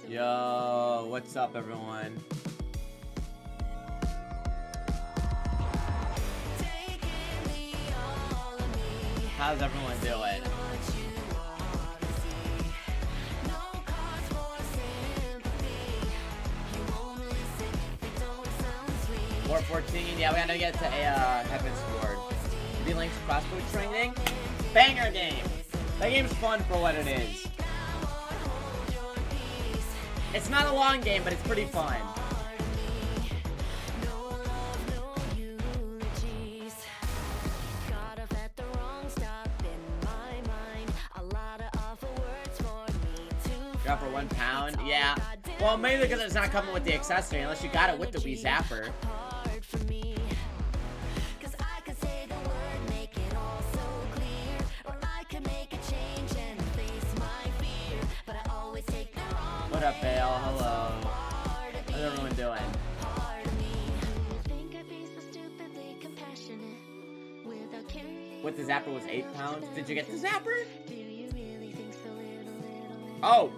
Yo, what's up, everyone? How's everyone doing? War 14, yeah, we gotta get to Heaven's Sword. V-Link's crossbow training. Banger game! That game's fun for what it is. It's not a long game, but it's pretty fun. Got for £1? Yeah. Well, mainly because it's not coming with the accessory, unless you got it with the Wii Zapper. What up, Bale? Hello. How's everyone doing? With the Zapper was £8. Did you get the Zapper? Oh!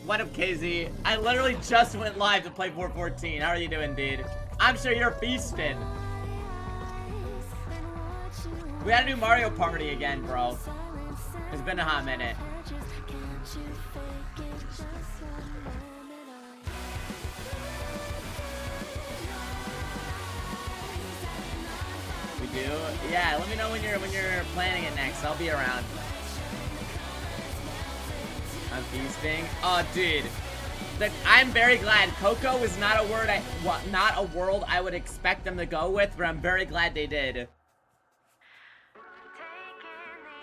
What up, KZ? I literally just went live to play 414. How are you doing, dude? I'm sure you're feasting. We gotta do Mario Party again, bro. It's been a hot minute. We do? Yeah, let me know when you're planning it next. I'll be around. I'm feasting. Oh, dude. I'm very glad. Coco is not a word not a world I would expect them to go with, but I'm very glad they did.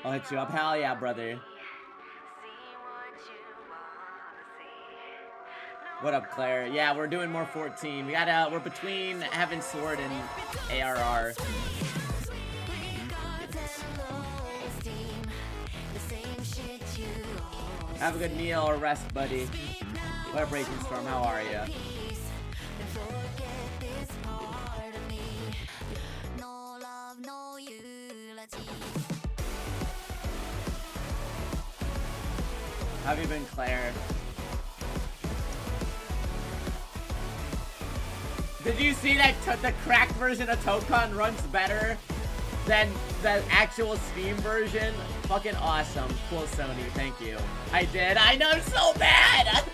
I'll hit you up. Hell yeah, brother. What up, Claire? Yeah, we're doing more 14. We're between Heaven's Sword and ARR. Have a good meal or rest, buddy. What up, Breaking Storm? How are ya? How have you been, Claire? Did you see that the cracked version of Tokon runs better than the actual Steam version? Fucking awesome. Cool, Sony. Thank you. I did. I know, I'm so bad!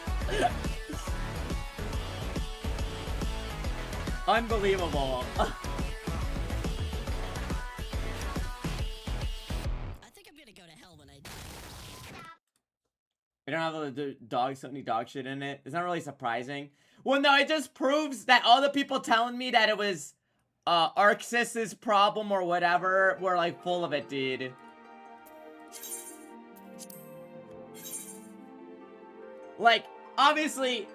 Unbelievable. I think I'm gonna go to hell when I die. We don't have the Sony dog shit in it. It's not really surprising. Well, no, it just proves that all the people telling me that it was ArcSys's problem or whatever were like full of it, dude. Like, obviously,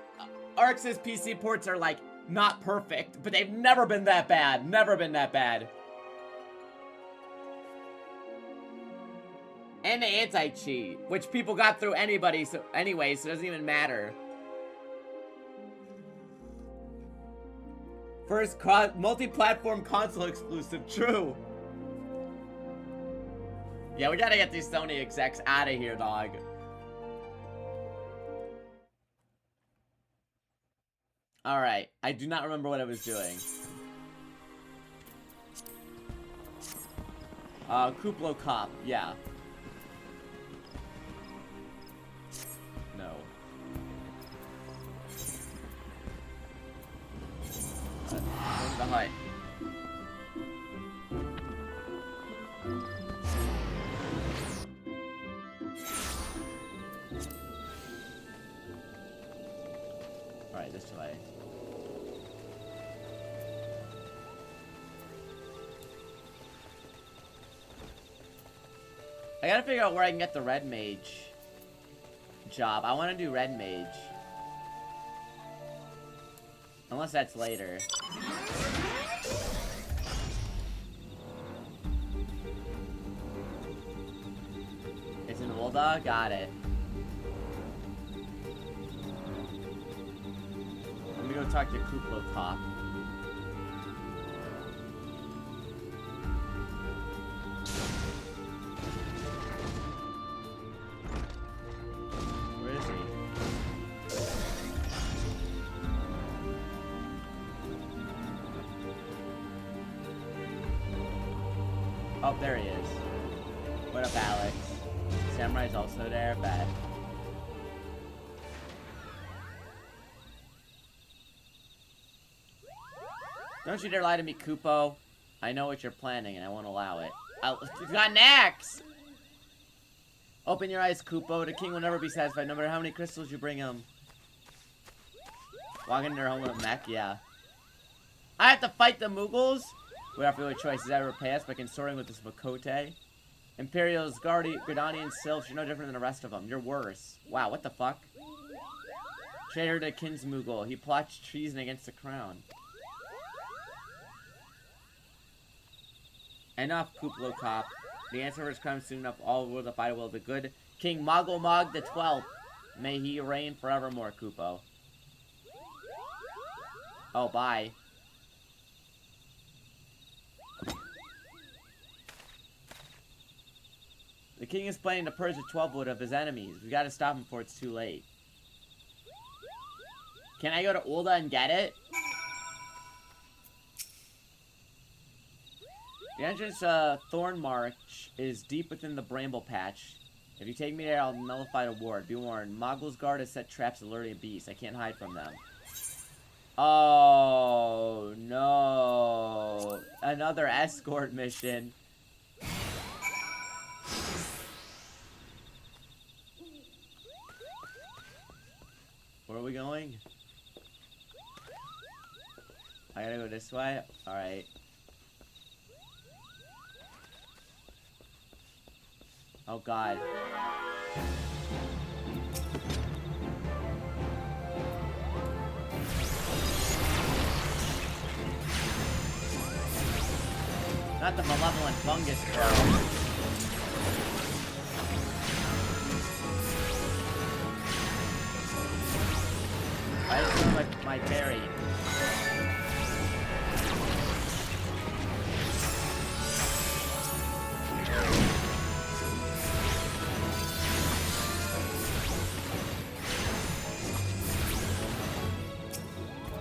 ArcSys PC ports are like not perfect, but they've never been that bad. Never been that bad. And the anti-cheat, which people got through anybody, so anyway, so it doesn't even matter. First multi-platform console exclusive, true. Yeah, we gotta get these Sony execs out of here, dog. Alright, I do not remember what I was doing. Kuplo Cop, yeah. No. Where's the hut? Alright, this way. gotta figure out where I can get the red mage job. I want to do red mage. Unless that's later. It's an Ulda? Got it. Let me go talk to Kuplokop. Where is he? Oh, there he is. What up, Alex? Samurai's also there, bet. Don't you dare lie to me, Kupo. I know what you're planning, and I won't allow it. You've got an axe! Open your eyes, Kupo. The king will never be satisfied, no matter how many crystals you bring him. Walk into their home with a mech, yeah. I have to fight the Mughals? We offer you a choice. Is ever passed by consorting with this Makote? Imperials, Gardanian Sylphs, you're no different than the rest of them. You're worse. Wow, what the fuck? Traitor to Kinsmughal. He plots treason against the crown. Enough, Kuplokop. The answer for his crime soon enough. All will the fight will of the good King Mogulmog the 12th. May he reign forevermore, Kupo. Oh, bye. The king is planning to purge the 12 wood of his enemies. We gotta stop him before it's too late. Can I go to Ulda and get it? The entrance to Thornmarch is deep within the Bramble Patch. If you take me there, I'll nullify the ward. Be warned, Moggle's guard has set traps alerting beasts. I can't hide from them. Oh, no. Another escort mission. Where are we going? I gotta go this way? Alright. Oh god. Not the malevolent fungus, bro. I just threw my berry.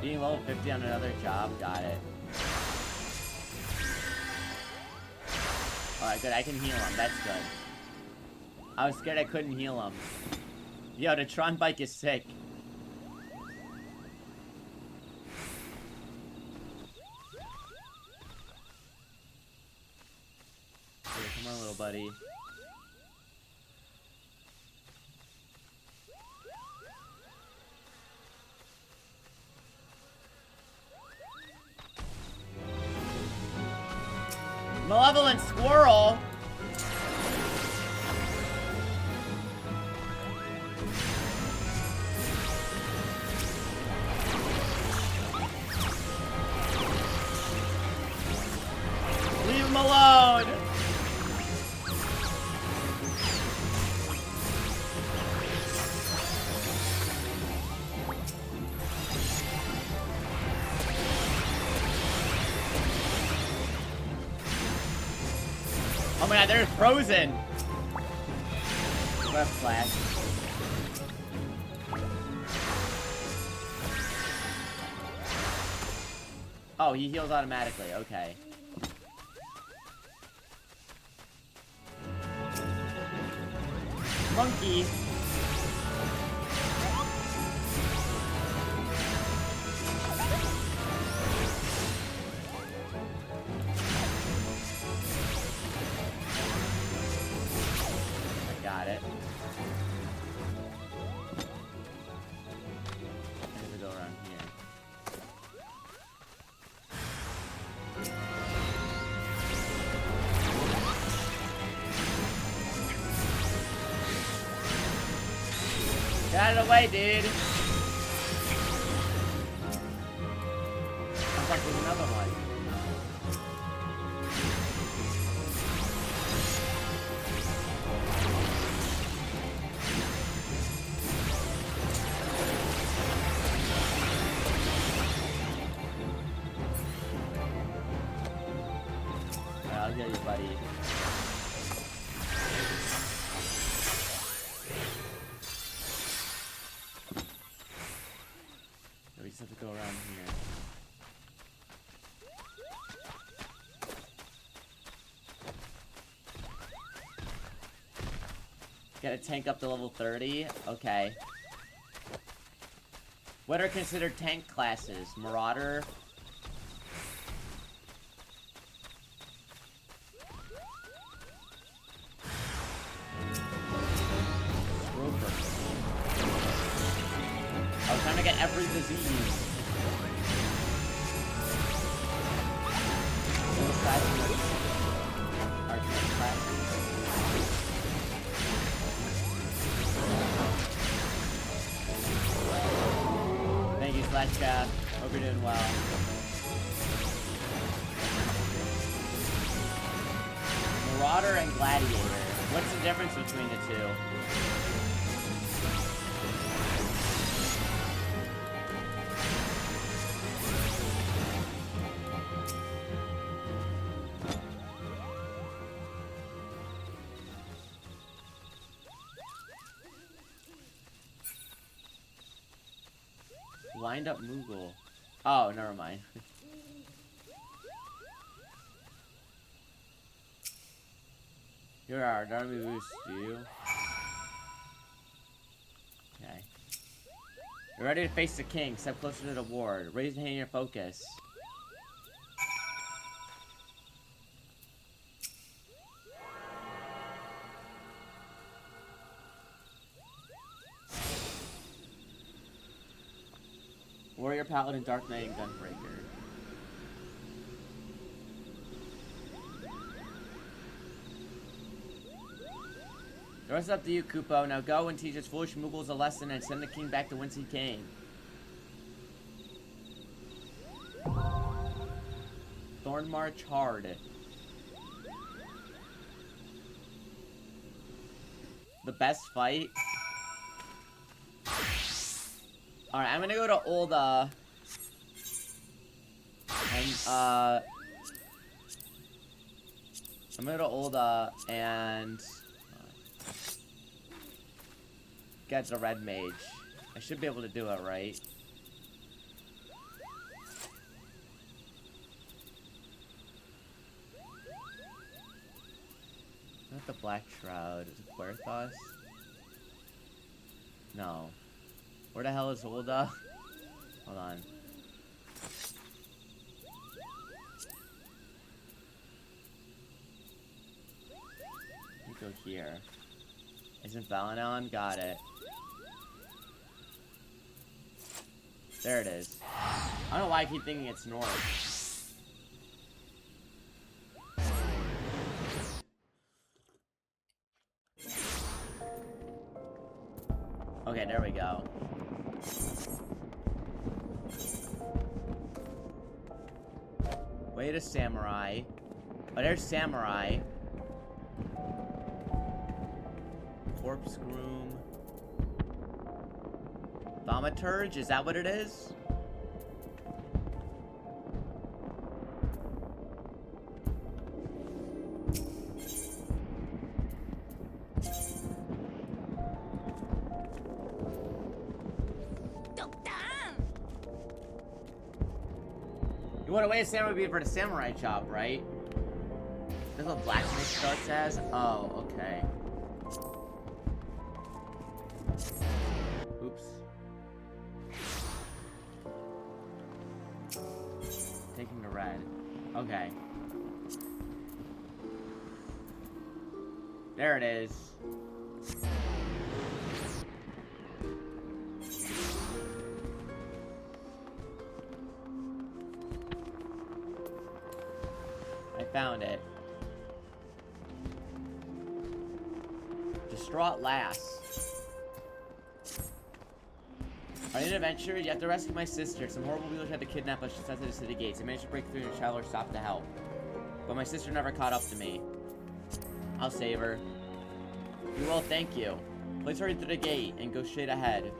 Being level 50 on another job, got it. Alright, good, I can heal him, that's good. I was scared I couldn't heal him. Yo, the Tron bike is sick. Come on, little buddy. Malevolent squirrel? Leave him alone! Oh my god, they're frozen! Left flash. Oh, he heals automatically, okay. Monkey! Got it. I'm gonna go around here. Get out of the way, dude. Looks like there's another one. I'll heal you, buddy. We just have to go around here. Gotta tank up to level 30? Okay. What are considered tank classes? Marauder? Trooper. I was trying to get every disease. Those classes are tank classes. Thank you, Slashcast. Hope you're doing well. Marauder and Gladiator. What's the difference between the two? Wind up Moogle. Oh, never mind. Here are Darby boost you. Okay. You're ready to face the king. Step closer to the ward. Raise the hand in your focus. Warrior, Paladin, Dark Knight, and Gunbreaker. The rest is up to you, Kupo. Now go and teach us foolish Moogles a lesson and send the king back to whence he came. Thornmarch hard. The best fight? Alright, I'm gonna go to Ul'dah. And, I'm gonna go to Ul'dah and... get the red mage. I should be able to do it, right? Not the Black Shroud. Is it Querthos? No. Where the hell is Ul'dah? Hold on. Let me go here. Isn't Valinor? Got it. There it is. I don't know why I keep thinking it's north. Okay, there we go. Wait a samurai. Oh, there's samurai. Corpse groom. Thaumaturge, is that what it is? You want to wait a samurai would be for the samurai chop, right? That's what blacksmith starts as? Oh, okay. Oops. Taking the red. Okay. There it is. I found it. Distraught lass. Are you an adventurer? You have to rescue my sister. Some horrible people tried to kidnap us just outside the city gates. I managed to break through and traveler stopped to help. But my sister never caught up to me. I'll save her. You will, thank you. Please hurry through the gate and go straight ahead.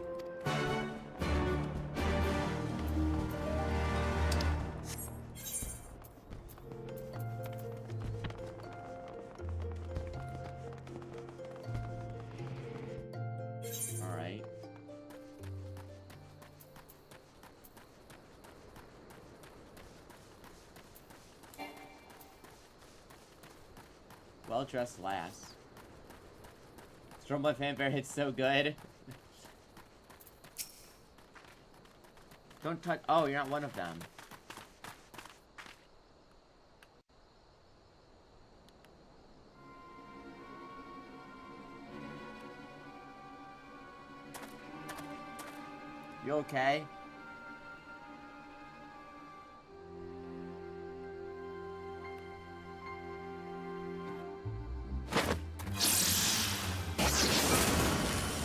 Alright. Well-dressed lass. Stormblood fanfare hits so good. Don't touch. Oh, you're not one of them. You okay?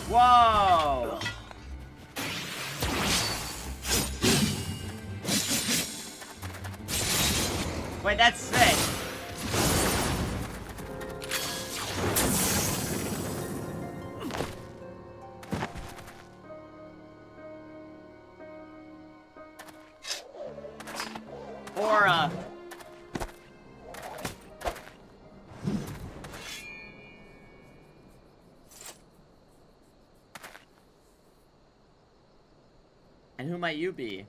Whoa! Wait, that's sick. Aura. And who might you be?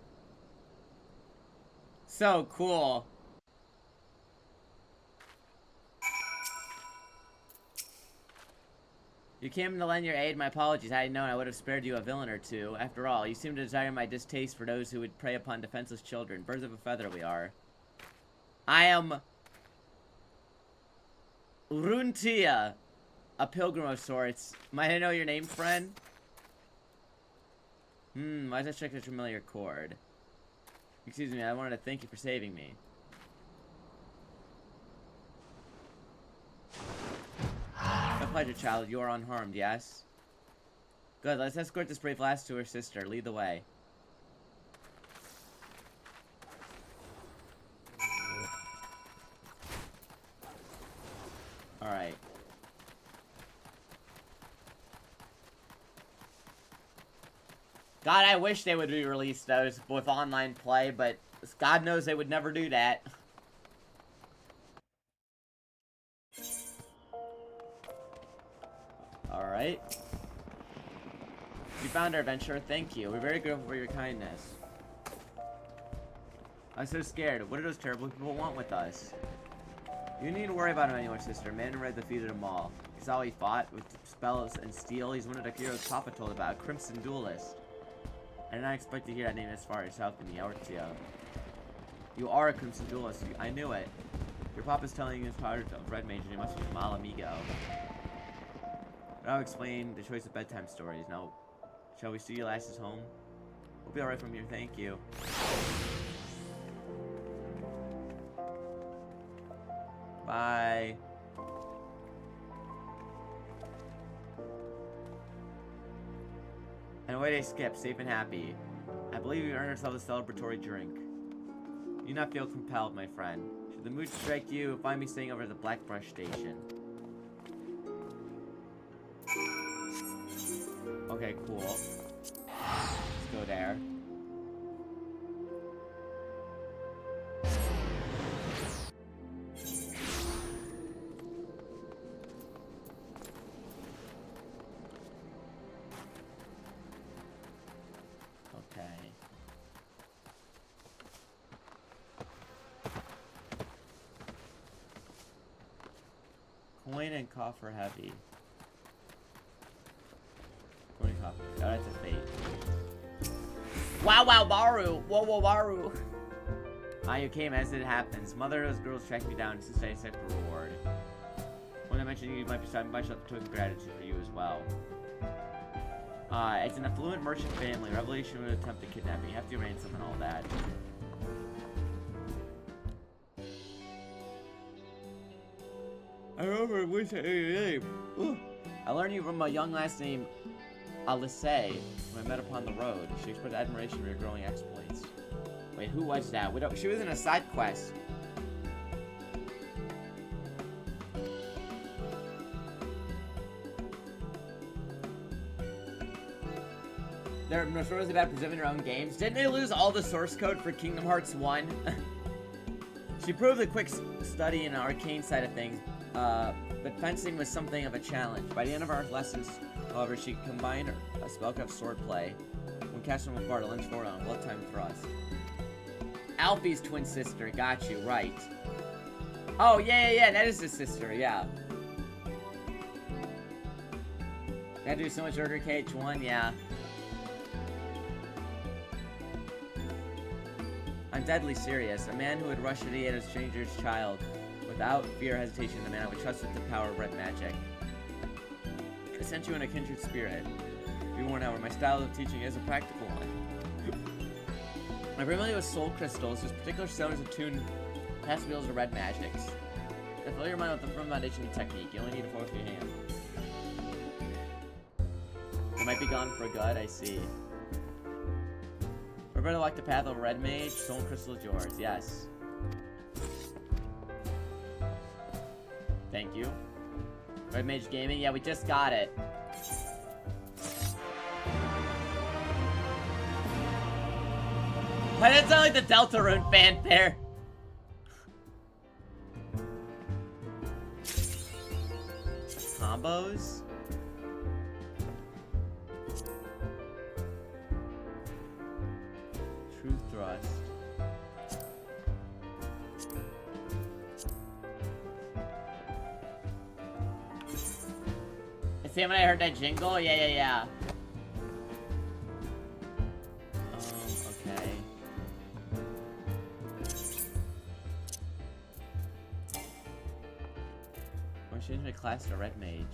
So cool. You came to lend your aid, my apologies. Had I known, I would have spared you a villain or two. After all, you seem to desire my distaste for those who would prey upon defenseless children. Birds of a feather we are. I am Runtia, a pilgrim of sorts. Might I know your name, friend? Why does that strike a familiar chord? Excuse me, I wanted to thank you for saving me. My pleasure, child. You are unharmed, yes? Good, let's escort this brave lass to her sister. Lead the way. Alright. God, I wish they would re-release those with online play, but God knows they would never do that. Alright. You found our adventurer, thank you. We're very grateful for your kindness. I'm so scared. What do those terrible people want with us? You need to worry about him anymore, sister. Man in Red defeated them all. He's how he fought, with spells and steel. He's one of the heroes Papa told about, a Crimson Duelist. I did not expect to hear that name as far as south in the Ortio. You are a Crimson Duelist. I knew it. Your Papa's telling you his part of Red Mage and he must be Mal Amigo. But I'll explain the choice of bedtime stories. Now, shall we see your lasses home? We'll be alright from here, thank you. Bye. And away they skip, safe and happy. I believe we earned ourselves a celebratory drink. You not feel compelled, my friend. Should the mood strike you, find me staying over at the Blackbrush Station. Okay, cool. Let's go there. Coin and coffer heavy. Coin and coffer. Oh, that's a fate. Wow, Baru! Whoa, Baru! Ah, you came as it happens. Mother of those girls tracked me down since I accepted the reward. When I mentioned you might be starting by token of gratitude for you as well. It's an affluent merchant family. Revelation would attempt to kidnap me. You have to ransom and all that. I remember wish I ate your name. I learned you from a young lass named Alice, who I met upon the road. She expressed admiration for your growing exploits. Wait, who was that? She was in a side quest. They're notoriously bad at preserving their own games. Didn't they lose all the source code for Kingdom Hearts 1? She proved a quick study in the arcane side of things, but fencing was something of a challenge. By the end of our lessons, however, she combined a spellcraft swordplay when casting with Bart, Lynch forward on a blood-time thrust. Alfie's twin sister, got you, right. Oh, yeah, that is his sister, yeah. Gotta do so much Order KH1, yeah. I'm deadly serious. A man who would rush to the aid of a stranger's child without fear or hesitation, the man I would trust with the power of red magic. I sent you in a kindred spirit. Be warned, however, my style of teaching is a practical one. I'm familiar with soul crystals, whose particular stones attune past wheels of red magics. Fill your mind with the firm foundation technique. You only need to focus your hand. It might be gone for good, I see. Remember to walk the path of a red mage? Soul crystal is yours, yes. Thank you. Red Mage Gaming? Yeah, we just got it. Why did it sound like the Deltarune fanfare? Combos? True Thrust. See when I heard that jingle? Yeah. Okay. Or change my class to Red Mage.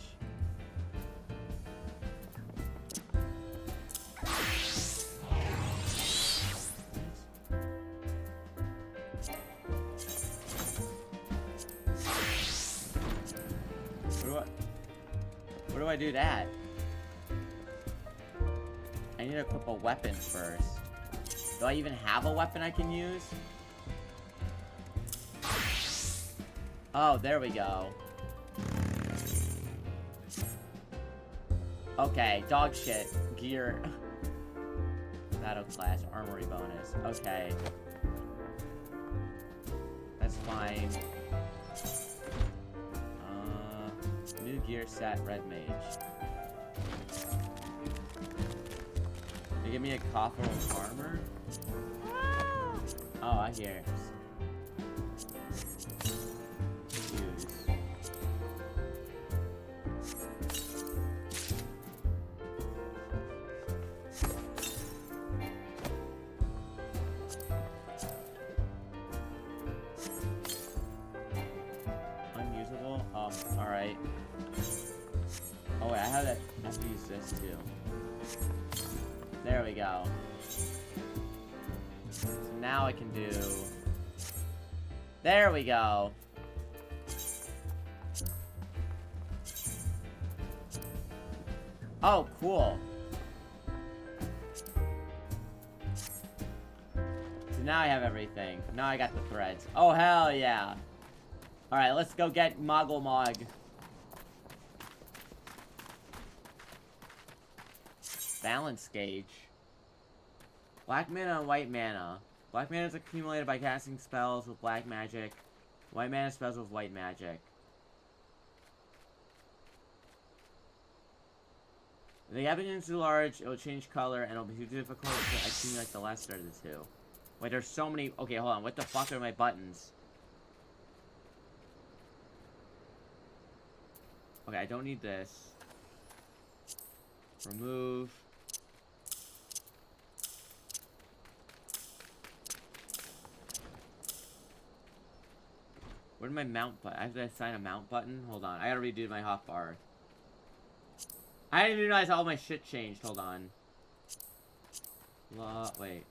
Where do I do that? I need to equip a weapon first. Do I even have a weapon I can use? Oh, there we go. Okay, dog shit. Gear. Battle class, armory bonus. Okay. That's fine. New gear set, Red Mage. You give me a coffer with armor? Oh, I hear. Use. Unusable? Oh, alright. Oh wait, I have to use this too. There we go. So now I can do... There we go! Oh, cool. So now I have everything. Now I got the threads. Oh, hell yeah. Alright, let's go get Moggle Mog. Balance gauge. Black mana and white mana. Black mana is accumulated by casting spells with black magic. White mana spells with white magic. If the gap is too large, it will change color and it'll be too difficult to accumulate the lesser of the two. Wait, there's so many. Okay, hold on. What the fuck are my buttons? Okay, I don't need this. Remove. Where did my mount button? I have to assign a mount button? Hold on. I gotta redo my hotbar. I didn't even realize all my shit changed. Hold on. Wait.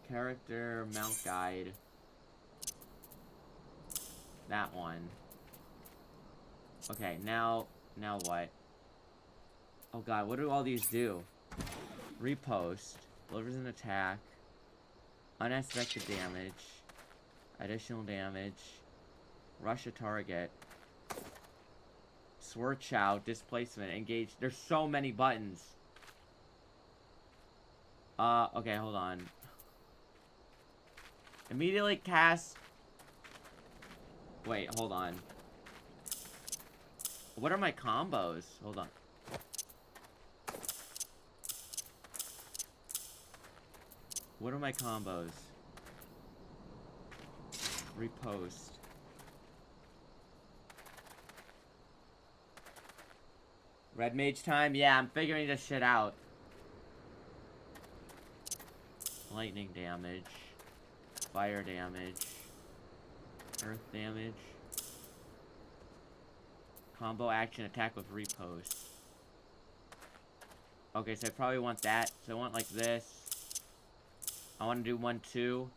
Character, mount guide. That one. Okay, now what? Oh god, what do all these do? Repost. Delivers an attack. Unexpected damage. Additional damage. Rush a target. Sword Chow. Displacement. Engage. There's so many buttons. Okay, hold on. Immediately cast... Wait, hold on. What are my combos? Hold on. What are my combos? Repost. Red mage time? Yeah, I'm figuring this shit out. Lightning damage. Fire damage. Earth damage. Combo action attack with repost. Okay, so I probably want that. So I want like this. I want to do 1-2.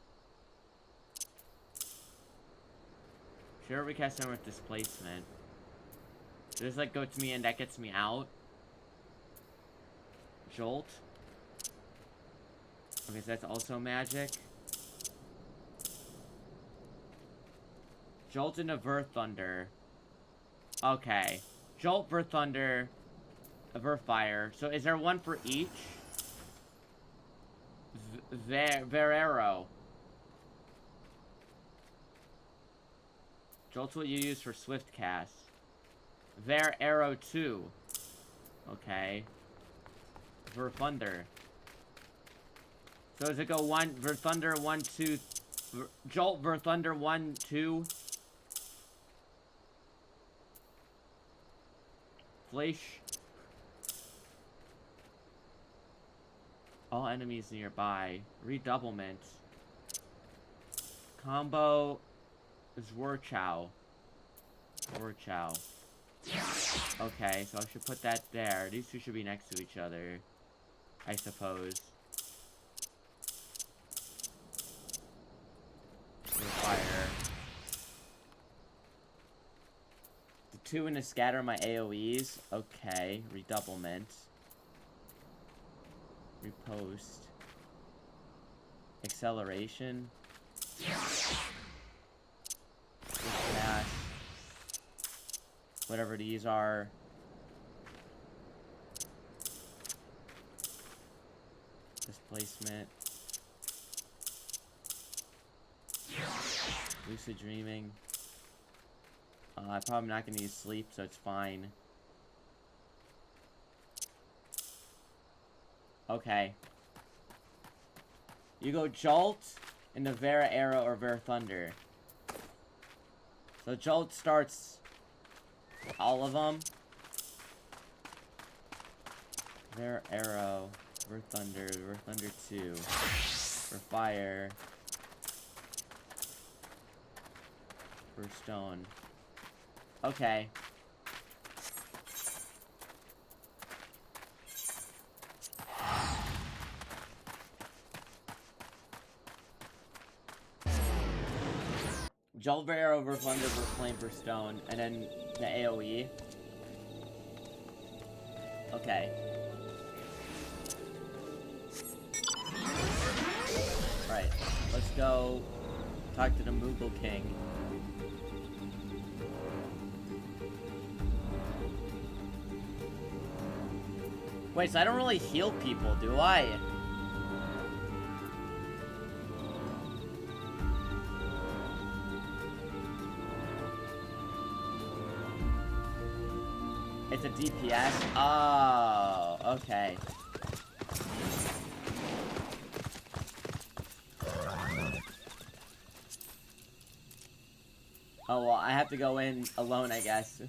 Sure, we cast with displacement. So this like go to me and that gets me out. Jolt. Okay, so that's also magic. Jolt into Ver Thunder. Okay. Jolt, Ver Thunder, Ver Fire. So is there one for each? Ver Arrow. Jolt's what you use for Swift Cast. Ver Arrow 2. Okay. Ver Thunder. So does it go Ver Thunder 1, 2, Jolt, Ver Thunder 1, 2? Flash. All enemies nearby. Redoublement. Combo is Warchow. Warchow. Okay, so I should put that there. These two should be next to each other, I suppose. Fire. The 2 and to scatter my AoEs. Okay, redoublement. Repost. Acceleration. Dash. Whatever these are. Displacement. Lucid dreaming. I'm probably not going to use sleep, so it's fine. Okay. You go Jolt into Vera Arrow or Vera Thunder. So Jolt starts all of them. Vera Arrow, Vera Thunder 2, for Fire, for Stone. Okay. Jolt, Vera Arrow, Vera Thunder, Vera Flame, for Stone, and then the AoE. Okay. Right. Let's go talk to the Moogle King. Wait, so I don't really heal people, do I? It's a DPS? Oh, okay. Oh, well, I have to go in alone, I guess.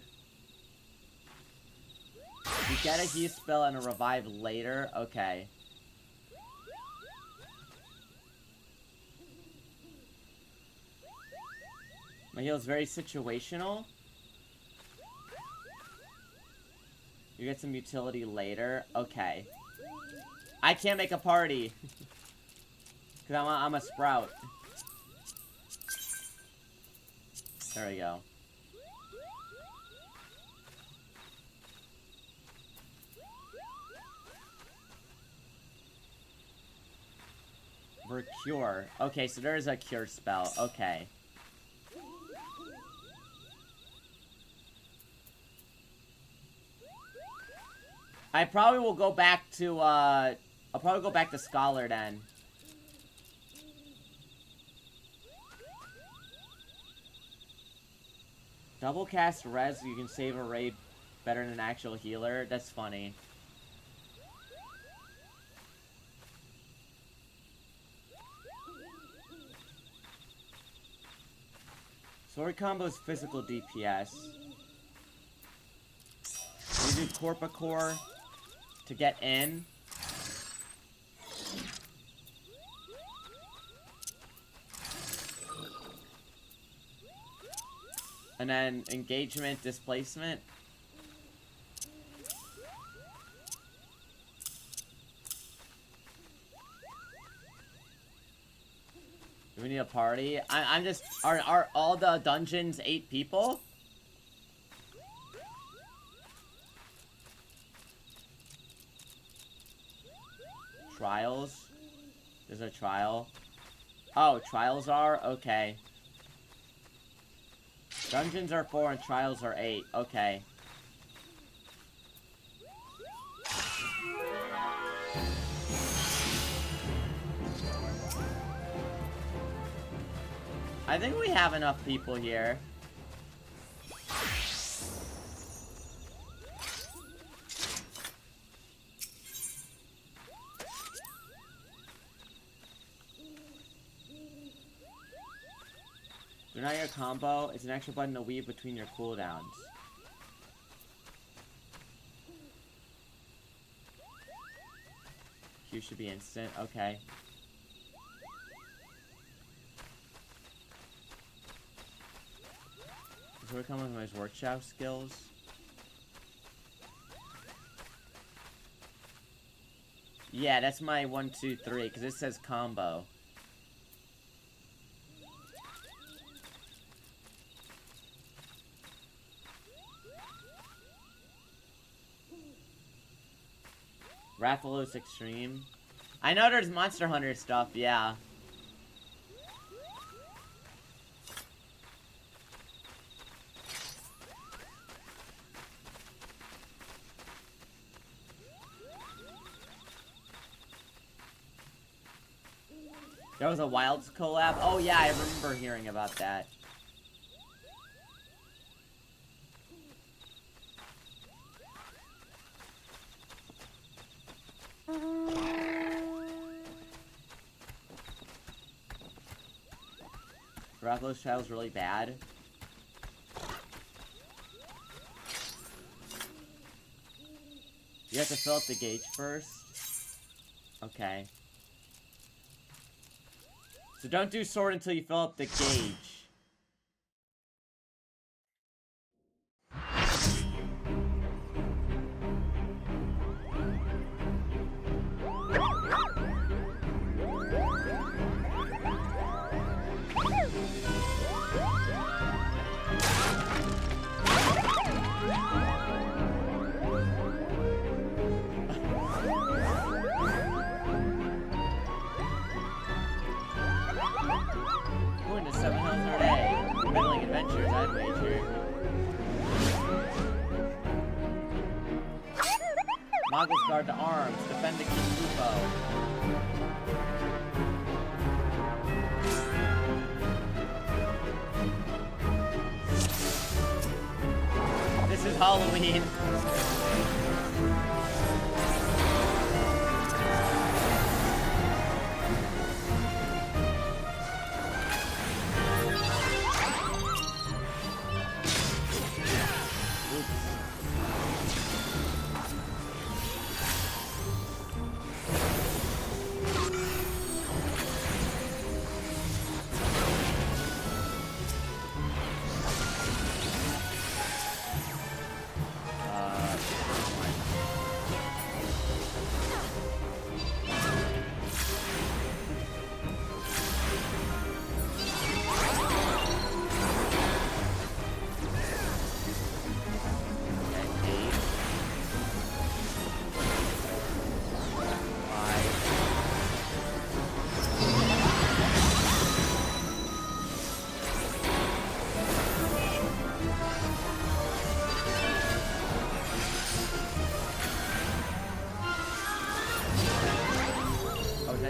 You get a heal spell and a revive later? Okay. My heal is very situational. You get some utility later. Okay. I can't make a party. Because I'm a sprout. There we go. For cure. Okay, so there is a cure spell. Okay. I probably will go back to, I'll probably go back to Scholar then. Double cast res, you can save a raid better than an actual healer. That's funny. Sword combo's physical DPS. You do Corpa Core to get in. And then engagement, displacement. Do we need a party? I'm just... Are all the dungeons 8 people? Trials? There's a trial. Oh, trials are? Okay. Dungeons are 4 and trials are 8. Okay. I think we have enough people here. Do not your combo. It's an extra button to weave between your cooldowns. Q should be instant. Okay. Does it come with my workshop skills? Yeah, that's my 1, 2, 3, because it says combo. Rathalos Extreme. I know there's Monster Hunter stuff, yeah. There was a Wilds collab? Oh yeah, I remember hearing about that. Rathalos Child's really bad. You have to fill up the gauge first? Okay. So don't do sword until you fill up the gauge. Going to 7 Hills per day. Meddling adventures, I'd wager. Moggles guard to arms. Defend the King Lupo. This is Halloween.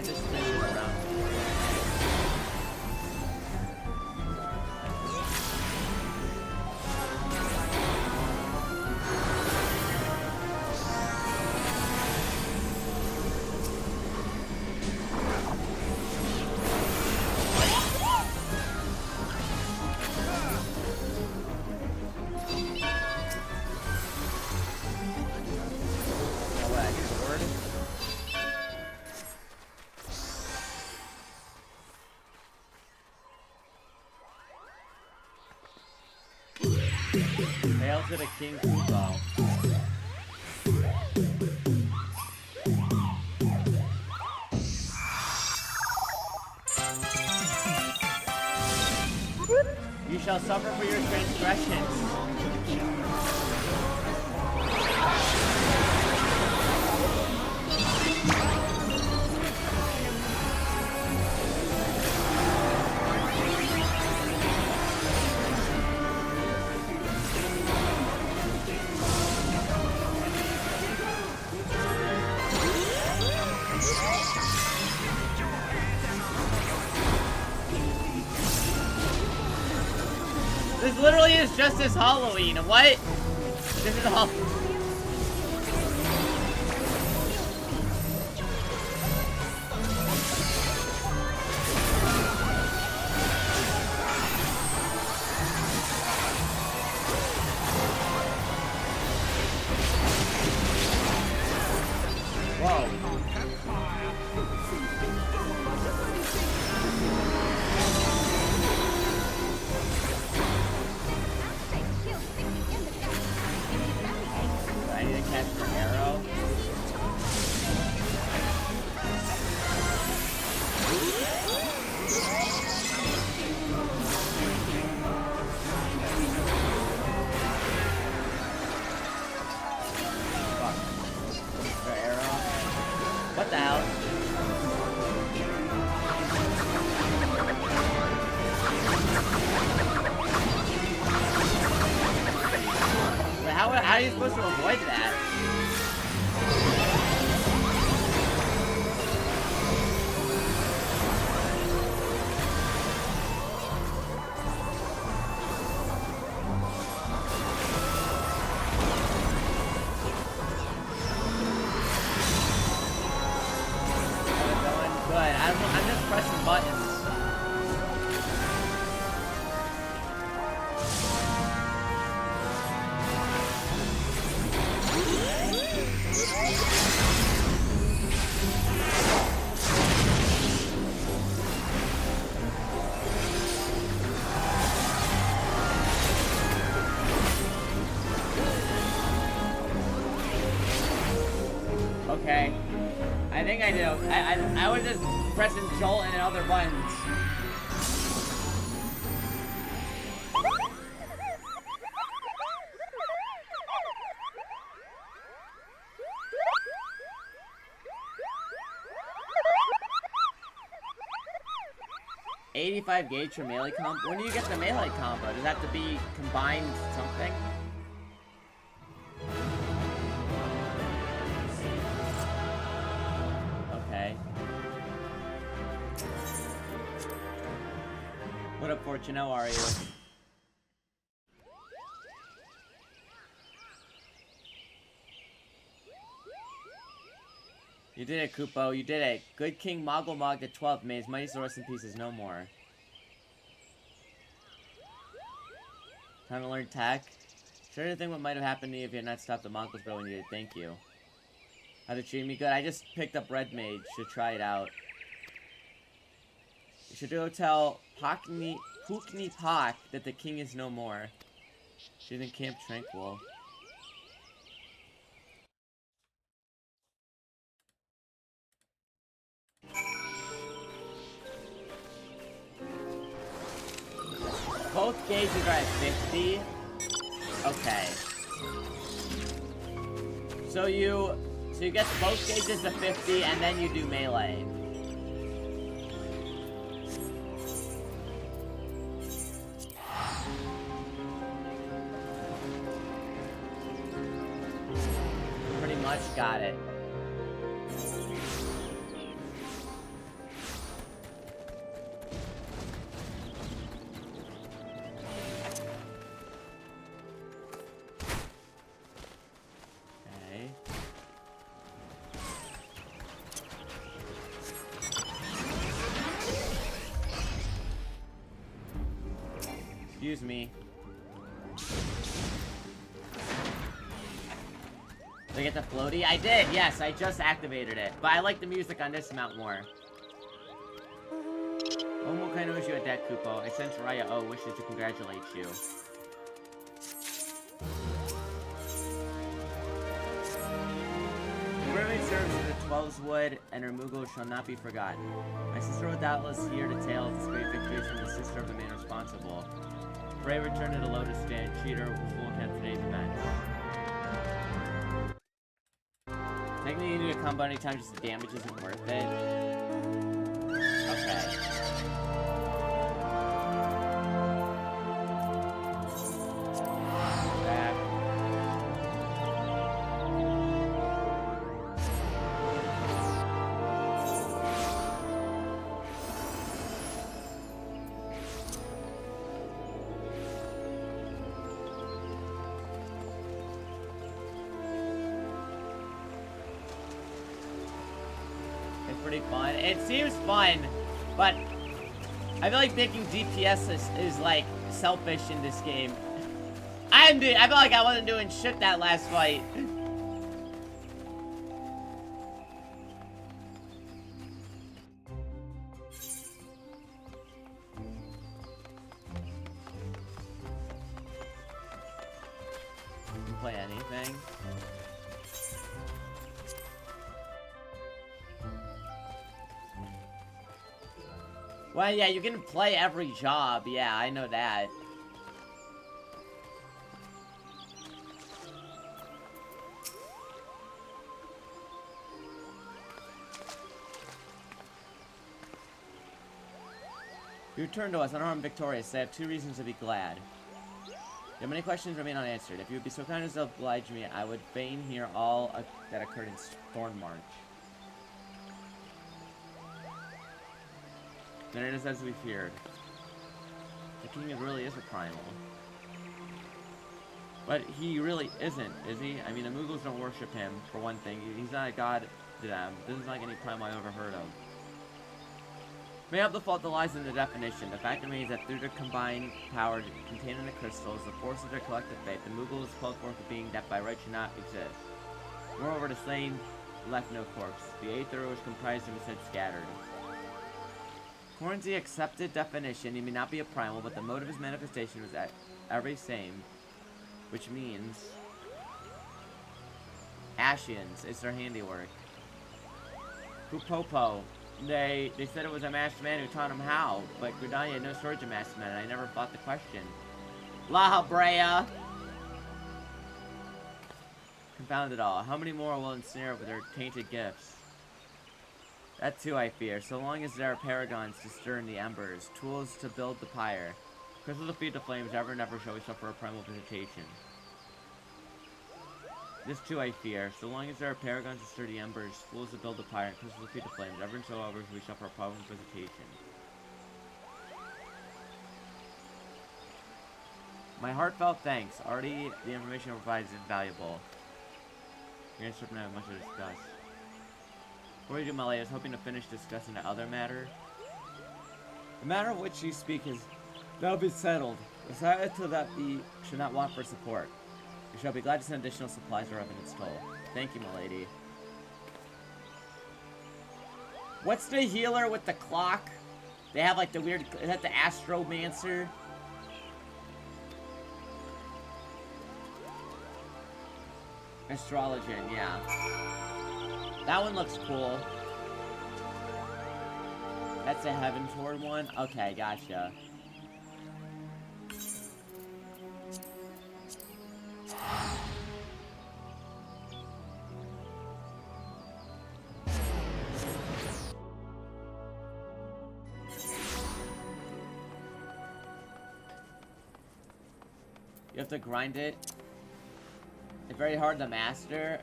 just spin it around. Hail to the King Kupo. You shall suffer for your transgressions. This literally is just as Halloween. What? This is all. Whoa. I need to catch the arrow. Fuck. The arrow. What the hell? Wait, how are you supposed to avoid that? Good. I'm just pressing buttons. Okay. I think I do. I was just pressing Jolt and other buttons. $85 gauge for melee combo. When do you get the melee combo? Does that have to be combined something? Okay. What up, Fortune? How are you? You did it, Kupo. You did it. Good King Moggle Mog at 12. May his mighty sword rest in pieces no more. Time to learn tech. Sure to think what might have happened to you if you had not stopped the Mongols, bro, when you did. Thank you. How to treat me good? I just picked up Red Mage. Should try it out. You should go tell Pookney Pock that the king is no more. She's in Camp Tranquil. Both gauges are at 50. Okay. So you get both gauges to 50 and then you do melee. Pretty much got it. Excuse me. Did I get the floaty? I did, yes, I just activated it. But I like the music on this mount more. What kind of wish you a debt, Kupo? I sense Raya O wishes to congratulate you. Whoever serves in the 12's wood and her Mughal shall not be forgotten. My sister will doubtless hear the tale of this great victories from the sister of the man responsible. Frey returned to the Lotus Stand. Cheater will attempt today's event. Technically, you need a combo anytime, just the damage isn't worth it. Okay. Back. It's pretty fun. It seems fun, but I feel like making DPS is like selfish in this game. I feel like I wasn't doing shit that last fight. You can play anything. Well, yeah, you can play every job. Yeah, I know that. You return to us unarmed, victorious. I have 2 reasons to be glad. Yet many questions remain unanswered. If you would be so kind as to oblige me, I would fain hear all that occurred in Thornmarch. Then it is as we feared. The king really is a primal. But he really isn't, is he? I mean, the Mughals don't worship him, for one thing. He's not a god to them. This is like any primal I ever heard of. Mayhap the fault that lies in the definition. The fact remains that through the combined power contained in the crystals, the force of their collective faith, the Mughals called forth a being that by right should not exist. Moreover, the slain left no corpse. The aether which comprised him is said scattered. According to the accepted definition, he may not be a primal, but the mode of his manifestation was every same, which means Ashians is their handiwork. Kupopo, they said it was a masked man who taught him how, but Gridania had no shortage of masked men, and I never fought the question. La Brea! Confound it all. How many more will ensnare with their tainted gifts? That too I fear, so long as there are paragons to stir in the embers, tools to build the pyre. Crystals to feed the flames, ever and ever shall we suffer a primal visitation. This too I fear, so long as there are paragons to stir the embers, tools to build the pyre, and crystals to feed the flames, ever and so ever shall we suffer a primal visitation. My heartfelt thanks. Already the information provided is invaluable. Your answer from now have much to discuss. Before we do, Melee, I was hoping to finish discussing the other matter. The matter of which you speak is now be settled. Decided to that we should not want for support. We shall be glad to send additional supplies or evidence toll. Thank you, milady. What's the healer with the clock? They have like the weird, is that the Astromancer? Astrologian, yeah. That one looks cool. That's a Heaven Toward one? Okay, gotcha. You have to grind it. It's very hard to master.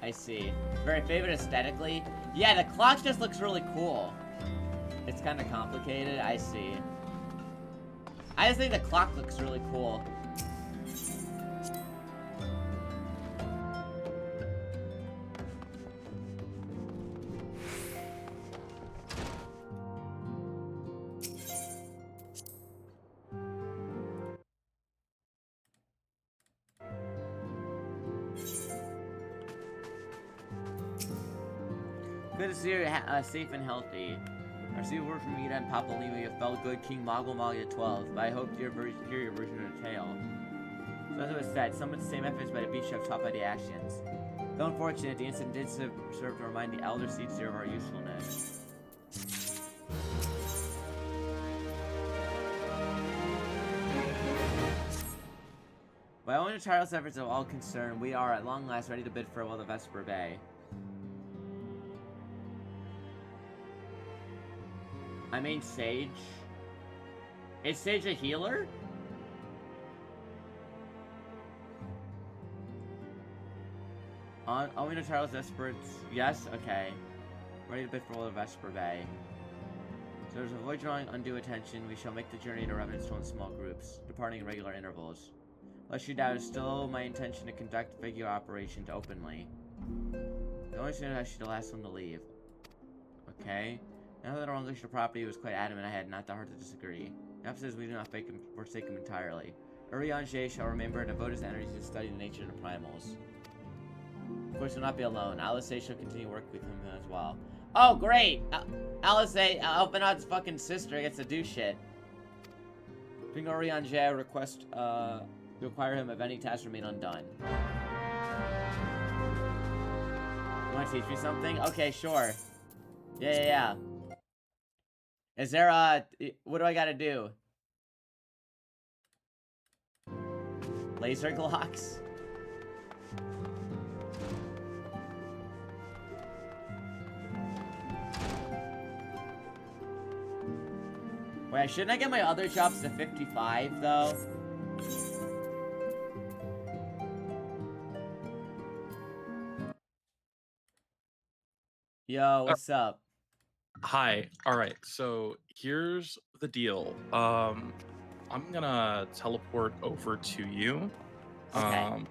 I see. Very favored aesthetically. Yeah, the clock just looks really cool. It's kind of complicated. I see. I just think the clock looks really cool. Good to see you safe and healthy. I received word from Ida and Papa Lima you felt good King Moggle Magia 12, but I hope to hear your version of the tale. So as it was said, summoned the same efforts by the beach of taught by the actions. Though unfortunate, the incident did serve to remind the Elder Seedseer of our usefulness. By owing the tireless efforts of all concerned, we are at long last ready to bid farewell to Vesper Bay. I mean Sage. Is Sage a healer? Owing the tireless efforts, yes? Okay. Ready to bid farewell to Vesper Bay. So to avoid drawing undue attention, we shall make the journey to Revenantstone in small groups, departing in regular intervals. Lest you doubt, it is still my intention to conduct regular operations openly. The only thing I should be the last one to leave. Okay. Now that our English property was quite adamant, I had not the heart to disagree. The opposite we do not forsake him entirely. Urianger shall remember and devote his energies to study the nature of the primals. Of course, he'll not be alone. Alice shall continue work with him as well. Oh, great! Alice Elpenod's fucking sister gets to do shit. King Urianger request, require him if any tasks remain undone. You want to teach me something? Okay, sure. Yeah. Is there what do I gotta do? Laser Glocks? Wait, shouldn't I get my other jobs to 55 though? Yo, what's up? Hi. All right. So here's the deal. I'm gonna teleport over to you. Okay.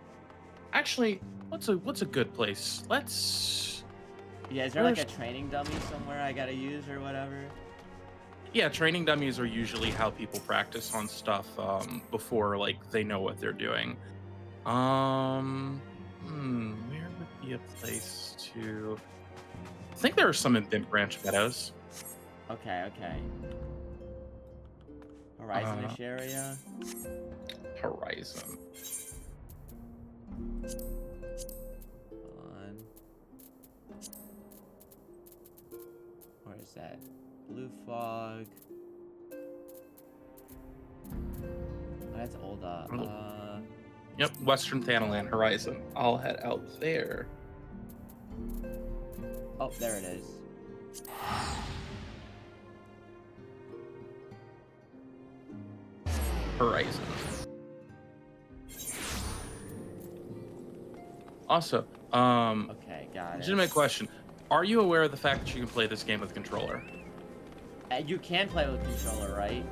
Actually, what's a good place? Let's. Yeah, is there like a training dummy somewhere I gotta use or whatever? Yeah, training dummies are usually how people practice on stuff before like they know what they're doing. Where would be a place to? I think there are some in Bent Branch Meadows. Okay. Horizon-ish area? Horizon. On. Where is that? Blue Fog. Oh, that's old, Yep, Western Thanalan Horizon. I'll head out there. Oh, there it is. Horizon. Also, Okay, got it. legitimate question. Are you aware of the fact that you can play this game with a controller? You can play with controller, right?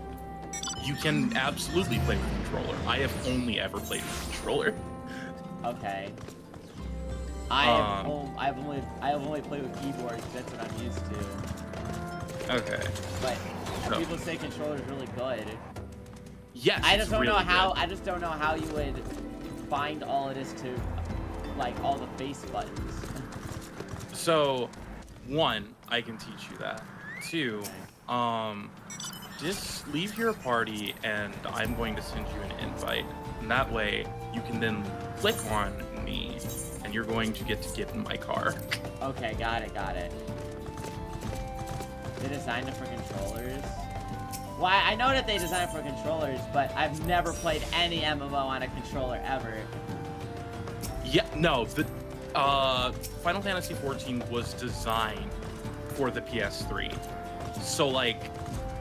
You can absolutely play with a controller. I have only ever played with a controller. Okay. I have only played with keyboards. That's what I'm used to. Okay. But So- people say controller's really good. Yes. I just it's don't know really how. good. I just don't know how you would find all of this to, like, all the face buttons. So, one, I can teach you that. Two, just leave your party and I'm going to send you an invite. And that way you can then click on me and you're going to get in my car. Okay, got it. They designed it for controllers. Well, I know that they designed it for controllers, but I've never played any MMO on a controller ever. Yeah, no, the Final Fantasy XIV was designed for the PS3. So like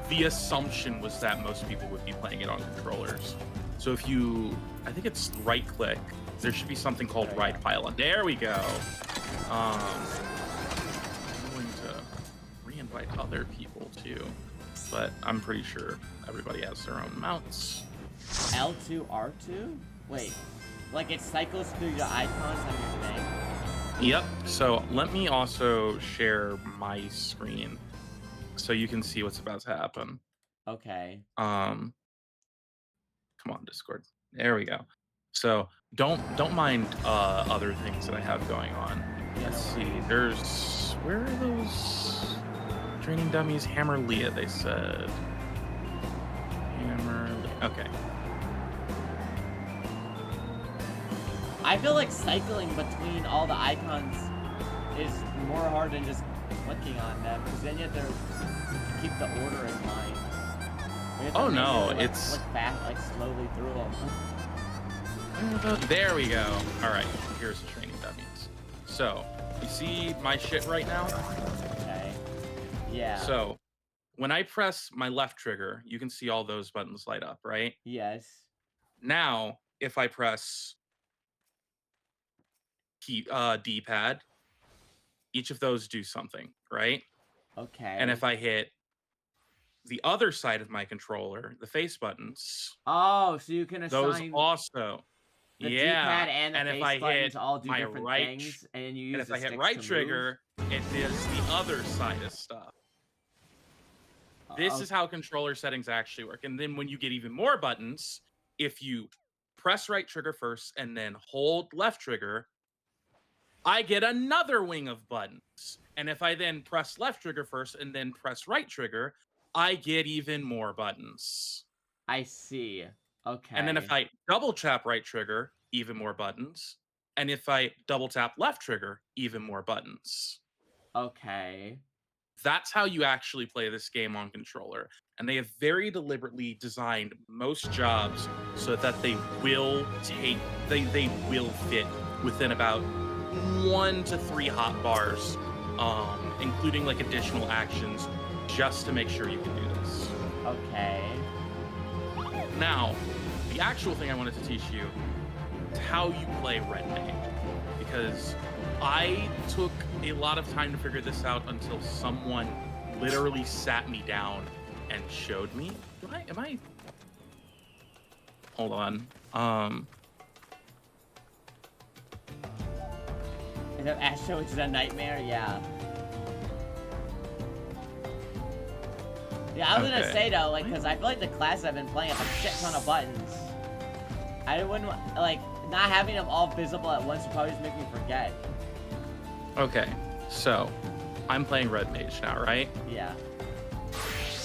the assumption was that most people would be playing it on controllers. So if you, I think it's right click, there should be something called Ride Pylon. There we go. I'm going to re-invite other people too, but I'm pretty sure everybody has their own mounts. L2, R2? Wait, like it cycles through your icons on your thing? Yep, so let me also share my screen so you can see what's about to happen. Okay. Come on, Discord. There we go. So don't mind other things that I have going on. Yeah, Let's no see. There's Where are those training dummies? Hammer Leah, they said. Hammer Leah. Okay. I feel like cycling between all the icons is more hard than just clicking on them, because then you have to keep the order in mind. You have to Oh no, manually, it's click back, like slowly through them. there we go. All right, here's the training dummies. So you see my shit right now? Okay. Yeah. So when I press my left trigger, you can see all those buttons light up, right? Yes. Now, if I press D-pad, each of those do something, right? Okay. And if I hit the other side of my controller, the face buttons, Oh, so you can those assign also, the yeah. D-pad and the And if face I buttons hit all do my different right, things, and you use and if the I hit sticks right to move? trigger, it does the other side of stuff. This is how controller settings actually work. And then when you get even more buttons, if you press right trigger first and then hold left trigger, I get another wing of buttons. And if I then press left trigger first and then press right trigger, I get even more buttons. I see. Okay. And then if I double tap right trigger, even more buttons. And if I double tap left trigger, even more buttons. Okay. That's how you actually play this game on controller. And they have very deliberately designed most jobs so that they will they will fit within about 1 to 3 hotbars, including like additional actions, just to make sure you can do this. Okay. Now, the actual thing I wanted to teach you is how you play Red Mage, because I took a lot of time to figure this out until someone literally sat me down and showed me. Am I? Hold on. Is that Astro, which is a nightmare? Yeah. Yeah, I was gonna Okay. say though, like, because I feel like the classes I've been playing have a shit ton of buttons. I wouldn't, like, not having them all visible at once would probably just make me forget. Okay, so I'm playing Red Mage now, right? Yeah.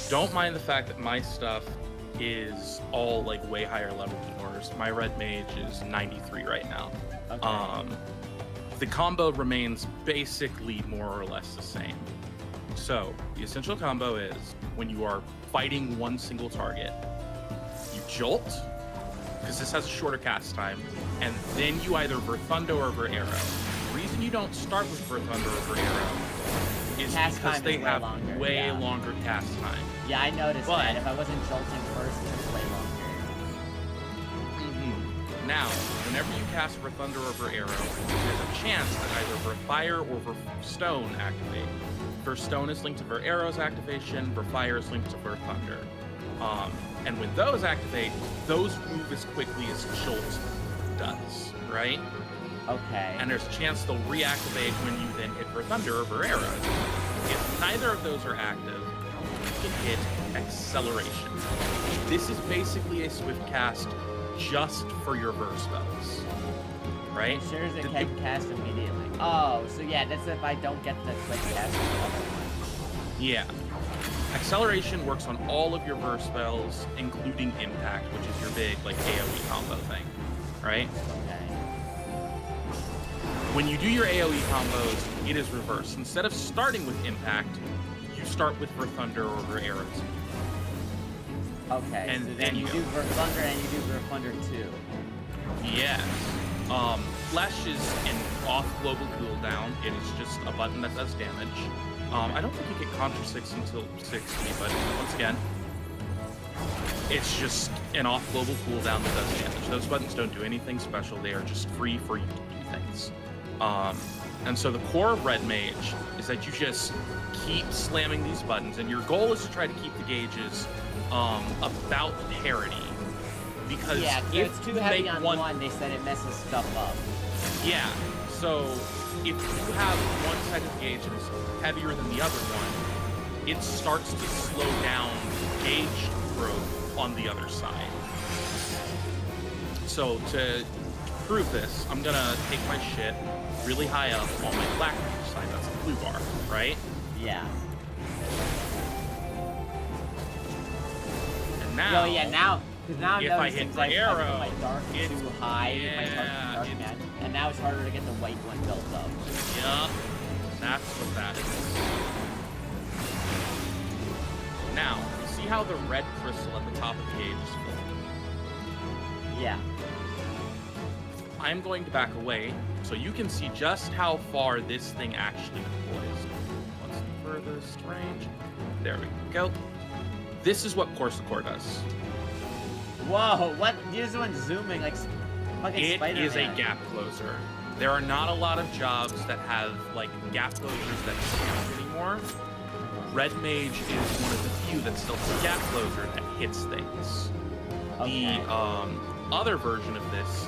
Don't mind the fact that my stuff is all like way higher level than yours. My Red Mage is 93 right now. Okay. The combo remains basically more or less the same. So the essential combo is when you are fighting one single target, you jolt, because this has a shorter cast time, and then you either Verthunder or Verarrow. The reason you don't start with Verthunder or Verarrow is Cast because time they is way have longer, way yeah. longer cast time. Yeah, I noticed But- that. If I wasn't jolting first, it was way longer. Now, whenever you cast Verthunder or Verarrow, there's a chance that either Verfire or Verstone activate. Verstone is linked to Verarrow's activation, Verfire is linked to Verthunder. And when those activate, those move as quickly as Jolt does, right? Okay. And there's a chance they'll reactivate when you then hit Verthunder or Verarrow. If neither of those are active, you can hit Acceleration. This is basically a swift cast just for your verse spells, right? Ensures it can cast immediately. Oh, so yeah, that's if I don't get the quick cast on the other one. Yeah. Acceleration works on all of your verse spells, including Impact, which is your big like AoE combo thing, right? Okay. When you do your AoE combos, it is reversed. Instead of starting with Impact, you start with Verthunder or Verarrow. Okay, And so then then you you- do Thunder and you do Thunder 2. Yes. Flesh is an off global cooldown. It is just a button that does damage. I don't think you get Contra 6 until 60, but once again, it's just an off global cooldown that does damage. Those buttons don't do anything special. They are just free for you to do things. And so the core of Red Mage is that you just keep slamming these buttons, and your goal is to try to keep the gauges about parity. Because Yeah, 'cause if it's too you heavy make on one, they said it messes stuff up. Yeah, so if you have one side of the gauge that is heavier than the other one, it starts to slow down gauge growth on the other side. So to prove this, I'm gonna take my shit really high up on my black side. That's blue bar, right? Yeah. And now, because now I'm if I noticing hit because my I put arrow, my dark it's- too high, my yeah, dark it's- magic, and now it's harder to get the white one built up. Yup, that's what that is. Now, you see how the red crystal at the top of the gauge is full? Yeah. I'm going to back away so you can see just how far this thing actually deploys. What's the furthest range? There we go. This is what Corsacore does. Whoa, what? This one's zooming like fucking It Spider-Man. is a gap closer. There are not a lot of jobs that have like gap closers that count anymore. Red Mage is one of the few that still has a gap closer that hits things. Okay. The other version of this,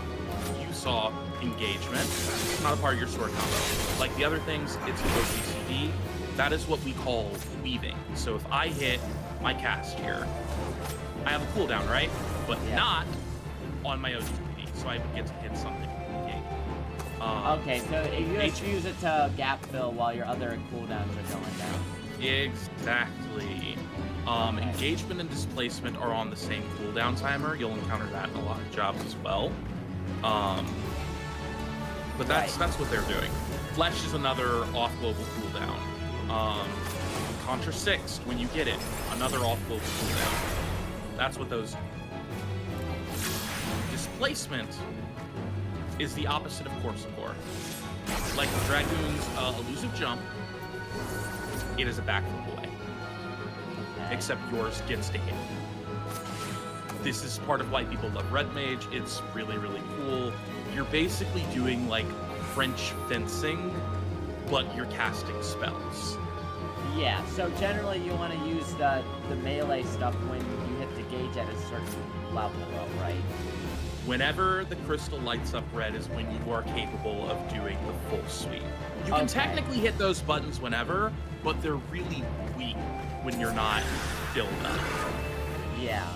you saw engagement. It's not a part of your sword combo. Like the other things, it's OCCD. That is what we call weaving. So if I hit my cast here, I have a cooldown, right? But Yeah. not on my OCCD. So I would get to hit something. Okay, so if you just use it to gap fill while your other cooldowns are going down. Exactly. Okay. Engagement and displacement are on the same cooldown timer. You'll encounter that in a lot of jobs as well. But that's what they're doing. Flesh is another off-global cooldown. Contra 6, when you get it, another off-global cooldown. That's what those do. Displacement is the opposite of Corsacore. Like Dragoon's elusive jump, it is a backflip away. Okay. Except yours gets to hit. This is part of why people love Red Mage. It's really, really cool. You're basically doing like French fencing, but you're casting spells. Yeah, so generally you want to use the melee stuff when you hit the gauge at a certain level, though, right? Whenever the crystal lights up red is when you are capable of doing the full sweep. You can Okay. technically hit those buttons whenever, but they're really weak when you're not filled up. Yeah.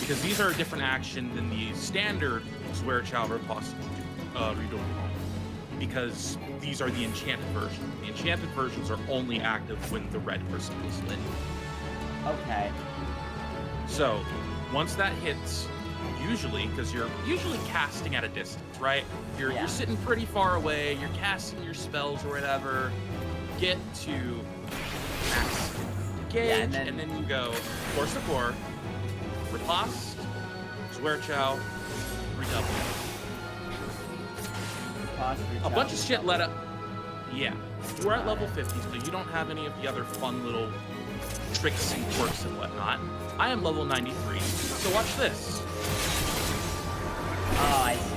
Because these are a different action than the standard Zwerchao Riposte Redoublement. Because these are the enchanted version. The enchanted versions are only active when the red crystal is lit. Okay. So, once that hits, usually, because you're usually casting at a distance, right? You're sitting pretty far away, you're casting your spells or whatever, get to max gauge, and then you go Corsacore, Riposte, Zwerchao, Redouble. A bunch of shit let up. Yeah. We're at level 50, so you don't have any of the other fun little tricks and quirks and whatnot. I am level 93, so watch this. Oh, I see.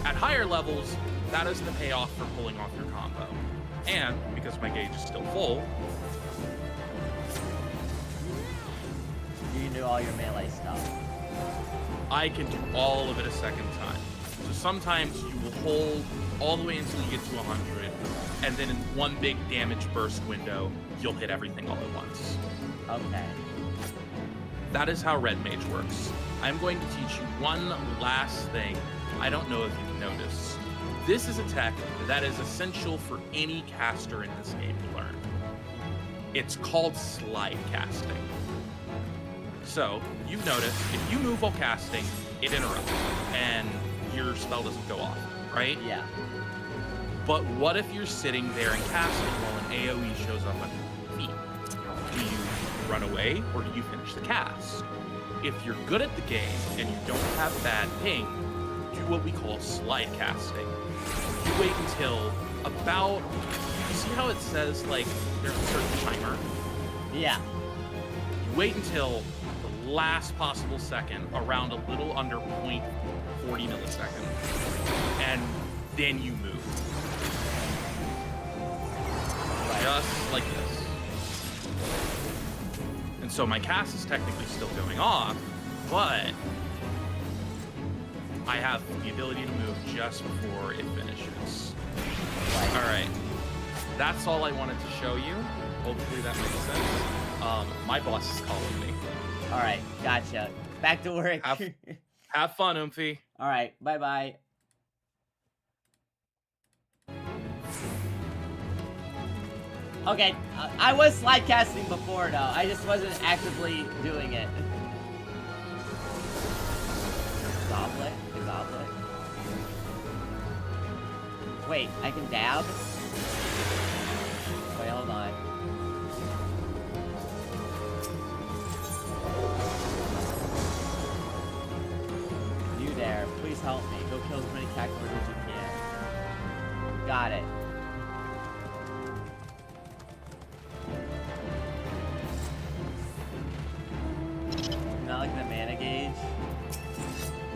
At higher levels, that is the payoff for pulling off your combo. And, because my gauge is still full, You can do all your melee stuff. I can do all of it a second time. So sometimes you will hold all the way until you get to 100, and then in one big damage burst window, you'll hit everything all at once. Okay. That is how Red Mage works. I'm going to teach you one last thing. I don't know if you've noticed. This is a tech that is essential for any caster in this game to learn. It's called slide casting. So, you've noticed, if you move while casting, it interrupts, and your spell doesn't go off, right? Yeah. But what if you're sitting there and casting while an AoE shows up on your feet? Do you run away, or do you finish the cast? If you're good at the game, and you don't have bad ping, do what we call slide casting. You wait until about, you see how it says, like, there's a certain timer? Yeah. You wait until the last possible second, around a little under 0.40 milliseconds, and then you move. Just like this. And so my cast is technically still going off, but I have the ability to move just before it finishes. Alright. That's all I wanted to show you. Hopefully that makes sense. My boss is calling me. Alright, gotcha. Back to work. Have fun, Oomphy. Alright, bye-bye. Okay, I was slide casting before though. I just wasn't actively doing it. Goblet? The goblet? Wait, I can dab? Wait, hold on. You there, please help me. Go kill as many cactuars as you can. Got it. Not like the mana gauge.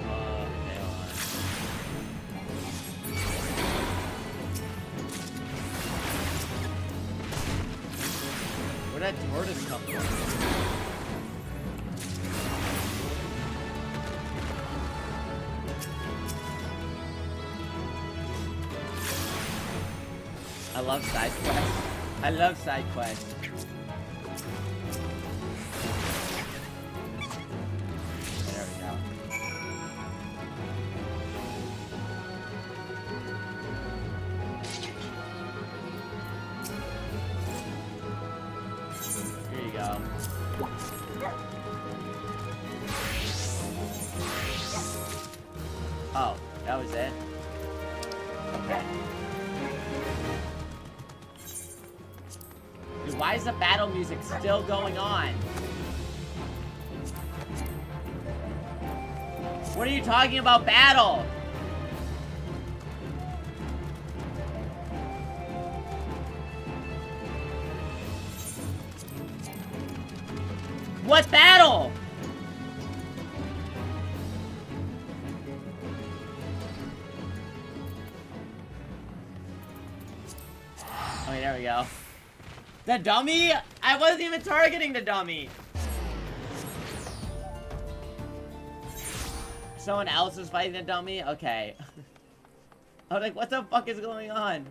Okay, hold on. Where'd that tortoise come from? I love side quests. I love side quests. There we go. Here you go. Oh, that was it? Okay. Dude, why is the battle music still going on? What are you talking about battle? What battle? Okay, there we go. The dummy? I wasn't even targeting the dummy. Someone else is fighting the dummy? Okay. I was like, what the fuck is going on?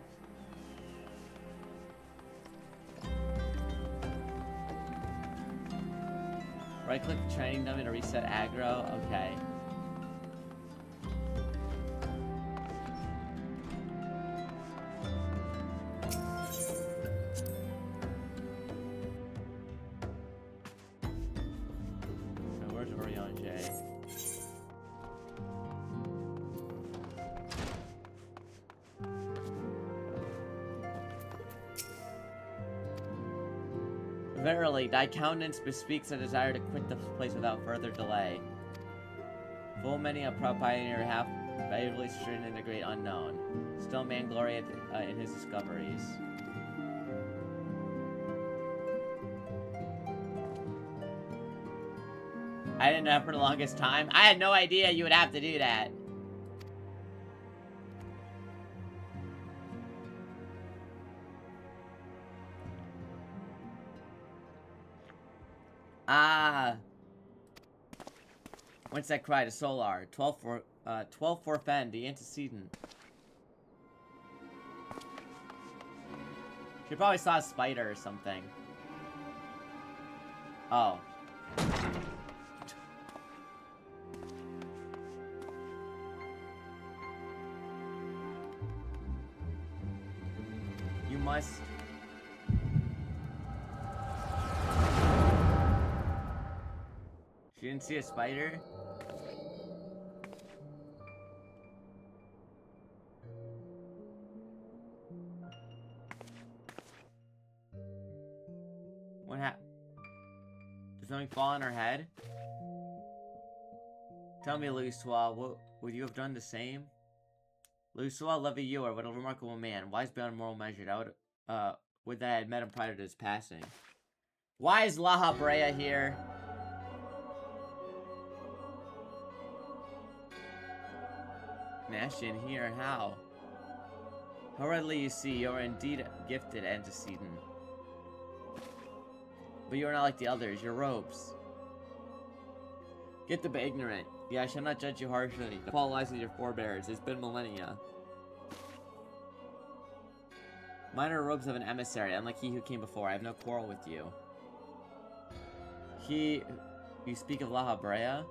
Right click the training dummy to reset aggro. Okay. So where's Orion J? Verily, thy countenance bespeaks a desire to quit the place without further delay. Full many a proud pioneer half bravely stricken in the great unknown. Still man glory in his discoveries. I didn't know for the longest time. I had no idea you would have to do that. Ah. What's that cry to Solar? 12 for Fen, the antecedent. She probably saw a spider or something. Oh. You must... She didn't see a spider? What happened? Did something fall on her head? Tell me, Luswa, what would you have done the same? Luswa, love you, or what a remarkable man, wise beyond moral measure. Would that I had met him prior to his passing. Why is La Brea here? Nashtian here, how? How readily you see, you are indeed gifted antecedent. But you are not like the others, your robes. Get to be ignorant. Yeah, I shall not judge you harshly. The fault lies with your forebears. It's been millennia. Mine are robes of an emissary, unlike he who came before. I have no quarrel with you. You speak of La Brea?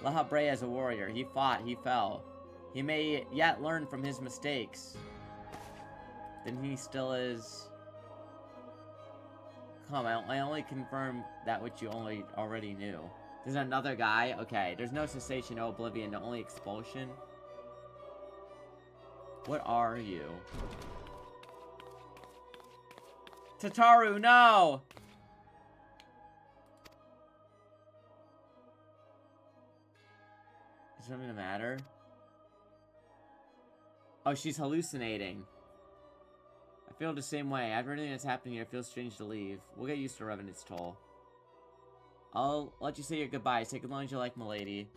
La Brea is a warrior. He fought, he fell. He may yet learn from his mistakes. then he still is... Come, I only confirmed that which you already knew. There's another guy? Okay, there's no cessation, no oblivion, no only expulsion. What are you? Tataru, no! Is something the matter? Oh, she's hallucinating. I feel the same way. After everything that's happening here, it feels strange to leave. We'll get used to Revenant's toll. I'll let you say your goodbyes. Take as long as you like, milady.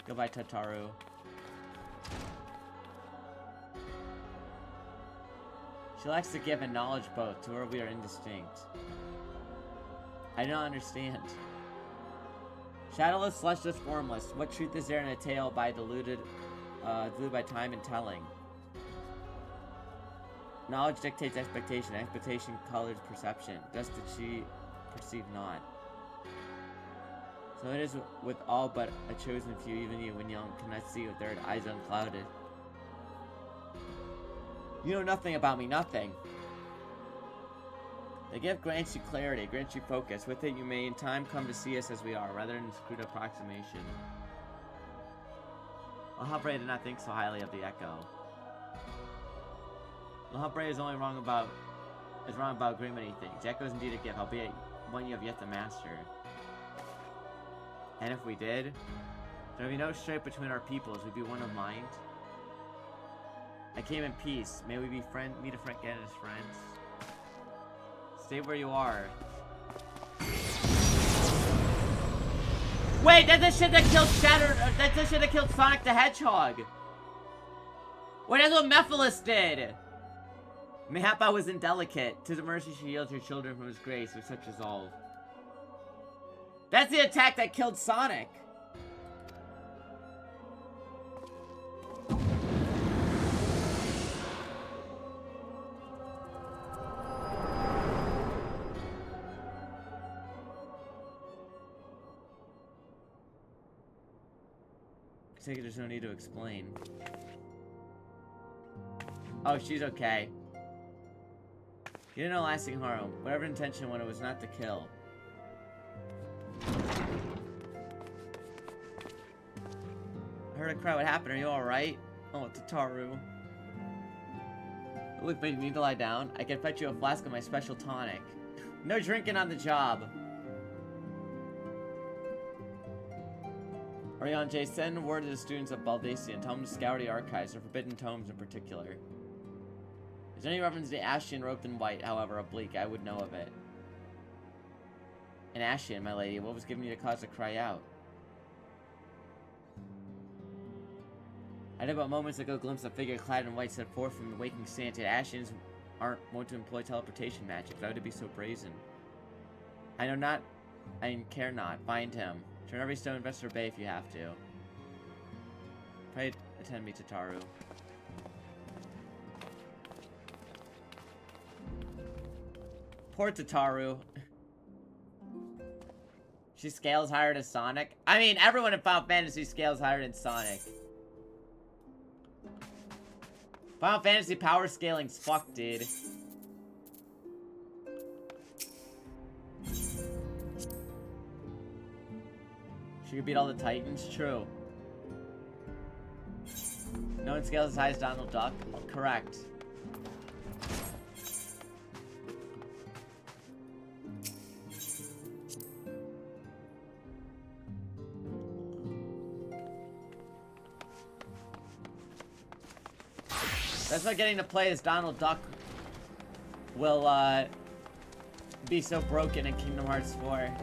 Goodbye, Tataru. She lacks the gift and knowledge both. To her, we are indistinct. I do not understand. Shadowless, fleshless, formless. What truth is there in a tale diluted by time and telling? Knowledge dictates expectation. Expectation colors perception. Just that she perceive not. So it is with all but a chosen few, even you, when young, cannot see with their eyes unclouded. You know nothing about me, nothing. The gift grants you clarity, grants you focus. With it, you may in time come to see us as we are, rather than a screwed approximation. Lahabre did not think so highly of the Echo. Lahabre is only wrong about a great many things. The Echo is indeed a gift, albeit one you have yet to master. And if we did, there would be no strife between our peoples. We'd be one of mind. I came in peace. May we be meet a friend again as friends. Stay where you are. Wait, that's the shit that killed that's the shit that killed Sonic the Hedgehog. Wait, that's what Mephiles did. Mayhap I was indelicate. 'Tis a mercy she yields her children from his grace with such resolve. That's the attack that killed Sonic. I think there's no need to explain. Oh, she's okay. You didn't know lasting harm. Whatever intention when it was not to kill. I heard a cry. What happened? Are you alright? Oh, it's Tataru. Look, baby, you need to lie down. I can fetch you a flask of my special tonic. No drinking on the job. Orion J, send word to the students of Baldesia and tell them to scour the archives, the forbidden tomes in particular. Is there any reference to Ashian robed in white, however oblique, I would know of it. An Ashian, my lady, what was giving you the cause to cry out? I did but moments ago glimpse a figure clad in white set forth from the waking sand. Ashians aren't wont to employ teleportation magic. Why would it be so brazen? I know not, I care not. Find him. Turn every stone, Investor Bay if you have to. Pray attend me, Tataru. Poor Tataru. She scales higher than Sonic. I mean, everyone in Final Fantasy scales higher than Sonic. Final Fantasy power scaling's fucked, dude. She could beat all the Titans? True. No one scales as high as Donald Duck? Oh, correct. That's why getting to play as Donald Duck will, be so broken in Kingdom Hearts 4.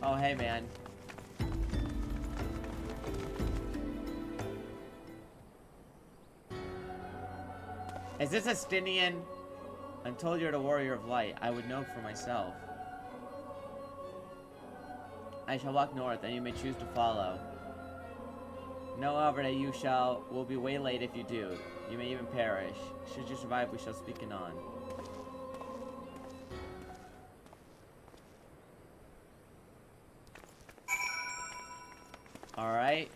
Oh, hey, man. Is this Estinian? I'm told you're the warrior of light. I would know for myself. I shall walk north, and you may choose to follow. Know, however, that you will be waylaid if you do. You may even perish. Should you survive, we shall speak anon. Alright.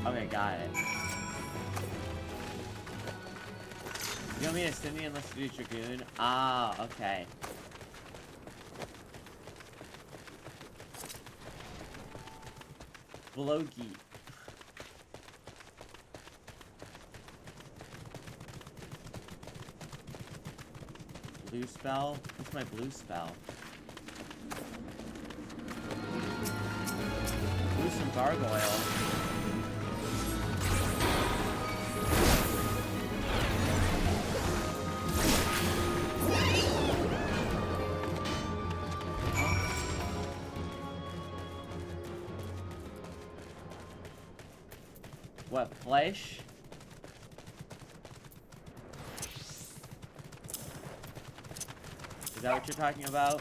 Okay, got it. You want me to send me unless you do Dragoon? Ah, okay. Blogi. Blue spell? What's my blue spell? Blue some gargoyle. What, flesh? Is that what you're talking about?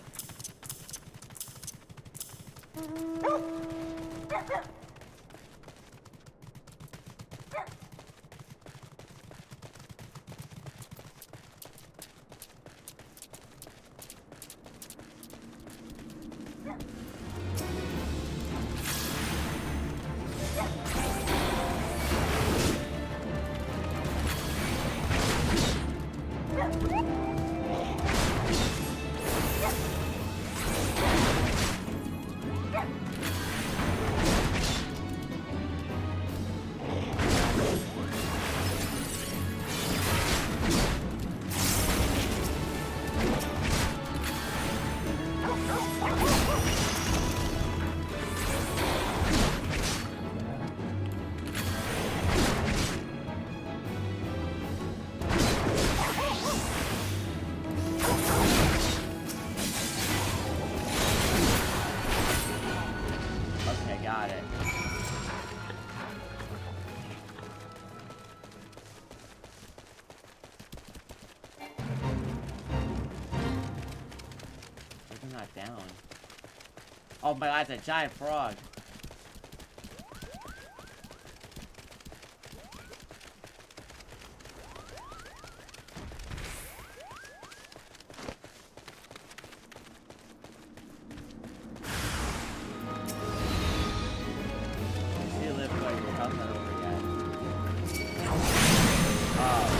Okay, got it. I'm not down. Oh my god, it's a giant frog. See you live quick, your health not over yet. Oh.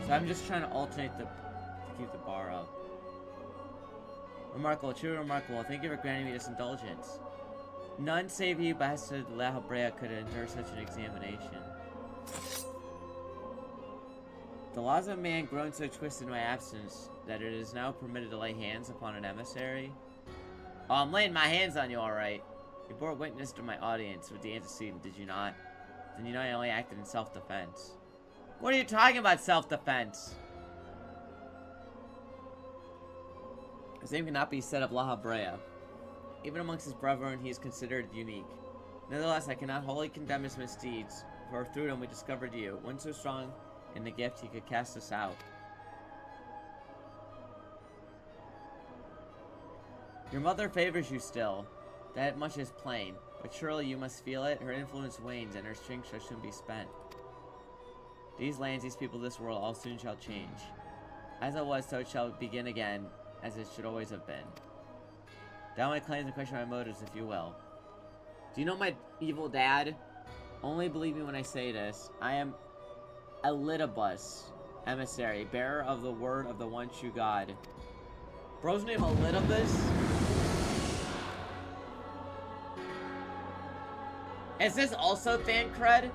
So I'm just trying to alternate to keep the bar up. Remarkable, truly remarkable. Thank you for granting me this indulgence. None save you, Bastard La Habrea, could endure such an examination. The laws of man grown so twisted in my absence that it is now permitted to lay hands upon an emissary. Oh, I'm laying my hands on you, alright. You bore witness to my audience with the antecedent, did you not? Then you know I only acted in self-defense. What are you talking about, self-defense? His name cannot be said of La Habrea. Even amongst his brethren, he is considered unique. Nevertheless, I cannot wholly condemn his misdeeds, for through him we discovered you. One so strong in the gift he could cast us out. Your mother favors you still. That much is plain. But surely you must feel it. Her influence wanes, and her strength shall soon be spent. These lands, these people, this world, all soon shall change. As it was, so it shall begin again, as it should always have been. Doubt my claims and question my motives, if you will. Do you know my evil dad? Only believe me when I say this. I am Elidibus, emissary, bearer of the word of the one true God. Bro's name Elidibus? Is this also Thancred?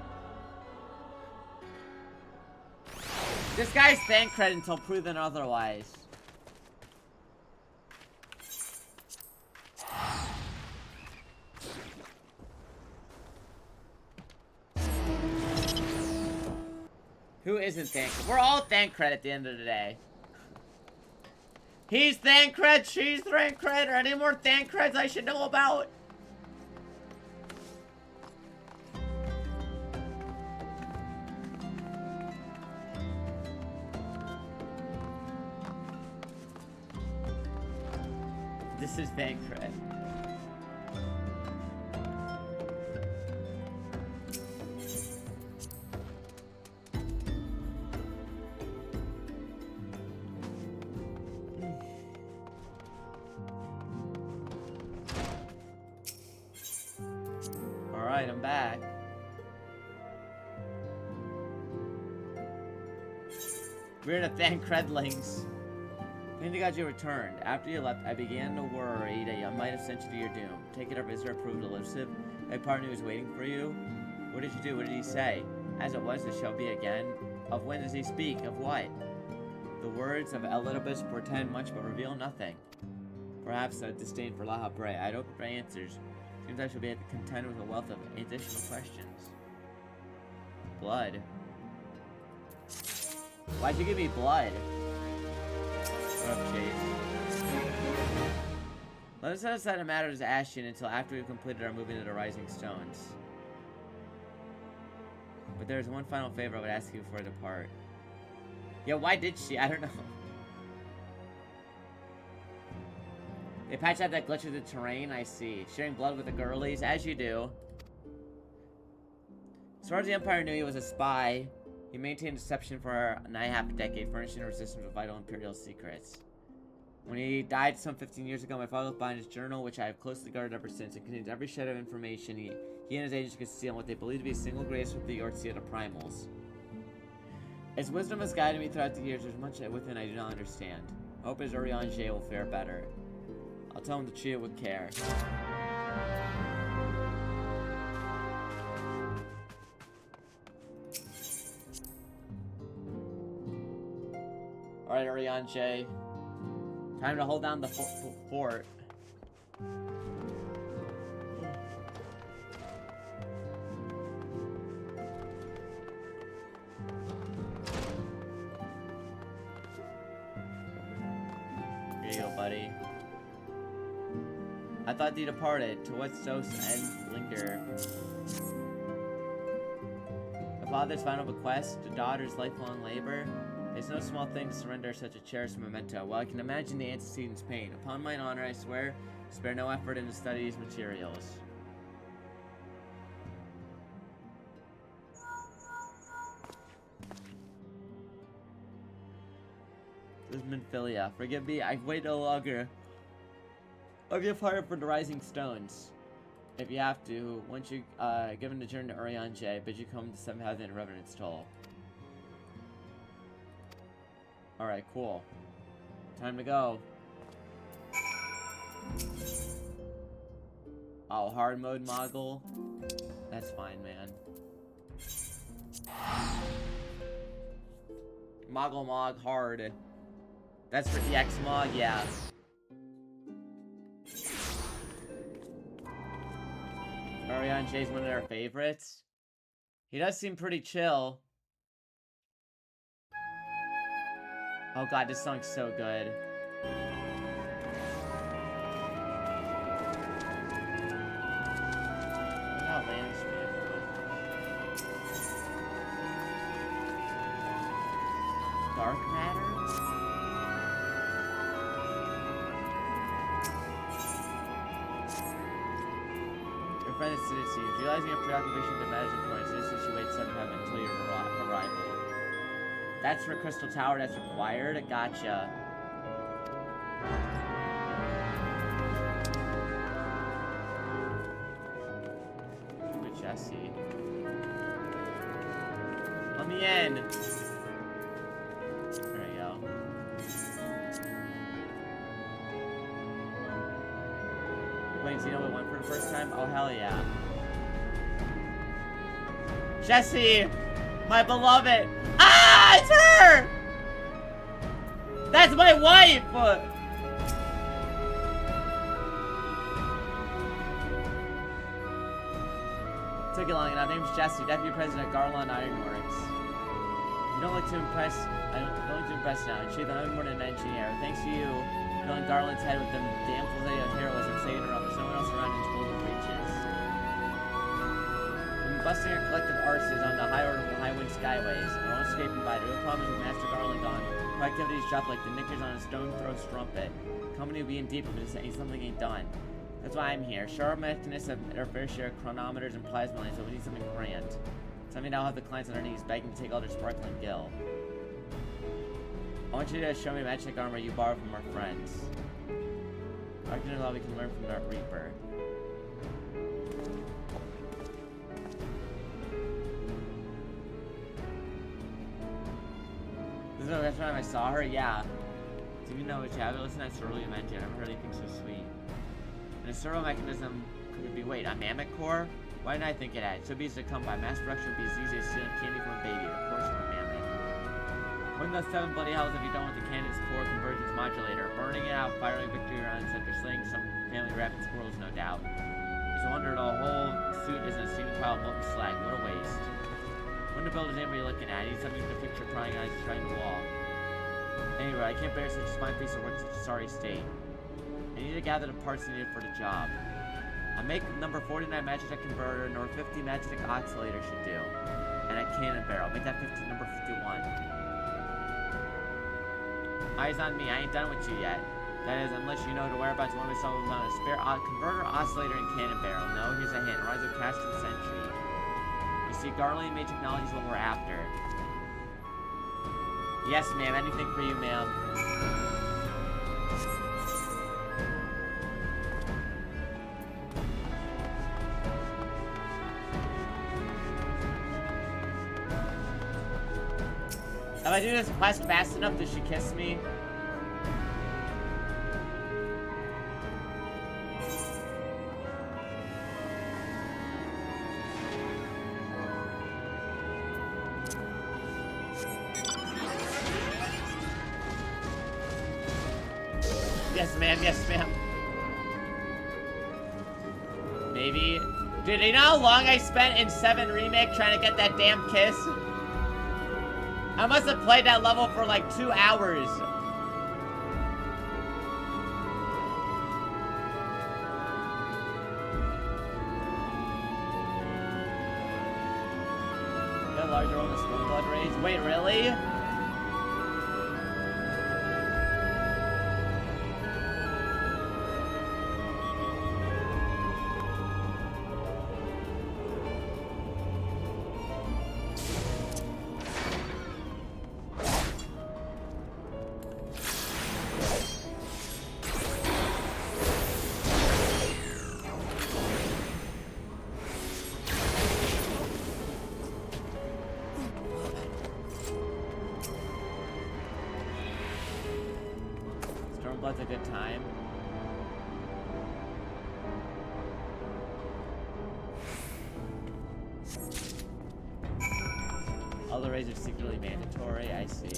This guy's Thancred until proven otherwise. Who isn't Thancred? We're all Thancred at the end of the day. He's Thancred, she's Thancred. Are any more Thancreds I should know about? This is Thancred. Alright, I'm back. We're the Thancredlings. Thank God you returned. After you left, I began to worry that I might have sent you to your doom. Take it up, Israel proved elusive. My partner was waiting for you. What did you do? What did he say? As it was, it shall be again. Of when does he speak? Of what? The words of Elidibus portend much but reveal nothing. Perhaps a disdain for La Habre. I don't for answers. Seems I shall be content with a wealth of additional questions. Blood. Why'd you give me blood? What up, Chase? Let us set aside the matter as Ashen until after we've completed our movement to the Rising Stones. But there's one final favor I would ask you before I depart. Yeah, why did she? I don't know. They patched out that glitch with the terrain, I see. Sharing blood with the girlies, as you do. As far as the Empire knew, he was a spy. He maintained deception for nigh half a decade, furnishing resistance with vital Imperial secrets. When he died some 15 years ago, my father left behind his journal, which I have closely guarded ever since. It contains every shred of information he and his agents could steal on what they believe to be a single greatest with the Yortzia of the Primals. Its wisdom has guided me throughout the years. There's much within I do not understand. I hope his Urianger will fare better. I'll tell him to treat it with care. Alright, Urianger. Time to hold down the fort. Here you go, buddy. I thought thee departed. To what so end linger? The father's final bequest, the daughter's lifelong labor. It's no small thing to surrender such a cherished memento. While I can imagine the antecedents' pain, upon mine honor, I swear, spare no effort in the study of these materials. This is Minfilia. Forgive me, I've waited no longer. I'll give fire for the Rising Stones. If you have to, once you given the journey to Urianger, bid you come to 7,000 in reverence toll. Alright, cool. Time to go. Oh, hard mode Moggle? That's fine, man. Moggle Mog hard. That's for the X Mog, yeah. Urianger's one of their favorites. He does seem pretty chill. Oh god, this song's so good. Outlandish, man. Dark matter? Your friend is citizen. Realizing your preoccupation with matters important, citizen should wait some time until your arrival. That's for Crystal Tower, that's required? Gotcha. With Jesse. Let me in! There we go. Wait, so you know what went for the first time? Oh, hell yeah. Jesse! My beloved! Ah! It's her! That's my wife! Took you long enough. Name's Jesse, Deputy President of Garland Ironworks. You don't look too impressed. I don't look too impressed now. Achieved nothing more than an engineer. Thanks to you, filling Garland's head with them damn full of heroism, saving her up. There's no one else around in golden breaches. Busting our collective arses on the high order of the high wind skyways. Our own escaping by the real problems with Master Garland gone. Productivity's dropped like the knickers on a stone throw strumpet. Company will be in deep if it's saying something ain't done. That's why I'm here. Sure, mechanists have their fair share of chronometers and plasma lanes, but we need something grand. Something that'll have the clients on their knees begging to take all their sparkling gill. I want you to show me magic armor you borrowed from our friends. Argument law we can learn from the Reaper. This is the last time I saw her? Yeah. Do you know what you have? Listen to that Sorrel you mentioned. I've never heard anything so sweet. And a Sorrel mechanism could be, wait, a mammoth core? Why didn't I think it had? So be easy to come by. Mass production would be as easy as stealing candy from a baby, of course from a mammoth. When the 7 bloody hells have you done with the cannon's core convergence modulator? Burning it out, firing victory rounds after slaying some family rabbit squirrels, no doubt. It's a wonder the whole suit isn't a steaming pile of molten slag. What a waste. Wonder builders anybody looking at. I need something to picture crying eyes trying the wall. Anyway, I can't bear such a spine piece of work in such a sorry state. I need to gather the parts needed for the job. I make number 49 Magitech converter, number 50 Magitech oscillator should do. And a cannon barrel. Make that number 51. Eyes on me, I ain't done with you yet. That is, unless you know the whereabouts of one of myself on a spare converter, oscillator, and cannon barrel. No, here's a hint. Rise of Cast of the Century. You see, Garland made technology is what we're after. Yes, ma'am. Anything for you, ma'am. If I do this quest fast enough, does she kiss me? Yes, ma'am. Yes, ma'am. Maybe. Dude, you know how long I spent in 7 Remake trying to get that damn kiss? I must have played that level for like 2 hours. Got a larger one with Stormblood Rage. Wait, really? Stormblood's a good time. All the raids are secretly mandatory, I see.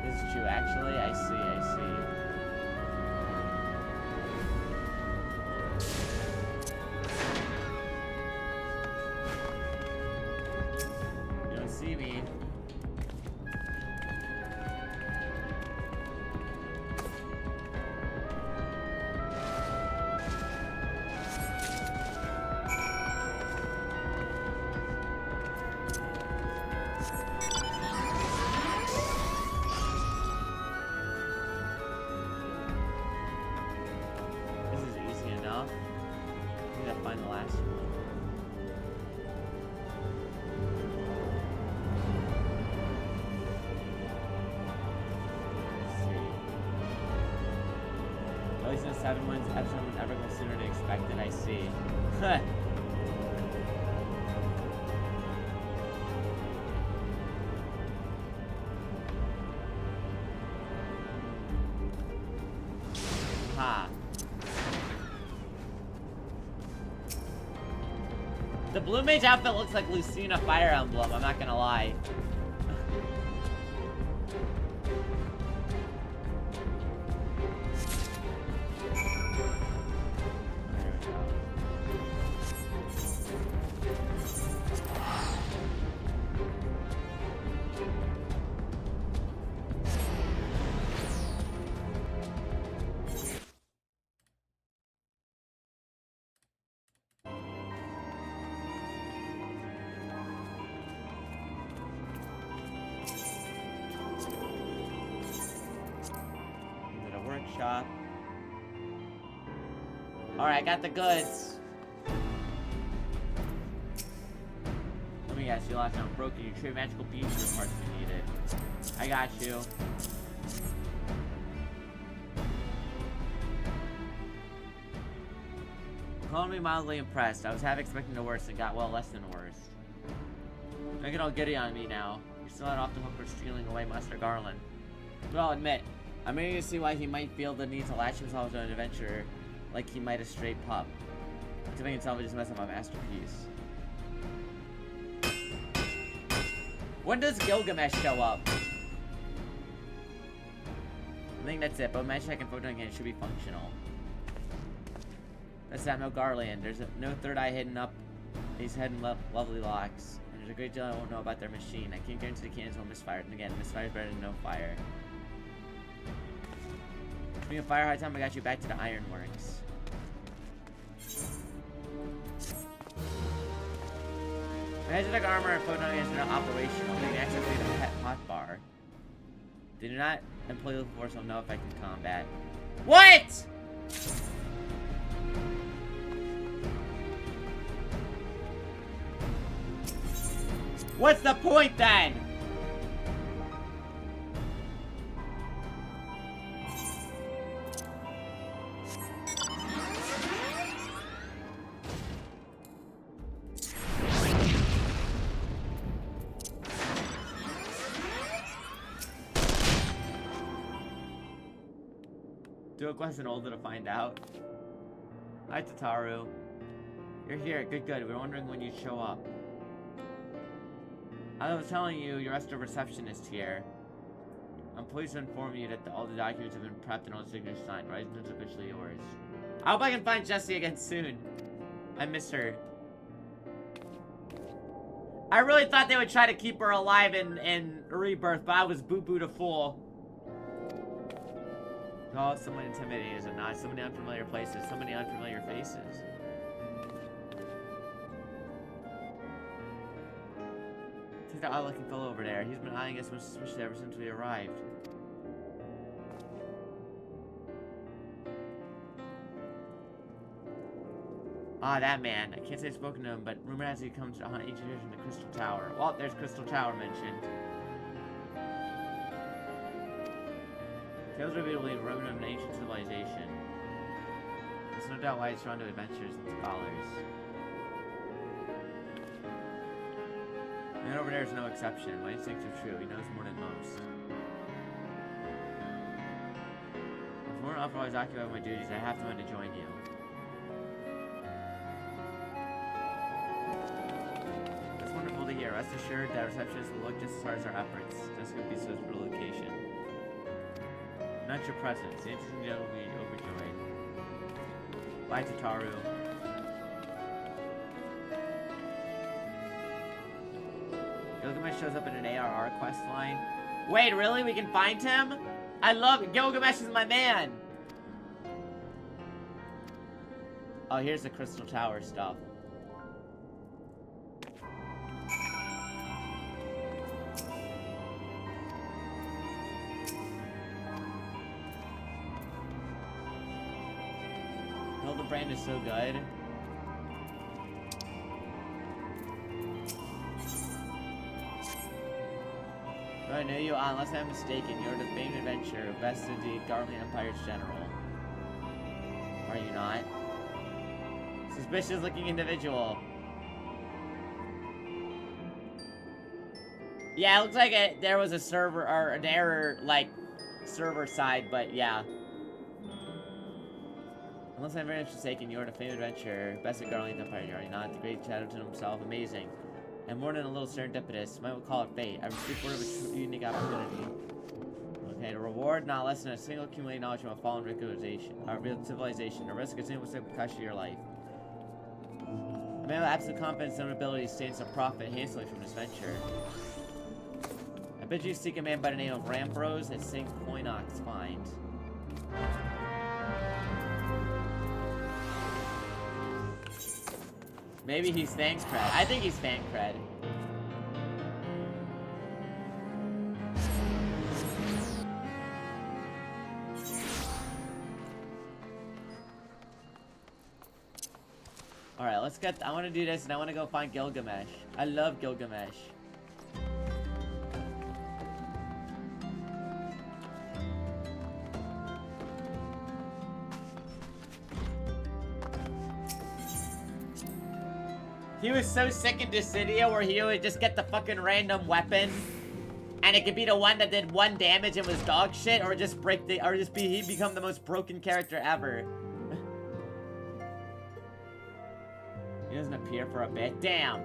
This is true, actually, I see. You don't see me. At least in the 7 wins, Epsilon would never go sooner than expected, I see. Huh. Ha. The Blue Mage outfit looks like Lucina Fire Emblem, I'm not gonna lie. Workshop. Alright, I got the goods. Let me guess, you lost out broken. You trade magical beams for parts if you need it. I got you. Calling me mildly impressed. I was half expecting the worst and got well less than the worst. Don't get all giddy on me now. You're still not off the hook for stealing away Master Garland. But I'll admit, I'm beginning to see why he might feel the need to latch himself to an adventure like he might a stray pup. To make himself just mess up my masterpiece. When does Gilgamesh show up? I think that's it, but Magic Check and Photon again should be functional. That's that, no Garland. There's no third eye hidden up these hidden lovely locks. And there's a great deal I won't know about their machine. I can't guarantee the cannons won't misfire. And again, misfire is better than no fire. Being a fire high time, I got you back to the ironworks. Magic armor and photon guns are not operational. They can activate a pet pot bar. They do not employ lethal force with no effective combat. What?! What's the point then? Do a quest and older to find out. Hi, Tataru. You're here. Good, good. We're wondering when you'd show up. I was telling you, your restored receptionist here. I'm pleased to inform you that all the documents have been prepped and all the signatures signed. Risen's officially yours. I hope I can find Jessie again soon. I miss her. I really thought they would try to keep her alive in Rebirth, but I was boo-boo to fool. Oh, someone intimidating, is it not? So many unfamiliar places, so many unfamiliar faces. Take that odd-looking fellow over there. He's been eyeing us most suspiciously ever since we arrived. Ah, that man. I can't say I've spoken to him, but rumor has he comes to hunt ancient treasure in the Crystal Tower. Well, there's Crystal Tower mentioned. Tales reveal a remnant of an ancient civilization. There's no doubt why he's drawn to adventurers and scholars. The man over there is no exception. My instincts are true. He knows more than most. If we're not otherwise occupied with my duties, I have to want to join you. That's wonderful to hear. Rest assured that receptionists will look just as hard as our efforts. Just could be so for location. Not your presence. The interesting deal will be overjoyed. Bye, Tataru. Gilgamesh shows up in an ARR quest line. Wait, really? We can find him? I love it. Gilgamesh is my man. Oh, here's the Crystal Tower stuff. Hildebrand is so good. I know you, unless I'm mistaken, you're the famed adventurer, best indeed, Garland Empire's general. Are you not? Suspicious looking individual. Yeah, it looks like there was a server, or an error, like, server side, but yeah. Unless I'm very mistaken, you are the famed adventurer, best at Garland Empire, are you not? The great Chatterton himself, amazing. And more than a little serendipitous, might call it fate. I received word of a unique opportunity. Okay, the reward, not less than a single accumulated knowledge from a fallen civilization. A risk of single percussion of your life. A man with absolute confidence in his own abilities stands to profit handsomely from this venture. I bet you seek a man by the name of Rambrose at St. Coinox find. Maybe he's thanks cred. I think he's fan cred. Alright, let's get... I want to do this, and I want to go find Gilgamesh. I love Gilgamesh. He was so sick in Dissidia where he would just get the fucking random weapon, and it could be the one that did 1 damage and was dog shit, or just break the... or just be... he'd become the most broken character ever. He doesn't appear for a bit. Damn.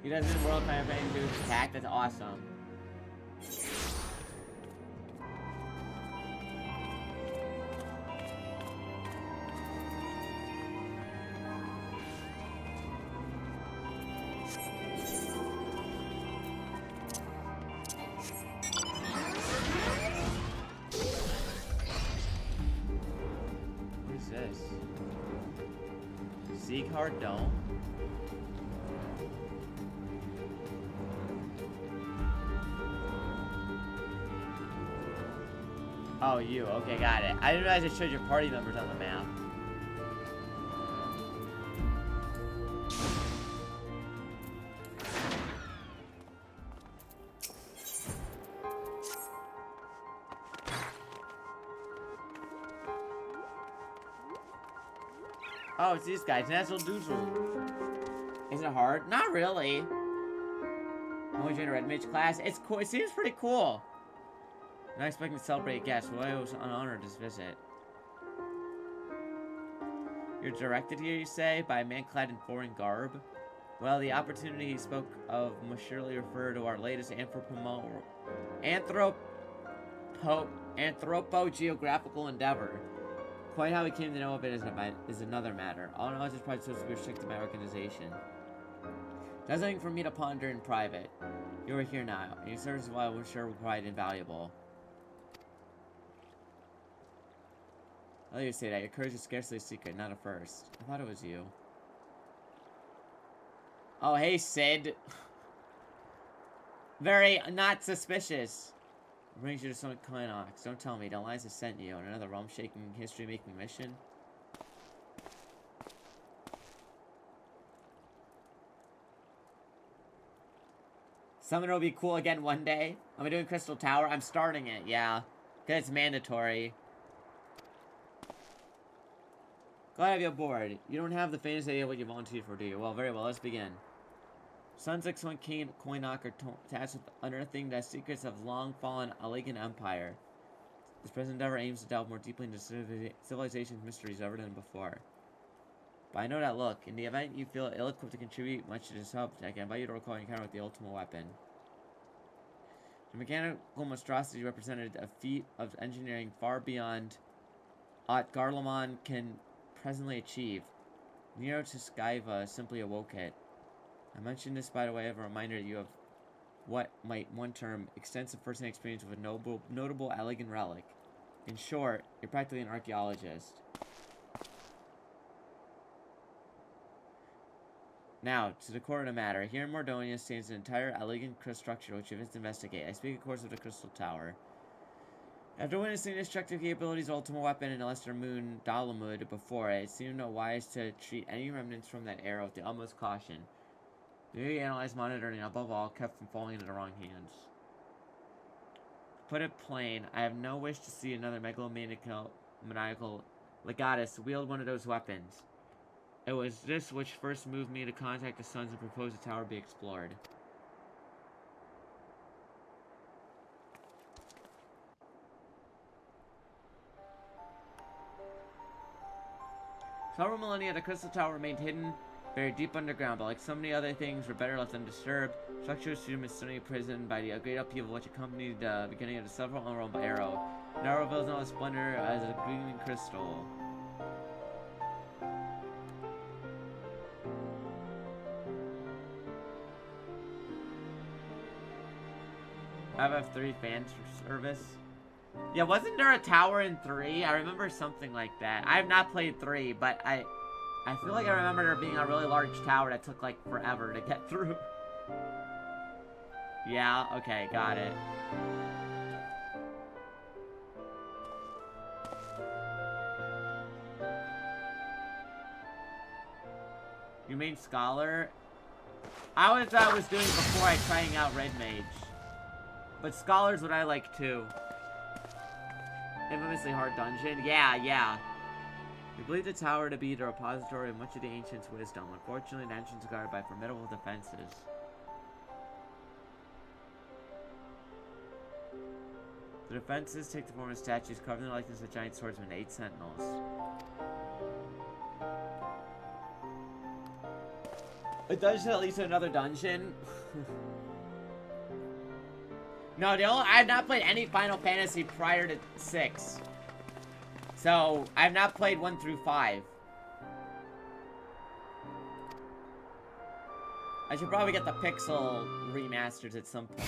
He doesn't world kind of anything to do with attack. That's awesome. What is this? Sieghard Dome? Oh, you. Okay, got it. I didn't realize it showed your party members on the map. Oh, it's these guys. Nazzle Doozle. Is it hard? Not really. I'm only doing a red mage class. It's cool. It seems pretty cool. Not expecting to celebrate guests. Well, I was unhonored this visit. You're directed here, you say, by a man clad in foreign garb? Well, the opportunity he spoke of must surely refer to our latest anthropo-geographical endeavor. Quite how we came to know of it is another matter. All knowledge is probably supposed to be restricted to my organization. That's something for me to ponder in private. You are here now, and your service is what I'm sure will provide invaluable. I'll you say that. Your courage is scarcely a secret, not a first. I thought it was you. Oh, hey, Sid. Very not suspicious. Brings you to some Coinox. Don't tell me. Don't Eliza sent you on another realm-shaking, history-making mission. Summoner will be cool again one day. Am I doing Crystal Tower? I'm starting it, yeah. Because it's mandatory. Glad to have you aboard. You don't have the faintest idea what you volunteered for, do you? Well, very well. Let's begin. Sun 6-1 Coinox are tasked with unearthing the secrets of long-fallen Allegan Empire. This present endeavor aims to delve more deeply into civilization's mysteries ever than before. But I know that look. In the event you feel ill-equipped to contribute much to this subject, I can invite you to recall an encounter with the ultimate weapon. The mechanical monstrosity represented a feat of engineering far beyond what Garlemald can presently achieve. Nero Tuscaiva simply awoke it. I mention this by the way of a reminder that you have what might one term extensive first-hand experience with a notable Allegan relic. In short, you're practically an archaeologist. Now, to the core of the matter. Here in Mordonia stands an entire elegant crystal structure which you must investigate. I speak, of course, of the Crystal Tower. After witnessing the destructive capabilities of Ultima Weapon and Lesser Moon Dalamud before it seemed no wise to treat any remnants from that era with the utmost caution. They analyzed, monitored, and above all, kept from falling into the wrong hands. To put it plain, I have no wish to see another maniacal legatus wield one of those weapons. It was this which first moved me to contact the Sons and propose the tower be explored. Several millennia, the Crystal Tower remained hidden, buried deep underground, but like so many other things, were better left undisturbed. Structure was assumed as suddenly imprisoned by the great upheaval which accompanied the beginning of the several unrolled arrow. Now reveals no splendor as a gleaming crystal. FF3 fan service. Yeah, wasn't there a tower in 3? I remember something like that. I have not played 3, but I feel like I remember there being a really large tower that took, like, forever to get through. Yeah, okay, got it. You mean Scholar? I was doing before I trying out Red Mage. But Scholar's what I like, too. Infamously hard dungeon? Yeah. We believe the tower to be the repository of much of the ancients' wisdom. Unfortunately, the entrance is guarded by formidable defenses. The defenses take the form of statues covered in the likeness of giant swordsmen, 8 sentinels. A dungeon that leads to another dungeon? No, I have not played any Final Fantasy prior to 6. So, I have not played 1 through 5. I should probably get the Pixel remasters at some point.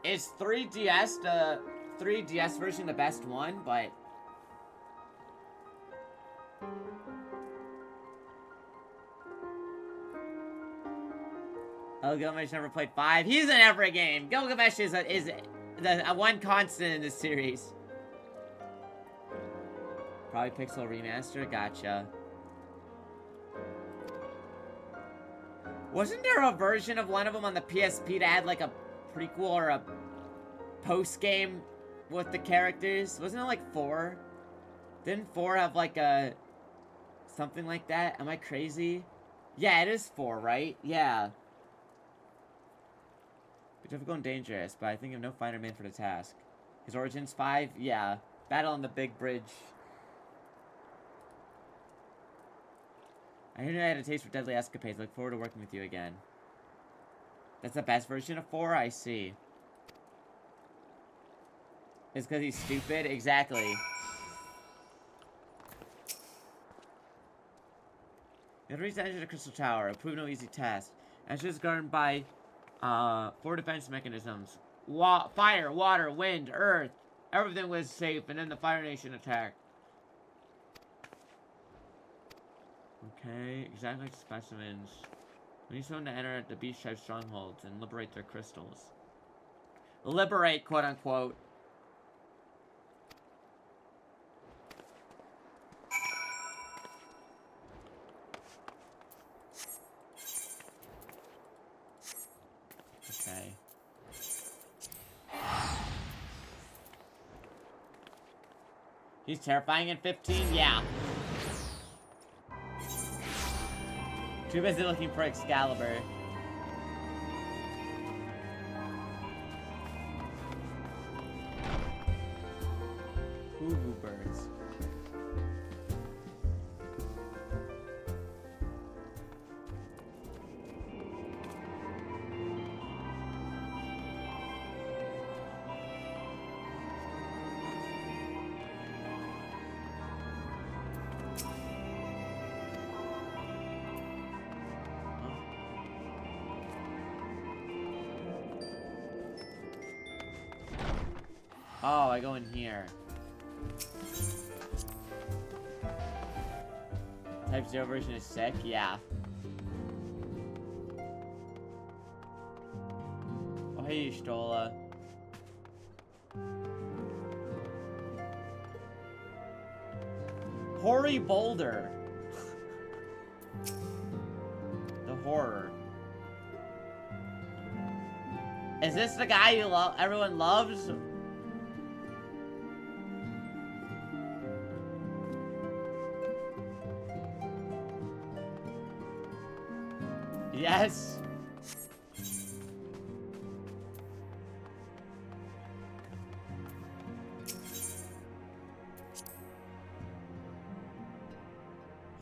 Is 3DS the 3DS version the best one? But Gilgamesh never played 5. He's in every game. Gilgamesh is a one constant in this series. Probably Pixel remaster. Gotcha. Wasn't there a version of one of them on the PSP that had like a prequel or a post game with the characters? Wasn't it like 4? Didn't 4 have like a something like that? Am I crazy? Yeah, it is 4, right? Yeah. Difficult and dangerous, but I think of no finer man for the task. His origins 5? Yeah. Battle on the Big Bridge. I knew I had a taste for deadly escapades. Look forward to working with you again. That's the best version of 4? I see. It's because he's stupid? Exactly. You have to reach the edge of the Crystal Tower. It proved no easy task. Edge is guarded by 4 defense mechanisms. Fire, water, wind, earth. Everything was safe, and then the Fire Nation attacked. Okay, exactly like specimens. We need someone to enter the Beast Tribe strongholds and liberate their crystals. Liberate, quote unquote. Okay. He's terrifying in 15? Yeah. Too busy looking for Excalibur. Hoo-hoo birds. Oh, I go in here. Type 0 version is sick? Yeah. Oh, hey, Stola. Hoary Boulder. The horror. Is this the guy you love? Everyone loves? Yes.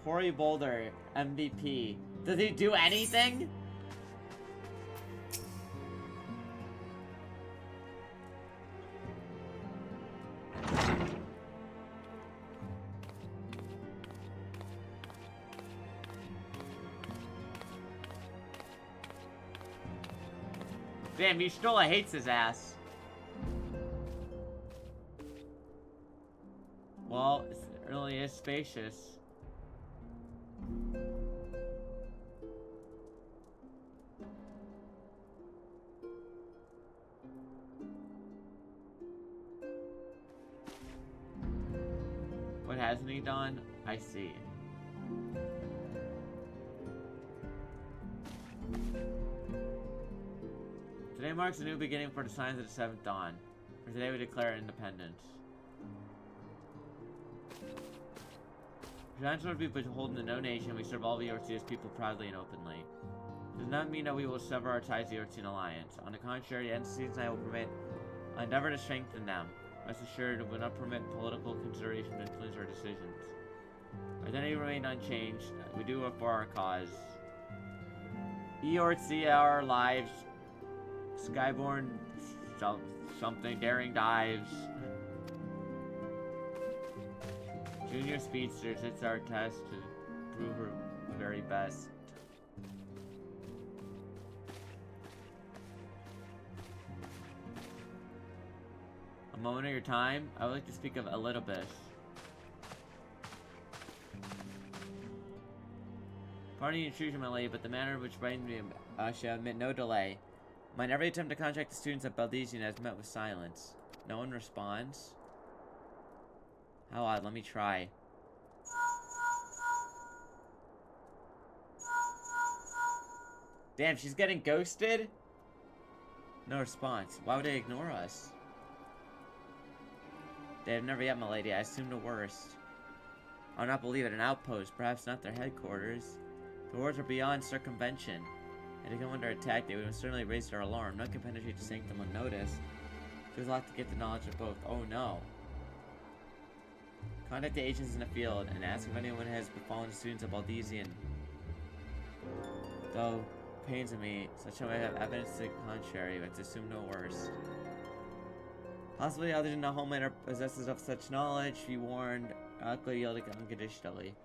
Hoary Boulder, MVP. Does he do anything? Damn, Yushnola hates his ass. Well, it really is spacious. What hasn't he done? I see. Today marks a new beginning for the signs of the seventh dawn. For today we declare independence. Giants will be beholden to no nation. We serve all the Eorzea's people proudly and openly. It does not mean that we will sever our ties to the Eorzean alliance. On the contrary, the entities and I will permit endeavor to strengthen them. Rest assured, we will not permit political consideration to influence our decisions. Our identity remained unchanged. We do it for our cause. Eorzea, our lives. Skyborn, something, daring dives. Junior speedsters, it's our test to prove our very best. A moment of your time, I would like to speak of Elidibus. Pardon the intrusion, my lady, but the manner in which frightened me shall admit no delay. Mine every attempt to contact the students at Baldesion has met with silence. No one responds. How odd, let me try. Damn, she's getting ghosted? No response. Why would they ignore us? They have never yet, my lady. I assume the worst. I'll not believe it. An outpost. Perhaps not their headquarters. The wards are beyond circumvention. Had they come under attack, they would have certainly raised our alarm. None can penetrate the sanctum unnoticed. There's a lot to get the knowledge of both. Oh no. Contact the agents in the field and ask if anyone has befallen the students of Baldesion. Though, pains in me, such I have evidence to the contrary, but to assume no worse. Possibly others in the homeland are possessors of such knowledge. Be warned, Akko yielded unconditionally.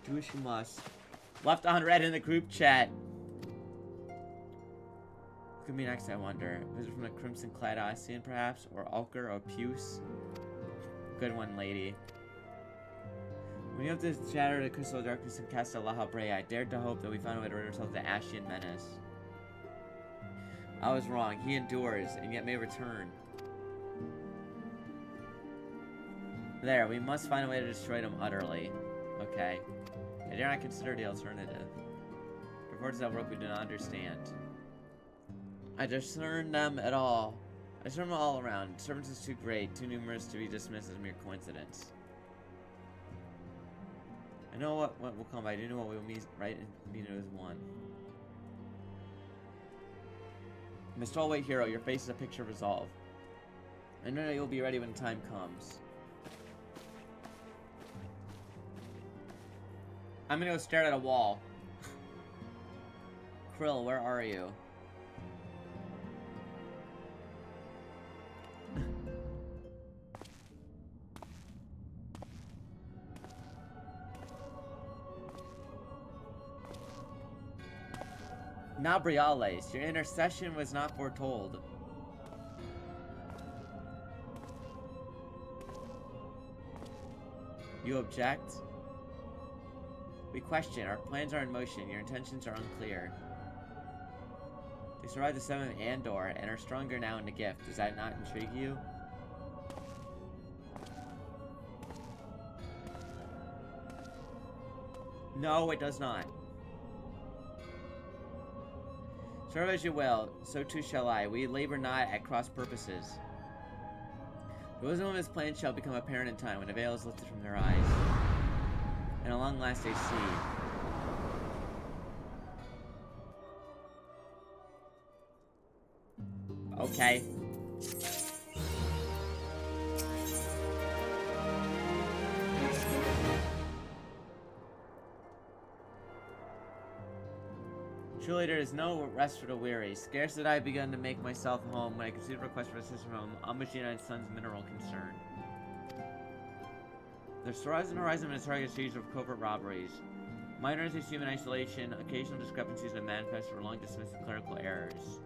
Do as you must. Left unread in the group chat. What could be next, I wonder? Visit from a crimson-clad Ossian, perhaps? Or Ulker, or Puce? Good one, lady. When you have to shatter the crystal darkness and cast a Laha Brea, I dared to hope that we found a way to rid ourselves of the Ashian menace. I was wrong. He endures, and yet may return. There, we must find a way to destroy them utterly. Okay. I dare not consider the alternative. The reports that work we do not understand. I discern them at all. I discern them all around. Disturbance is too great, too numerous to be dismissed as mere coincidence. I know what will come, but I do know what we will meet right and meet it as one. Mr. Stalwart Hero, your face is a picture of resolve. I know that you'll be ready when the time comes. I'm gonna go stare at a wall. Krill, where are you? Nabriales, your intercession was not foretold. You object? We question. Our plans are in motion. Your intentions are unclear. They survived the 7th Andor and are stronger now in the gift. Does that not intrigue you? No, it does not. Serve as you will, so too shall I. We labor not at cross purposes. The wisdom of his plan shall become apparent in time when the veil is lifted from their eyes. And at long last they see. Okay. Truly there is no rest for the weary. Scarce had I begun to make myself home when I conceived a request for assistance from Ambashina and Sons Mineral Concern. There's horizon and target a series of covert robberies. Minor issues human isolation, occasional discrepancies in manifest or long dismissed clerical errors.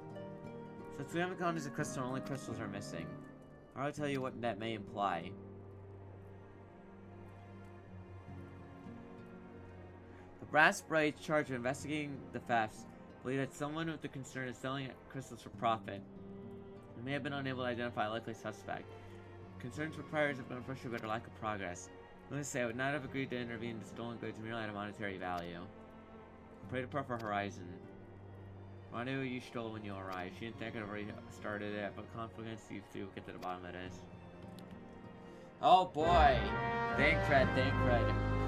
Since we haven't gone as a crystal, only crystals are missing. I'll tell you what that may imply. The Brass Braids charged with investigating the thefts believe that someone with the concern is selling crystals for profit. They may have been unable to identify a likely suspect. Concerns proprietors have been frustrated by their lack of progress. Let me say, I would not have agreed to intervene in the stolen goods merely at a monetary value. Pray to part for Horizon. Rendezvous you stole when you arrived. She didn't think I'd already started it, but confidence you two will get to the bottom of this. Oh boy! Thank cred, thank cred.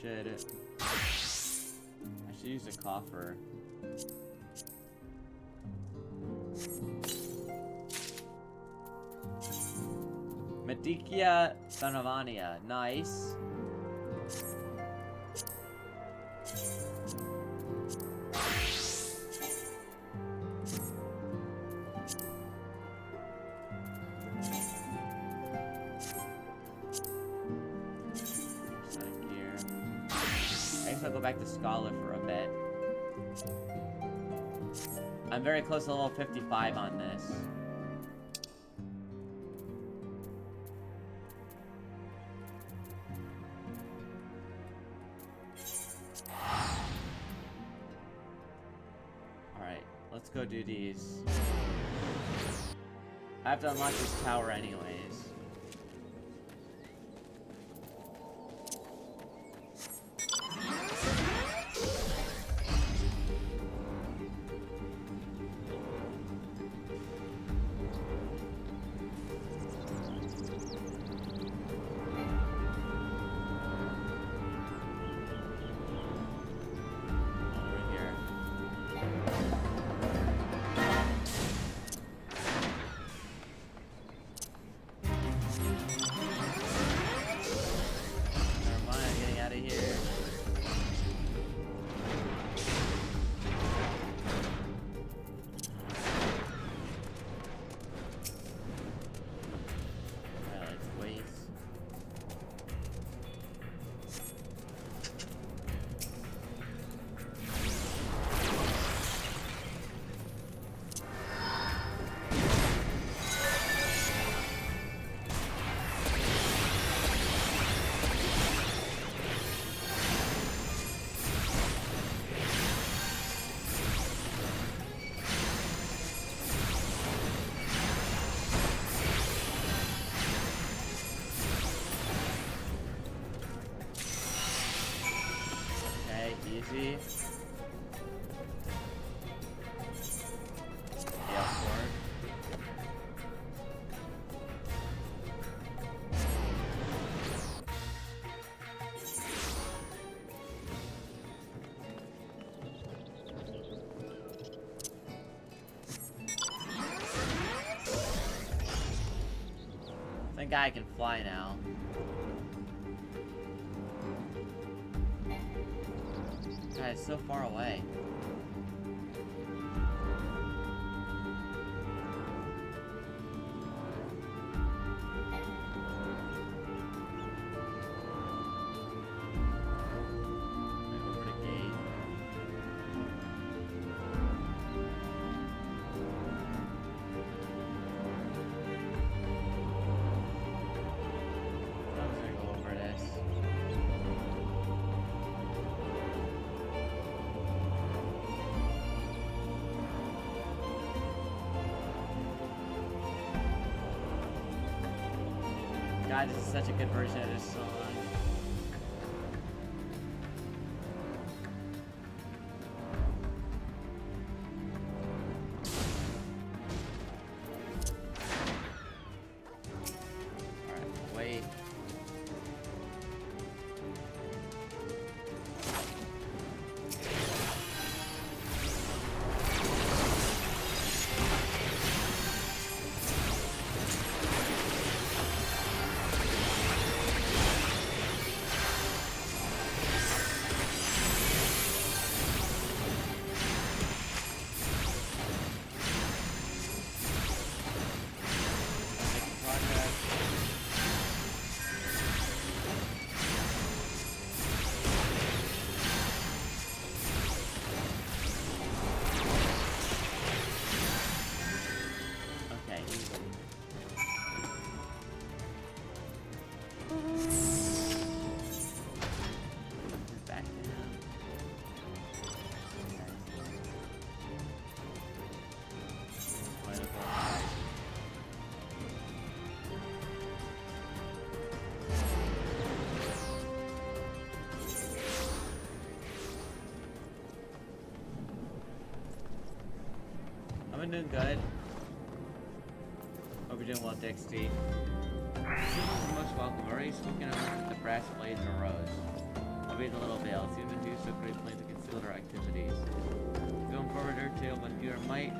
I should use a coffer. Medicia Sanavania, nice. I'll go back to Scholar for a bit. I'm very close to level 55 on this. Alright, let's go do these. I have to unlock this tower anyways. Easy. Thank God I can fly now. God, it's so far away. Over the gate. I was gonna go over this. God, this is such a good version of this song. Alright, wait. Making progress. Okay, easy. He's back down. Okay. Wonderful. I've been doing good. Hope you're doing well, Dexty. Seems most welcome. Already spoken of the brass blades and rose. I'll be the little veil. It's even do so great plan to conceal our activities. Going forward or tail, but viewer might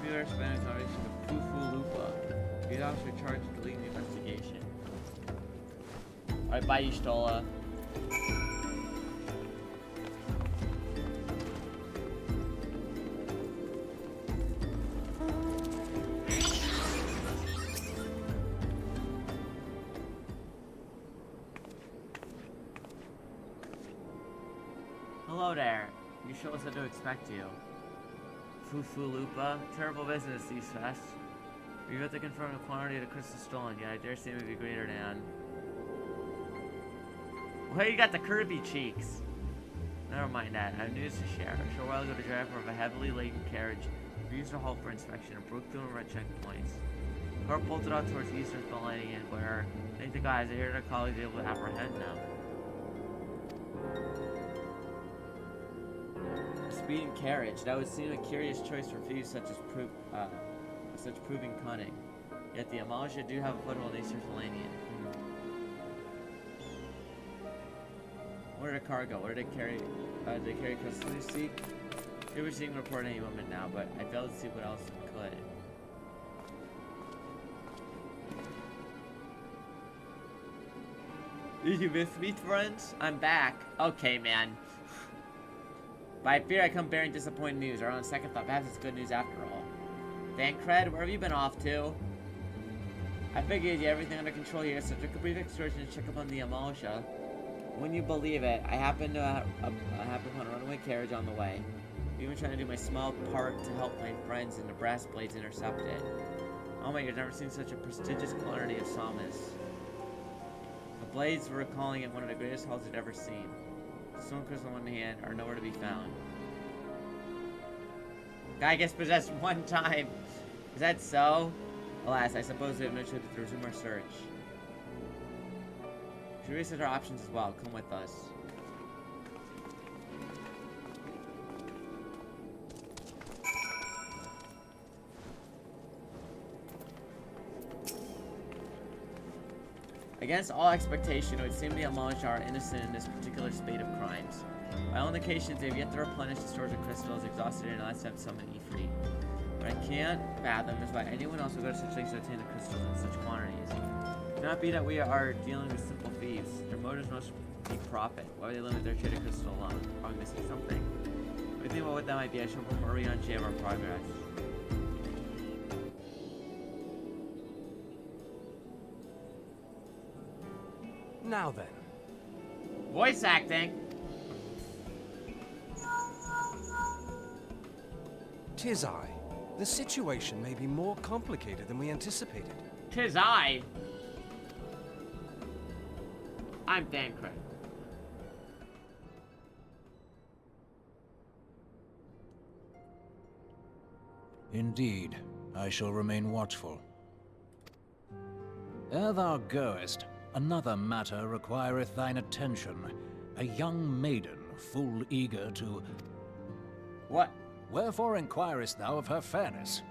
view our Spanish conversation of Fufu Lupa. He's also charged with leading the investigation. Alright, bye, Y'shtola. Hello there. You show us what to expect you. Fufu Lupa. Terrible business these fests. We have to confirm the quantity of the crystal stolen, yet I dare say it would be greater than. Well, you got the curvy cheeks. Never mind that. I have news to share. A short while ago, the driver of a heavily laden carriage refused to halt for inspection and broke through and red checkpoints. The car bolted out towards eastern Philanian, where, thank the guys, I hear their colleagues able to apprehend them. Speeding carriage. That would seem a curious choice for thieves such proving cunning. Yet the Amalia do have a foothold in Eastern Philanian. Where did the car go? Where did they carry? Did they carry custody seek? They were seeing report any moment now, but I failed to see what else could. Did you miss me, friends? I'm back. Okay, man. By fear I come bearing disappointing news, or on second thought, perhaps it's good news after all. Thancred, where have you been off to? I figured you had everything under control here, so took a brief excursion to check up on the Amalia. When you believe it, I happened upon a runaway carriage on the way. Even trying to do my small part to help my friends and the brass blades intercept it. Oh my, you've never seen such a prestigious quantity of Samas. The blades were calling it one of the greatest halls I'd ever seen. Stone crystal in one hand are nowhere to be found. Guy gets possessed one time. Is that so? Alas, I suppose we have no choice but to resume our search. Should we research our options as well? Come with us. Against all expectation, it would seem the Amalia are innocent in this particular spate of crimes. By all indications, they have yet to replenish the stores of crystals exhausted in last time summoned Ifrit. What I can't fathom is why anyone else would go to such lengths to obtain the crystals in such quantities. It cannot be that we are dealing with simple thieves. Their motives must be profit. Why would they limit their trade to crystal alone? Probably missing something. What do you think about what that might be? I shall report Marie on J of our progress. Now then. Voice acting. 'Tis I. The situation may be more complicated than we anticipated. 'Tis I. I'm Thancred. Indeed, I shall remain watchful. Ere thou goest, another matter requireth thine attention. A young maiden, full eager to... What? Wherefore inquirest thou of her fairness?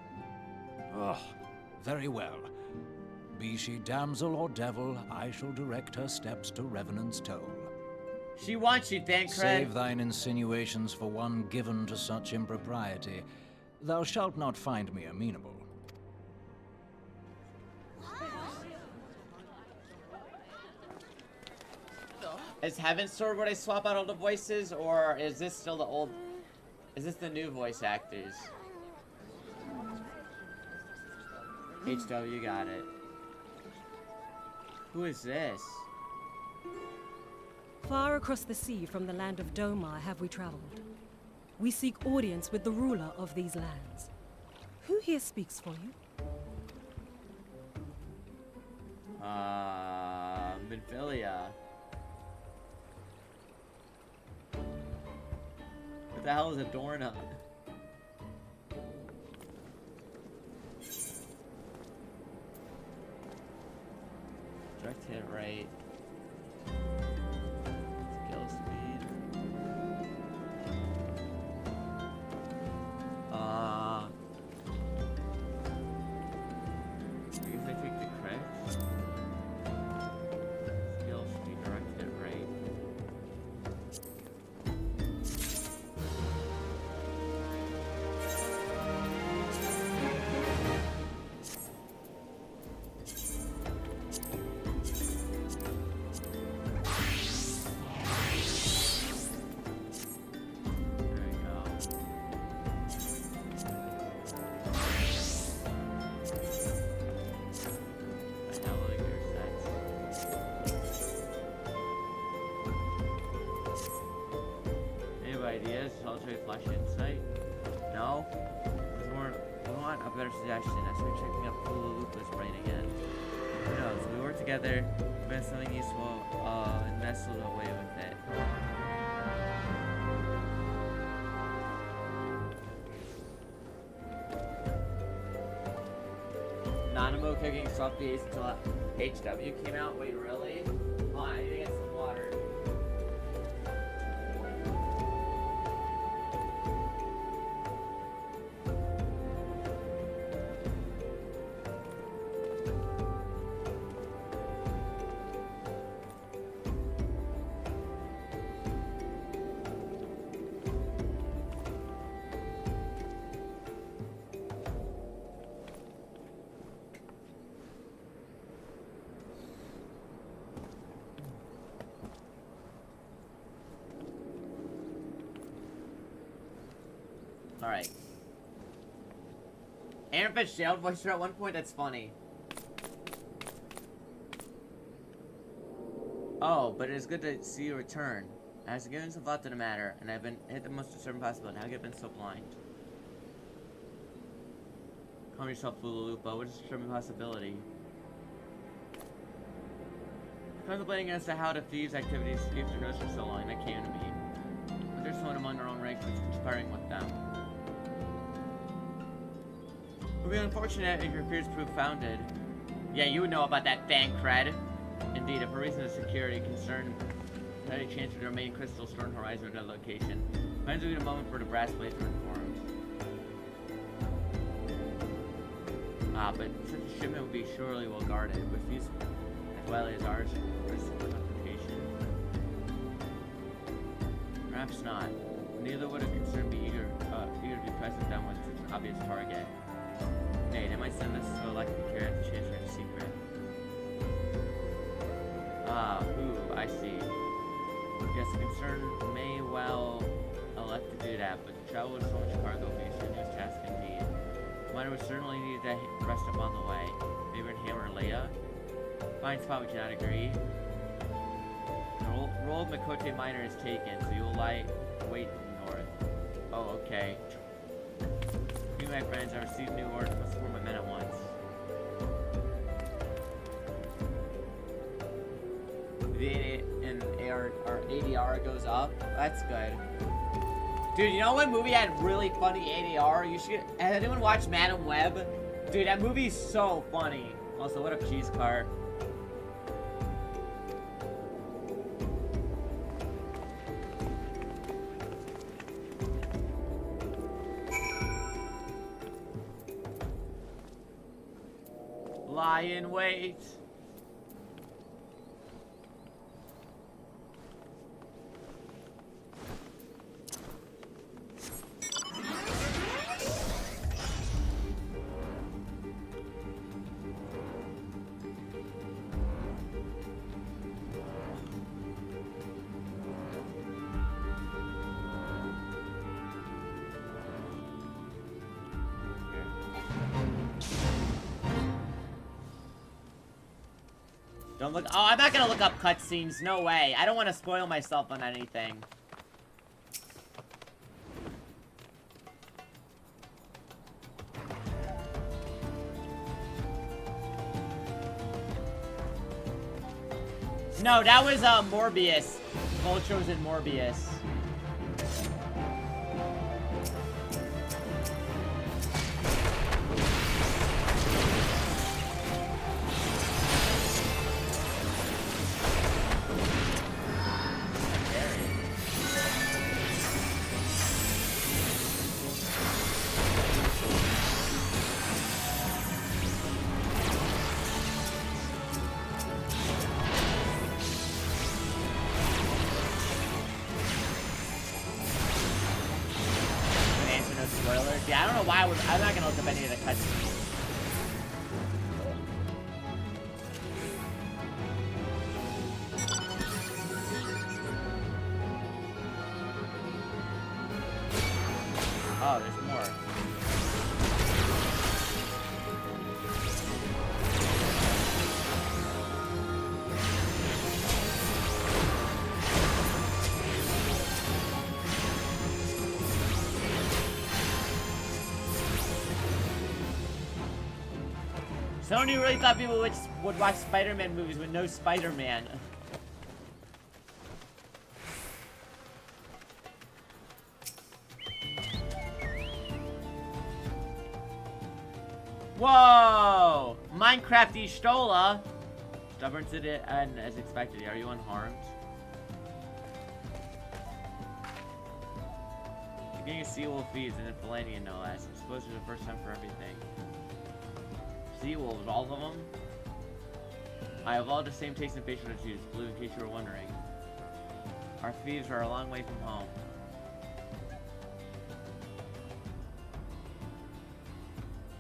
Oh, very well. Be she damsel or devil, I shall direct her steps to Revenant's Toll. She wants you, Thancred. Save thine insinuations for one given to such impropriety. Thou shalt not find me amenable. Is Heaven's Sword where they swap out all the voices, or is this still the old... Is this the new voice actors? HW got it. Who is this? Far across the sea from the land of Domar have we traveled. We seek audience with the ruler of these lands. Who here speaks for you? Minfilia. What the hell is Adorna? Direct hit right. Skill speed. If I take the crit. Skill speed, direct hit right. There we go. I have like your sets. Any ideas? Solitary Flash Insight? No? We want a better suggestion. That's why checking up Lupa's brain again. Who knows? We work together, invent something useful, and nestled away with it. Nanamo cooking soft beats until HW came out? Wait, really? Hold on, I need to get some water. Alright. Aaron Fitzgerald voiced her at one point, that's funny. Oh, but it is good to see you return. I have given some thought to the matter, and I've been hit the most disturbing possibility. How have you been so blind? Calm yourself, Lulupa. What is the disturbing possibility? Contemplating as to how the thieves' activities escaped their notice for so long, that came to me. But there's someone among their own ranks that's conspiring with them. It would be unfortunate if your fears prove founded. Yeah, you would know about that, Thancred. Indeed, if a reason of security concern, had a chance to remain crystal stored in Horizon at another location. Finds will be a moment for the brass blades to informed. But such a shipment would be surely well guarded, with these as well as ours risk of confrontation. Perhaps not. Neither would a concern be eager to be present then with such an obvious target. Hey, they might send us to electric carrot to change our secret. Ooh, I see. Yes, the concern may well elect to do that, but the travel with so much cargo may be a strenuous task indeed. The miner would certainly need to rest up on the way. Favorite hammer, Leia? Fine spot, we cannot agree. The role of Mikote Miner is taken, so you'll wait north. Oh, okay. You, my friends, I received new orders to support my men at once. Our ADR goes up. That's good. Dude, you know what movie had really funny ADR? You should. Has anyone watched Madam Web? Dude, that movie's so funny. Also, what up, cheese car? Lie in wait. Don't look. Oh, I'm not gonna look up cutscenes. No way. I don't want to spoil myself on anything. No, that was Morbius. Vultures and Morbius. Yeah, I don't know why I'm not gonna look up any of the cutscenes. Oh, there's more. Sony really thought people would watch Spider-Man movies with no Spider-Man. Whoa! Minecraft Ishtola! Stubborn to the end as expected. Are you unharmed? You're getting a seawolf feeds and a Falanian no less. I suppose it's the first time for everything. Seawolves, all of them? I have all the same taste and facial issues, blue in case you were wondering. Our thieves are a long way from home.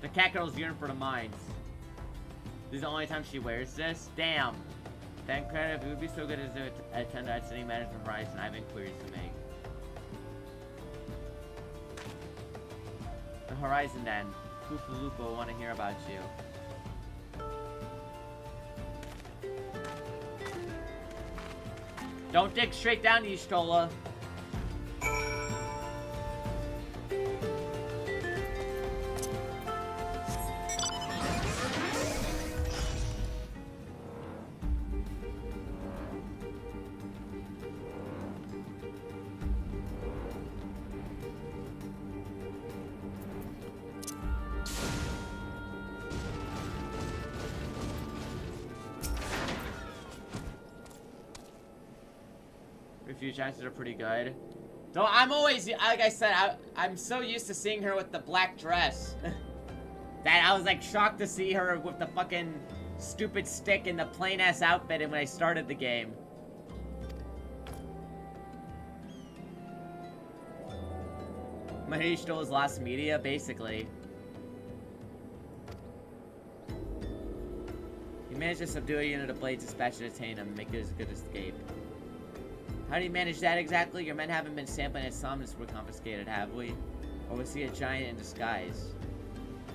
The cat girl's yearn for the mines. This is the only time she wears this? Damn! Thank credit, if it would be so good as to attend to any matters of Horizon, I have inquiries to make. The Horizon then. Koofaloopoo will want to hear about you. Don't dig straight down, Y'shtola. Few chances are pretty good. Though I'm always, like I said, I'm so used to seeing her with the black dress that I was like shocked to see her with the fucking stupid stick and the plain ass outfit when I started the game. Mahesh stole his lost media, basically. You managed to subdue a unit of blades dispatched to detain him and make it as a good escape. How do you manage that exactly? Your men haven't been sampling at Somnus were confiscated, have we? Or was he a giant in disguise?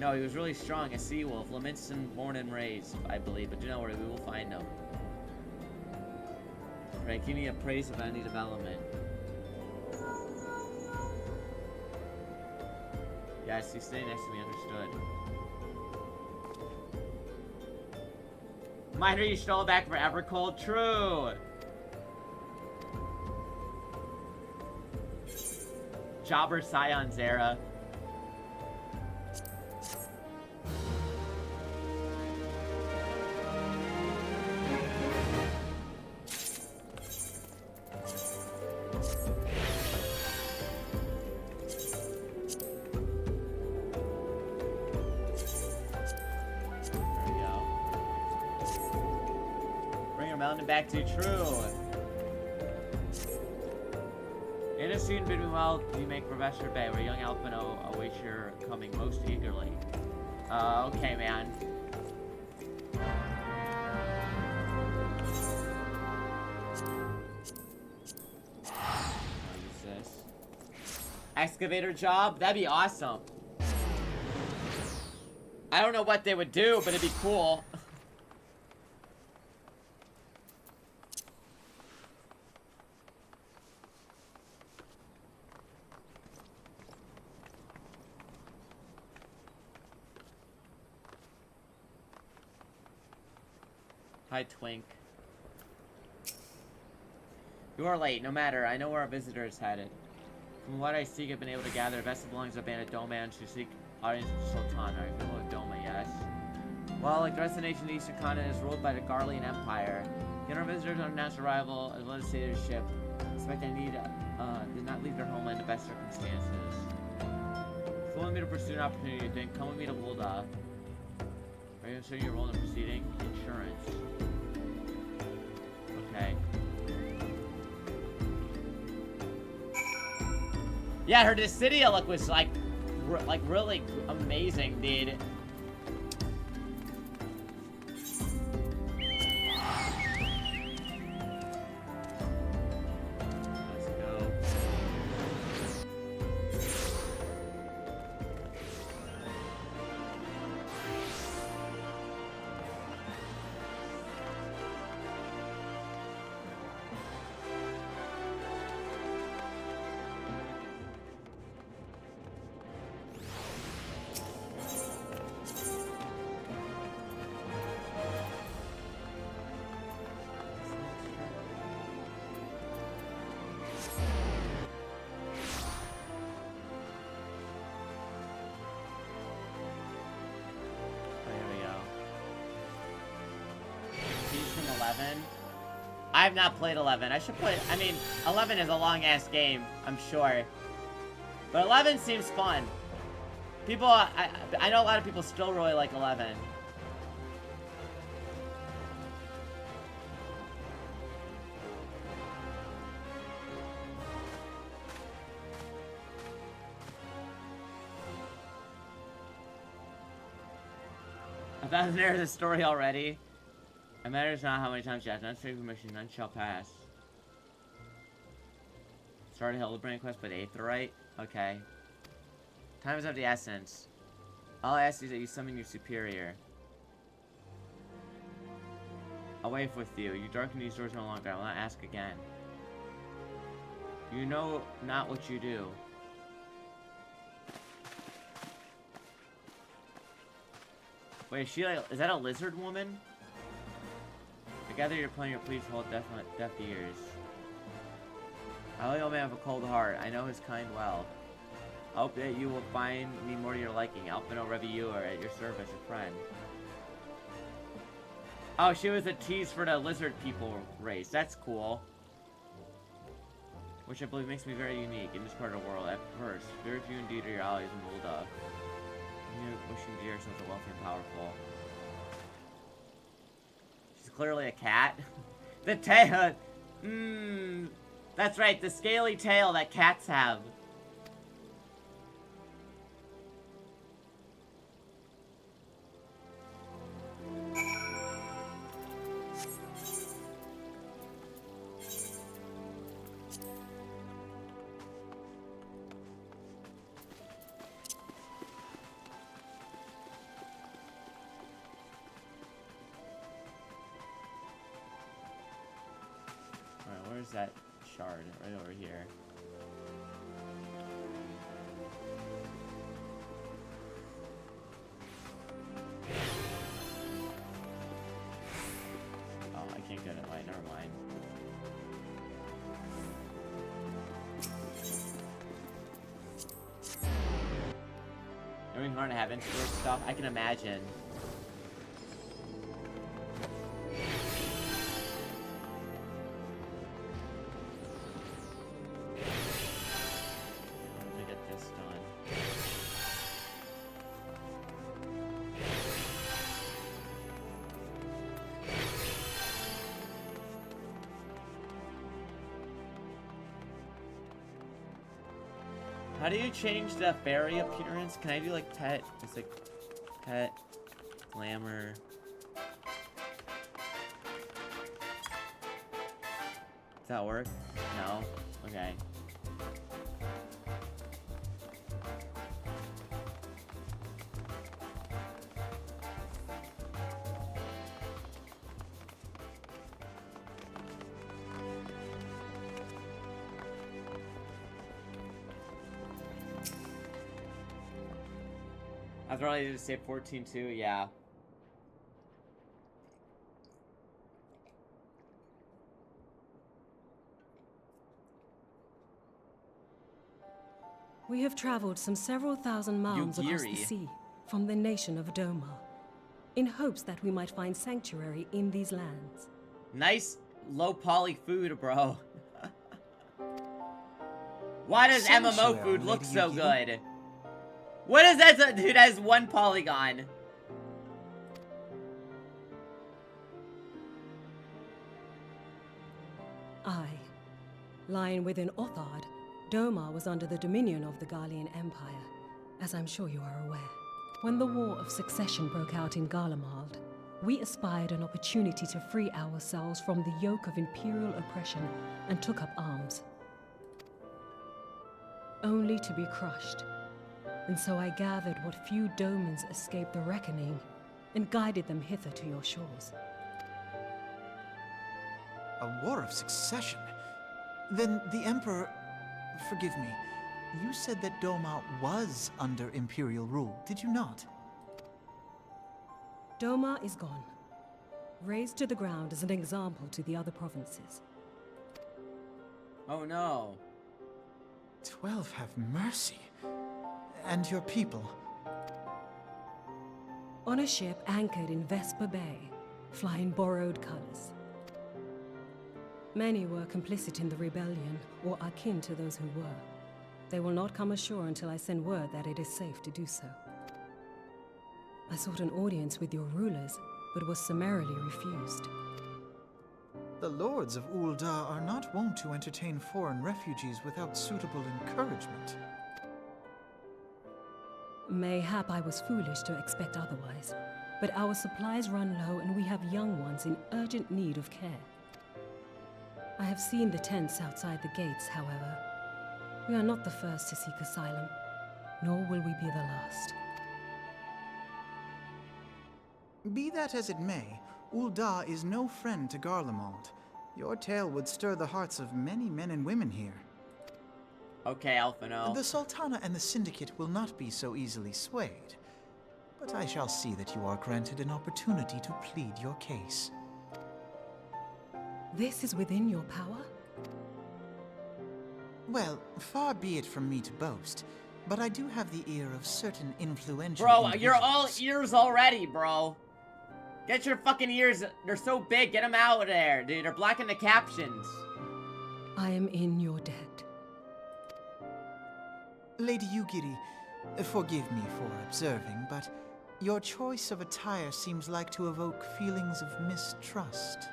No, he was really strong, a sea wolf, Lamenson born and raised, I believe, but do not worry, we will find him. Right, give me a praise of any development. Yes, he's sitting next to me, understood. Miner, you stole back for Evercold? True! Jobber Scion Zera. Back to true. In a scene bid me well, you make Professor Bay, where young Alpino awaits your coming most eagerly. Okay, man. What is this? Excavator job? That'd be awesome. I don't know what they would do, but it'd be cool. Hi, Twink. You are late. No matter. I know where our visitor is headed. From what I seek, I've been able to gather the vessel belongs to a band of Domans who seek audience with Sultan. Are you familiar with Doma? Yes. Well, like the rest of the nation, the Eastern Continent is ruled by the Garlean Empire. Yet our visitors on announced arrival, as well as state of the ship, expect they did not leave their homeland in the best circumstances. If you want me to pursue an opportunity, then come with me to Wulda. Are you considering your role in the proceeding? Insurance. Okay. Yeah, her Dissidia look was like really amazing, dude. Let's go. I have not played 11. I should play. I mean, 11 is a long ass game, I'm sure. But 11 seems fun. People, I know a lot of people still really like 11. I found there's a story already. It matters not how many times you ask. Not straight permission, none shall pass. Started Hildebrand quest by the Aetherite? Okay. Time is of the essence. All I ask is that you summon your superior. I'll wait with you. You darken these doors no longer. I will not ask again. You know not what you do. Wait, is she like, is that a lizard woman? I gather you're playing your please hold deaf ears. I only old man have a cold heart. I know his kind well. I hope that you will find me more to your liking. Alpino Reviewer at your service, a friend. Oh, she was a tease for the lizard people race. That's cool. Which I believe makes me very unique in this part of the world. At first, very few indeed are your allies in Wulda. You wishing to yourself the wealthy and powerful. She's clearly a cat. The tail. That's right, the scaly tail that cats have. Where's that shard? Right over here. Oh, I can't get it. Wait, never mind. Knowing hard to have integrated stuff, I can imagine. Let me get this done. How do you change the fairy appearance? Can I do like pet? It's like pet, glamour. Does that work? No? Okay. I was ready to say 14-2, yeah. We have traveled some several thousand miles across the Yugiri. sea from the nation of Doma, in hopes that we might find sanctuary in these lands. Nice low poly food, bro. Why does MMO Sanctuary, food look Lady so Yugiri. good? What is that? Dude, that is one polygon. Aye. Lying within Othard, Doma was under the dominion of the Garlean Empire, as I'm sure you are aware. When the War of Succession broke out in Garlemald, we espied an opportunity to free ourselves from the yoke of imperial oppression and took up arms. Only to be crushed. And so I gathered what few Domans escaped the reckoning and guided them hither to your shores. A war of succession? Then the Emperor... Forgive me. You said that Doma was under Imperial rule, did you not? Doma is gone. Razed to the ground as an example to the other provinces. Oh no. 12 have mercy. And your people? On a ship anchored in Vesper Bay, flying borrowed colors. Many were complicit in the rebellion, or akin to those who were. They will not come ashore until I send word that it is safe to do so. I sought an audience with your rulers, but was summarily refused. The lords of Ul'dah are not wont to entertain foreign refugees without suitable encouragement. Mayhap I was foolish to expect otherwise, but our supplies run low and we have young ones in urgent need of care. I have seen the tents outside the gates, however. We are not the first to seek asylum, nor will we be the last. Be that as it may, Ul'dah is no friend to Garlemald. Your tale would stir the hearts of many men and women here. Okay, Alphino. The Sultana and the Syndicate will not be so easily swayed, but I shall see that you are granted an opportunity to plead your case. This is within your power? Well, far be it from me to boast, but I do have the ear of certain influential Bro, you're all individuals. ears already, bro. Get your fucking ears. They're so big. Get them out of there, dude. They're blocking the captions. I am in your debt. Lady Yugiri, forgive me for observing, but your choice of attire seems like to evoke feelings of mistrust.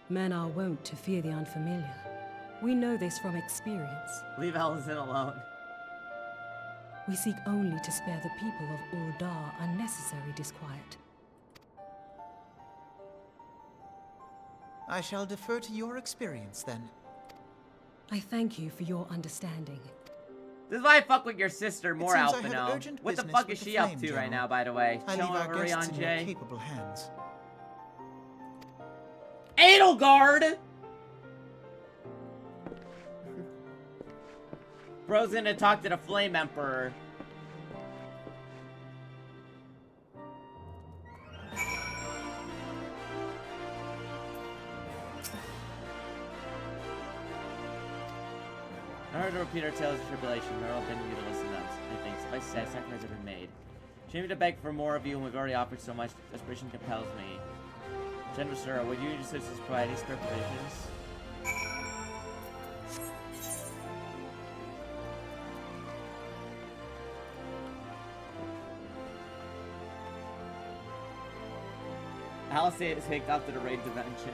Men are wont to fear the unfamiliar. We know this from experience. Leave Ellison alone. We seek only to spare the people of Ul'dah unnecessary disquiet. I shall defer to your experience, then. I thank you for your understanding. This is why I fuck with your sister more, seems I have Alphino. urgent What the business fuck with is the she up Flame to right General. now, by the way? I leave Chilling our over guests in your Rion J. capable hands. Edelgard! Bro's gonna talk to the Flame Emperor. In order to repeat our tales of tribulation, there will have been you to listen to us. I think suffice to say, sacrifices have been made. Shame to beg for more of you, and we've already offered so much. Desperation compels me. Generous sir, would you just provide any spare provisions? I'll say it's take off to the raid dimension.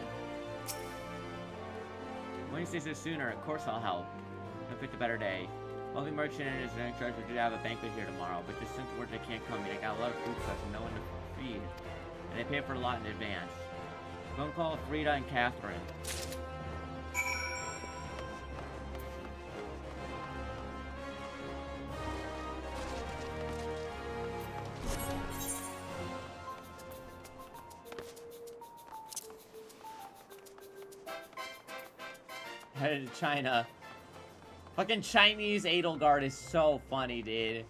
When you say so sooner, of course I'll help. I'll pick a better day. Wealthy merchant and his charge are due to have a banquet here tomorrow, but just since word they can't come, I got a lot of food stuff and no one to feed. And they pay for a lot in advance. Go and call Frida and Catherine. Headed to China. Fucking Chinese Edelgard is so funny, dude.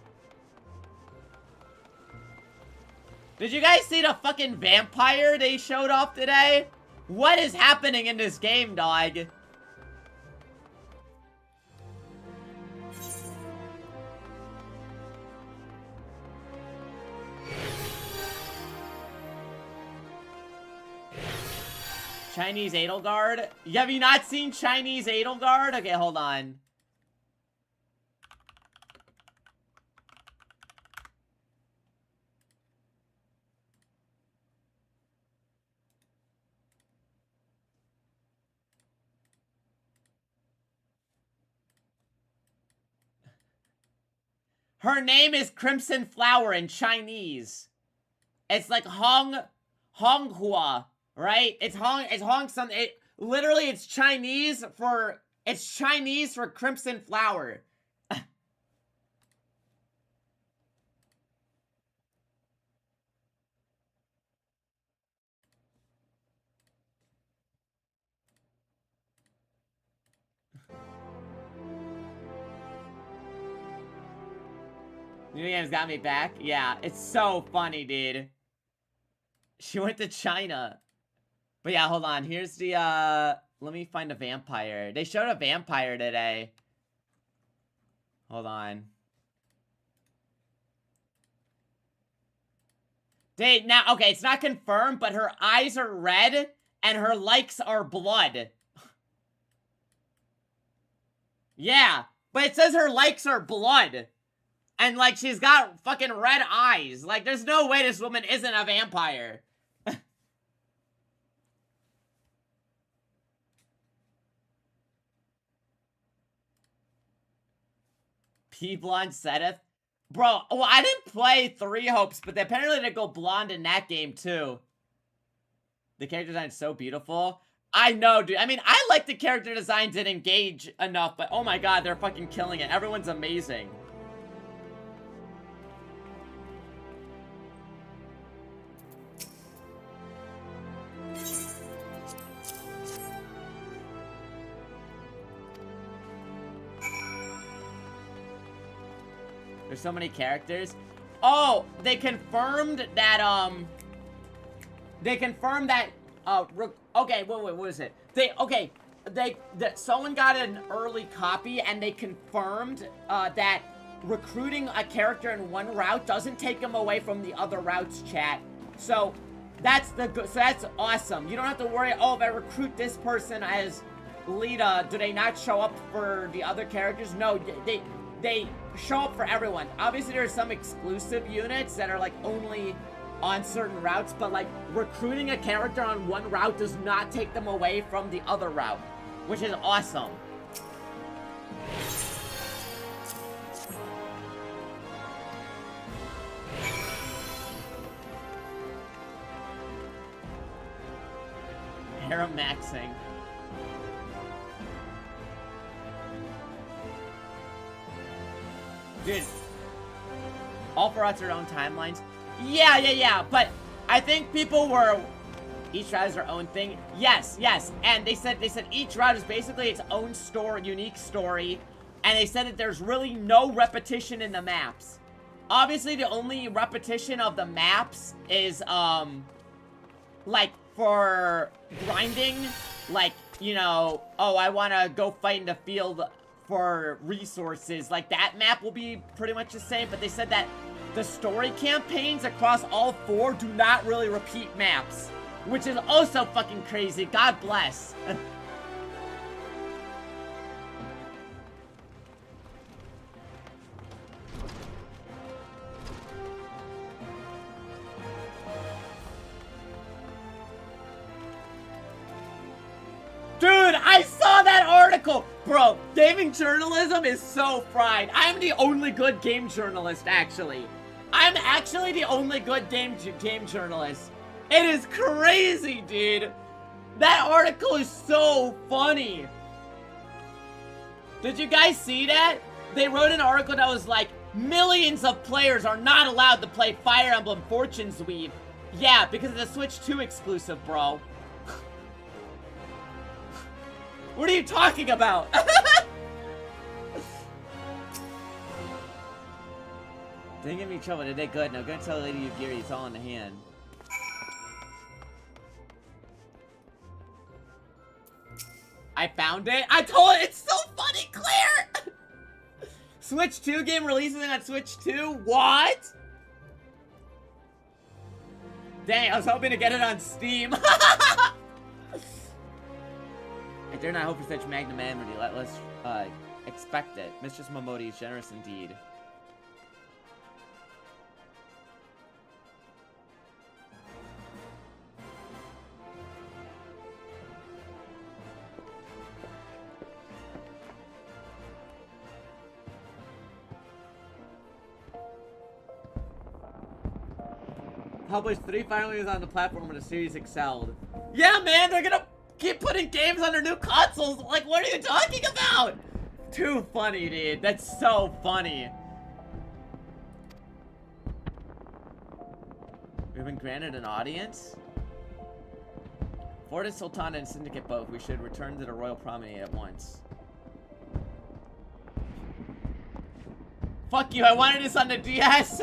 Did you guys see the fucking vampire they showed off today? What is happening in this game, dog? Chinese Edelgard? Have you not seen Chinese Edelgard? Okay, hold on. Her name is Crimson Flower in Chinese. It's like Honghua, right? It's Hong something. Literally it's Chinese for Crimson Flower. New Game's got me back? Yeah, it's so funny, dude. She went to China. But yeah, hold on. Here's the, let me find a vampire. They showed a vampire today. Hold on. Now, okay, it's not confirmed, but her eyes are red, and her likes are blood. Yeah, but it says her likes are blood. And, like, she's got fucking red eyes. Like, there's no way this woman isn't a vampire. P blonde Seth. Bro, well, I didn't play Three Hopes, but apparently they go blonde in that game, too. The character design is so beautiful. I know, dude. I mean, I like the character designs that engage enough, but oh my god, they're fucking killing it. Everyone's amazing. There's so many characters. Oh, they confirmed that, okay, wait, what was it? Someone got an early copy, and they confirmed, that recruiting a character in one route doesn't take them away from the other routes, chat. So, that's awesome. You don't have to worry, oh, if I recruit this person as Lita, do they not show up for the other characters? No, they show up for everyone. Obviously, there are some exclusive units that are, like, only on certain routes, but, like, recruiting a character on one route does not take them away from the other route, which is awesome. Harem maxing. Dude, all for us their own timelines. Yeah, but I think people were Each route is their own thing. Yes, yes. And they said each route is basically its own story, unique story. And they said that there's really no repetition in the maps. Obviously, the only repetition of the maps is, like, for grinding. Like, you know, oh, I want to go fight in the field for resources. Like, that map will be pretty much the same. But they said that the story campaigns across all 4 do not really repeat maps. Which is also fucking crazy. God bless. Dude, I saw that article! Bro, gaming journalism is so fried. I'm the only good game journalist, actually. I'm actually the only good game journalist. It is crazy, dude. That article is so funny. Did you guys see that? They wrote an article that was like, millions of players are not allowed to play Fire Emblem Fortune's Weave. Yeah, because it's a Switch 2 exclusive, bro. What are you talking about? Didn't give me trouble. Did they good? No, go tell Lady Yugiri it's all in the hand. I found it. I told it. It's so funny, Claire. Switch 2 game releasing on Switch 2? What? Dang, I was hoping to get it on Steam. I dare not hope for such magnanimity. Let's expect it. Mistress Momodi is generous indeed. Published 3 Fire Emblems on the platform when the series excelled. Yeah, man, they're gonna keep putting games on their new consoles. Like, what are you talking about? Too funny, dude. That's so funny. We've been granted an audience. Fortis, Sultana, and Syndicate both. We should return to the Royal Promenade at once. Fuck you, I wanted this on the DS.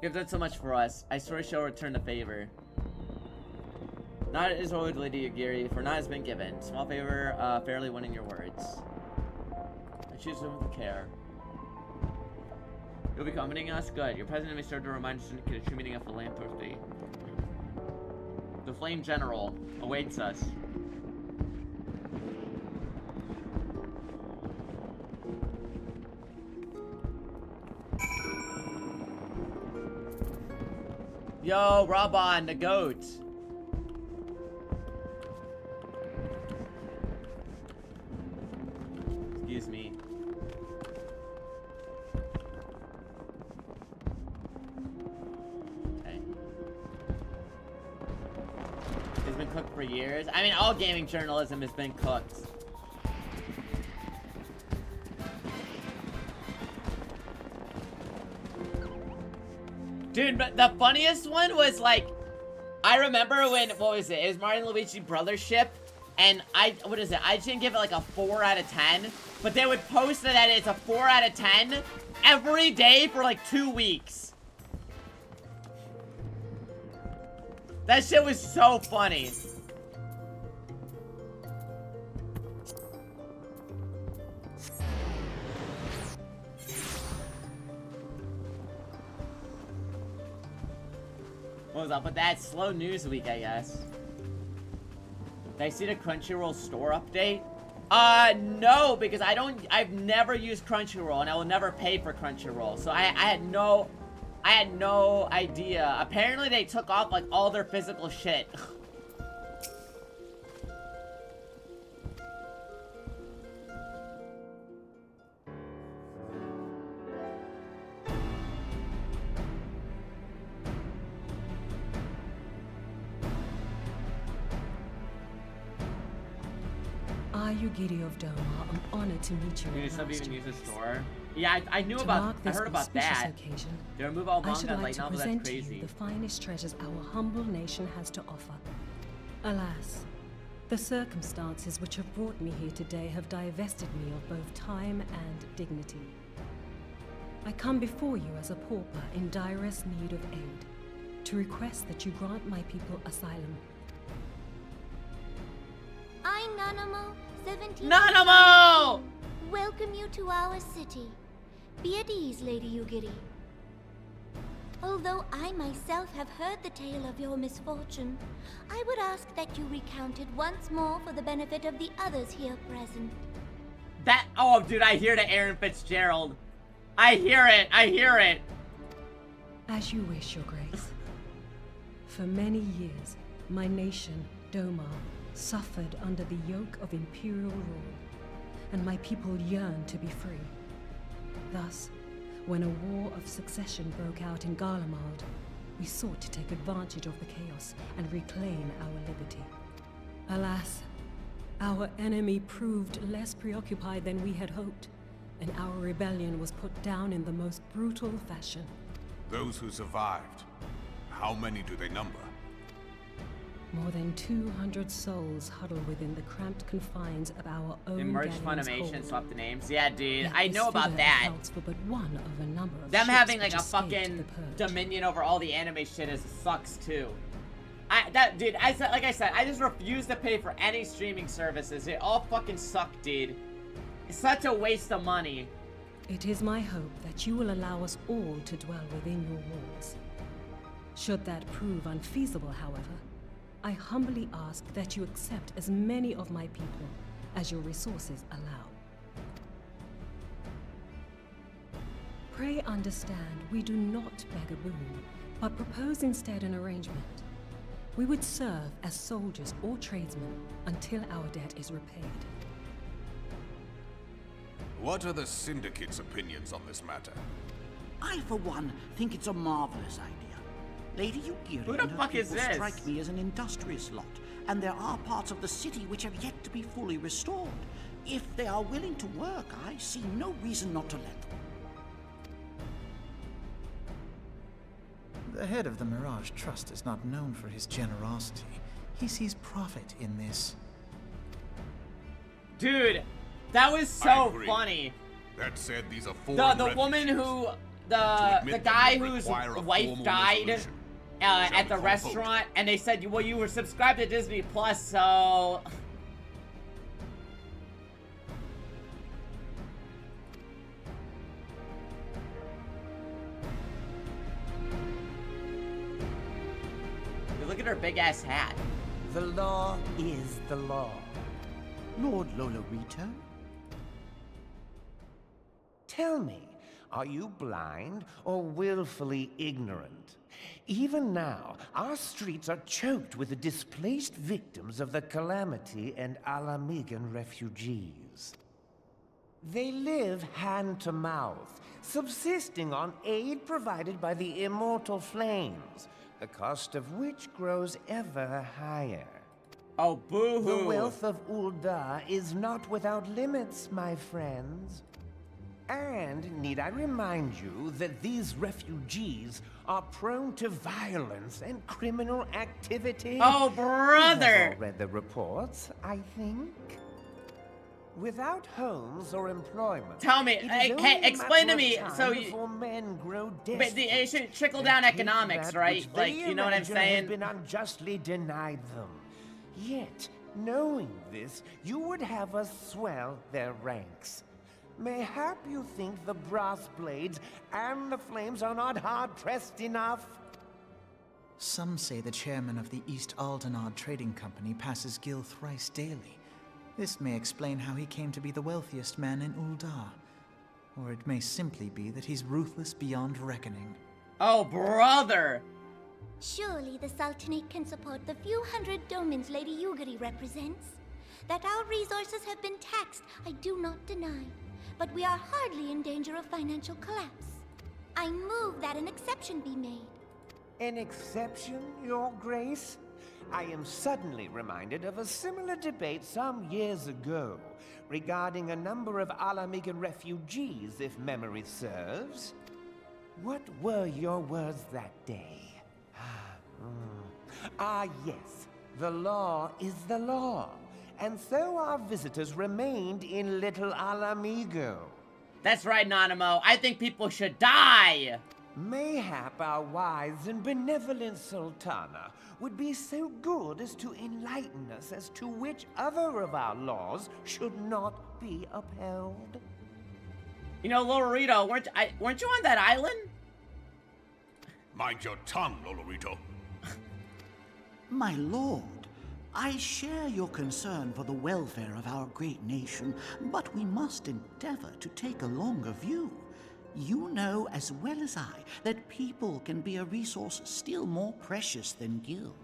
You've done so much for us. I swear she'll return the favor. Not as old, Lady Yugiri, for not has been given. Small favor, fairly winning your words. I choose them with care. You'll be commenting us? Good. Your president may serve to remind us of the true meaning of philanthropy. The Flame General awaits us. Yo, Robon, the goat. Excuse me. Okay. It's been cooked for years. I mean, all gaming journalism has been cooked. Dude, but the funniest one was like, I remember when, what was it? It was Mario and Luigi Brothership, and I didn't give it like a 4 out of 10, but they would post that it's a 4 out of 10 every day for like 2 weeks. That shit was so funny. What was up with that? Slow news week, I guess. Did I see the Crunchyroll store update? No, because I've never used Crunchyroll, and I will never pay for Crunchyroll. So I had no idea. Apparently they took off, like, all their physical shit. Yugiri of Doma, I'm honored to meet you. Can you at sub last, even use the Julius. store? Yeah, I knew To about. mark I this heard about auspicious that. occasion, They remove all I should manga like light to novel. That's present to you crazy. the finest treasures our humble nation has to offer. Alas, the circumstances which have brought me here today have divested me of both time and dignity. I come before you as a pauper in direst need of aid, to request that you grant my people asylum. I, Nanamo, 17. Nanamo! Welcome you to our city. Be at ease, Lady Yugiri. Although I myself have heard the tale of your misfortune, I would ask that you recount it once more for the benefit of the others here present. Oh, dude, I hear the Aaron Fitzgerald. I hear it. I hear it. As you wish, Your Grace. For many years, my nation, Domar, suffered under the yoke of imperial rule, and my people yearned to be free. Thus, when a war of succession broke out in Garlemald, we sought to take advantage of the chaos and reclaim our liberty. Alas, our enemy proved less preoccupied than we had hoped, and our rebellion was put down in the most brutal fashion. Those who survived, how many do they number? More than 200 souls huddle within the cramped confines of our own They merged galleon's Funimation, hold. swapped the names. Yeah, dude, Yet I this know about figure that. accounts for but one of a number of Them ships having like which a escaped fucking the purge. dominion over all the anime shit sucks too. Dude, like I said, I just refuse to pay for any streaming services. They all fucking suck, dude. It's such a waste of money. It is my hope that you will allow us all to dwell within your walls. Should that prove unfeasible, however, I humbly ask that you accept as many of my people as your resources allow. Pray understand, we do not beg a boon, but propose instead an arrangement. We would serve as soldiers or tradesmen until our debt is repaid. What are the Syndicate's opinions on this matter? I, for one, think it's a marvelous idea. Lady Yugiri Who the and her fuck is people this? strike me as an industrious lot, and there are parts of the city which have yet to be fully restored. If they are willing to work, I see no reason not to let them. The head of the Mirage Trust is not known for his generosity. He sees profit in this. Dude, that was I so agree. funny. That said, these are foreign The woman refugees. who To the admit guy them would whose require a wife formal died resolution. at Shall the we call restaurant, and they said, well, you were subscribed to Disney Plus, so. Look at her big ass hat. The law is the law. Lord Lolorito? Tell me, are you blind or willfully ignorant? Even now, our streets are choked with the displaced victims of the Calamity and Alamigan refugees. They live hand to mouth, subsisting on aid provided by the immortal flames, the cost of which grows ever higher. Oh, boo-hoo. The wealth of Ul'dah is not without limits, my friends. And need I remind you that these refugees are prone to violence and criminal activity? Oh, You brother! have all read the reports, I think. Without homes or employment, Tell me, it is hey, only hey, a explain to matter of me, time so you- before men grow But desperate. it should trickle and down take economics, that right? which Like, they you know what I'm imagine saying? has been unjustly denied them. Yet, knowing this, you would have us swell their ranks. Mayhap you think the brass blades and the flames are not hard-pressed enough? Some say the chairman of the East Aldenard Trading Company passes Gil thrice daily. This may explain how he came to be the wealthiest man in Ul'dah. Or it may simply be that he's ruthless beyond reckoning. Oh, brother! Surely the Sultanate can support the few hundred domins Lady Yugiri represents. That our resources have been taxed, I do not deny. But we are hardly in danger of financial collapse. I move that an exception be made. An exception, Your Grace? I am suddenly reminded of a similar debate some years ago regarding a number of Ala Mhigan refugees, if memory serves. What were your words that day? Yes. The law is the law. And so our visitors remained in Little Ala Mhigo. That's right, Nanamo. I think people should die! Mayhap our wise and benevolent Sultana would be so good as to enlighten us as to which other of our laws should not be upheld. You know, Lolorito, weren't you on that island? Mind your tongue, Lolorito. My lord, I share your concern for the welfare of our great nation, but we must endeavor to take a longer view. You know as well as I that people can be a resource still more precious than Gil.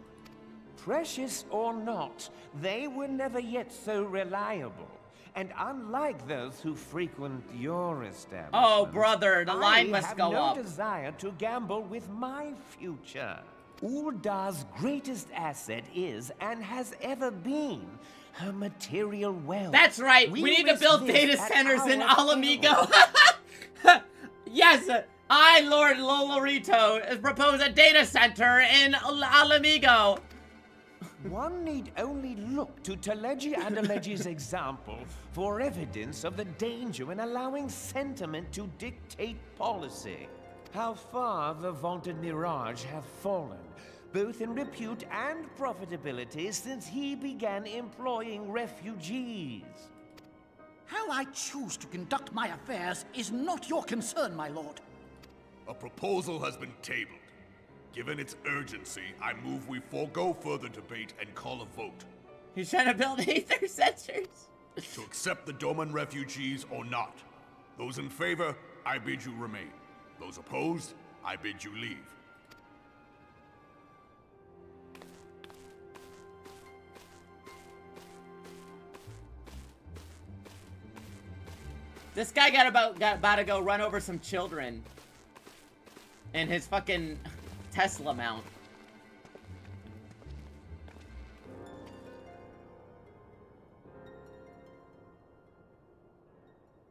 Precious or not, they were never yet so reliable. And unlike those who frequent your establishment, oh, brother, the line must go up. I up. have no desire to gamble with my future. Uldar's greatest asset is, and has ever been, her material wealth. That's right, we need to build data centers in Ala Mhigo. Yes, I, Lord Lolorito, propose a data center in Ala Mhigo. One need only look to Teleji and Aleji's example for evidence of the danger in allowing sentiment to dictate policy. How far the vaunted Mirage have fallen, both in repute and profitability, since he began employing refugees. How I choose to conduct my affairs is not your concern, my lord. A proposal has been tabled. Given its urgency, I move we forego further debate and call a vote. He's trying to build ether sensors. To accept the Doman refugees or not. Those in favor, I bid you remain. Those opposed, I bid you leave. This guy got about to go run over some children in his fucking Tesla mount.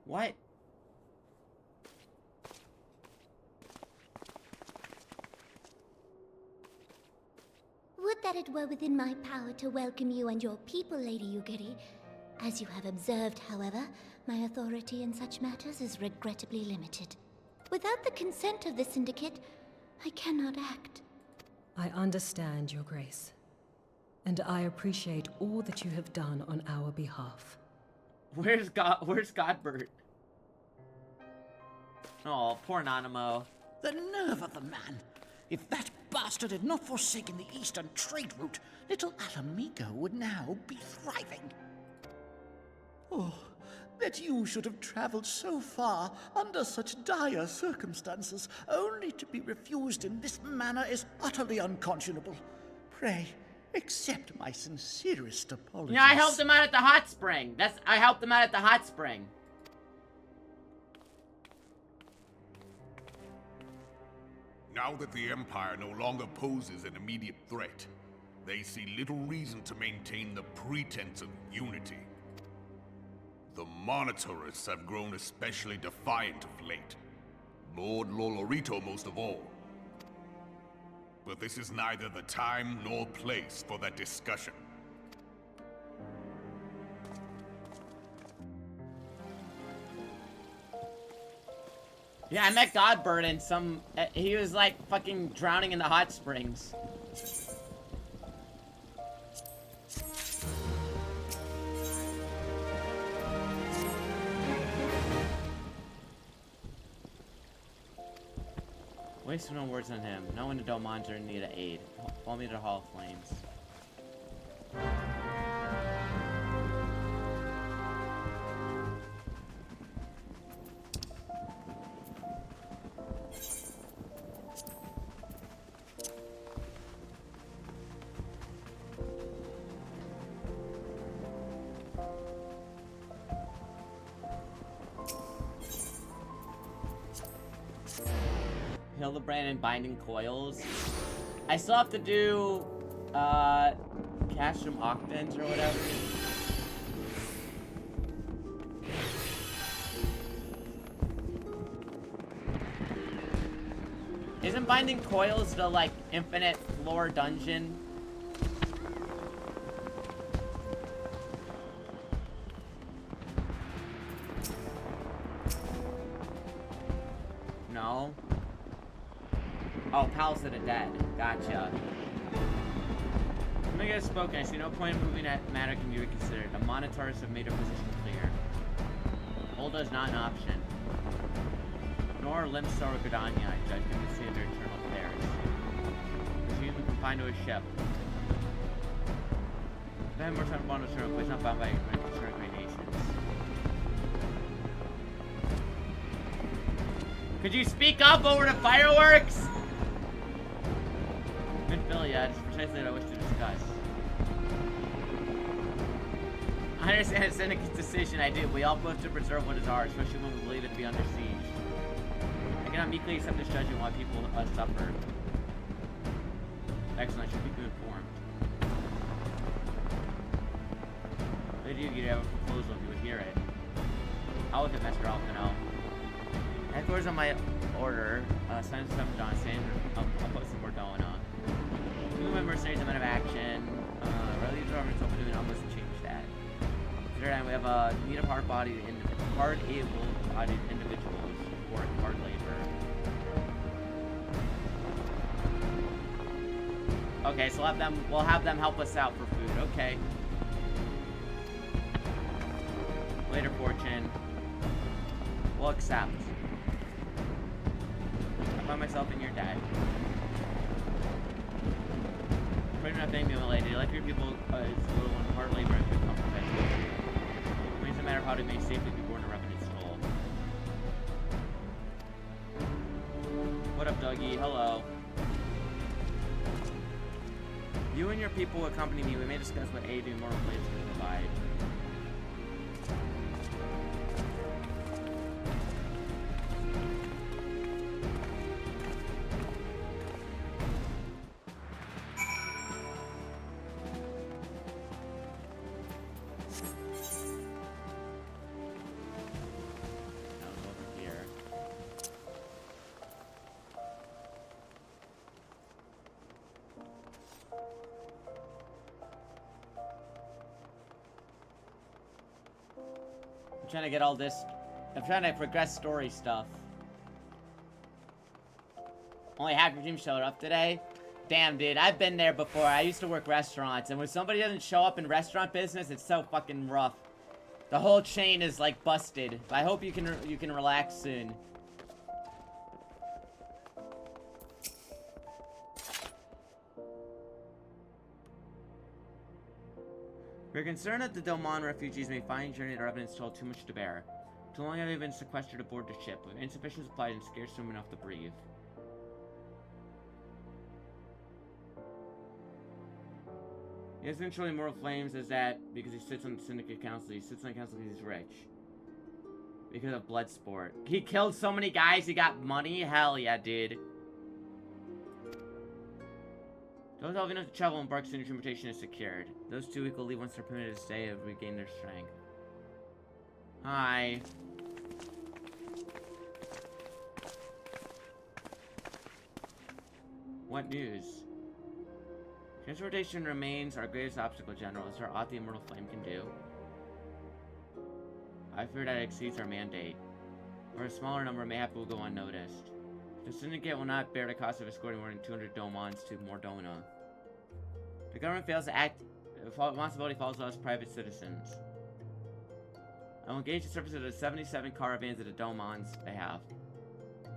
What? Would that it were within my power to welcome you and your people, Lady Yugiri. As you have observed, however, my authority in such matters is regrettably limited. Without the consent of the Syndicate, I cannot act. I understand, Your Grace. And I appreciate all that you have done on our behalf. Where's Godbert? Oh, poor Nanamo. The nerve of the man! If that bastard had not forsaken the eastern trade route, little Ala Mhigo would now be thriving. Oh, that you should have traveled so far under such dire circumstances, only to be refused in this manner is utterly unconscionable. Pray, accept my sincerest apologies. Yeah, I helped him out at the hot spring. I helped him out at the hot spring. Now that the Empire no longer poses an immediate threat, they see little reason to maintain the pretense of unity. The Monitorists have grown especially defiant of late. Lord Lolorito most of all. But this is neither the time nor place for that discussion. Yeah, I met Godbird in some... he was like fucking drowning in the hot springs. Waste no words on him. No one to Domanja need aid. Follow me to the Hall of Flames. Hildebrand and Binding Coils. I still have to do Castrum Octans or whatever. Isn't Binding Coils the, like, infinite floor dungeon? No? Oh, Palace of the Dead. Gotcha. Omega has spoken. I see no point in moving that matter can be reconsidered. The Monitors have made our position clear. Holda is not an option. Nor Limsa or Gridania, I judge, can consider their internal affairs. The human confined to a ship. Then more time bond to place not bound by concerned great nations. Could you speak up over the fireworks? Minfilia, it's precisely what I wish to discuss. I understand it's Syndicate's decision, I do. We all vote to preserve what is ours, especially when we believe it to be under siege. I cannot meekly accept this judgment why people suffer. Excellent, I should keep you informed. Lady Yugi, have a proposal if you would hear it. I'll look at Master Alphino. Headquarters on my order, sign some Johnson, I'll post some more going on. Two mercenaries a men of action, rally the government's open doing almost change that. Third time we have a need of hard-bodied able-bodied individuals who work hard labor. Okay, so we'll have them help us out for food, okay. Later, Fortune. We'll accept. I find myself in your debt. Afraid of not being mutilated. Like your people is a little one hard labor and good comfort. It means a matter of how to make safely be born a revenue soul. What up, Dougie? Hello. You and your people accompany me. We may discuss what aid and more places can provide. Trying to get all this. I'm trying to progress story stuff. Only half your team showed up today. Damn, dude, I've been there before. I used to work restaurants, and when somebody doesn't show up in restaurant business, it's so fucking rough. The whole chain is like busted. But I hope you can relax soon. We're concerned that the Domon refugees may find journey or evidence told too much to bear. Too long have they been sequestered aboard the ship, with insufficient supplies and scarce room enough to breathe. He has control immortal flames as that because he sits on the Syndicate Council. He sits on the council because he's rich. Because of Bloodsport. He killed so many guys, he got money? Hell yeah, dude. Those who have enough to travel and embark soon as transportation is secured. Those two equal leave once they're permitted to stay and regain their strength. Hi. What news? Transportation remains our greatest obstacle, General. Is there aught the Immortal Flame can do? I fear that it exceeds our mandate. Or a smaller number mayhap will go unnoticed. The Syndicate will not bear the cost of escorting more than 200 Domons to Mordona. The government fails to act. Responsibility falls to us private citizens. I will engage the service of the 77 caravans of the Domons they have.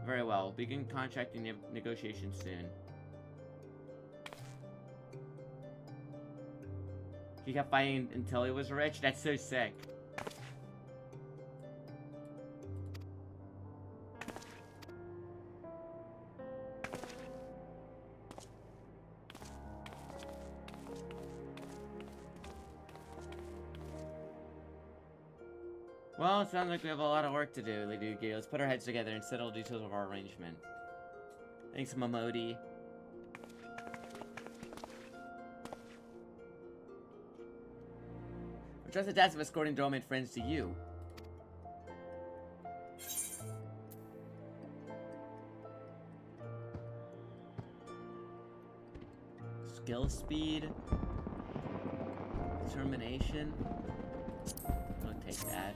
Very well. We'll begin contracting negotiations soon. He kept fighting until he was rich? That's so sick. Well, it sounds like we have a lot of work to do, Lady Yugi. Let's put our heads together and settle the details of our arrangement. Thanks, Momodi. Trust the task of escorting Domain friends to you. Skill speed. Determination. I'll take that.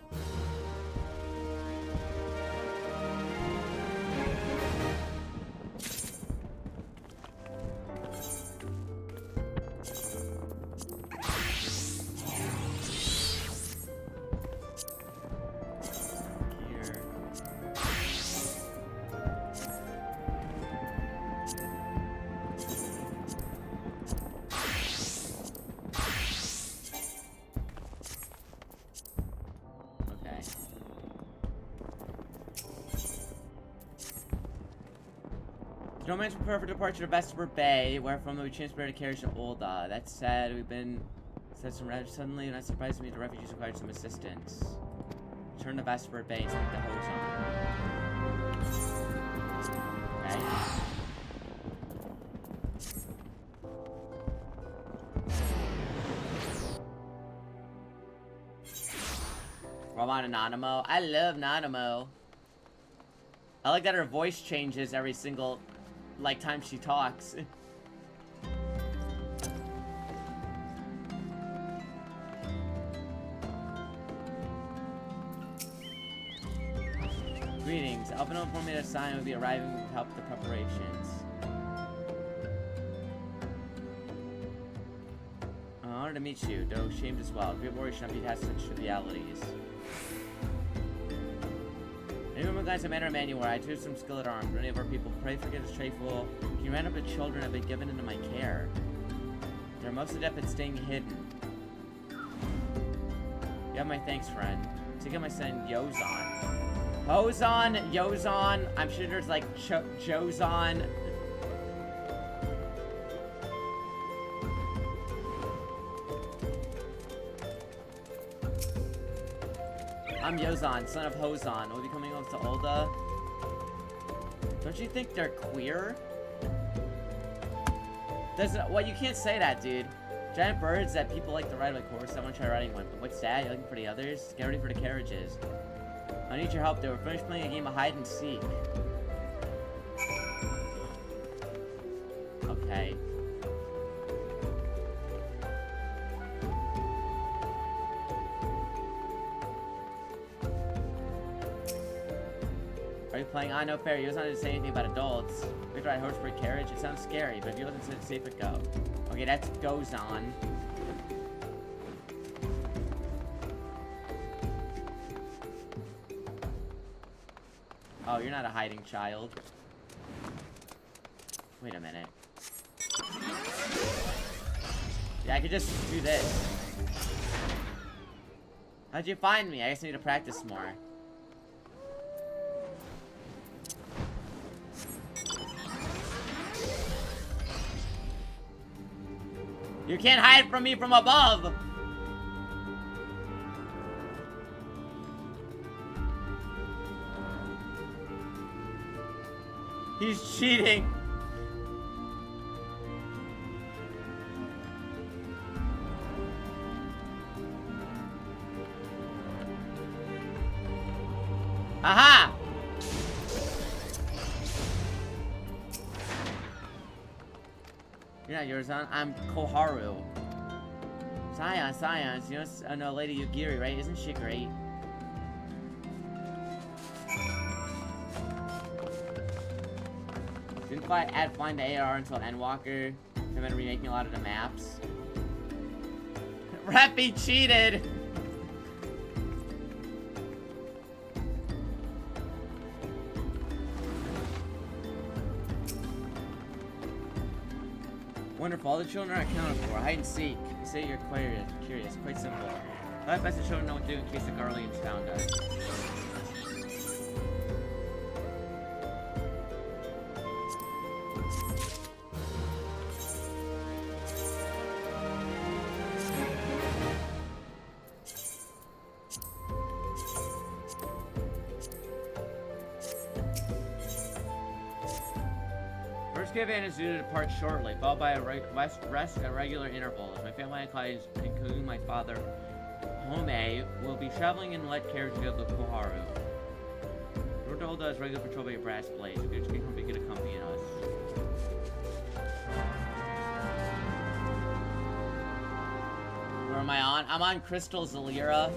Nomads prepare for departure to Vesper Bay, wherefrom we transported a carriage to Ul'dah. That said, we've been set some suddenly, and not surprised me the refugees required some assistance. Return to Vesper Bay and take the hose on. Okay. Robot Anonimo. I love Nanamo. I like that her voice changes every single, like, time she talks. Greetings. Albino informed me that Sion will be arriving to help the preparations. Honored to meet you, though shamed as well. Great warrior should not be attached to such trivialities. Remember, guys, I met our manual. I took some skill at arms. Many of our people pray for gifts tradeful. You ran up to children have been given into my care. They're most adept at staying hidden. You have my thanks, friend. Take out my son, Yozon. Hozon, Yozon. I'm sure there's like Jozon. I'm Yozon, son of Hozon. We'll be coming over to Ul'dah. Don't you think they're queer? Well, you can't say that, dude. Giant birds that people like to ride like horse. I want to try riding one. But what's that? You're looking for the others? Get ready for the carriages. I need your help, though. We're finished playing a game of hide and seek. Okay. Are you playing? I know, fair. You wasn't to say anything about adults. We have to ride horse for a carriage. It sounds scary, but if you're looking to safe it go. Okay, that goes on. Oh, you're not a hiding child. Wait a minute. Yeah, I could just do this. How'd you find me? I guess I need to practice more. You can't hide from me from above! He's cheating! Aha! You're not Yozon, I'm Koharu. Science, you know Lady Yugiri, right? Isn't she great? Didn't add flying to AR until Endwalker. They've been remaking a lot of the maps. Rappy cheated! Wonderful. All the children are accounted for. Hide and seek. You say you're curious. Quite simple. Thought best the children know what to do in case the Garleans found us. Caravan is due to depart shortly, followed by a rest at regular intervals. My family includes including my father, Home will be traveling in light carriage to the Koharu. Rodolda is regular patrol by your brass blades. You can come begin accompanying us. Where am I on? I'm on Crystal Zalira.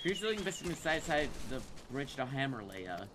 Usually investing inside the bridge to Hammerlea.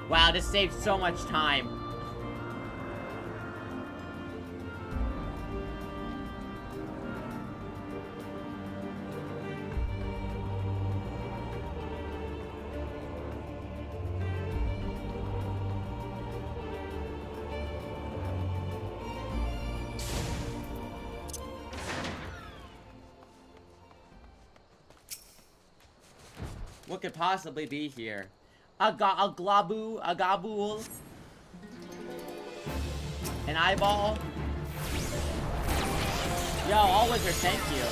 Wow, this saves so much time. What could possibly be here? A Gabul, an eyeball. Yo, all wizard, thank you.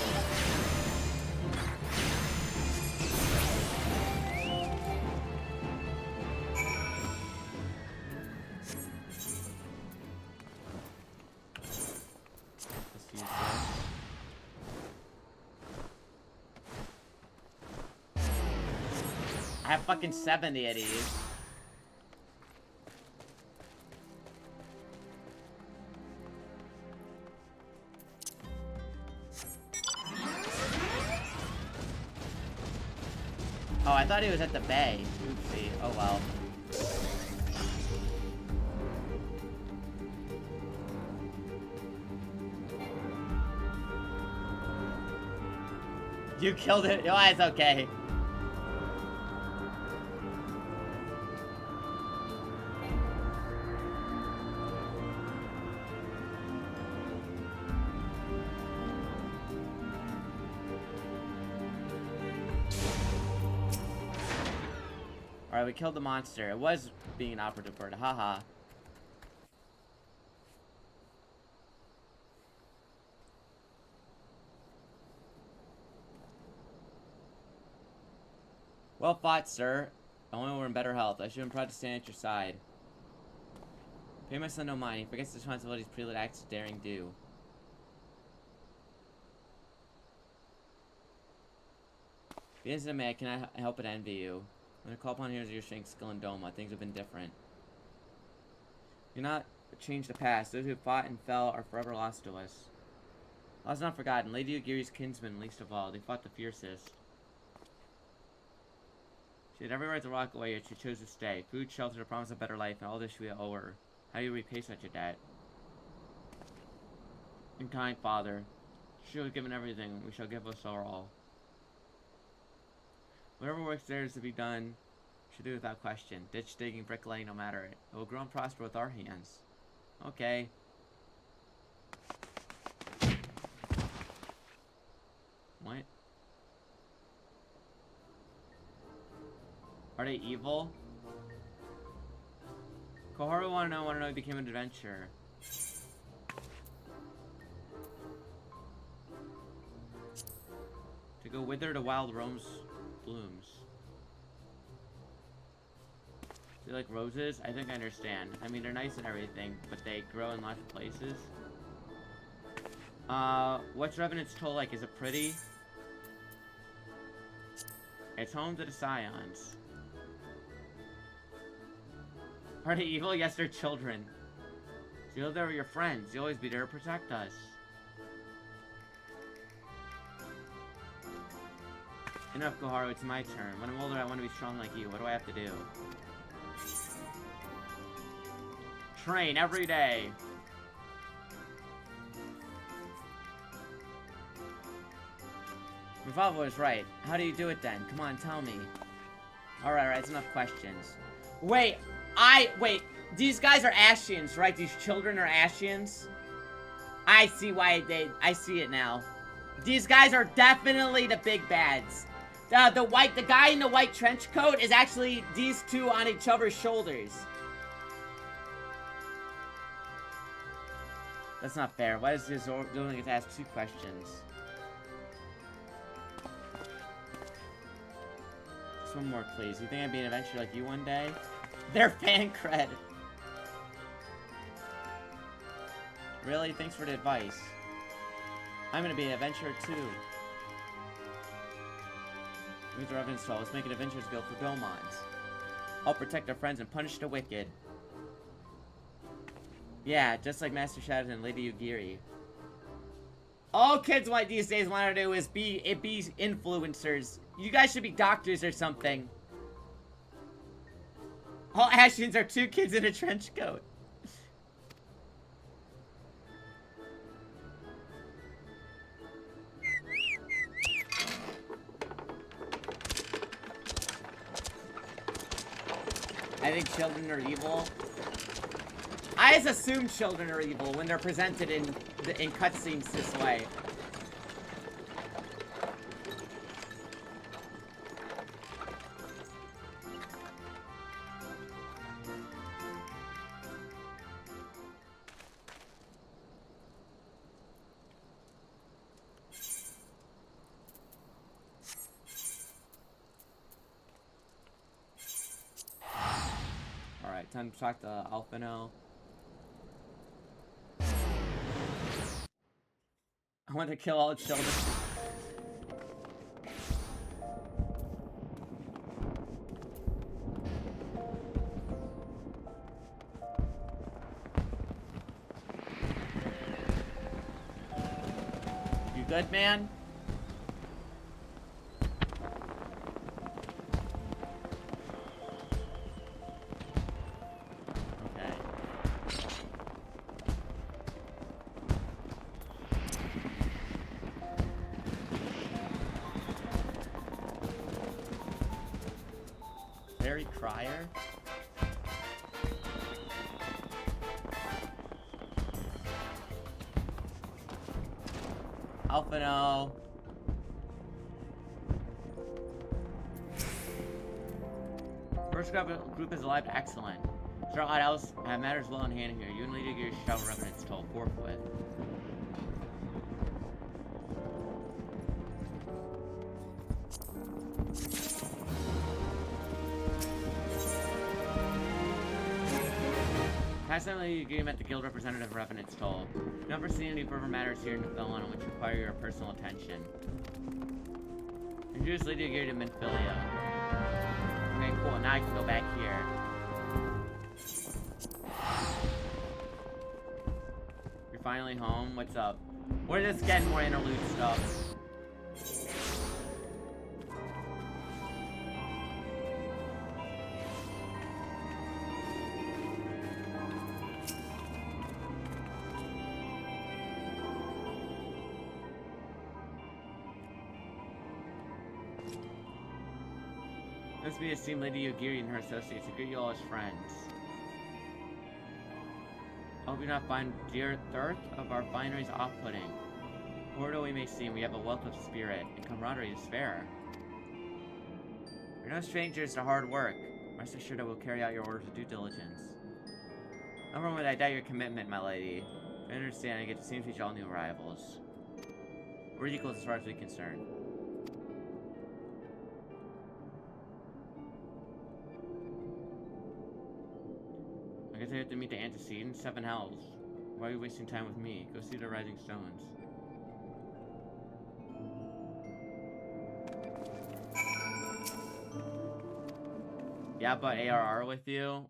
I have fucking 70 of these. Oh, I thought he was at the bay. Oopsie. Oh well. You killed it? Oh, it's okay. Alright, we killed the monster. It was being an operative bird. Haha. Well fought, sir. Only we're in better health. I should have been proud to stand at your side. Pay my son no mind. He forgets the responsibilities prelude acts of daring do. Be as a man, can I help but envy you? When I call upon heroes of your strength, skill, and Doma, things have been different. Do not change the past. Those who fought and fell are forever lost to us. Lost not forgotten. Lady Yugiri's kinsmen, least of all. They fought the fiercest. She had every right to walk away, yet she chose to stay. Food, shelter, the promise of a better life, and all this we owe her. How do you repay such a debt? And kind father, she was given everything. We shall give us our all. Whatever work there is to be done, should do without question. Ditch digging, bricklaying, no matter it. It will grow and prosper with our hands. Okay. What? Are they evil? Koharu wanna know he became an adventurer. To go wither the wild roams blooms. Do you like roses? I think I understand. I mean, they're nice and everything, but they grow in lots of places. What's Revenant's Toll like? Is it pretty? It's home to the Scions. Are they evil? Yes, they're children. So you live there with your friends. You'll always be there to protect us. Enough, Koharu. It's my turn. When I'm older, I want to be strong like you. What do I have to do? Train every day. Revolver was right. How do you do it then? Come on, tell me. Alright, that's enough questions. Wait, wait. These guys are Ashians, right? These children are Ashians? I see why I see it now. These guys are definitely the big bads. The guy in the white trench coat is actually these two on each other's shoulders. That's not fair. Why does this only get to ask 2 questions? Just one more, please. You think I'd be an adventurer like you one day? They're fan cred. Really? Thanks for the advice. I'm gonna be an adventurer too. Use the Revenant's Toll. Let's make an Adventurers Guild for Domons. I'll protect our friends and punish the wicked. Yeah, just like Master Shadows and Lady Ugiri. All kids these days want to do is be influencers. You guys should be doctors or something. All Ashians are 2 kids in a trench coat. I think children are evil. I just assume children are evil when they're presented in cutscenes this way. Alright, time to talk to Alphino. I want to kill all the children. You good, man? Harry Crier? Alphino. First group is alive. Excellent. Sir Odd Else matters well in hand here. You and Lady Gear shall Revenant's Toll forthwith. Last time you met the guild representative of Revenant's Toll. Never seen any further matters here in Niflheim which require your personal attention. Introduce Lady Ugiri to Minfilia. Okay, cool. Now I can go back here. You're finally home? What's up? We're just getting more interlude stuff. Must be esteemed Lady Ugiri and her associates. I greet you all as friends. I hope you not find dear dearth of our fineries off-putting. Poor though we may seem, we have a wealth of spirit, and camaraderie to spare. You're no strangers to hard work. Rest assured I will carry out your orders with due diligence. Never would I doubt your commitment, my lady. I understand I get to seem to teach all new arrivals. We're equals as far as we're concerned. I guess I have to meet the antecedents. 7 hells. Why are you wasting time with me? Go see the Rising Stones. Yeah, but ARR with you?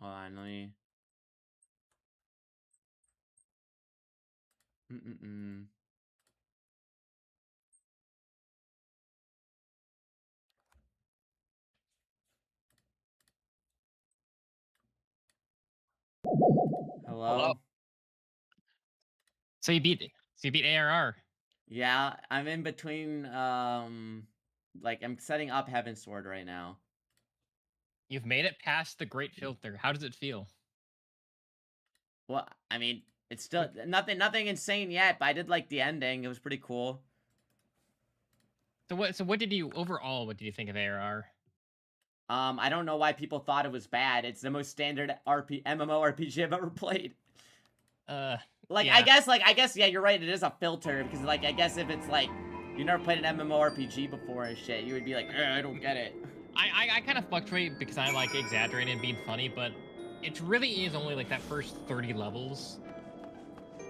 Hold on, let me... Hello? So you beat ARR. Yeah, I'm in between, like, I'm setting up Heavensward right now. You've made it past the Great Filter. How does it feel? Well, I mean, it's still nothing insane yet, but I did like the ending. It was pretty cool. So what did you overall? What did you think of ARR? I don't know why people thought it was bad. It's the most standard MMORPG I've ever played. Like, yeah. I guess, yeah, you're right. It is a filter because, like, I guess if it's like you never played an MMORPG before and shit, you would be like, I don't get it. I kind of fluctuate because I like exaggerating and being funny, but it really is only like that first 30 levels.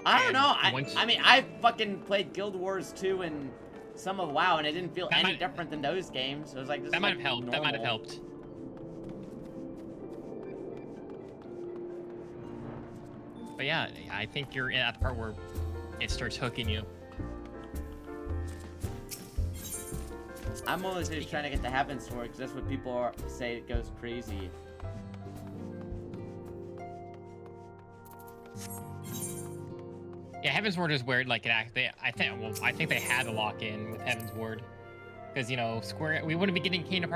I don't know. I mean, I fucking played Guild Wars 2 and some of WoW, and it didn't feel any different than those games. It was like, this that is might like have helped. normal. That might have helped. But yeah, I think you're at the part where it starts hooking you. I'm always just trying to get the Heavensward because that's what people say it goes crazy. Yeah, Heavensward is where like I think they had to lock in with Heavensward because you know we wouldn't be getting Kingdom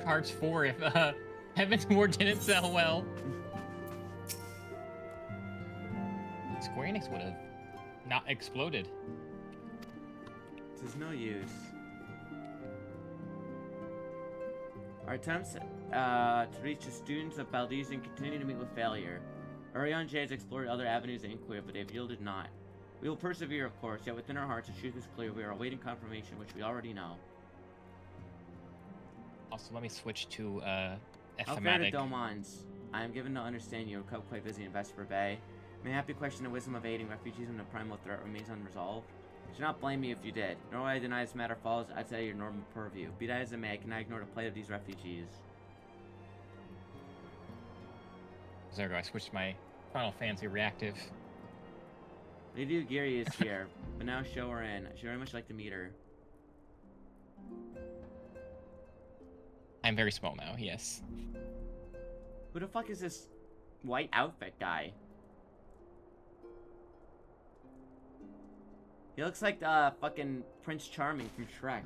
Hearts 4 if Heavensward didn't sell well. Square Enix would have not exploded. There's no use. Our attempts to reach the students of Baldesian continue to meet with failure. Urianger has explored other avenues of inquiry, but they've yielded not. We will persevere, of course, yet within our hearts the truth is clear. We are awaiting confirmation, which we already know. Also, let me switch to Alfred Domans. I am given to understand you are quite busy in Vesper Bay. Mayhap you question the wisdom of aiding refugees when the primal threat remains unresolved? You should not blame me if you did, nor will I deny this matter falls outside your normal purview. Be that as it may, I cannot ignore the plight of these refugees. There we go, I switched my Final Fantasy reactive. Lady Ugiri is here, but now show her in. I should very much like to meet her. I'm very small now, yes. Who the fuck is this white outfit guy? He looks like fucking Prince Charming from Shrek.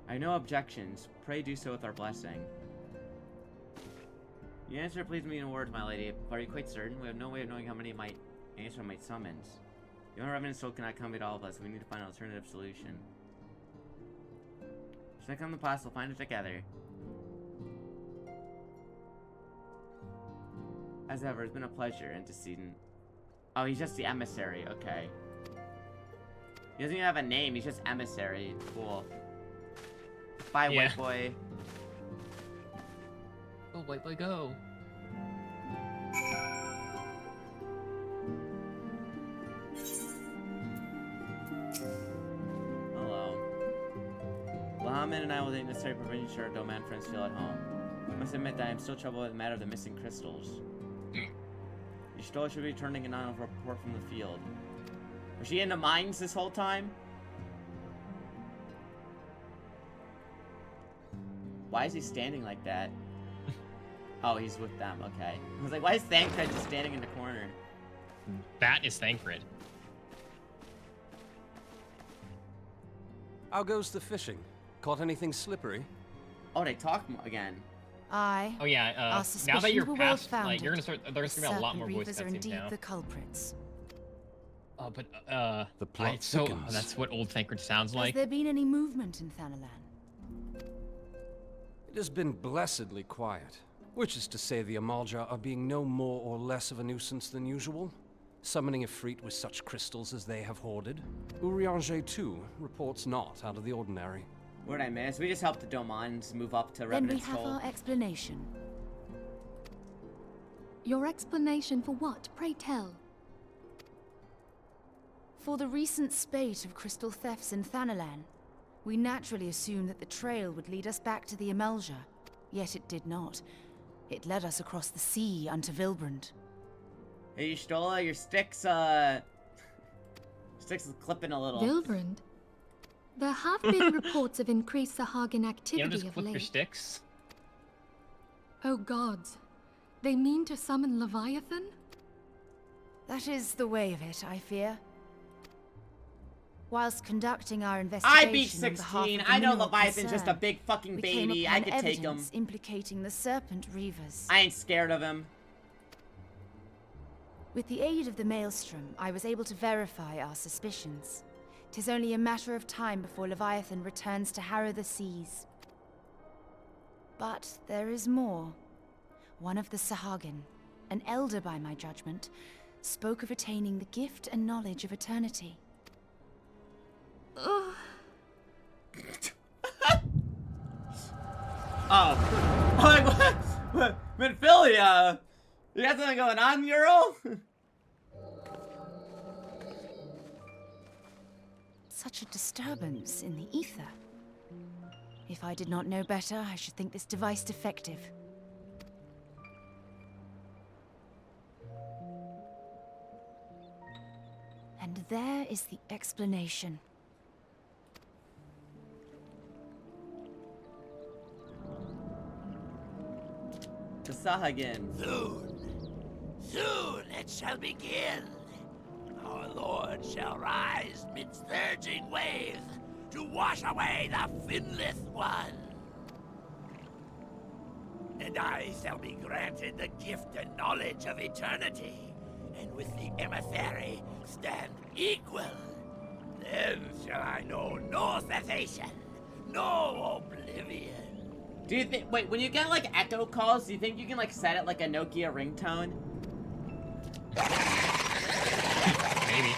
I have no objections. Pray do so with our blessing. The answer please me in a word, my lady. Are you quite certain? We have no way of knowing how many might answer might summons. The owner of Revenant Soul cannot accommodate all of us. We need to find an alternative solution. Should I come to pass? We'll find it together. As ever, it's been a pleasure, antecedent. Oh, he's just the emissary. Okay. He doesn't even have a name. He's just emissary. Cool. Bye, white boy. Oh, white boy, go. Hello. Lahaman and I will take necessary provision to our domain friends feel at home. I must admit that I am still troubled with the matter of the missing crystals. Y'shtola should be returning a report from the field. Was she in the mines this whole time? Why is he standing like that? Oh, he's with them. Okay. I was like, why is Thancred just standing in the corner? That is Thancred. How goes the fishing? Caught anything slippery? Oh, they talk again. Aye. Oh yeah. Our Now that you're suspicions were past, well-founded. like, you're gonna start. There's gonna be a lot more voice Reapers are cutscenes indeed now. the culprits. Oh, but the plot so thickens. that's what old Thancred sounds like. Has there been any movement in Thanalan? It has been blessedly quiet, which is to say the Amalja are being no more or less of a nuisance than usual, summoning Ifrit with such crystals as they have hoarded. Urianger, too, reports not out of the ordinary. What did I miss? We just helped the Domans move up to Then we Revenant have Soul. our explanation. Your explanation for what, pray tell? For the recent spate of crystal thefts in Thanalan, we naturally assumed that the trail would lead us back to the Amalja, yet it did not. It led us across the sea unto Vilbrand. Hey, Y'shtola, your sticks is clipping a little. Vilbrand? There have been reports of increased Sahagin You activity don't just of clip your late. sticks. Oh gods. They mean to summon Leviathan? That is the way of it, I fear. Whilst conducting our investigation I beat 16. I know Leviathan's just a big fucking baby. I could take him. Implicating the Serpent Reavers. I ain't scared of him. With the aid of the Maelstrom, I was able to verify our suspicions. 'Tis only a matter of time before Leviathan returns to harrow the seas. But there is more. One of the Sahagin, an elder by my judgment, spoke of attaining the gift and knowledge of eternity. Oh. Like, what? Minfilia, you got something going on, Ural? Such a disturbance in the ether. If I did not know better, I should think this device defective. And there is the explanation. The Sahagin. Soon it shall begin. Our Lord shall rise midst surging waves to wash away the Finlith one. And I shall be granted the gift and knowledge of eternity, and with the emissary stand equal. Then shall I know no cessation, no oblivion. Do you think, wait, when you get like echo calls, do you think you can like set it like a Nokia ringtone? Maybe.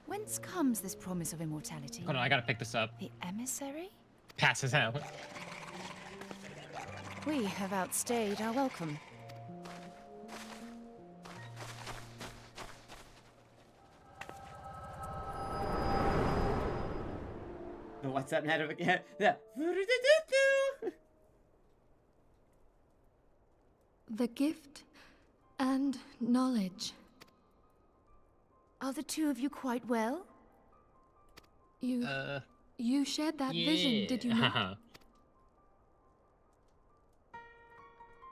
Whence comes this promise of immortality? Hold on, I gotta pick this up. The emissary? Passes out. We have outstayed our welcome. What's up, notification? Yeah. The gift and knowledge. Are the two of you quite well? You shared that vision, did you not?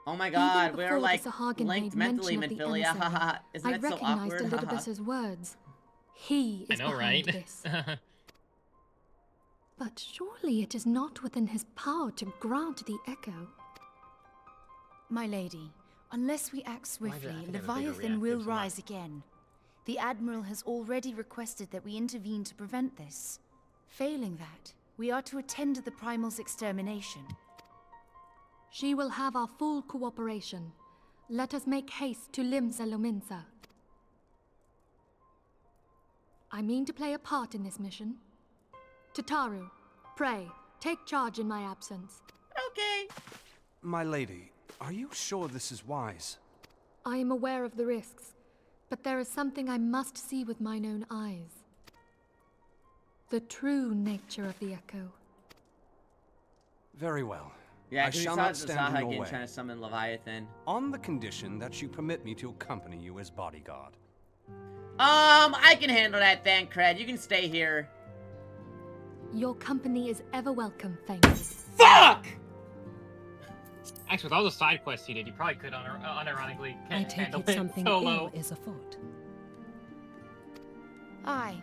Oh my god, Even we're before like the Sahagin linked made mentally, mention of the Minfilia. emissary, Haha. Isn't I it so recognized awkward? Elidibus's words. He is I know, behind right? this. But surely it is not within his power to grant the echo. My lady, unless we act swiftly, I think I have a bigger Leviathan will reactive rise again. The Admiral has already requested that we intervene to prevent this. Failing that, we are to attend to the Primal's extermination. She will have our full cooperation. Let us make haste to Limsa Lominsa. I mean to play a part in this mission. Tataru, pray, take charge in my absence. Okay. My lady, are you sure this is wise? I am aware of the risks, but there is something I must see with mine own eyes. The true nature of the echo. Very well. Yeah, I because we shall saw not the stand in your Sahagin way. trying to summon Leviathan. On the condition that you permit me to accompany you as bodyguard. I can handle that, Thancred. You can stay here. Your company is ever welcome, thank you. Fuck! Actually, with all the side quests he did, you probably could unironically I take handle it something solo. ill is afoot. Aye,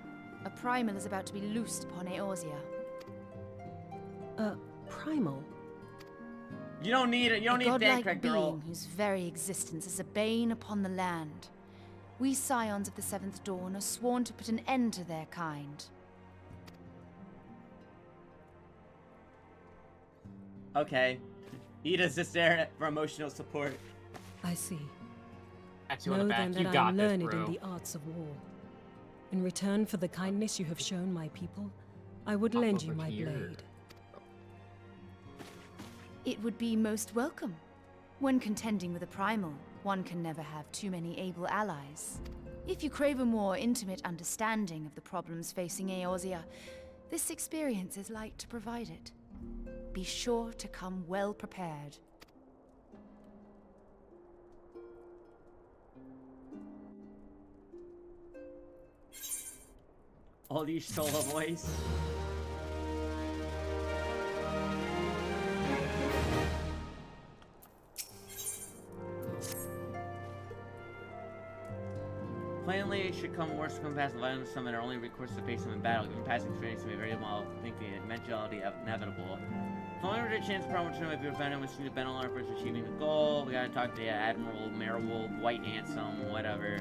a Primal is about to be loosed upon Eorzea. Primal? You don't need it. You don't a need godlike Thancred, being girl. whose very existence is a bane upon the land. We scions of the Seventh Dawn are sworn to put an end to their kind. Okay. Ida's just there for emotional support. I see. Pat you on Know the back. then that You I got am this, learned bro. in the arts of war. In return for the kindness you have shown my people, I would lend you my blade. It would be most welcome. When contending with a Primal, one can never have too many able allies. If you crave a more intimate understanding of the problems facing Eorzea, this experience is like to provide it. Be sure to come well prepared. All these solo boys. worse come past the violence summon our only recourse to face him in battle. Given past experience, we may very well think the eventuality inevitable. If only we had a chance to promote him if we found him, we see the Benelon for achieving the goal. We gotta talk to Admiral Marwold, White Handsome, whatever.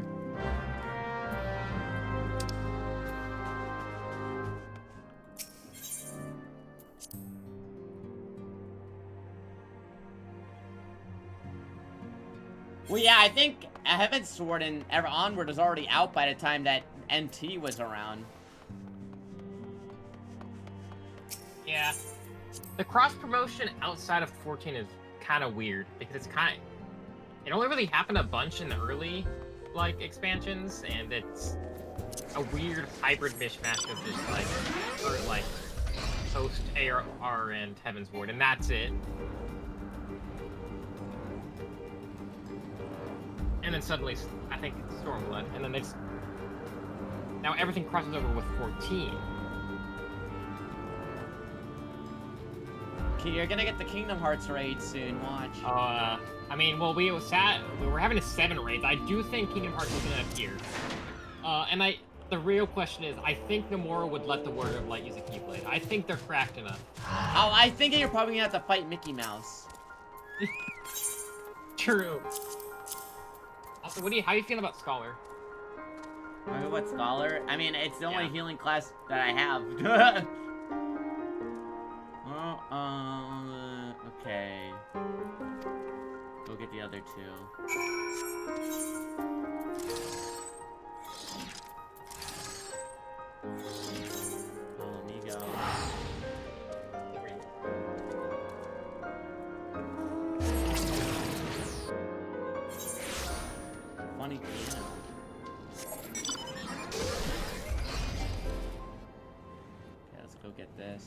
Well, yeah, I think Heaven's Sword and Onward was already out by the time that NT was around. Yeah. The cross-promotion outside of 14 is kind of weird, because it's it only really happened a bunch in the early, like, expansions, and it's a weird hybrid mishmash of just, like, post AR and Heaven's Ward, and that's it. And then suddenly, I think Stormblood, and then now everything crosses over with 14. Okay, you're gonna get the Kingdom Hearts raid soon, watch. I mean, well, we were having a 7 raids. I do think Kingdom Hearts is gonna appear. And the real question is, I think Nomura would let the Word of Light use a Keyblade. I think they're cracked enough. Oh, I think you're probably gonna have to fight Mickey Mouse. True. Also, how do you feel about Scholar? What, Scholar? I mean, it's the only healing class that I have. Okay. Go get the other two. Oh, amigo. Funny piano. Okay, let's go get this.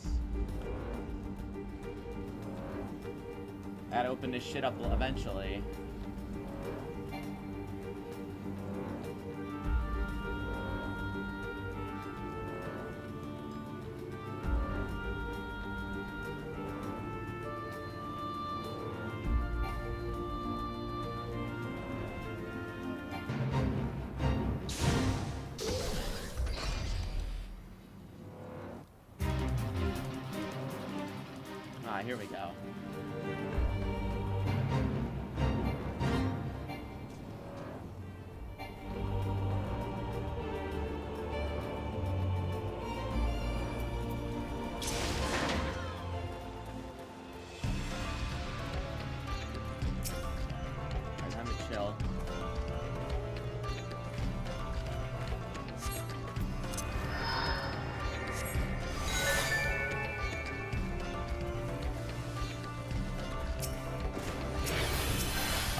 Gotta open this shit up eventually. Ah, here we go. Time to chill.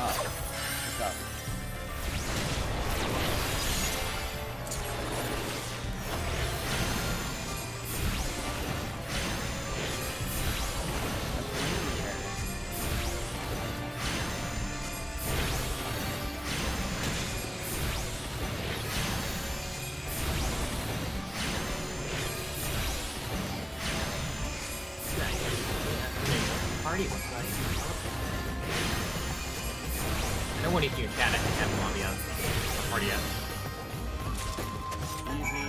What's up? Party was nice. No one if you chat, I think that's the party up. Easy.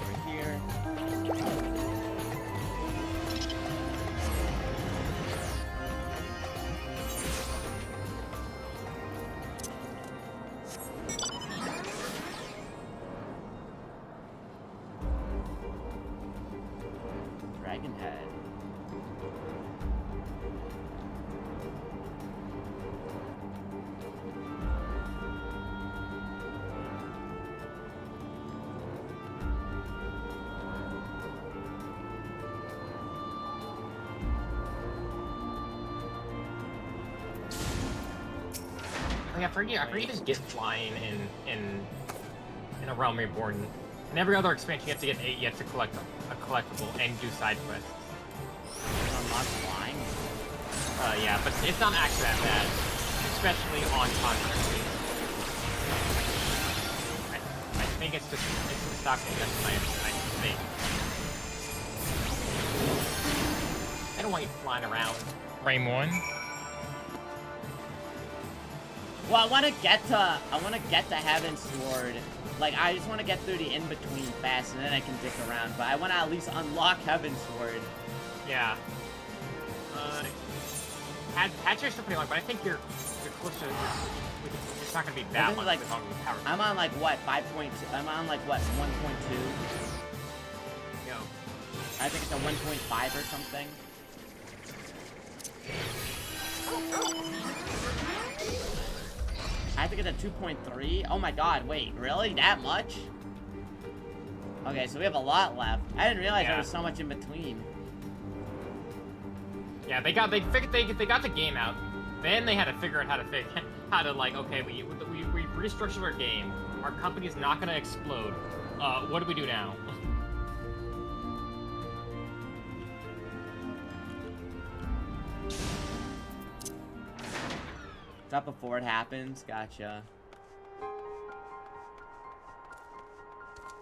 Over here. Dragon Head. I forget you just get flying in a Realm Reborn. In every other expansion, you have to get 8. You have to collect a collectible and do side quests. Unlock flying? Yeah, but it's not actually that bad, especially on contract. I think it's just stock. That's my mistake. I don't want you flying around. Frame 1. Well, I want to get to Heaven's Sword. Like, I just want to get through the in-between fast, and then I can dick around. But I want to at least unlock Heaven's Sword. Yeah. Hatcher's still pretty long, but I think you're close to. It's not gonna be that much. Like, as long as the power. I'm on like what 5.2. I'm on like what 1.2. Yeah. I think it's a 1.5 or something. I think it's a 2.3. Oh my god, wait, really? That much? Okay, so we have a lot left. I didn't realize there was so much in between. Yeah, they got the game out. Then they had to figure out how to like, okay, we restructured our game. Our company's not gonna explode. What do we do now? Stop before it happens. Gotcha.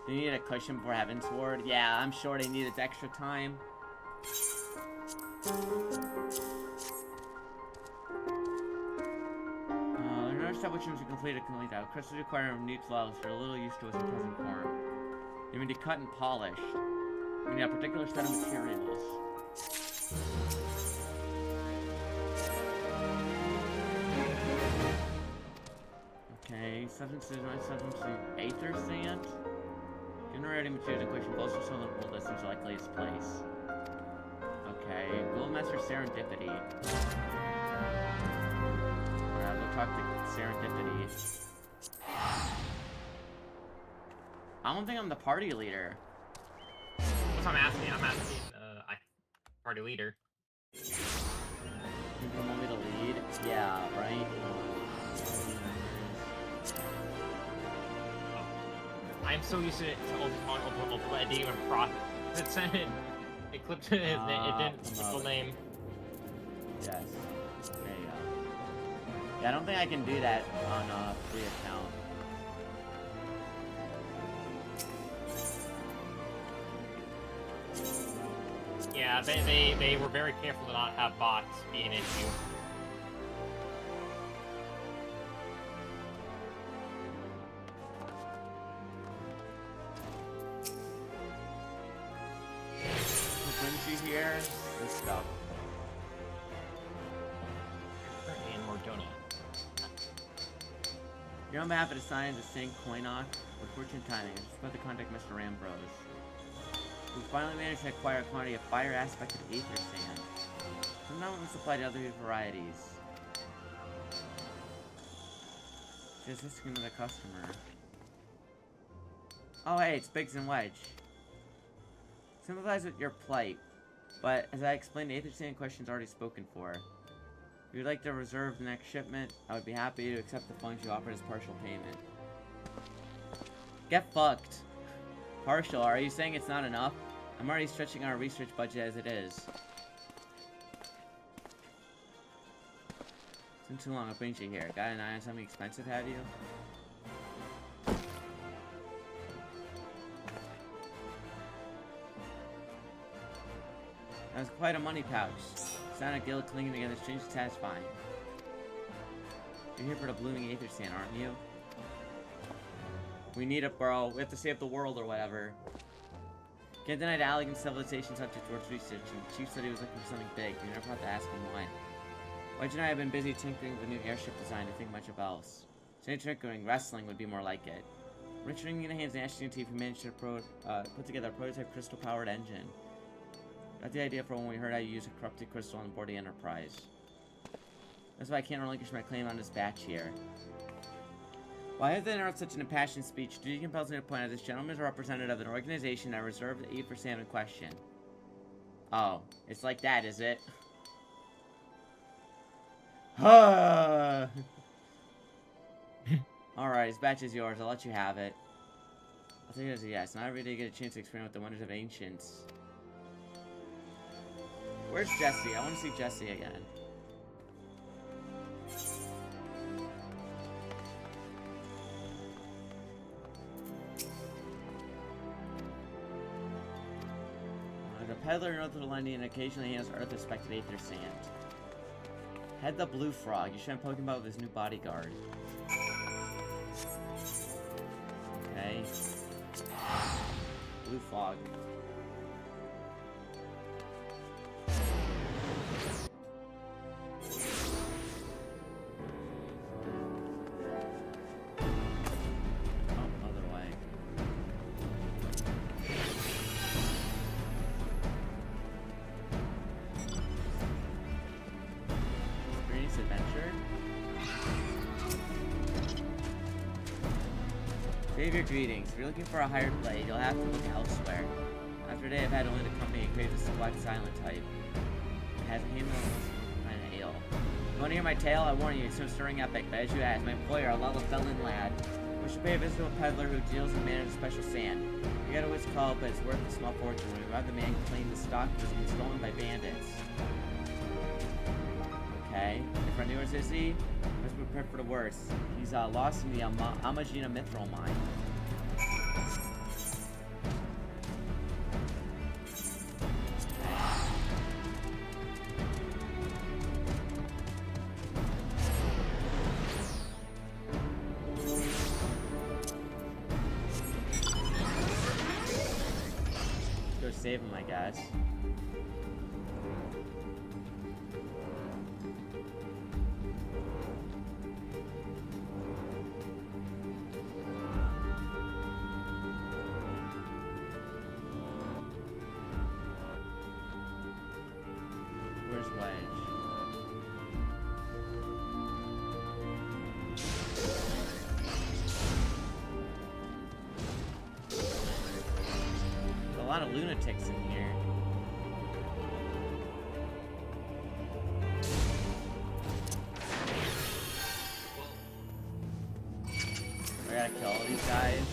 Do you need a cushion before Heaven's Sword? Yeah, I'm sure they needed extra time. There's another step which should complete out. Crystals require new levels for a little used to its present form. They may be cut and polished. We need a particular set of materials. Okay, substances, Aether Sand. Generating materials in question closer to the world that seems likely its place. Okay, Goldmaster Serendipity. Alright, we'll talk to Serendipity. I don't think I'm the party leader. That's what I'm asking. Party leader. You want me to lead? Yeah, right? I'm so used to Ultima, it didn't even process it. It clipped his name. It didn't full name. Yes. There you go. Yeah, I don't think I can do that on a free account. Yeah, they were very careful to not have bots be an issue. Here, this stuff. And Mordonia. You're on behalf of the science of St. Coinoc. With fortune timing, I'm just about to contact Mr. Rambrose. We finally managed to acquire a quantity of fire aspect of Aether Sand. So now we supply the other varieties. Just listening to the customer. Oh hey, it's Biggs and Wedge. Sympathize with your plight. But, as I explained, the Aether Sand question is already spoken for. If you'd like to reserve the next shipment, I would be happy to accept the funds you offered as partial payment. Get fucked. Partial, are you saying it's not enough? I'm already stretching our research budget as it is. It's been too long, I'll bring you here. Got an eye on something expensive, have you? That was quite a money pouch. Sound of guild clinging together, strangely satisfying. You're here for the blooming Aether Sand, aren't you? We need it, bro. We have to save the world or whatever. Can't deny the Allegan civilization subject towards researching. Chief said he was looking for something big. You never have to ask him why. Wedge and I have been busy tinkering with the new airship design to think much of else. Say tinkering, wrestling would be more like it. Richard Minahan's and Ashton and Tiff managed to put together a prototype crystal-powered engine. Got the idea for when we heard how you use a corrupted crystal on board the Enterprise. That's why I can't relinquish my claim on this batch here. While I have to interrupt such an impassioned speech, duty compels me to point out this gentleman is a representative of an organization that reserved the Aether Sand in question. Oh, it's like that, is it? Alright, his batch is yours. I'll let you have it. I'll take it as a yes. Not every day you get a chance to experiment with the wonders of ancients. Where's Jesse? I want to see Jesse again. The peddler north of the London occasionally handles Earth-respected Aether Sand. Head the blue frog. You should have Pokemon with his new bodyguard. Okay. Blue frog. Save your greetings. If you're looking for a hired blade, you'll have to look elsewhere. After a day, I've had only the company of Craves the Black Silent type. It has a handle kind of ale. You want to hear my tale? I warn you, it's no stirring epic, but as you ask, my employer, a Lullafellan lad, wish to pay a visit to a peddler who deals in manner of special sand. I forget what it's called, but it's worth a small fortune. When we robbed the man, claimed the stock was being stolen by bandits. Okay. Your friend yours, is he? Let's prepare for the worst. He's lost in the Amajina Mithril mine. Go save him, I guess. Where's Wedge? There's a lot of lunatics in here. I gotta kill all these guys.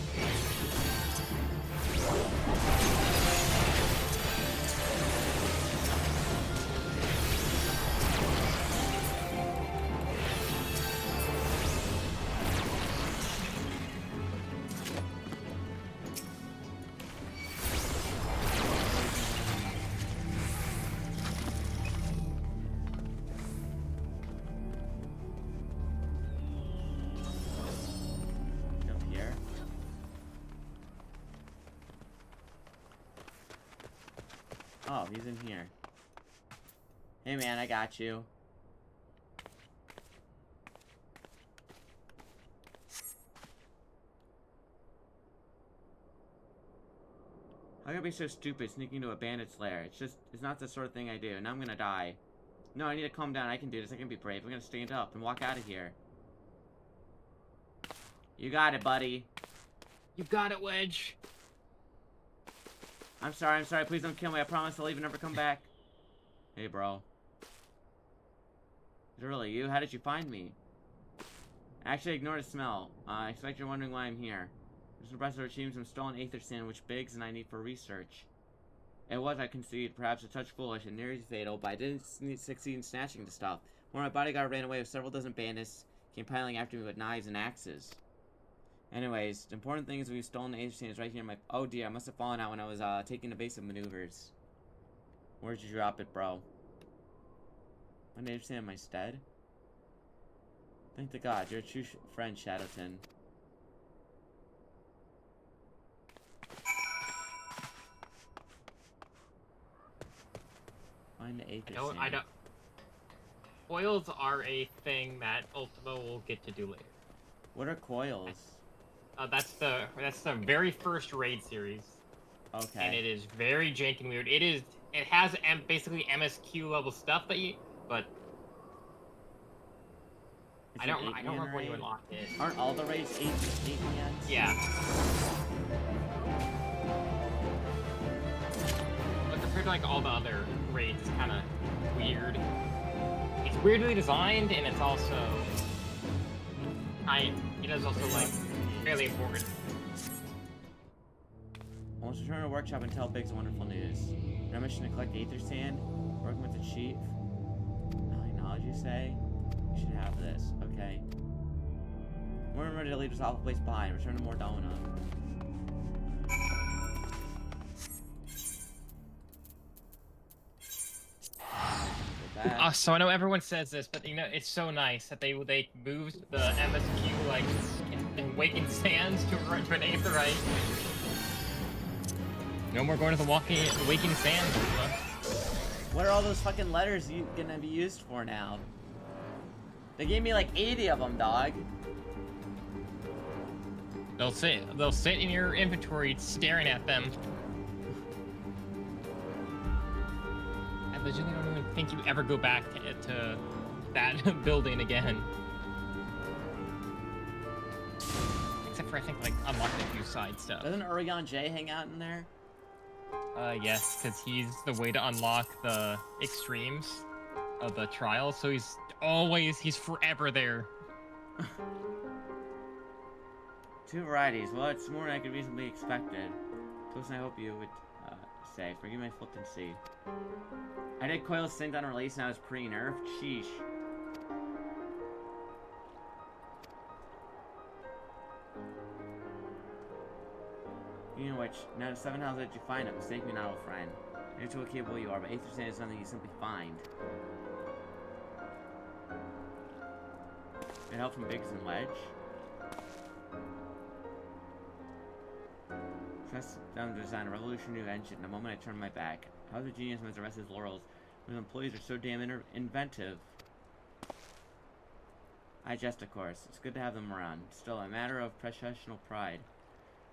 Oh, he's in here. Hey man, I got you. How can I be so stupid sneaking into a bandit's lair? It's not the sort of thing I do. Now I'm gonna die. No, I need to calm down. I can do this. I can be brave. I'm gonna stand up and walk out of here. You got it, buddy. You got it, Wedge. I'm sorry, please don't kill me. I promise I'll leave and never come back. Hey, bro. Is it really you? How did you find me? Actually, ignore the smell. I expect you're wondering why I'm here. Mr. Professor achieved some stolen aether sand, which Biggs and I need for research. It was, I concede, perhaps a touch foolish and nearly fatal, but I didn't succeed in snatching the stuff. When my bodyguard ran away with several dozen bandits, came piling after me with knives and axes. Anyways, the important thing is we've stolen the aether sand is right here in my... Oh dear, I must have fallen out when I was taking evasive maneuvers. Where'd you drop it, bro? My aether sand in my stead? Thank the God, you're a true friend, Shadowton. Find the aether sand. I don't... Coils are a thing that Ultima will get to do later. What are coils? That's the very first raid series. Okay. And it is very janky and weird. It has basically MSQ level stuff that you, but I don't remember when you unlocked it. Aren't all the raids 8 mans? Yeah. But compared to like all the other raids, it's kind of weird. It's weirdly designed, and it's also it is also like fairly important. I want to return to the workshop and tell Biggs wonderful news. Our mission to collect aether sand, working with the chief. Knowledge, you say? You should have this. Okay. We're ready to leave this awful place behind. Return to Mordona. Get that. So I know everyone says this, but you know it's so nice that they moved the MSQ like in Awakened Sands to an Aetheryte. No more going to the Awakened Sands. What are all those fucking letters gonna be used for now? They gave me like 80 of them, dog. They'll sit in your inventory staring at them. I legitimately don't even think you ever go back to that building again. Except for I think like unlock a few side stuff. Doesn't Urigan J hang out in there? Yes, because he's the way to unlock the extremes of the trial, so he's forever there. 2 varieties. Well, it's more than I could reasonably expected. Close, I hope you would say. Forgive my flippancy. I did coil synced on release and I was pre-nerfed. Sheesh. Speaking of which, now the 7 houses that you find it, mistake me not, old friend. I know how capable you are, but Aether Sand is something you simply find. Get help from Biggs and Ledge. Trust them to design a revolutionary engine. The moment I turn my back, how the genius must rest his laurels when employees are so damn inventive? I jest, of course. It's good to have them around. Still, a matter of professional pride.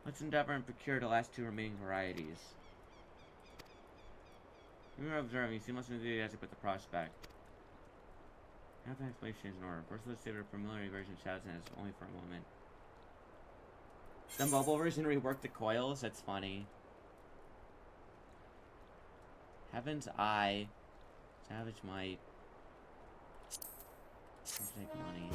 Let's endeavor and procure the last 2 remaining varieties. You are observing. You seem less enthusiastic with the prospect. I have an explanation in order. First, let's save a preliminary version of Shadow's Nest only for a moment. The mobile version reworked the coils? That's funny. Heaven's Eye. Savage Might. Let's take money.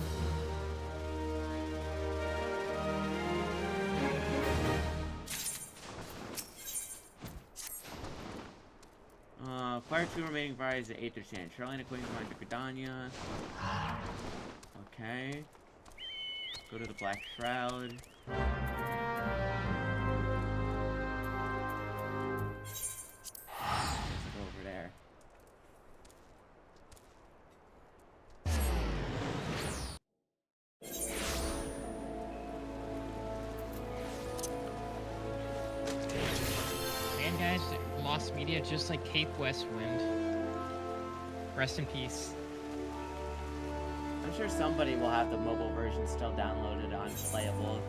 Acquire 2 remaining varieties of Aether Sand. Charlene Acquaintance Mind to Gridania. Okay. Go to the Black Shroud. Let's go over there. Man, guys, lost media just like Cape Westwind. Rest in peace. I'm sure somebody will have the mobile version still downloaded on Playable.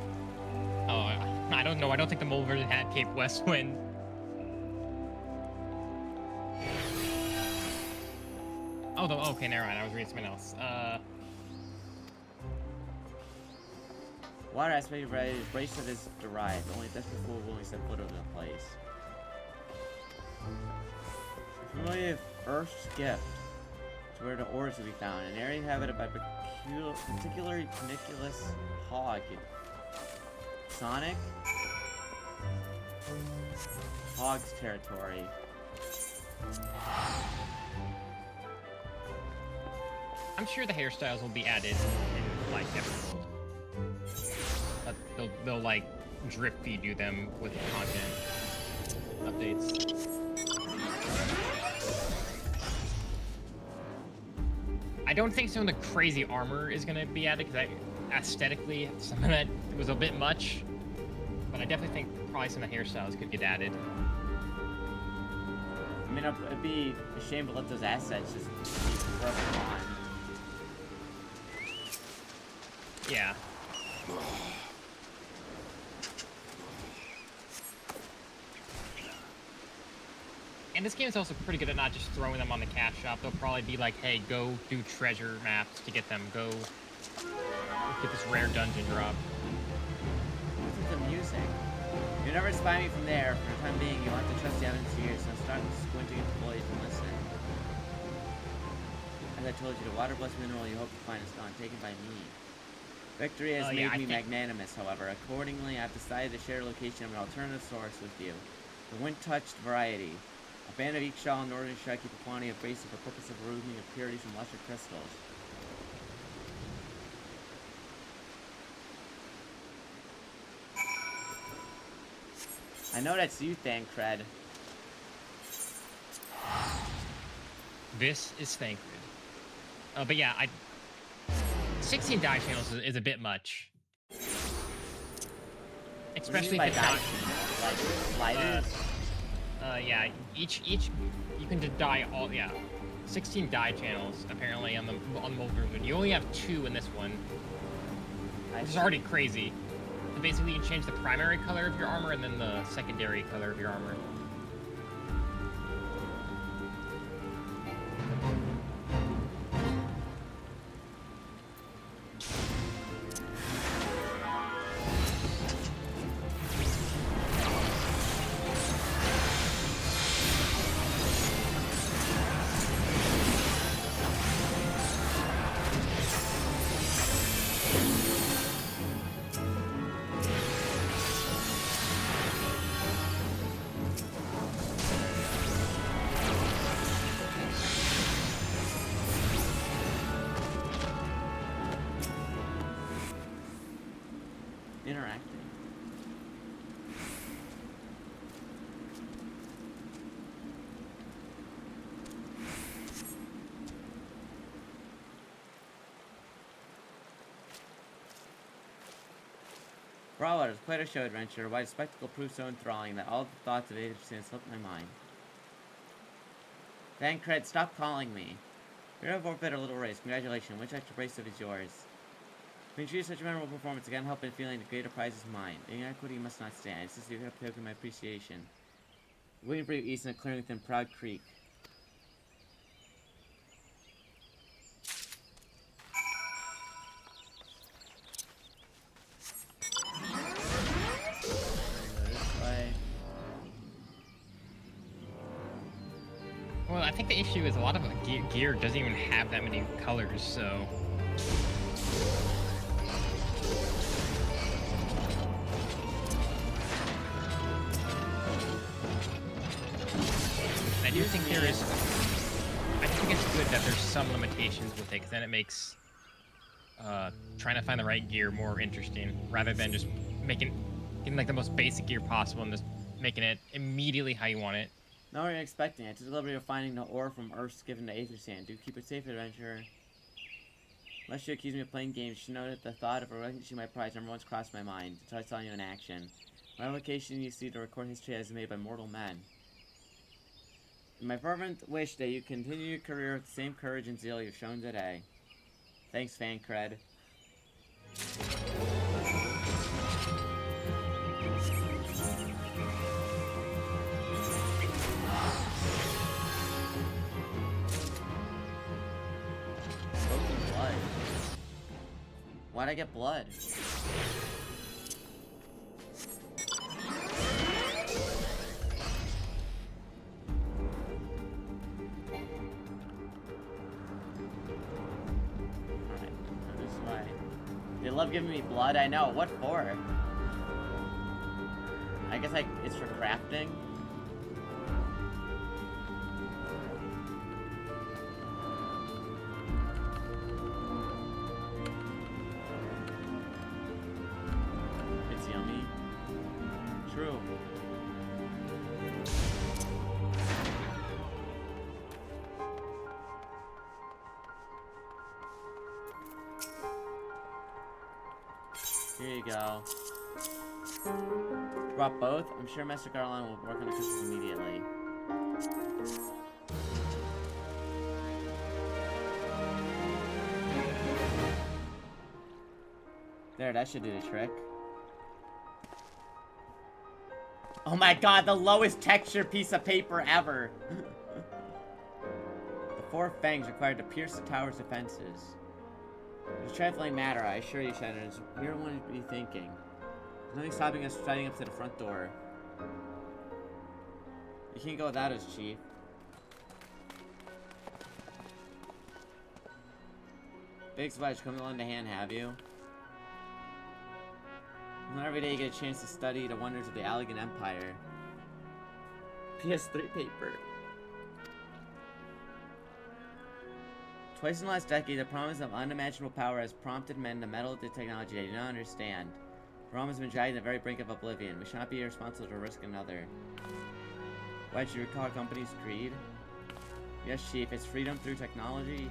Oh, I don't know. I don't think the mobile version had Cape Westwind. Oh, okay, never mind. I was reading something else. Water aspect of bracelet is derived. Only that's before we only set foot over the place. Familiar with Earth's gift. It's where the ores will be found. An area inhabited by particularly pernicious hog. Sonic? Hog's territory. I'm sure the hairstyles will be added in like Everworld. But they'll like drip feed you them with content updates. I don't think some of the crazy armor is gonna be added because aesthetically some of that was a bit much. But I definitely think probably some of the hairstyles could get added. I mean, it'd be a shame to let those assets just be forever on. Yeah. And this game is also pretty good at not just throwing them on the cash shop. They'll probably be like, hey, go do treasure maps to get them. Go get this rare dungeon drop. Listen to the music. You'll never spy me from there. For the time being, you'll have to trust the evidence here, so start squinting at the boys and listen. As I told you, the water-blessed mineral you hope to find is gone, taken by me. Victory has made me magnanimous, however. Accordingly, I've decided to share the location of an alternative source with you. The wind-touched variety. A band of each shell in northern shell keep a quantity of base for the purpose of removing impurities from lesser crystals. I know that's you, Thancred. This is Thancred. But yeah, 16 die channels is a bit much. Especially by if it's die not, channels? Like sliders? Yeah, each you can just die all 16 die channels apparently on the mobile version. You only have 2 in this one. Which is already crazy. So basically you can change the primary color of your armor and then the secondary color of your armor. Interacting. Brawlhalla is quite a show adventure. Why the spectacle proves so enthralling that all the thoughts of Aether Sand slipped my mind. Thancred, stop calling me. You're a forfeit a little race. Congratulations. Which extra bracelet is yours? Being treated such a memorable performance again, help in feeling the greater prize is mine. Inequity must not stand. It's just you have to token my appreciation. Waiting for you east in a clearing within Proud Creek. Well, I think the issue is a lot of gear doesn't even have that many colors, so... I do think there is... I think it's good that there's some limitations with it, because then it makes trying to find the right gear more interesting, rather than just getting like the most basic gear possible and just making it immediately how you want it. Not what you're expecting. I took the liberty of finding the ore from Earth's given to Aether Sand. Do keep it safe, adventurer. Unless you accuse me of playing games, you should know that the thought of relinquishing my prize never once crossed my mind until I saw you in action. My location you see to record history as made by mortal men. My fervent wish that you continue your career with the same courage and zeal you've shown today. Thanks, Thancred. Blood. Why'd I get blood? They love giving me blood, I know. What for? I guess it's for crafting. It's yummy. True. Here you go. Brought both? I'm sure Master Garland will work on the crystals immediately. There, that should do the trick. Oh my god, the lowest texture piece of paper ever! The 4 fangs required to pierce the tower's defenses. It's a trifling matter, I assure you, Shadows. We don't want to be thinking. There's nothing stopping us from striding up to the front door. You can't go without us, Chief. Big Splash, come to lend a hand, have you? Not every day you get a chance to study the wonders of the Allegan Empire. PS3 paper. Twice in the last decade, the promise of unimaginable power has prompted men to meddle with the technology they do not understand. Rome has been dragged to the very brink of oblivion. We should not be irresponsible to risk another. Why did you recall our company's creed? Yes, Chief, it's freedom through technology.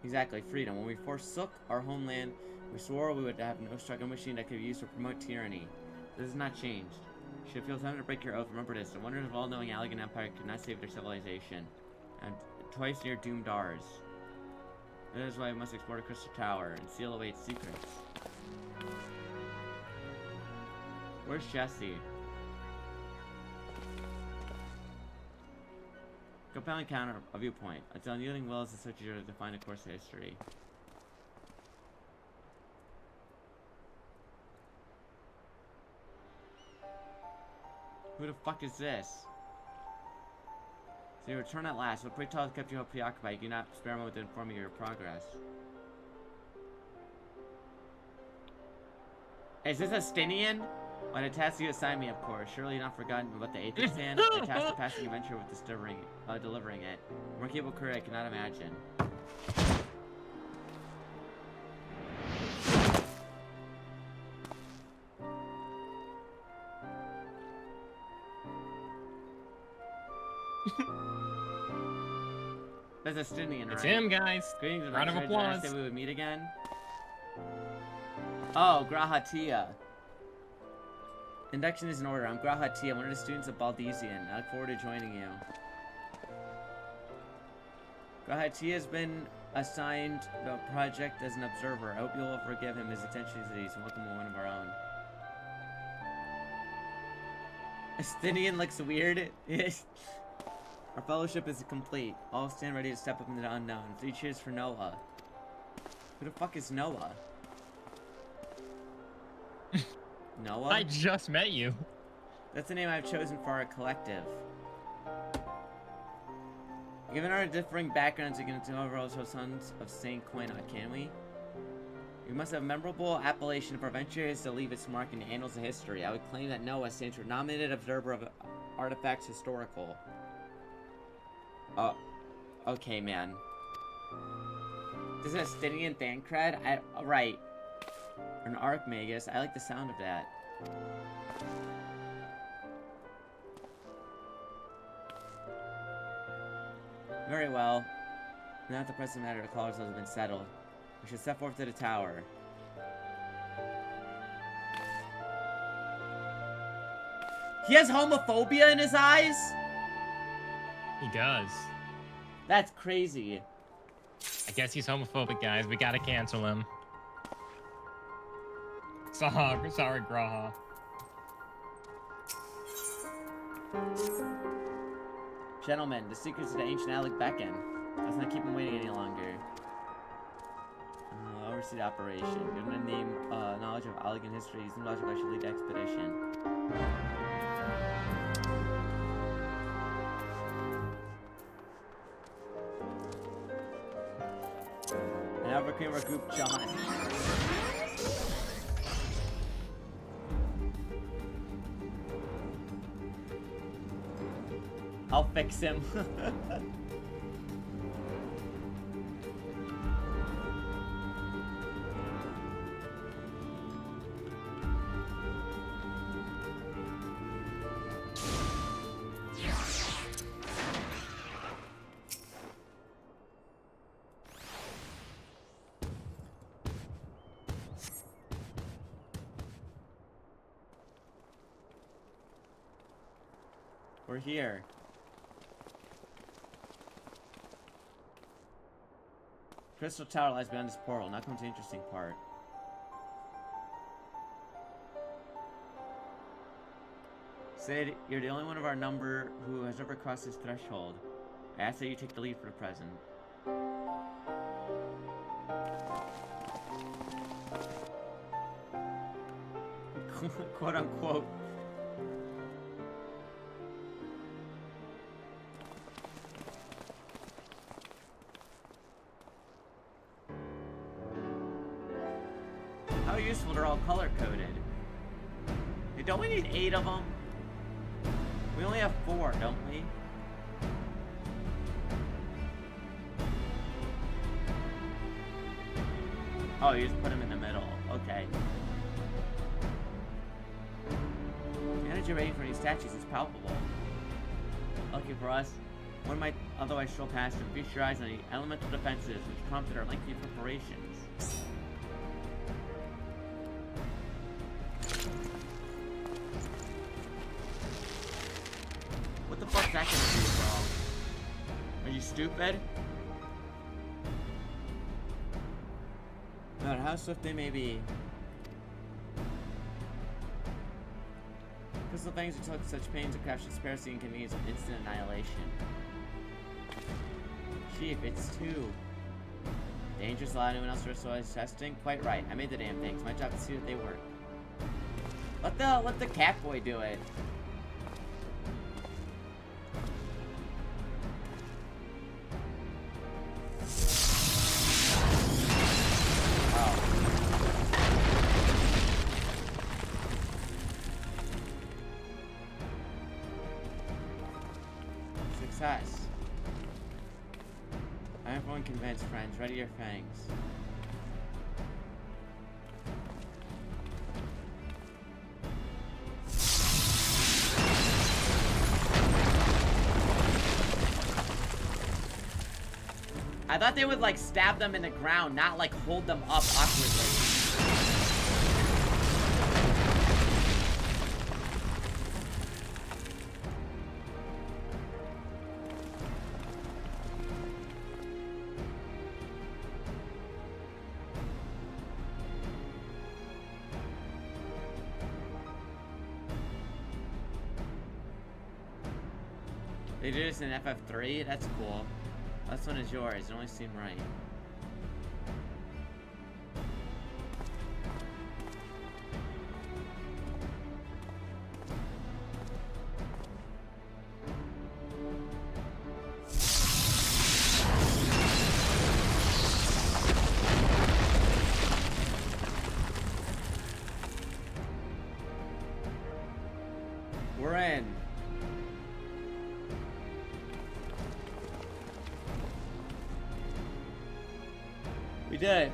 Exactly, freedom. When we forsook our homeland, we swore we would have no struggle machine that could be used to promote tyranny. This has not changed. Should it feel time to break your oath, remember this. The wonders of all-knowing Allegan Empire could not save their civilization. And twice near doomed ours. That is why we must explore the Crystal Tower and seal away its secrets. Where's Jesse? Compelling counter, a viewpoint. Its unyielding will is the search to define a course of history. Who the fuck is this? So you return at last. What pray tell has kept you preoccupied? You do not spare a moment to inform me of your progress. Is this Estinian? On a task you assigned me, of course. Surely you're not forgotten about the Aether Sand. I tasked the passing adventure with delivering it. More capable career I cannot imagine. That's Estinian, right? It's him, guys. Greetings, round of applause. Did I say we would meet again? Oh, Grahatia. Induction is in order. I'm Grahatia, one of the students of Baldesian. I look forward to joining you. Grahatia has been assigned the project as an observer. I hope you'll forgive him his eccentricities and welcome one of our own. Estinian looks weird. Our fellowship is complete. All stand ready to step up into the unknown. 3 cheers for Noah. Who the fuck is Noah? Noah? I just met you. That's the name I've chosen for our collective. Given our differing backgrounds, we can overall show sons of Saint Koinot, can we? We must have a memorable appellation for adventurers to leave its mark in the annals of history. I would claim that Noah stands for Nominated Observer of Artifacts Historical. Oh, okay, man. This is a Estinian Thancred? Right. Or an Archmagus. I like the sound of that. Very well. Now that the present matter of Claudius has been settled, we should step forth to the tower. He has homophobia in his eyes? He does. That's crazy. I guess he's homophobic, guys. We gotta cancel him. Sorry, Graha. Gentlemen, the secrets of the ancient Alec beckon. Let's not keep him waiting any longer. Oversee the operation. Given the name, knowledge of Allegan history, using logic, I should lead the expedition. And now we're creating our group, John. I'll fix him. We're here. Crystal Tower lies beyond this portal. Now comes the interesting part. Sid, you're the only one of our number who has ever crossed this threshold. I ask that you take the lead for the present. Quote unquote. How useful they're all color-coded. Hey, don't we need 8 of them? We only have 4, don't we? Oh, you just put them in the middle. Okay. The energy rating for these statues is palpable. Lucky for us, one might otherwise stroll past and feast your eyes on the elemental defenses which prompted our lengthy preparations. What the fuck's that gonna do, bro? Are you stupid? No matter how swift they may be. Crystal fangs are took such pains to craft transparency and convenience of instant annihilation. Chief, it's too dangerous. Allow anyone else to restore testing? Quite right. I made the damn things. My job is to see that they work. Let the cat boy do it. Success. I am everyone convinced, friends. Ready your fangs. I thought they would like stab them in the ground, not like hold them up awkwardly. They did this in FF3? That's cool. This one is yours. It only seemed right. We're in. We did.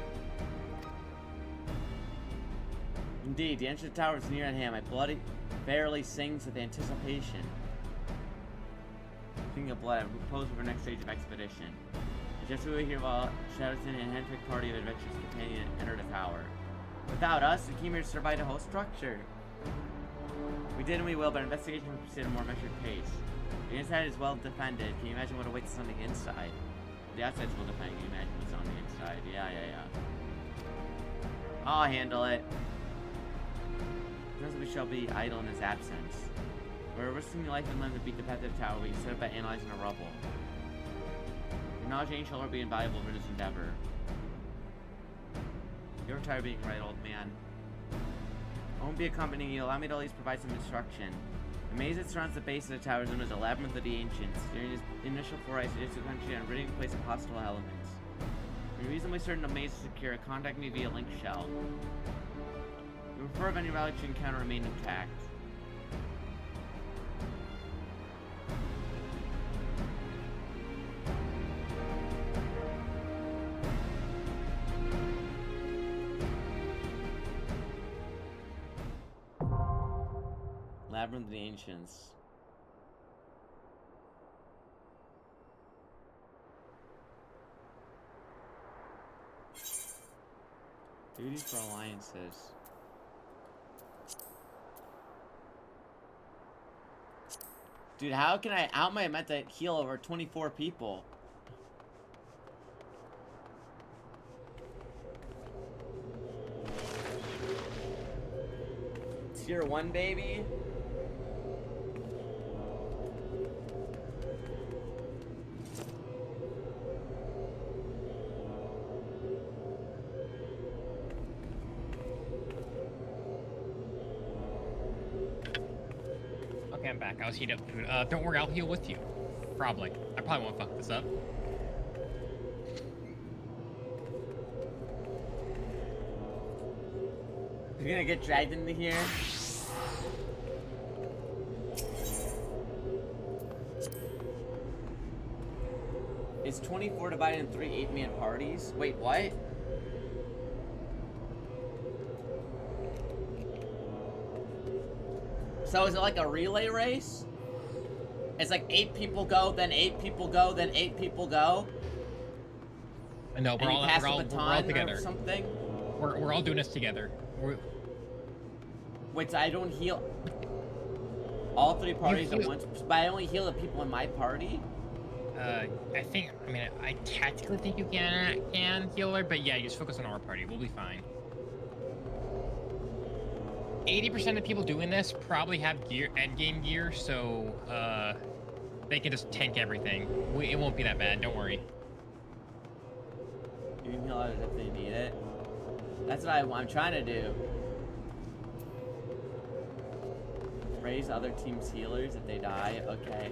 Indeed, the entrance to the tower is near at hand. My blood barely sings with anticipation. Speaking of blood, I propose for our next stage of expedition. Just we wait here while Shadowson and a handpicked party of adventurous companion enter the tower. Without us, the Khmer survived the whole structure. We did and we will, but investigation will proceed at a more measured pace. The inside is well defended. Can you imagine what awaits us on the inside? The outside's well defended. Can you imagine what's on the inside? Yeah. I'll handle it. Because we shall be idle in his absence. We're risking life and limb to beat the path of the tower. We can set about analyzing the rubble. Your knowledge and shall be invaluable for this endeavor. You're tired of being right, old man. I won't be accompanying you. Allow me to at least provide some instruction. The maze that surrounds the base of the tower is known as the Labyrinth of the Ancients. During his initial forays into the country on ridding the place of hostile elements. When you're reasonably certain the maze is secure, contact me via link shell. We prefer if any relics you encounter remain intact. Labyrinth of the Ancients. Duties for alliances. Dude, how am I meant to heal over 24 people? Tier 1, baby. Okay, I'm back. I was heating up food. Don't worry, I'll heal with you. Probably. I probably won't fuck this up. You're gonna get dragged into here? Is 24 divided in 3 8-man parties? Wait, what? So is it like a relay race? It's like 8 people go, then 8 people go, then 8 people go. No, And we're you all pass we're the all baton together. or something. We're all doing this together. Wait, so I don't heal all 3 parties at heal- once, but I only heal the people in my party? I tactically think you can healer, but yeah, you just focus on our party. We'll be fine. 80% of people doing this probably have gear, endgame gear, so they can just tank everything. It won't be that bad. Don't worry. You can heal others if they need it. That's what I'm trying to do. Raise other teams' healers if they die. Okay.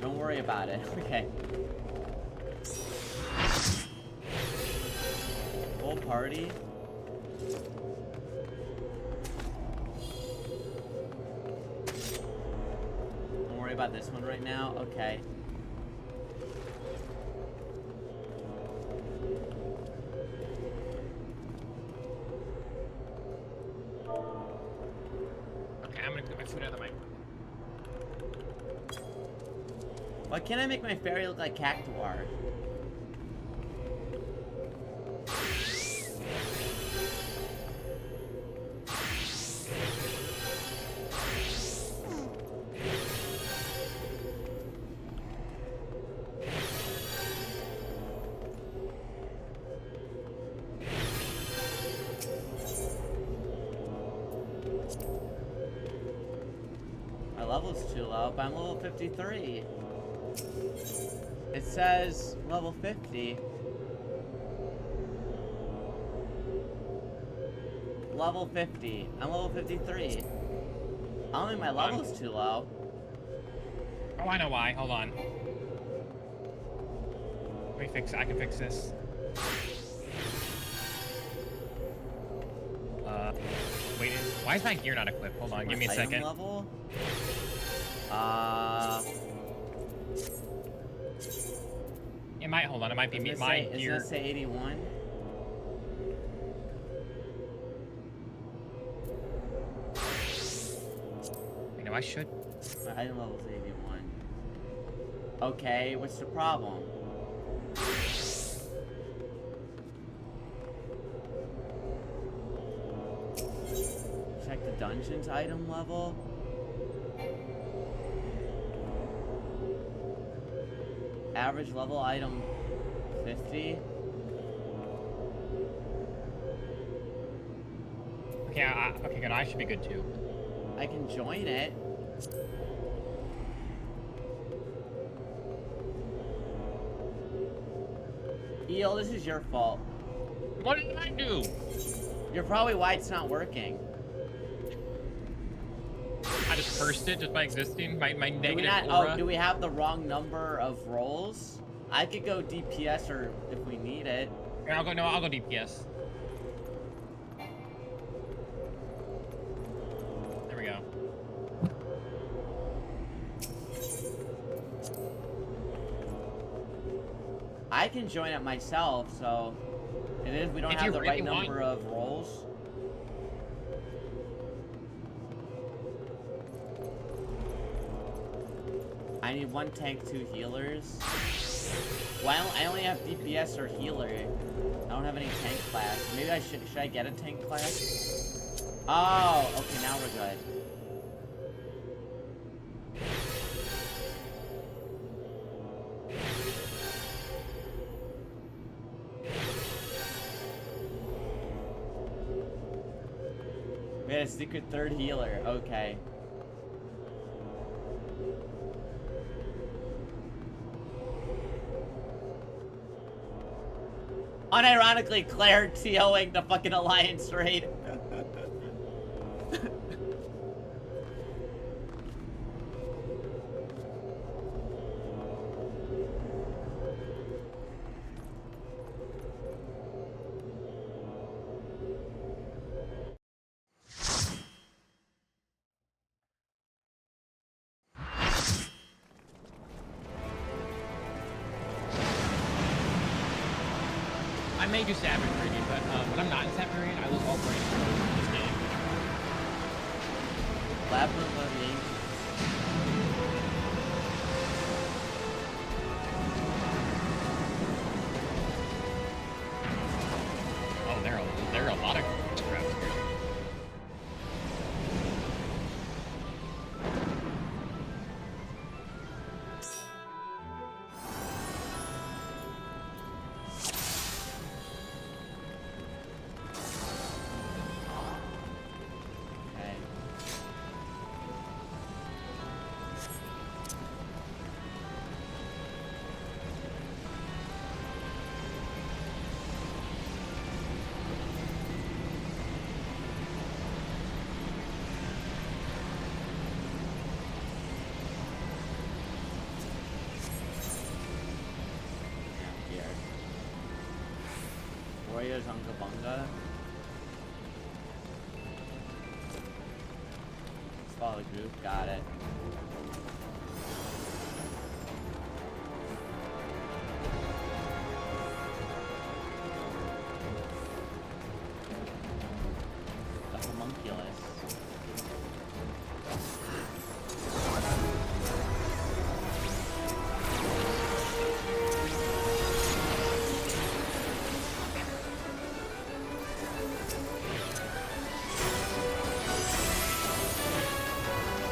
Don't worry about it. Okay. Full party. Don't worry about this one right now. Okay. Okay, I'm gonna put my food out of the microwave. Why can't I make my fairy look like Cactuar? My level's too low, but I'm level 53. It says level 50. Level 50. I'm level 53. I don't think my level's too low. Oh, I know why. Hold on. Let me fix. I can fix this. Wait. Why is my gear not equipped? Hold on. Give me a Item second. level? It might. Hold on. It might be me. My gear. Does it say 81? You know, I should. My item level's 81. Okay, what's the problem? Check the dungeon's item level. Average level item 50. Okay, okay, good. I should be good too. I can join it. Eel, this is your fault. What did I do? You're probably why it's not working. I just cursed it just by existing. My Do we negative not, aura. oh, do we have the wrong number of rolls? I could go DPS or if we need it. Here, I'll go. No, I'll go DPS. There we go. I can join it myself, so it is. We don't If have you the really right want- number of rolls. I need 1 tank, 2 healers. Well, I only have DPS or healer. I don't have any tank class. Maybe I should I get a tank class? Oh, okay, now we're good. We had a secret 3rd healer. Okay. Unironically, Claire TOing the fucking Alliance raid. I may do Savage Raiding, but when I'm not in Savage Raiding, I lose all brains in this game. Labyrinth of the Ancient Raider's Unga Bunga. Let's follow the group. Got it. The homunculus.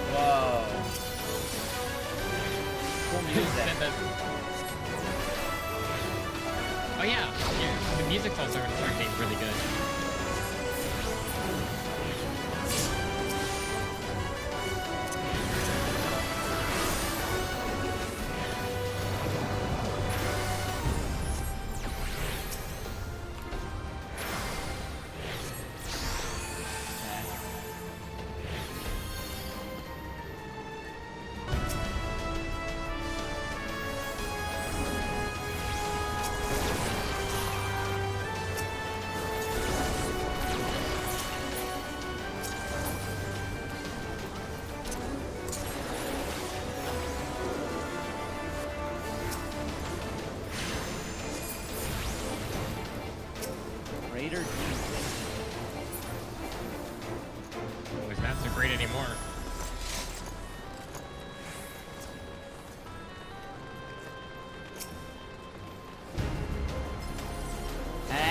Whoa. Cool music. Oh yeah, yeah. The music's also starting to be really good. Raider Oh, his maps are great anymore.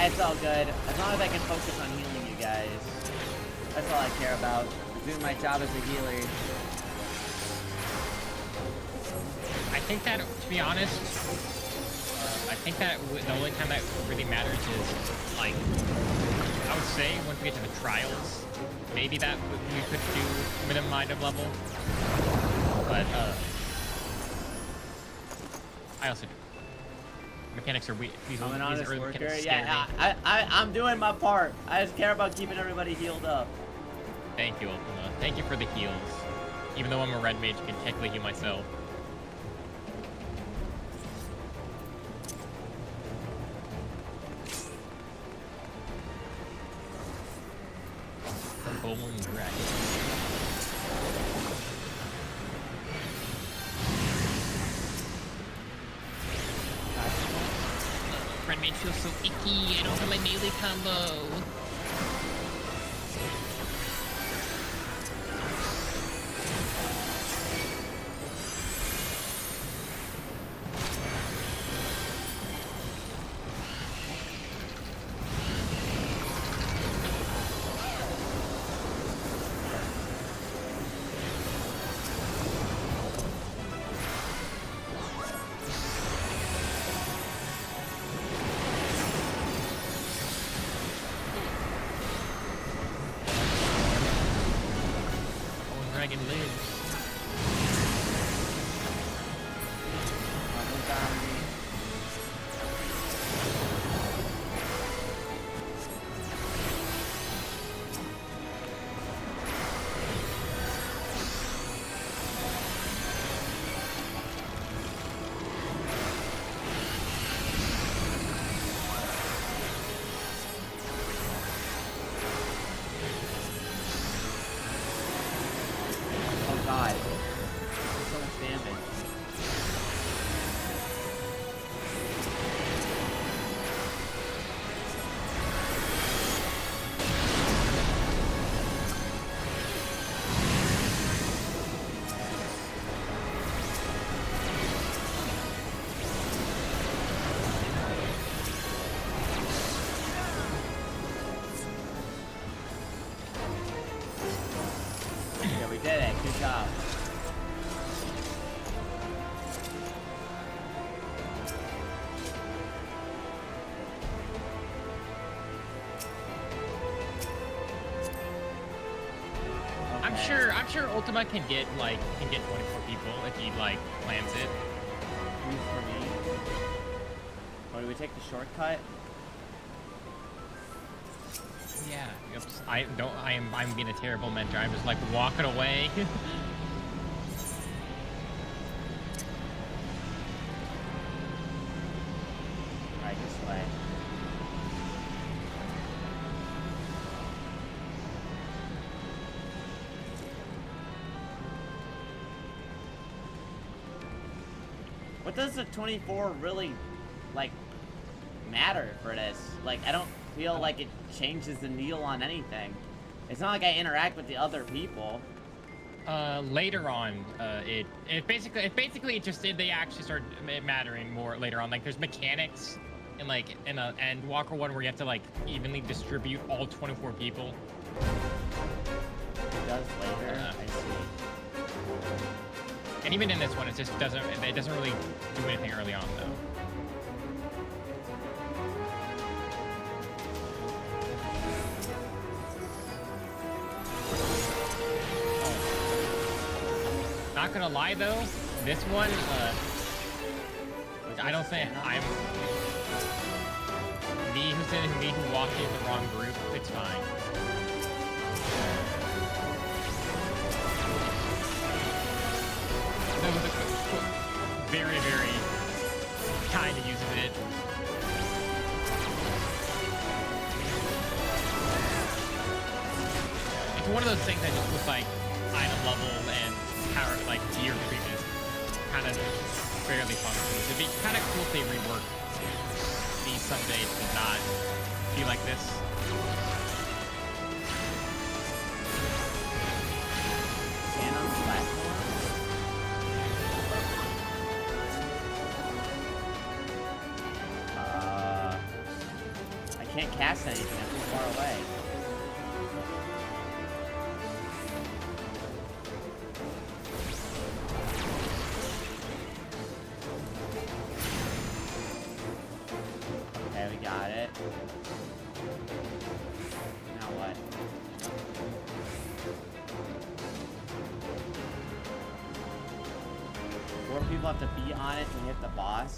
It's all good. As long as I can focus on healing you guys. That's all I care about. Doing my job as a healer. I think that, to be honest, I think that the only time that really matters is, like, I would say once we get to the trials, maybe that we could do minimum item level. But, I also do. Mechanics are weak. I'm an honest early worker. mechanics scare Yeah, me. I'm doing my part. I just care about keeping everybody healed up. Thank you, Ultima. Thank you for the heals. Even though I'm a red mage, I can technically heal myself. Bone Dragon. Red mage feels so icky. I don't have my melee combo. Dragon lives. God. So much damage. Yeah, we did it. Good job. I'm sure Ultima can get 24 people if he like plans it. Use for me. Or do we take the shortcut? Yeah. I'm being a terrible mentor. I'm just like walking away. Right this way. What does the 24 really, like, matter for this? Like, I don't feel like it changes the needle on anything. It's not like I interact with the other people. Later on, it basically just they actually start mattering more later on. Like, there's mechanics in like in Walker 1 where you have to like evenly distribute all 24 people. It does later. I see. And even in this one, it doesn't really do anything early on though. Not gonna lie though, this one, I don't think me who walked in the wrong group. It's fine. That was a very, very kind of uses it. It's one of those things that just looks like item level and power, like gear treatment, kind of fairly functional. It'd be kind of cool if they reworked these someday to not be like this. Stand on the platform? I can't cast anything. I'm too far away. Okay, we got it. Now what? Four people have to be on it to hit the boss?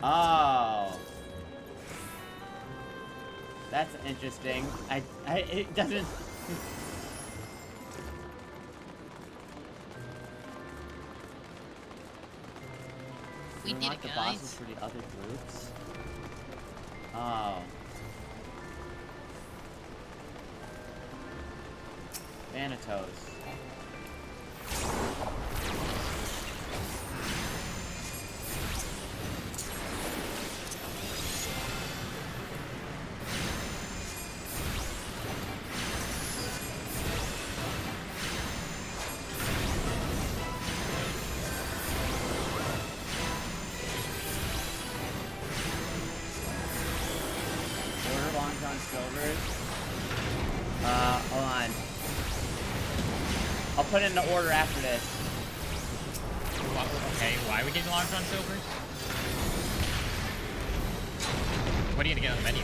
Oh. That's interesting. It doesn't... We did it, the guys. bosses for the other groups? Oh. Thanatos. Hold on. I'll put it in the order after this. Okay, why are we getting locked on silvers? What are you gonna get on the menu?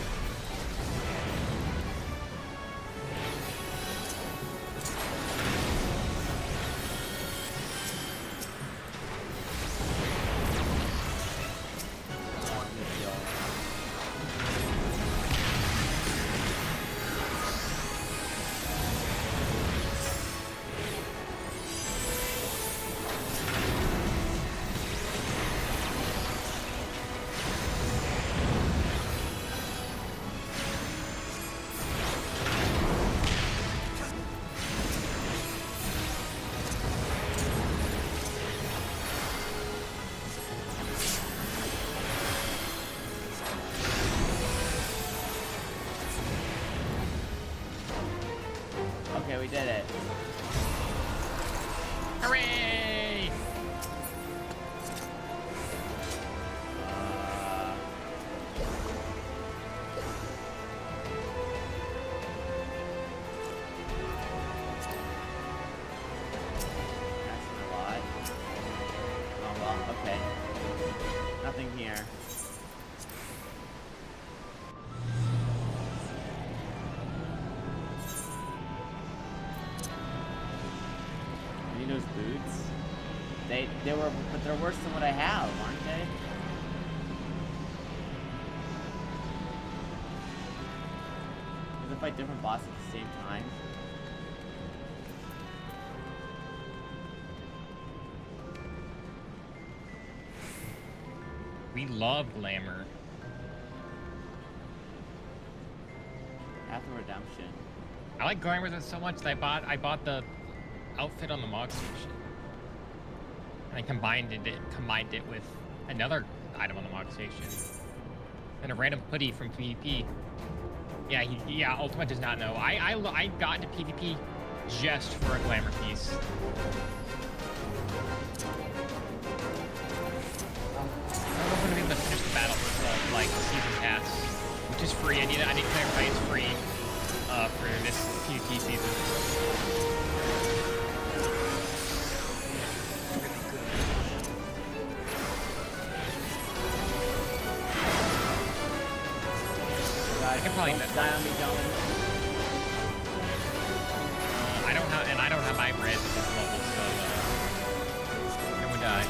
Okay, we did it. Hooray! That's a lot. Oh well, okay. Nothing here. Nino's boots? They were, but they're worse than what I have, aren't they? Does it fight different bosses at the same time? We love glamour. Path of Redemption. I like glamour so much that I bought the outfit on the Mog Station. I combined it with Another item on the Mog Station. And a random hoodie from PvP. Yeah, Ultima does not know. I got into PvP just for a glamour piece. I don't know if I'm gonna be able to finish the battle with like season pass, which is free. I need to clarify it's free for this PvP season. I can probably die on me, Dylan. I don't have my res at this level, so no one die.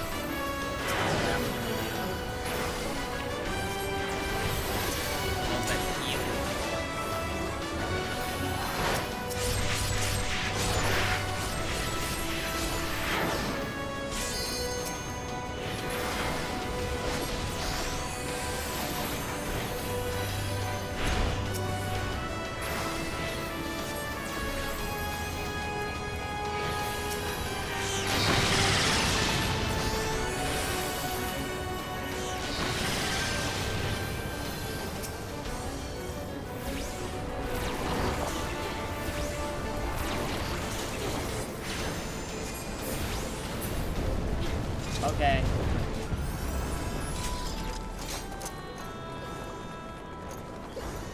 Okay.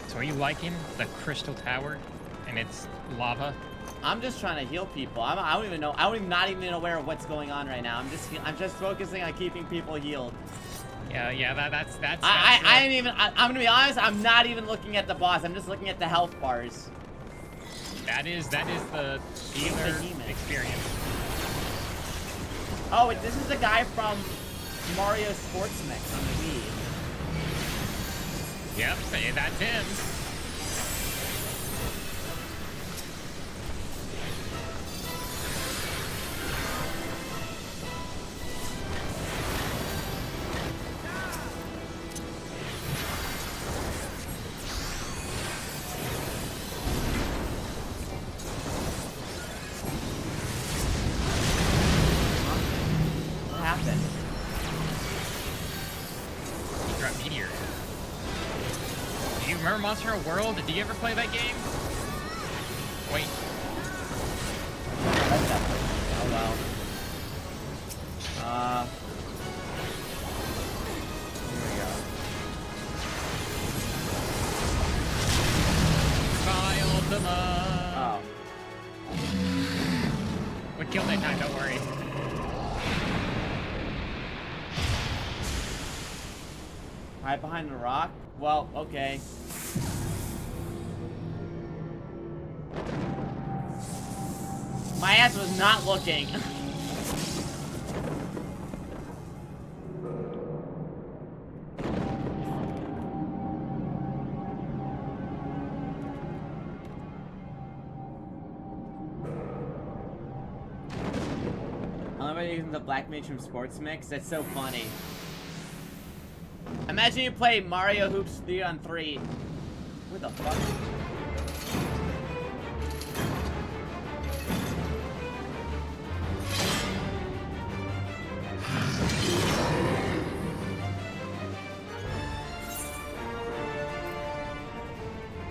So are you liking the Crystal Tower and its lava? I'm just trying to heal people. I don't even know. I'm not even aware of what's going on right now. I'm just focusing on keeping people healed. Yeah, that's I ain't even. I'm gonna be honest. I'm not even looking at the boss. I'm just looking at the health bars. That is the healer experience. Oh, this is the guy from Mario Sports Mix on the Wii. Yep, that's him. Monster Hunter World? Did you ever play that game? Wait. Oh well. Here we go. File them up. Oh. We killed that time, don't worry. Right behind the rock? Well, okay. My ass was not looking. I love using the Black Mage from Sports Mix. That's so funny. Imagine you play Mario Hoops 3-on-3. What the fuck?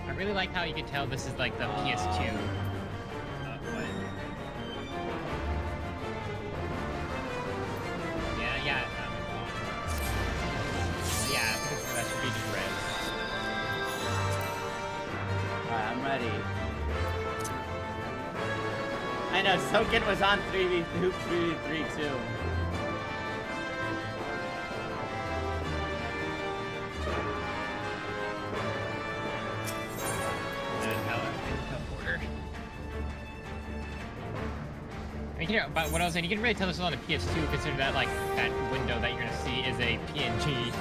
I really like how you can tell this is like the PS2. Yeah, because that should be just red. Alright, I'm ready. I know, Soken was on 3v3 too. But what I was saying, you can really tell this is on a PS2, considering that like that window that you're gonna see is a PNG.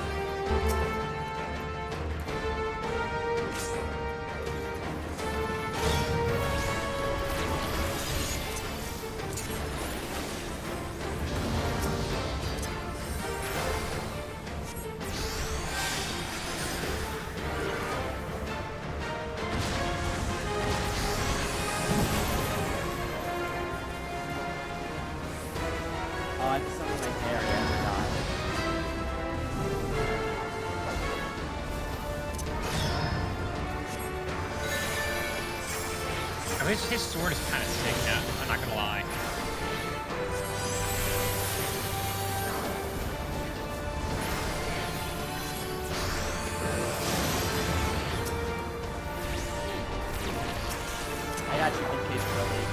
his sword is kind of sick now. I'm not gonna lie. I got you in case really.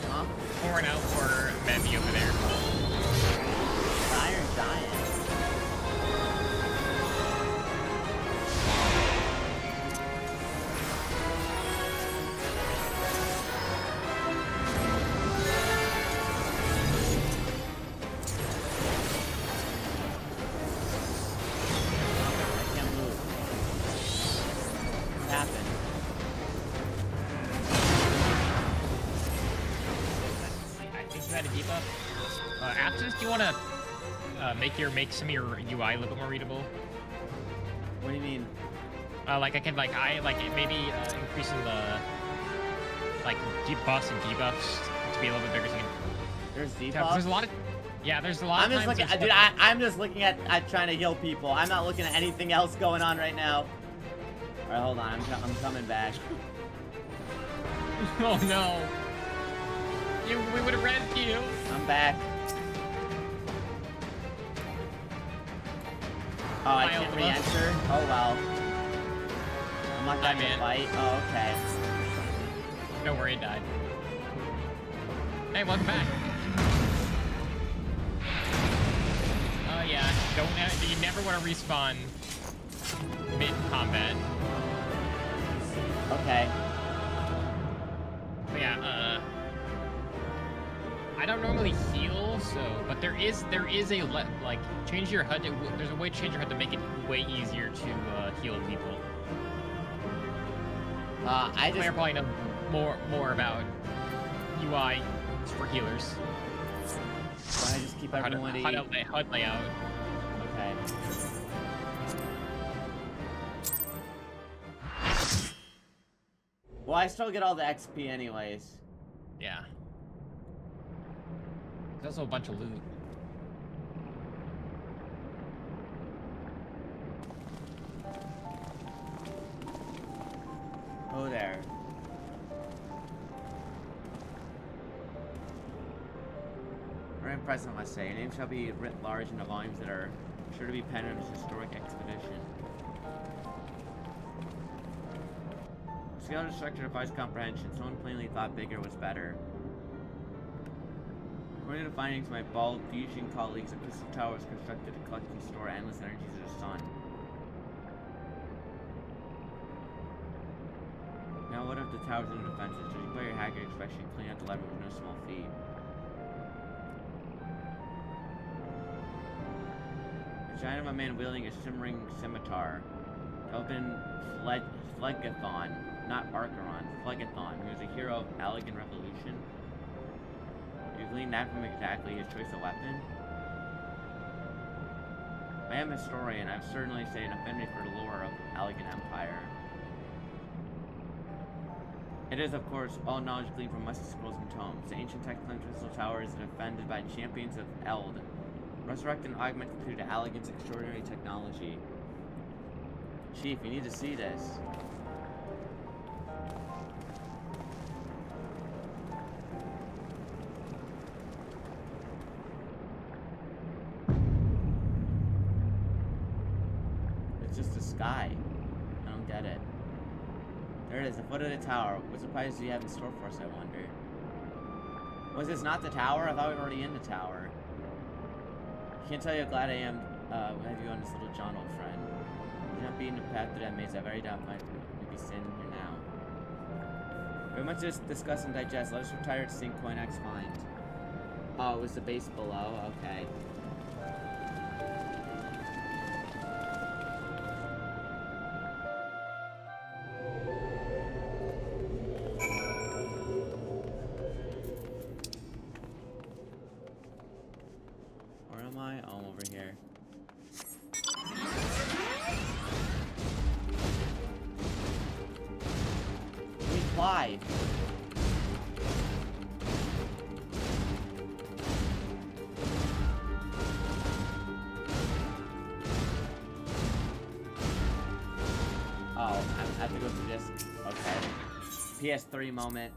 Huh? Pouring out for Memi over there. Iron Giant. I can't move. What happened? I think you had a debuff. After this, do you want to make some of your UI a little bit more readable? What do you mean? Like maybe increasing the buffs and debuffs to be a little bit bigger. So There's debuffs? yeah, there's a lot of there's a lot. I'm just looking, dude. I'm just looking at trying to heal people. I'm not looking at anything else going on right now. All right, hold on. I'm coming back. Oh no! We would have ran to you. I'm back. Oh, I can't re-enter? Oh, well. I'm not gonna fight? Oh, okay. Don't worry, it died. Hey, welcome back. Oh, yeah. You never want to respawn mid-combat. Okay. But yeah, I don't normally heal, but there is a change your HUD. There's a way to change your HUD to make it way easier to heal people. I just probably know more about UI for healers. So I just keep everyone HUD layout. Okay. Well, I still get all the XP anyways. Yeah. There's also a bunch of loot. Oh, there. Very impressive, I must say. Your name shall be writ large in the volumes that are sure to be penned in this historic expedition. Scale of the structure defies comprehension. Someone plainly thought bigger was better. According to the findings of my bald fusion colleagues, a crystal tower was constructed to collect and store endless energies of the sun. Now what if the tower's in defenses? Judging by your haggard expression, cleaning out the lever was no small feat. The giant of a man wielding a shimmering scimitar. Elgin Phlegethon, not Archeron, Phlegethon, who was a hero of Allegan Revolution. You glean that from exactly his choice of weapon? I am a historian. I've certainly stayed an affinity for the lore of Allegan Empire. It is, of course, all knowledge gleaned from musty scrolls and tomes. The ancient text claims Crystal Tower is defended by champions of Eld. Resurrect and augment through to Allegan's extraordinary technology. Chief, you need to see this. It's just the sky. I don't get it. There it is, the foot of the tower. What surprises do you have in store for us, I wonder? Was this not the tower? I thought we were already in the tower. I can't tell you how glad I am to have you on this little John, old friend. You're not beating the path through that maze. I very doubt might be standing here now. We have much to discuss and digest. Let us retire to St. Coinx find. Oh, it was the base below? Okay. Where am I? Oh, I'm over here. Reply. I have to go through this. Okay. PS3 moment.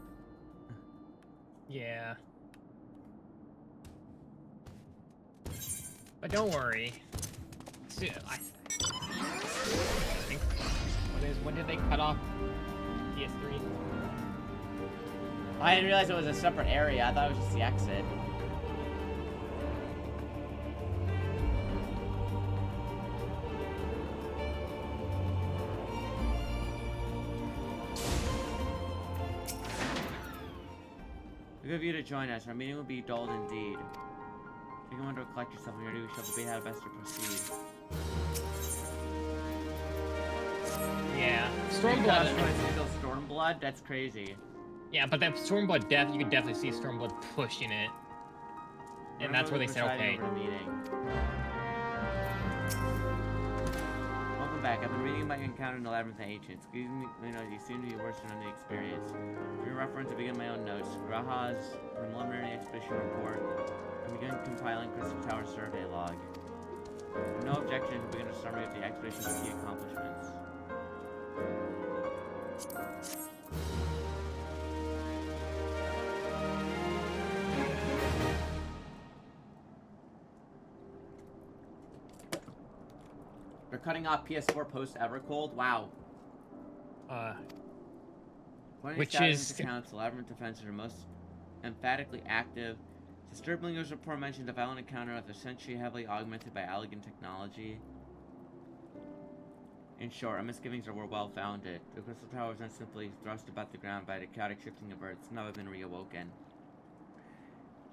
Yeah. But don't worry. When did they cut off PS3? I didn't realize it was a separate area. I thought it was just the exit. Good of you to join us. Our meeting will be dull indeed. Take a moment to collect yourself and your duty shall be how best to proceed. Yeah. Stormblood. Still Stormblood? That's crazy. Yeah, but that Stormblood death, you could definitely see Stormblood pushing it. And that's where they said, okay. Welcome back. I've been reading about your encounter in the Labyrinth of Ancients. Excuse me, you seem to be worse than the experience. For your reference, I begin my own notes. Graha's preliminary expedition report. I began compiling Crystal Tower survey log. No objection to begin a summary of the expedition's key accomplishments. They're cutting off PS4 post Evercold. Wow. Which is accounts, Labyrinth defenses are most emphatically active. Disturbingly, news report mentioned a violent encounter of the century heavily augmented by elegant technology. In short, our misgivings were well founded. The Crystal Tower was not simply thrust about the ground by the chaotic shifting of Earth. It's never been reawoken.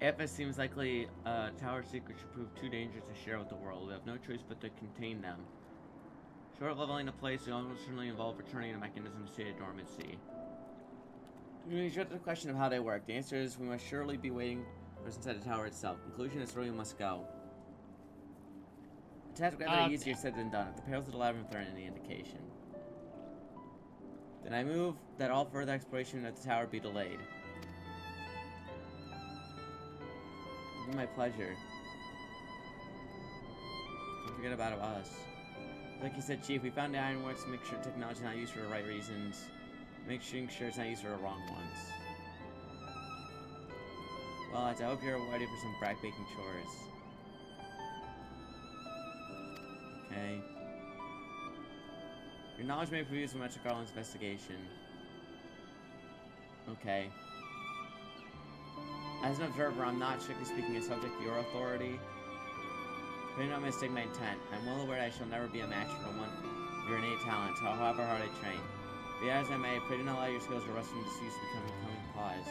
If it seems likely, Tower secrets should prove too dangerous to share with the world. We have no choice but to contain them. Short of leveling the place, we almost certainly involve returning a mechanism to state of dormancy. We address the question of how they work. The answer is we must surely be waiting for us inside the tower itself. Conclusion is where we must go. The task was rather easier said than done. If the perils of the labyrinth are any indication, then I move that all further exploration of the tower be delayed. It would be my pleasure. Don't forget about us. Like you said, Chief, we found the Ironworks mixture technology not used for the right reasons. Making sure it's not used for the wrong ones. Well, I hope you're ready for some back-baking chores. Okay. Your knowledge may prove useful in Metro Garland's investigation. Okay. As an observer, I'm not, strictly speaking, a subject to your authority. But do not mistake my intent. I'm well aware I shall never be a match for one of your innate talents, however hard I train. Be as I may, pray do not allow your skills to rust from disuse to become pause.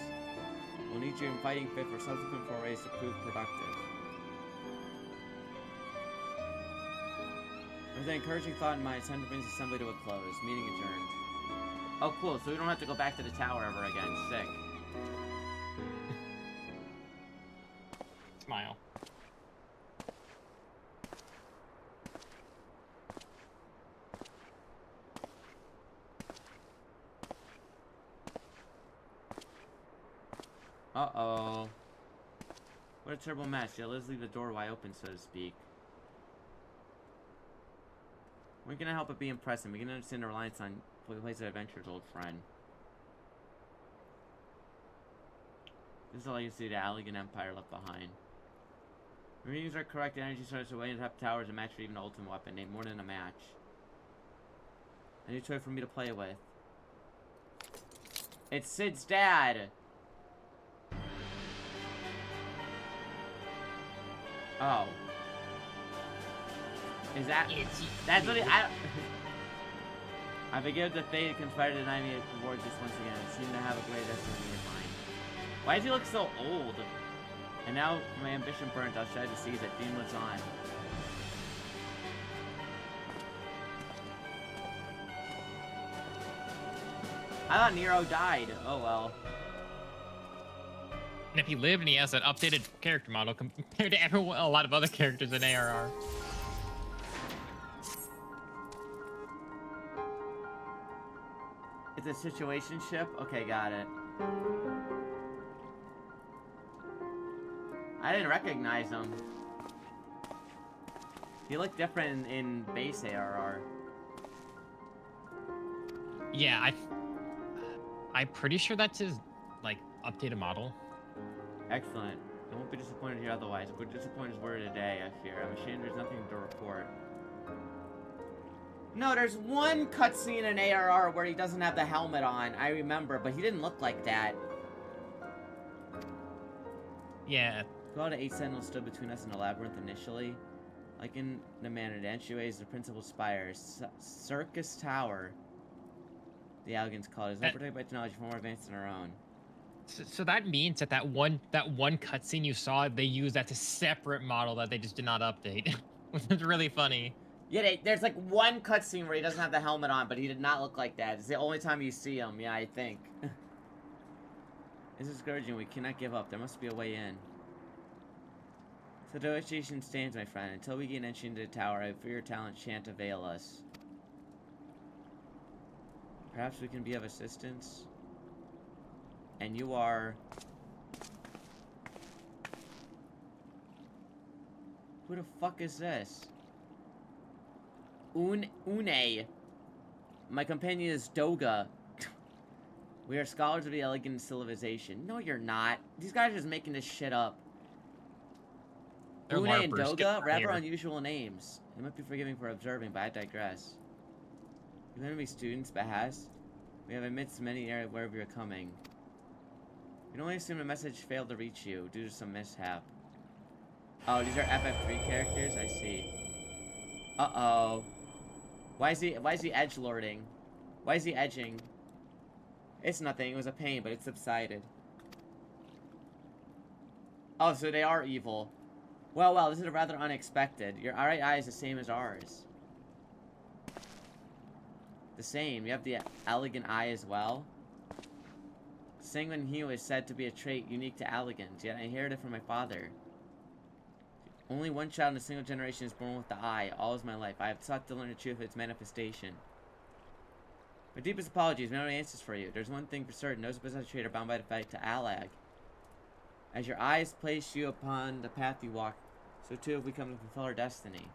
We'll need you in fighting fit for subsequent forays to prove productive. With an encouraging thought in mind, it's time to bring this assembly to a close. Meeting adjourned. Oh, cool. So we don't have to go back to the tower ever again. Sick. Smile. Uh-oh. What a terrible mess. Yeah, let's leave the door wide open, so to speak. We're gonna help it be impressive. We can understand the reliance on Place of Adventure's old friend. This is all you see the Allegan Empire left behind. The readings are correct. The energy source away in the top tower is a match for even the ultimate weapon. Nay, more than a match. A new toy for me to play with. It's Sid's dad! Oh. Is that... That's what it... I forgive the fate that conspired to deny me reward just once again. It seemed to have a great destiny in mind. Why does he look so old? And now, for my ambition burnt, I'll try to seize it. Dean lives on. I thought Nero died. Oh well. And if he lived and he has an updated character model compared to everyone, a lot of other characters in ARR. It's a situationship? Okay, got it. I didn't recognize him. He looked different in base ARR. Yeah, I'm pretty sure that's his, like, updated model. Excellent. I won't be disappointed here otherwise. We're disappointed word today, I fear. I'm ashamed there's nothing to report. No, there's one cutscene in ARR where he doesn't have the helmet on. I remember, but he didn't look like that. Yeah. Call to 8 Sentinels stood between us and the labyrinth initially. Like in the manner, the entryways, the principal spire, Circus Tower. The Allagans called it. Is not protected by technology far more advanced than our own. So that means that one cutscene you saw, they used that to separate model that they just did not update, which is really funny. Yeah, there's like one cutscene where he doesn't have the helmet on, but he did not look like that. It's the only time you see him, yeah, I think. This is discouraging. We cannot give up. There must be a way in. So the negotiation stands, my friend. Until we gain entry into the tower, I fear your talent shan't avail us. Perhaps we can be of assistance. And you are... Who the fuck is this? Une. My companion is Doga. We are scholars of the elegant civilization. No, you're not. These guys are just making this shit up. Une and Doga, rather unusual names. They might be forgiving for observing, but I digress. You want to be students, Bahas? We have amidst many areas wherever you're coming. You can only assume a message failed to reach you due to some mishap. Oh, these are FF3 characters? I see. Uh-oh. Why is he edgelording? Why is he edging? It's nothing, it was a pain, but it subsided. Oh, so they are evil. Well, this is rather unexpected. Your right eye is the same as ours. The same, you have the elegant eye as well. Sanguine hue is said to be a trait unique to Allagans, yet I inherited it from my father. Only one child in a single generation is born with the eye. All is my life. I have sought to learn the truth of its manifestation. My deepest apologies. We have no answers for you. There's one thing for certain. Those who possess a trait are bound by the fact to Allag. As your eyes place you upon the path you walk, so too have we come to fulfill our destiny.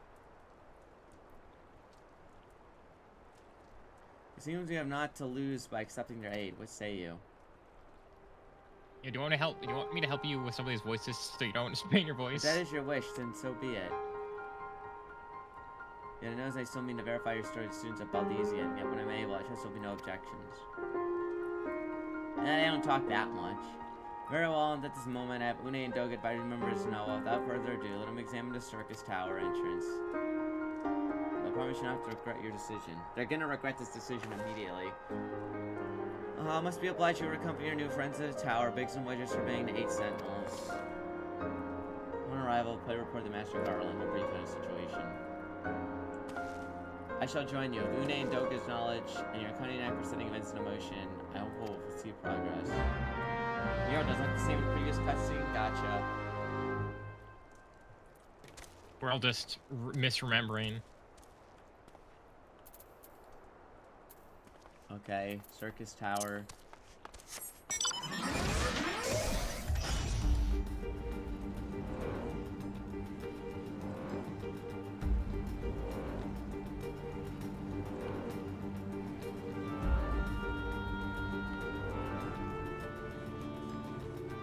It seems we have not to lose by accepting their aid. What say you? Yeah, do you want me to help you with some of these voices so you don't strain your voice? If that is your wish, then so be it. Yet I know as I still mean to verify your story to students at Baldesian, yet when I'm able, I trust there'll be no objections. And I don't talk that much. Very well, and at this moment, I have Une and Doga advised members to know. Without further ado, let them examine the Circus Tower entrance. I promise you not to regret your decision. They're gonna regret this decision immediately. Must be obliged to accompany your new friends to the tower. Biggs and Wedges surveying the 8 Sentinels. On arrival, play report the Master Garland, a brief on the situation. I shall join you. Une and Doga's knowledge and your cunning knack for setting events into motion. I hope we'll see progress. Yo, does that the same previous cutscene? Gotcha. We're all just misremembering. Okay, Circus Tower.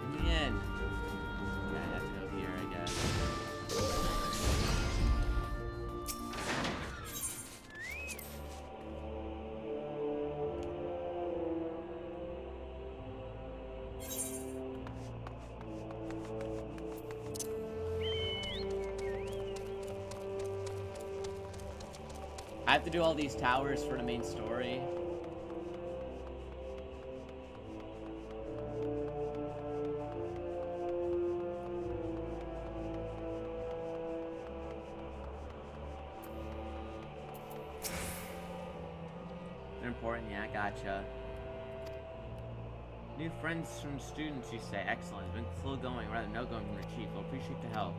In the end, I have to go here, I guess. I have to do all these towers for the main story. They're important, yeah, gotcha. New friends from students, you say. Excellent. It's been slow going, rather no going from the chief. We'll appreciate the help.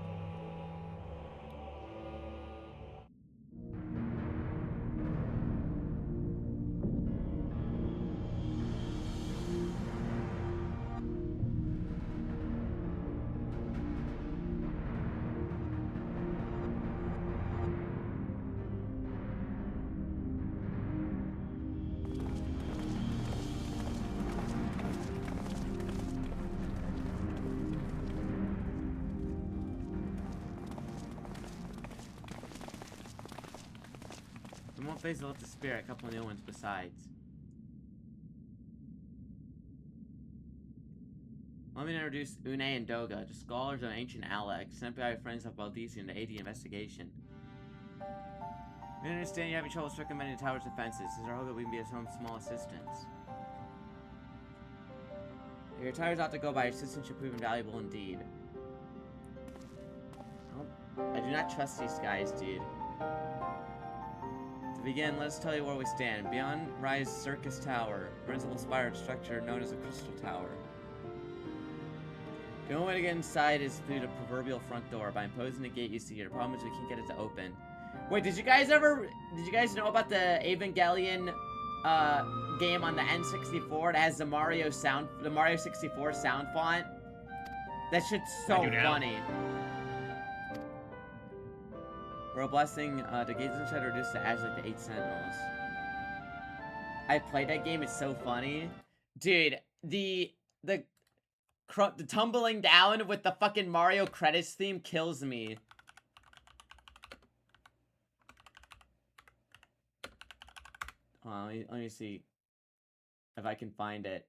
The more phases left to spare, a couple new ones besides. Let me introduce Une and Doga, the scholars of ancient Alex, sent by our friends of Baldesian to aid the investigation. We understand you're having trouble circumventing the tower's defenses. It's our hope that we can be of some small assistance. If your tires ought to go by, your assistance should prove invaluable indeed. I do not trust these guys, dude. To begin, let us tell you where we stand. Beyond Rise Circus Tower, a principal spire structure known as a Crystal Tower. The only way to get inside is through the proverbial front door. By imposing the gate you see here, the problem is we can't get it to open. Wait, did you guys know about the Evangelion game on the N64 that has the Mario 64 sound font? That shit's so funny. Royal Blessing, the gates inside are reduced to ash like the 8 Sentinels. I played that game, it's so funny. Dude, the tumbling down with the fucking Mario credits theme kills me. Let me see if I can find it.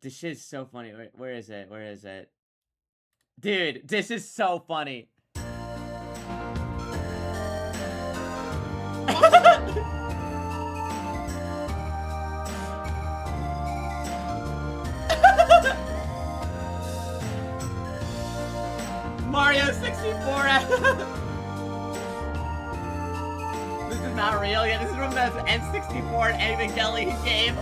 This shit's so funny. Where is it? Where is it? Dude, this is so funny. Mario 64. This is not real yet. This is from the N64 and Evangelion game.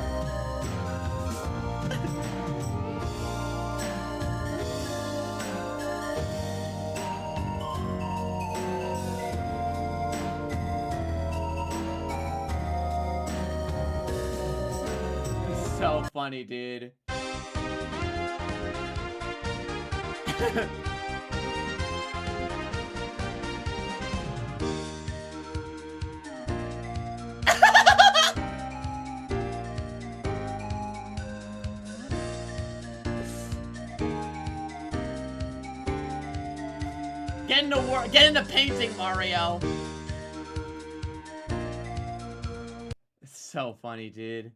It's so funny, dude. Get into painting, Mario. It's so funny, dude.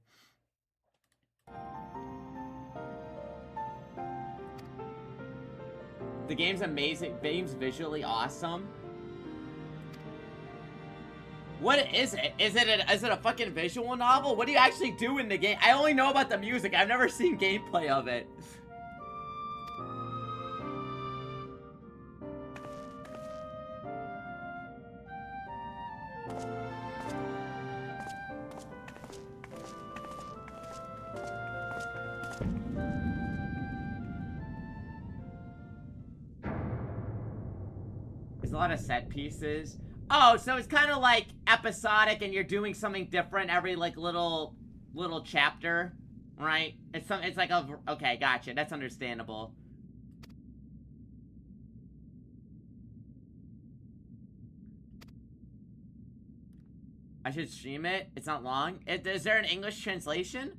The game's amazing. The game's visually awesome. What is it? Is it a fucking visual novel? What do you actually do in the game? I only know about the music. I've never seen gameplay of it. There's a lot of set pieces. Oh, so it's kind of like episodic and you're doing something different every like little chapter, right? It's like a, okay, gotcha. That's understandable. I should stream it. It's not long. Is there an English translation?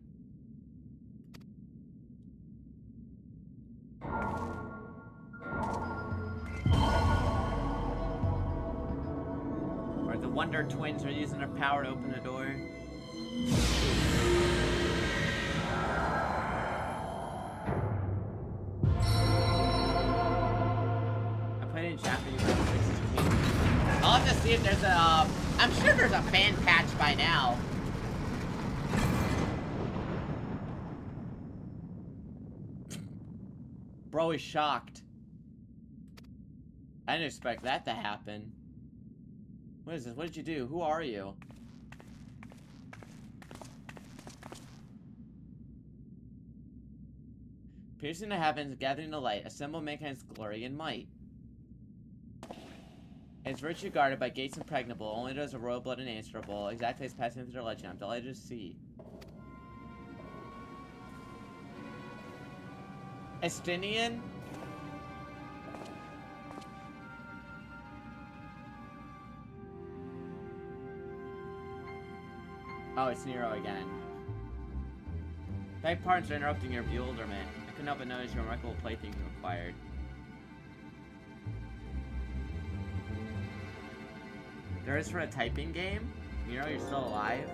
Or the Wonder Twins are using their power to open the door. I played it in Japanese when I was 16. I'll have to see if there's a, I'm sure there's a fan patch by now. Bro is shocked. I didn't expect that to happen. What is this? What did you do? Who are you? Piercing the heavens, gathering the light, a symbol of mankind's glory and might. Its virtue guarded by gates impregnable, only those of royal blood unanswerable, exactly as passing through their legend. I'm delighted to see. Estinian? Oh, it's Nero again. Beg pardon for interrupting your bewilderment. I couldn't help but notice your remarkable playthings required. There is for a typing game? Miro, you're still alive?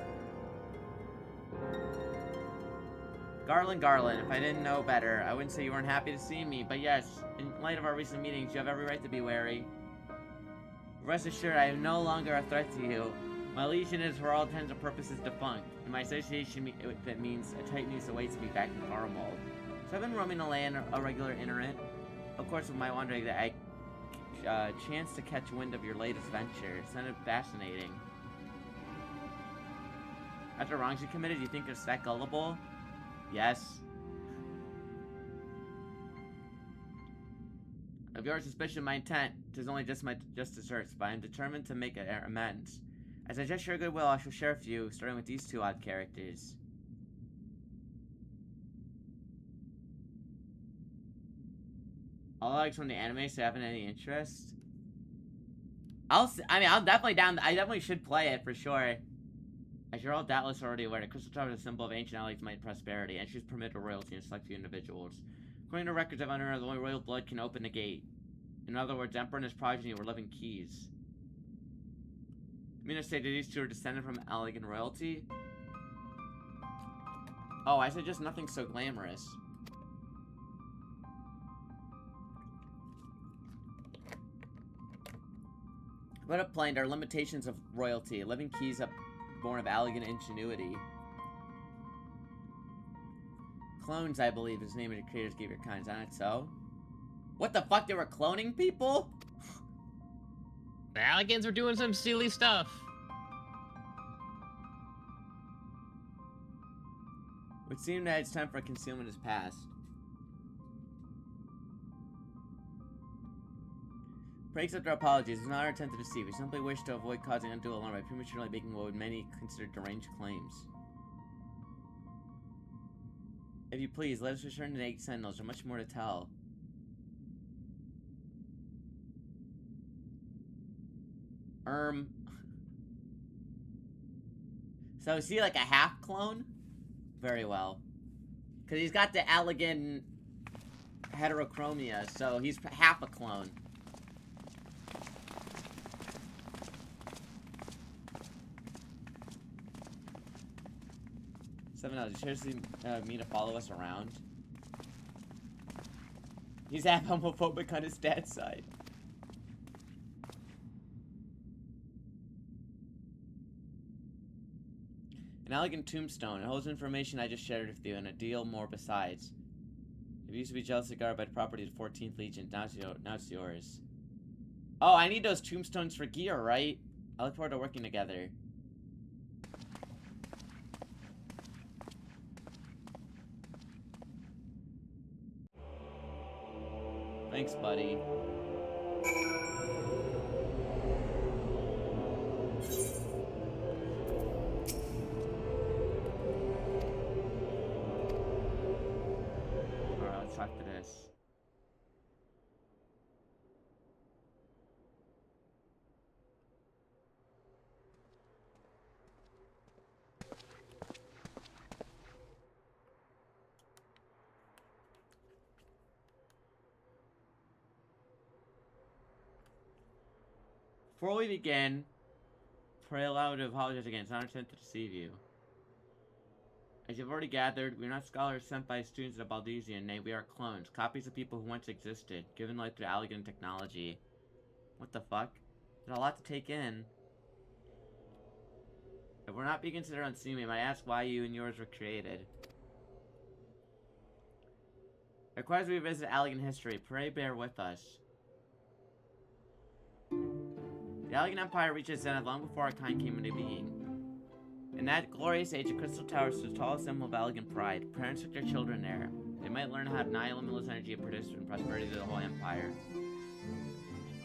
Garland, if I didn't know better, I wouldn't say you weren't happy to see me, but yes, in light of our recent meetings, you have every right to be wary. Rest assured, I am no longer a threat to you. My legion is, for all intents and purposes, defunct, and my association that means a tight noose awaits me back in Garlemald. So I've been roaming the land, a regular iterant. Of course, with my wandering, that I chanced to catch wind of your latest venture. It sounded fascinating. After wrongs you committed, you think you're that gullible? Yes. Of your suspicion, my intent is only just desserts, but I am determined to make amends. As I gesture of goodwill, I shall share with you, starting with these two odd characters. All likes from the anime, so haven't any interest. I'm definitely down. I definitely should play it for sure. As you're all doubtless already aware, the Crystal Tower is a symbol of ancient Aleg's might and prosperity, and she's permitted royalty in select few individuals. According to records I've unearthed, only royal blood can open the gate. In other words, Emperor and his progeny were living keys. I mean to say that these two are descended from Alegan royalty? Oh, I said just nothing so glamorous. But up plain, there are limitations of royalty. Living keys up born of Alegan ingenuity. Clones, I believe, is the name of the creators gave your kind. Is that not so? What the fuck? They were cloning people? The Allegans were doing some silly stuff. It would seem that it's time for concealment is past. Pray accept our apologies. It's not our intent to deceive. We simply wish to avoid causing undue alarm by prematurely making what many consider deranged claims. If you please, let us return to the 8 Sentinels. There's much more to tell. So is he like a half clone? Very well. Because he's got the Alegan heterochromia, so he's half a clone. $7. You seriously mean to follow us around? He's half homophobic on his dad's side. An elegant tombstone. It holds information I just shared with you, and a deal more besides. It used to be jealously guarded by the property of the 14th Legion. Now it's yours. Oh, I need those tombstones for gear, right? I look forward to working together. Thanks, buddy. Alright, let's talk to this. Before we begin, pray allow me to apologize again. It's not our intent to deceive you. As you've already gathered, we are not scholars sent by students of the Baldesian. Nay, we are clones, copies of people who once existed, given life through Alegan technology. What the fuck? There's a lot to take in. If we're not being considered unseemly, I might ask why you and yours were created. It requires we revisit Alegan history. Pray bear with us. The Alegan Empire reached its zenith long before our kind came into being. In that glorious age, the Crystal Tower stood the tallest symbol of Alegan pride. Parents took their children there. They might learn how to deny limitless energy and produce prosperity to the whole empire.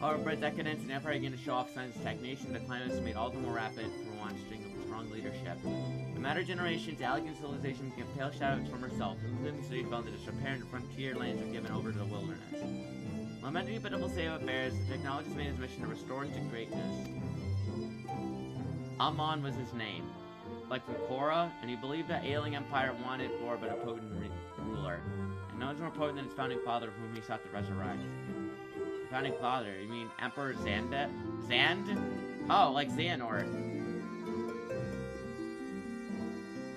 However, by decadence, and the empire began to show off signs of stagnation. The climate was made all the more rapid for one string of strong leadership. In a matter of generations, Alegan civilization became pale shadows from herself, including the city fell into disrepair, and the frontier lands were given over to the wilderness. Lamenting the pitiful state of affairs, the technologist made his mission to restore it to greatness. Amon was his name, like from Korra, and he believed that Ailing Empire wanted for but a potent ruler, and no one's more potent than his founding father, whom he sought to resurrect. The founding father? You mean Emperor Zand? Oh, like Xehanort.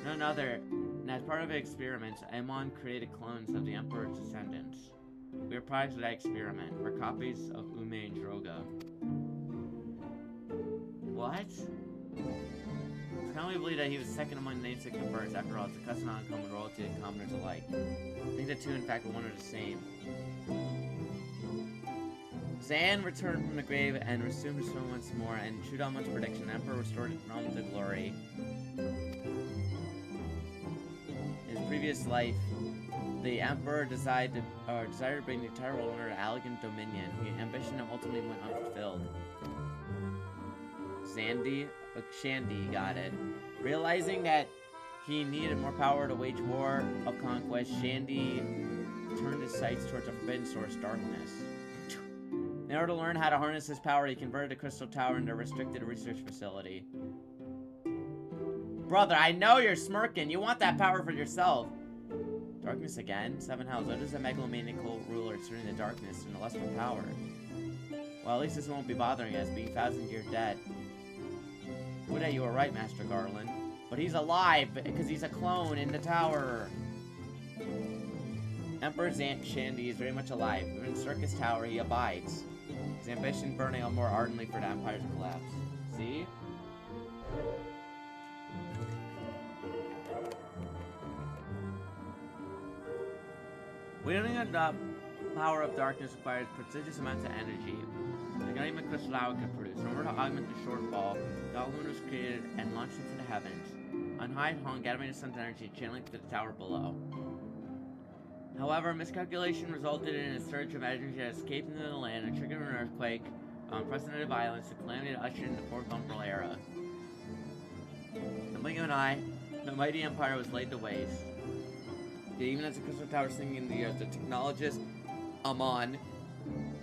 None other. And as part of the experiment, Amon created clones of the Emperor's descendants. We are products of that experiment. We're copies of Ume and Droga. What? It's kind of believe that he was second among the namesake converts. After all, it's a custom on common royalty and commoners alike. I think the two, in fact, were one and the same. Zan returned from the grave and resumed his throne once more, and true to Amon's prediction, the Emperor restored Rome to glory. In his previous life, the Emperor desired to bring the entire world under Allegan dominion. The ambition ultimately went unfulfilled. Shandy got it. Realizing that he needed more power to wage war of conquest, Shandy turned his sights towards the forbidden source, darkness. In order to learn how to harness his power, he converted the Crystal Tower into a restricted research facility. Brother, I know you're smirking. You want that power for yourself. Darkness again? Seven hells. What is a megalomaniacal ruler turning the darkness into lustful power? Well, at least this won't be bothering us, being 1,000 years dead. Would you were right, Master Garland. But he's alive, because he's a clone in the tower. Emperor's Aunt Shandy is very much alive. Within the Circus Tower, he abides. His ambition burning out more ardently for the Empire's collapse. See? Wielding the power of darkness requires prodigious amounts of energy. Like not even Crystal Tower could produce. In order to augment the shortfall, Godlumin was created and launched into the heavens. On high it hung, gathering the sun's energy, channeling to the tower below. However, miscalculation resulted in a surge of energy that escaped into the land and triggered an earthquake, unprecedented violence, the calamity that ushered in the Fourth Umbral Era. The blink of an eye, the mighty empire was laid to waste. Yet even as the Crystal Tower sinking in the earth, the technologist Amon,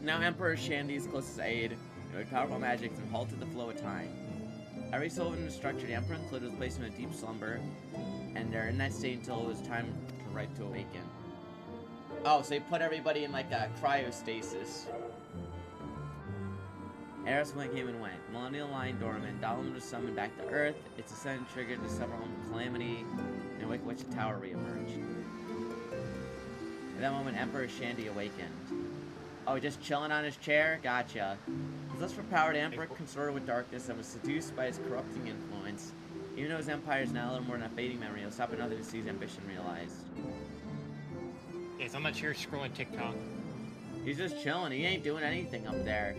now Emperor Shandy's closest aide, with powerful magics and halted the flow of time. Every soul within the structure, the Emperor included, was placed in a deep slumber, and they're in that state until it was time to awaken. Oh, so they put everybody in like a cryostasis. Eris came and went. Millennial lying dormant. Dalaman was summoned back to Earth. Its ascent triggered the several calamity, in which the tower reemerged. At that moment, Emperor Shandy awakened. Oh, just chilling on his chair? Gotcha. His lust for power, the Emperor consorted with darkness and was seduced by his corrupting influence. Even though his empire is now a little more than a fading memory, he'll stop at nothing to see his ambition realized. Yes, I'm not sure scrolling TikTok. He's just chilling. He ain't doing anything up there.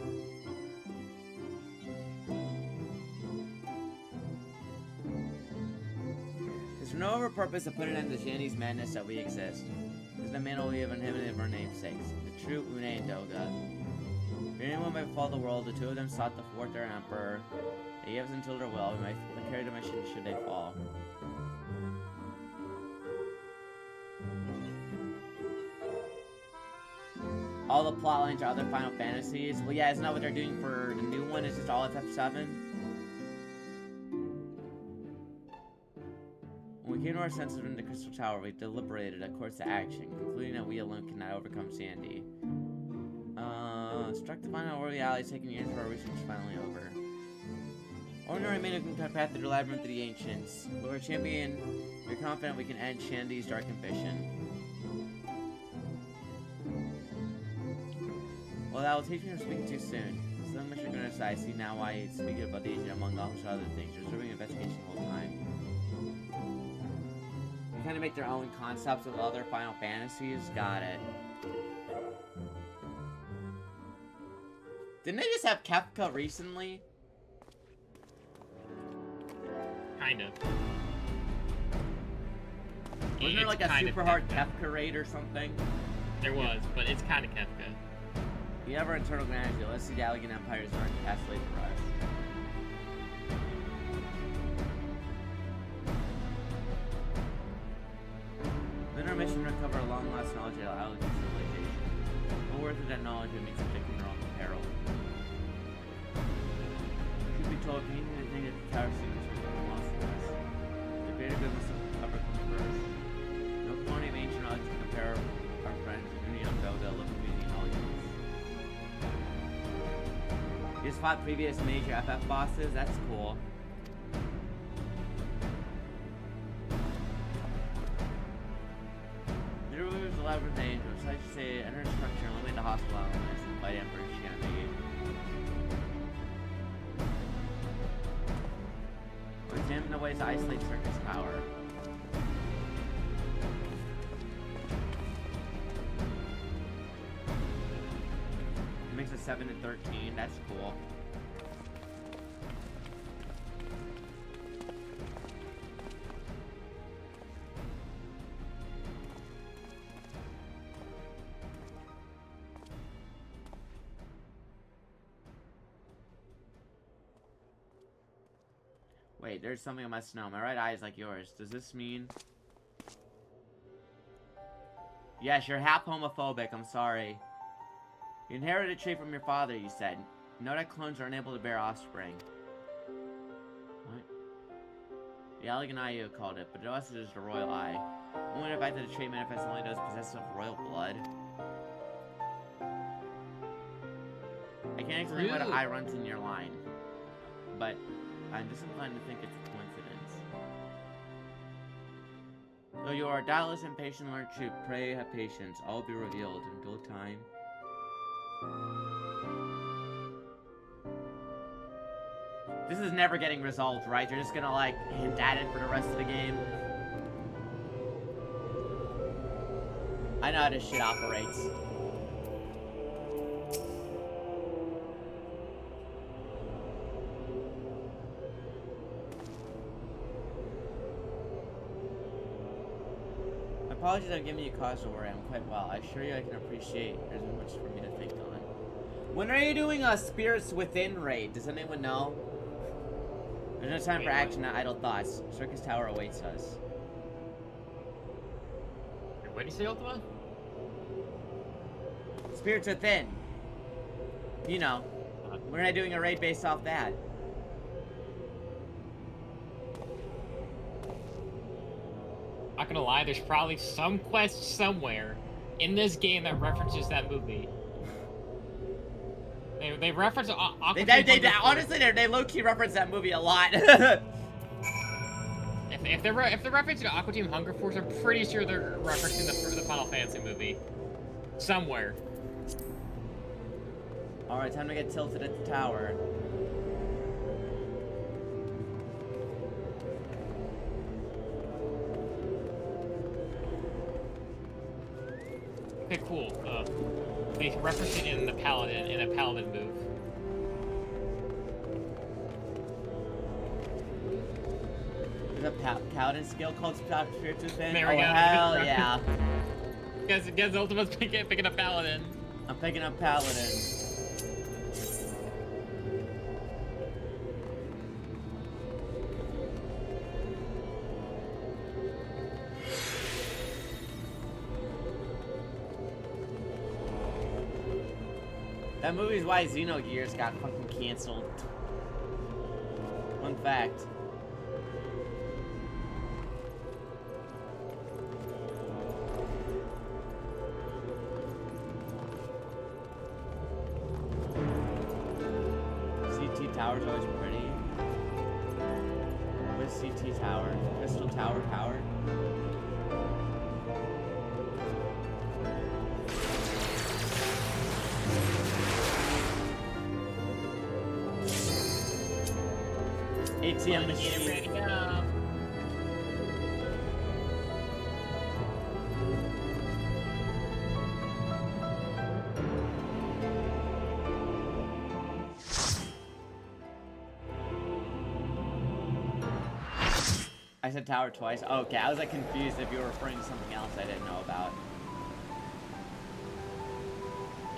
There's no other purpose to put an end to Shandy's madness that we exist. There's the man we have inhibited of our namesakes, the true Une and Doga. If anyone might fall the world, the two of them sought to thwart their emperor. They gave us until their will, we might carry the mission should they fall. All the plot lines are other Final Fantasies. Well, yeah, isn't that what they're doing for the new one? It's just all FF7? When we came to our senses in the Crystal Tower, we deliberated a course of action, concluding that we alone cannot overcome Sandy. Struck to find out where the alley, taking years for our research is finally over. Ordinary men who can cut path through the labyrinth of the ancients. With our champion, we're confident we can end Shandy's dark ambition. Well, that will teach me to speak too soon. So much you're gonna say. I see now why he's speaking about the agent among all other things, reserving investigation the whole time. They kind of make their own concepts with other Final Fantasies. Got it. Didn't they just have Kefka recently? Kind of. Wasn't there like a super hard Kefka raid or something? There was, but it's kind of Kefka. You have our internal grandeur. Let's see the Allegan Empire's army pass later for us. Then our mission to recover a long-lost knowledge of Allegan civilization. No worth of that knowledge would mean subjecting their own peril. Truth be told, can you even think that the tower secrets were getting lost in us? The greater good must have covered them first. No quantity of ancient knowledge to compare our friends, Uni and Belga, live between all units. It is fought previous major FF bosses. That's cool. The rulers 11th angel. So I should say enter structure, eliminate the hospital elements, and fight Emperor Shandy. Examine the ways to isolate Circus Tower. It makes it 7 to 13. That's cool. Wait, there's something I must know. My right eye is like yours. Does this mean... Yes, you're half homophobic. I'm sorry. You inherited a trait from your father, you said. You know that clones are unable to bear offspring. What? The Aliganiyu called it, but it also is the royal eye. Only the fact that the trait manifests only those possessed of royal blood. I can't explain why the eye runs in your line, but I'm just inclined to think it's a coincidence. Though you are a doubtless and patient learned truth, pray have patience. All will be revealed in due time. This is never getting resolved, right? You're just gonna, like, hint at it for the rest of the game. I know how this shit operates. Apologies I'm giving you cause to worry. I'm quite well. I assure you I can appreciate there's much for me to think on. When are you doing a Spirits Within raid? Does anyone know? There's no time for action, not idle thoughts. Circus Tower awaits us. What did you say, Ultima? Spirits Within. You know. When are you doing a raid based off that? Not gonna lie, there's probably some quest somewhere in this game that references that movie. They reference honestly, they low-key reference that movie a lot. if they're referencing Aqua Team Hunger Force, I'm pretty sure they're referencing the Final Fantasy movie somewhere. All right, time to get tilted at the tower. Okay, cool. They reference it in the Paladin, in a Paladin move. There's a Paladin skill called Spirits Within? There we go. Hell yeah. Guess Ultima's picking up Paladin. I'm picking up Paladin. That movie's why Xenogears got fucking canceled. Fun fact. CT Tower's always pretty. What's CT Tower? Crystal Tower powered? ATM machine. Ready to go. I said tower twice. Oh, okay, I was like confused if you were referring to something else I didn't know about.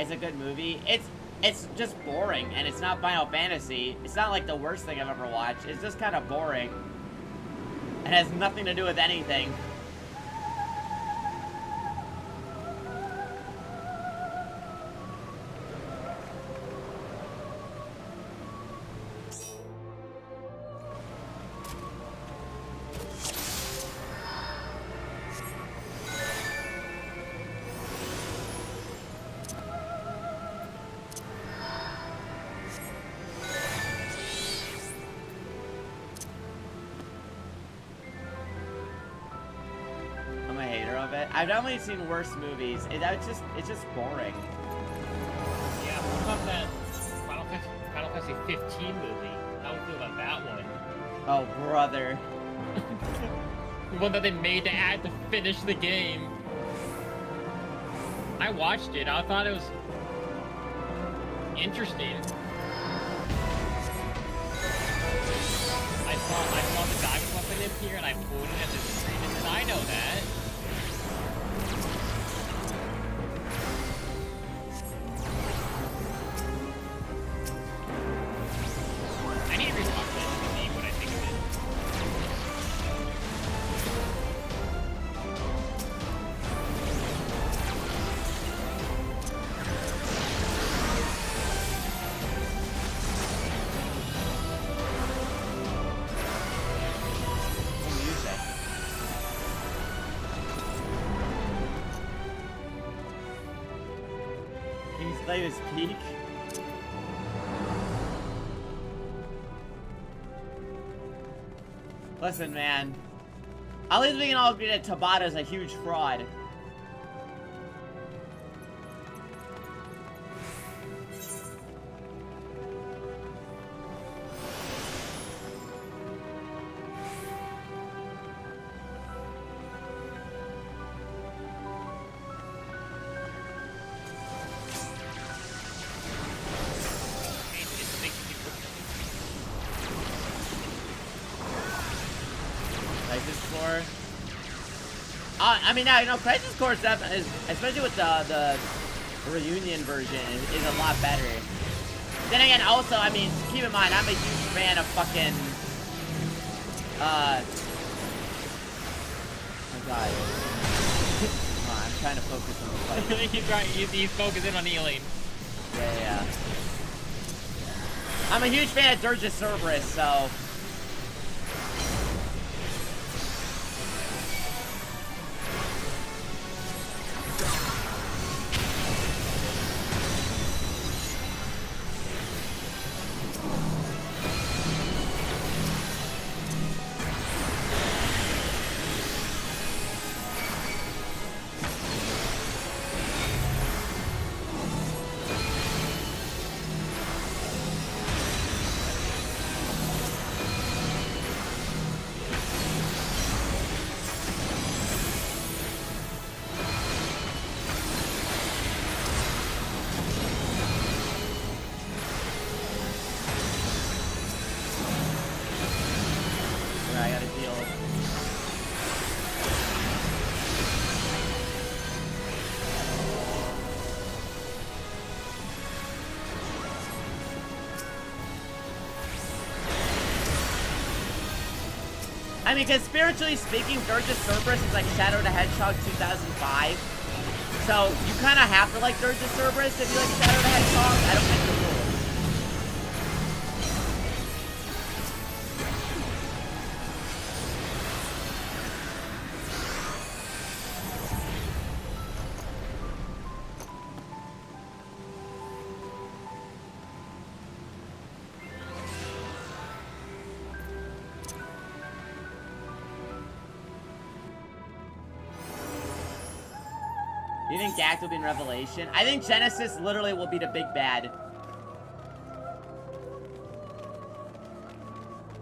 It's a good movie. It's just boring, and it's not Final Fantasy. It's not like the worst thing I've ever watched. It's just kind of boring. It has nothing to do with anything. I've definitely seen worse movies. It's just boring. Yeah, what about that Final Fantasy 15 movie? How would you feel about that one? Oh, brother. The one that they made to add to finish the game. I watched it. I thought it was interesting. I saw the diamond weapon in here, and I pulled it at the screen, and said, I know that. I need to rewatch that to see what I think of it. He's like his peak. Listen, man. At least we can all agree that Tabata's a huge fraud. Crisis Core. I mean, now, you know, Crisis Core is definitely, especially with the reunion version, is a lot better. Then again, also, I mean, keep in mind, I'm a huge fan of fucking, oh god. Oh, I'm trying to focus on the fight. He's right, he's focusing on healing. Yeah. I'm a huge fan of Dirge of Cerberus, so... I gotta deal. I mean, because spiritually speaking, Dirge of Cerberus is like Shadow the Hedgehog 2005. So you kind of have to like Dirge of Cerberus if you like Shadow the Hedgehog. I don't make the rules. You think Gact will be in Revelation? I think Genesis literally will be the big bad.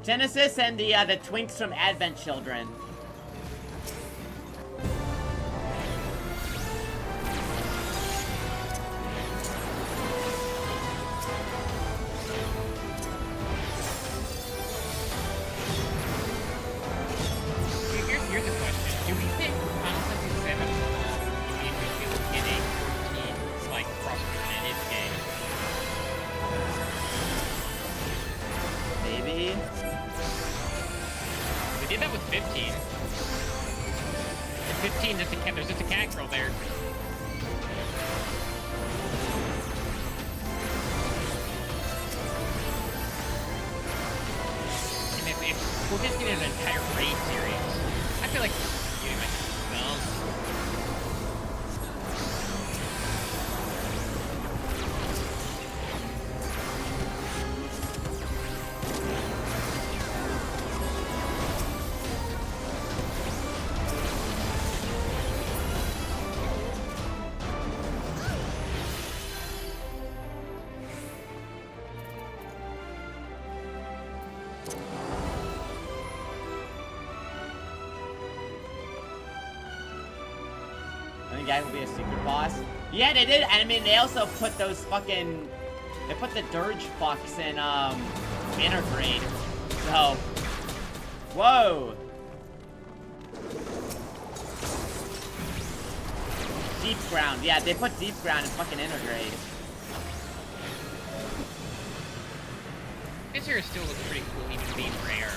Genesis and the twinks from Advent Children. Here's a question. Do we think Final Fantasy VII will get a routine, like, cross-version in its game? Maybe. They did that with 15. In 15, there's just a cat girl there. And if we're just getting an entire raid series, I feel like getting like Captain Gag will be a secret boss. Yeah, they did. And I mean, they also put those fucking... They put the Dirge fucks in, Intergrade. So... Whoa! Deep Ground. Yeah, they put Deep Ground in fucking Intergrade. This here still looks pretty cool, even being rare.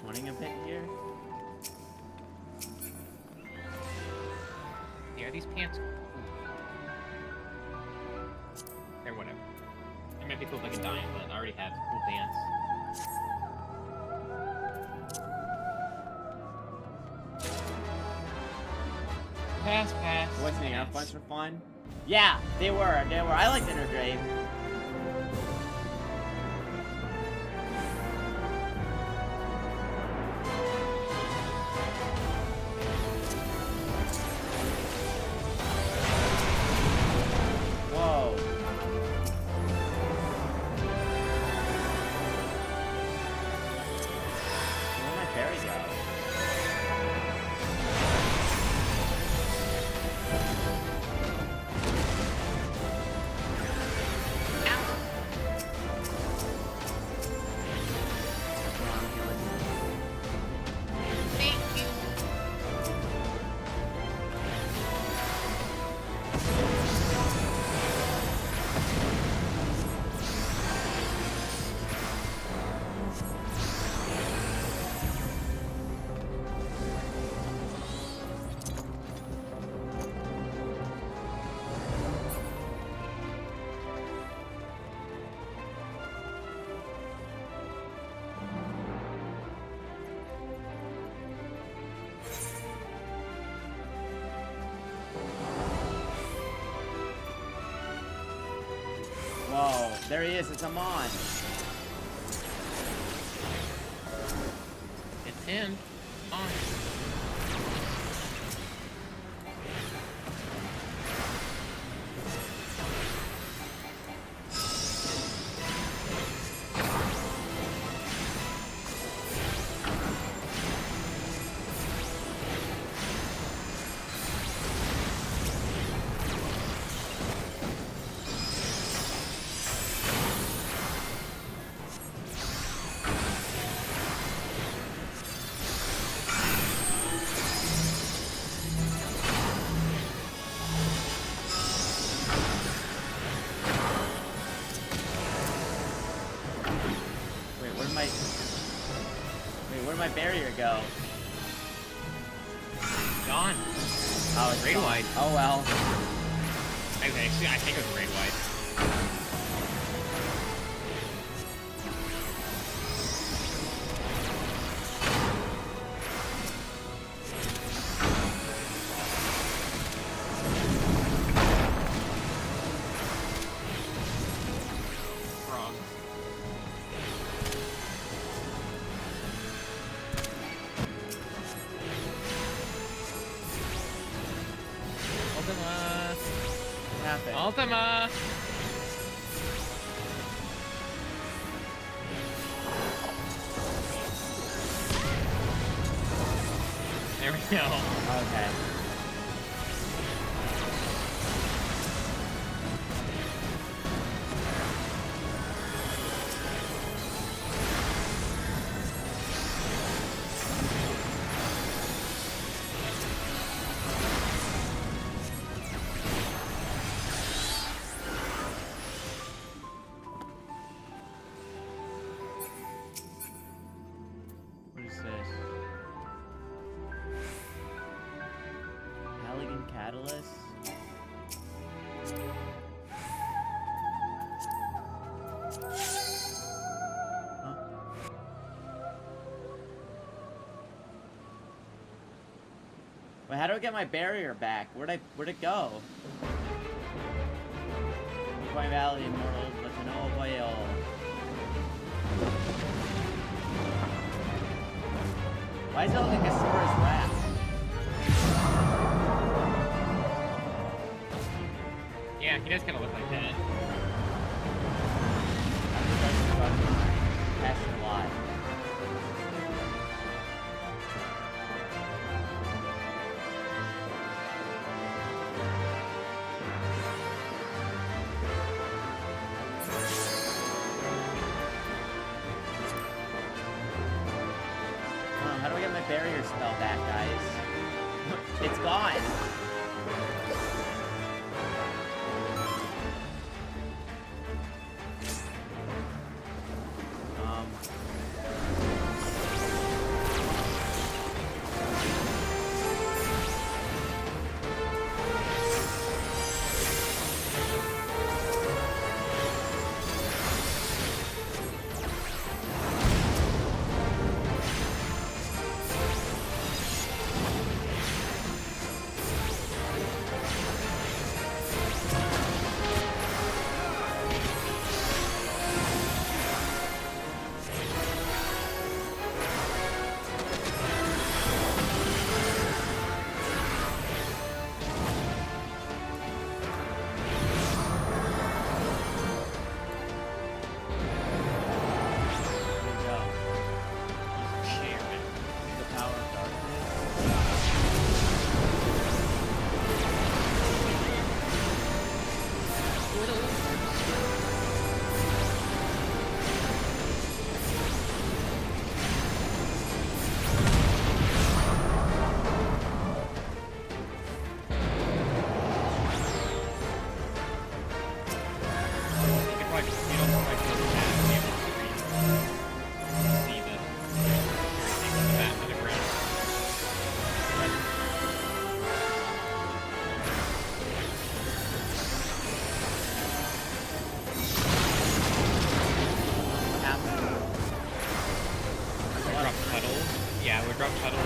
Twinning a bit here. Yeah, these pants. Or whatever. It might be cool if I can dye them, but I already have cool pants. Pass. What's the enough ones for fun? Yeah, they were. I liked Intergrade. Whoa, there he is, it's Amon. It's him. On. Where'd my barrier go? Gone. Oh, it's Great gone. White. Oh well. Actually, I think it was Great White. Ultima! There we go. Okay. how do I get my barrier back? Where'd it go? Point Valley, Immortal, Latino Boyo. Why does it look like a Sora's Wrath? Yeah, he does kind of look like that. Passion a lot. How do I get my barrier spell back, guys? It's gone. Drop shuttle.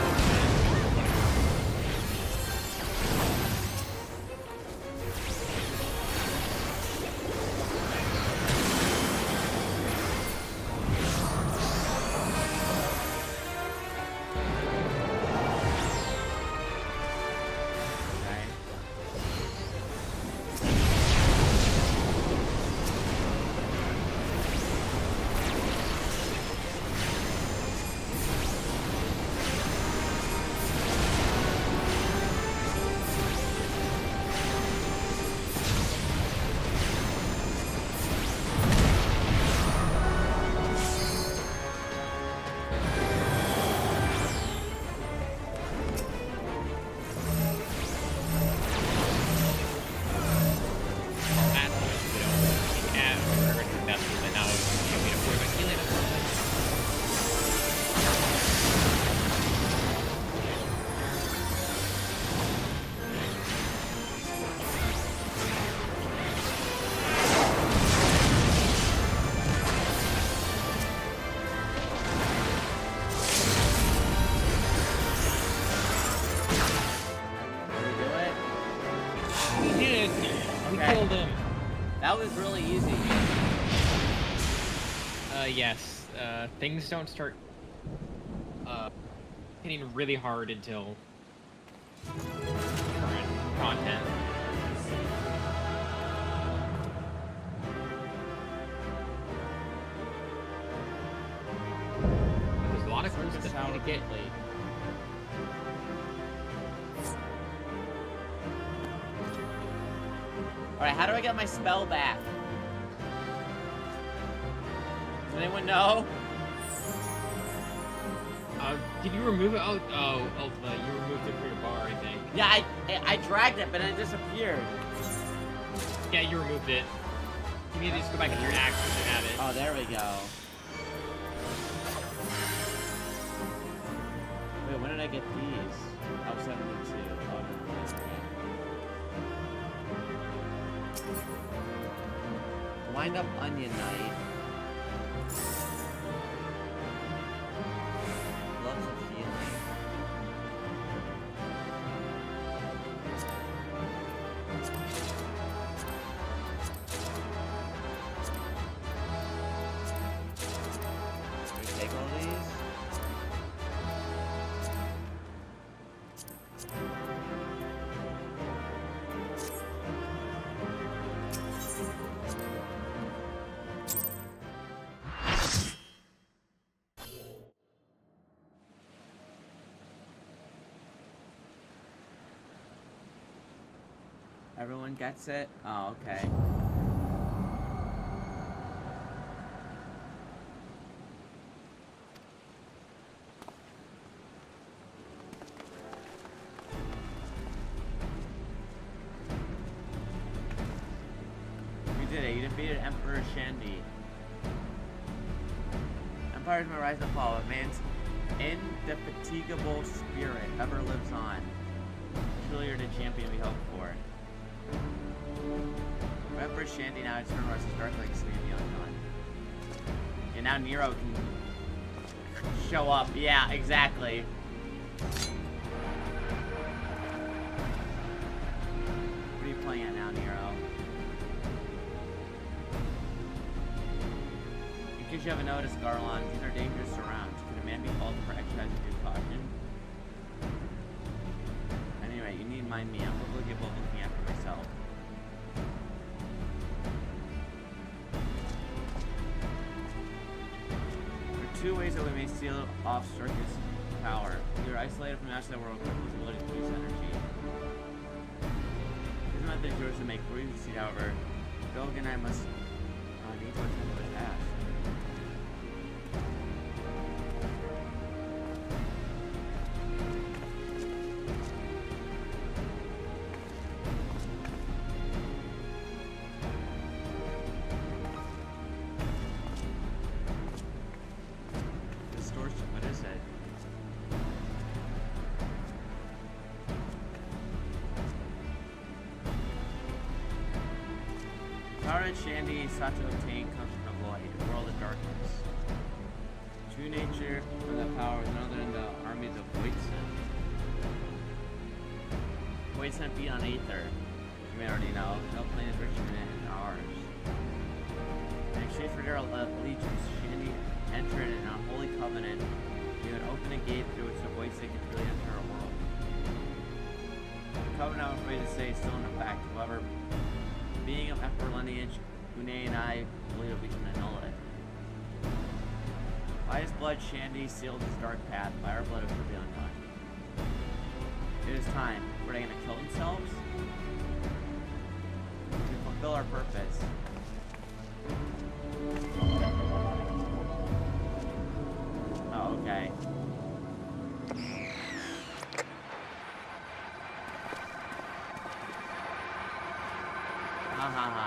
That was really easy. Yes. Things don't start hitting really hard until current content. There's a lot of clues to get. Alright, how do I get my spell back? Does anyone know? Did you remove it? Oh, Ultima, you removed it for your bar, I think. Yeah, I dragged it, but it disappeared. Yeah, you removed it. You need to just go back in your actions and have it. Oh, there we go. Wait, when did I get these? Oh, 72. Oh, no, okay. Wind up Onion Knight. Loves of Healing. Everyone gets it? Oh, okay. You did it. You defeated Emperor Shandy. Empires may rise and fall, but man's indefatigable spirit ever lives on. Truly you're the champion we hoped for. Emperor Shandy now has turned Russ's Dark Legacy and beyond gone. And now Nero can show up. Yeah, exactly. What are you playing at now, Nero? In case you haven't noticed, Garlon, these are dangerous surrounds. Could a man be called for exercising due caution? Anyway, you need to mind me. I'm probably capable of looking after myself. There are two ways that we may seal off Circus power. Either isolated from the outside world or with the ability to produce energy. This method is yours to make for you to see, however. Bilg and I must need to attend to the task. Shandy sought to obtain comes from the void, a world of darkness. True nature of that power is none other than the armies of Voidson. Voidson feed on Aether, which you may already know. No planet is richer than ours. In exchange for their allegiance, Shandy entered an unholy covenant. He would open a gate through which the Voidson could freely enter our world. The covenant, I'm afraid to say, is still in effect. However, being of Emperor lineage, Une and I believe we can annul it. By his blood, Shandy sealed his dark path. By our blood, it will be undone. It is time. Were they going to kill themselves? To fulfill our purpose. Oh, okay. Ha ha ha.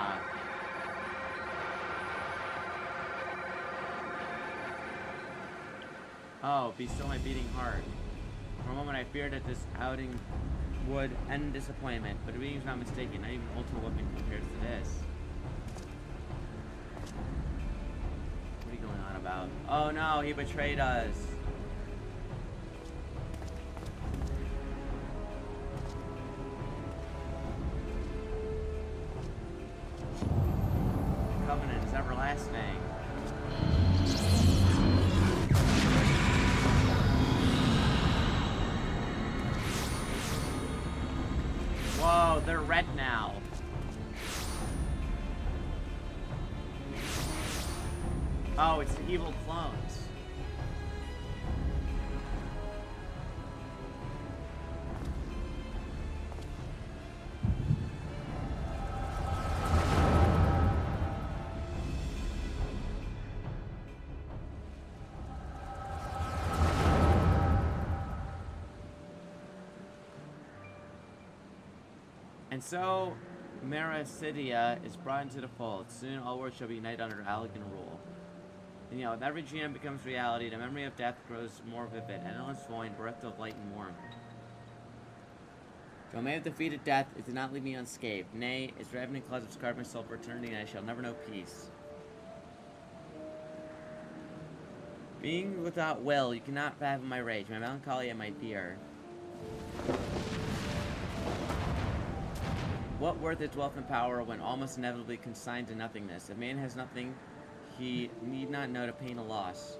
Oh, be still my beating heart. For a moment I feared that this outing would end disappointment, but the being was not mistaken. Not even ultimate weapon compares to this. What are you going on about? Oh no, he betrayed us. The covenant is everlasting. Whoa, they're red now. Oh, it's the evil clones. And so, Meracidia is brought into the fold. Soon all worlds shall be united under Allegan rule. And you know, with every dream becomes reality, the memory of death grows more vivid, and endless void, bereft of light and warmth. Though I may have defeated death, it did not leave me unscathed. Nay, its ravening claws have scarred my soul for eternity, and I shall never know peace. Being without will, you cannot fathom my rage, my melancholy, and my fear. What worth is wealth and power when almost inevitably consigned to nothingness? If man has nothing, he need not know the pain of loss.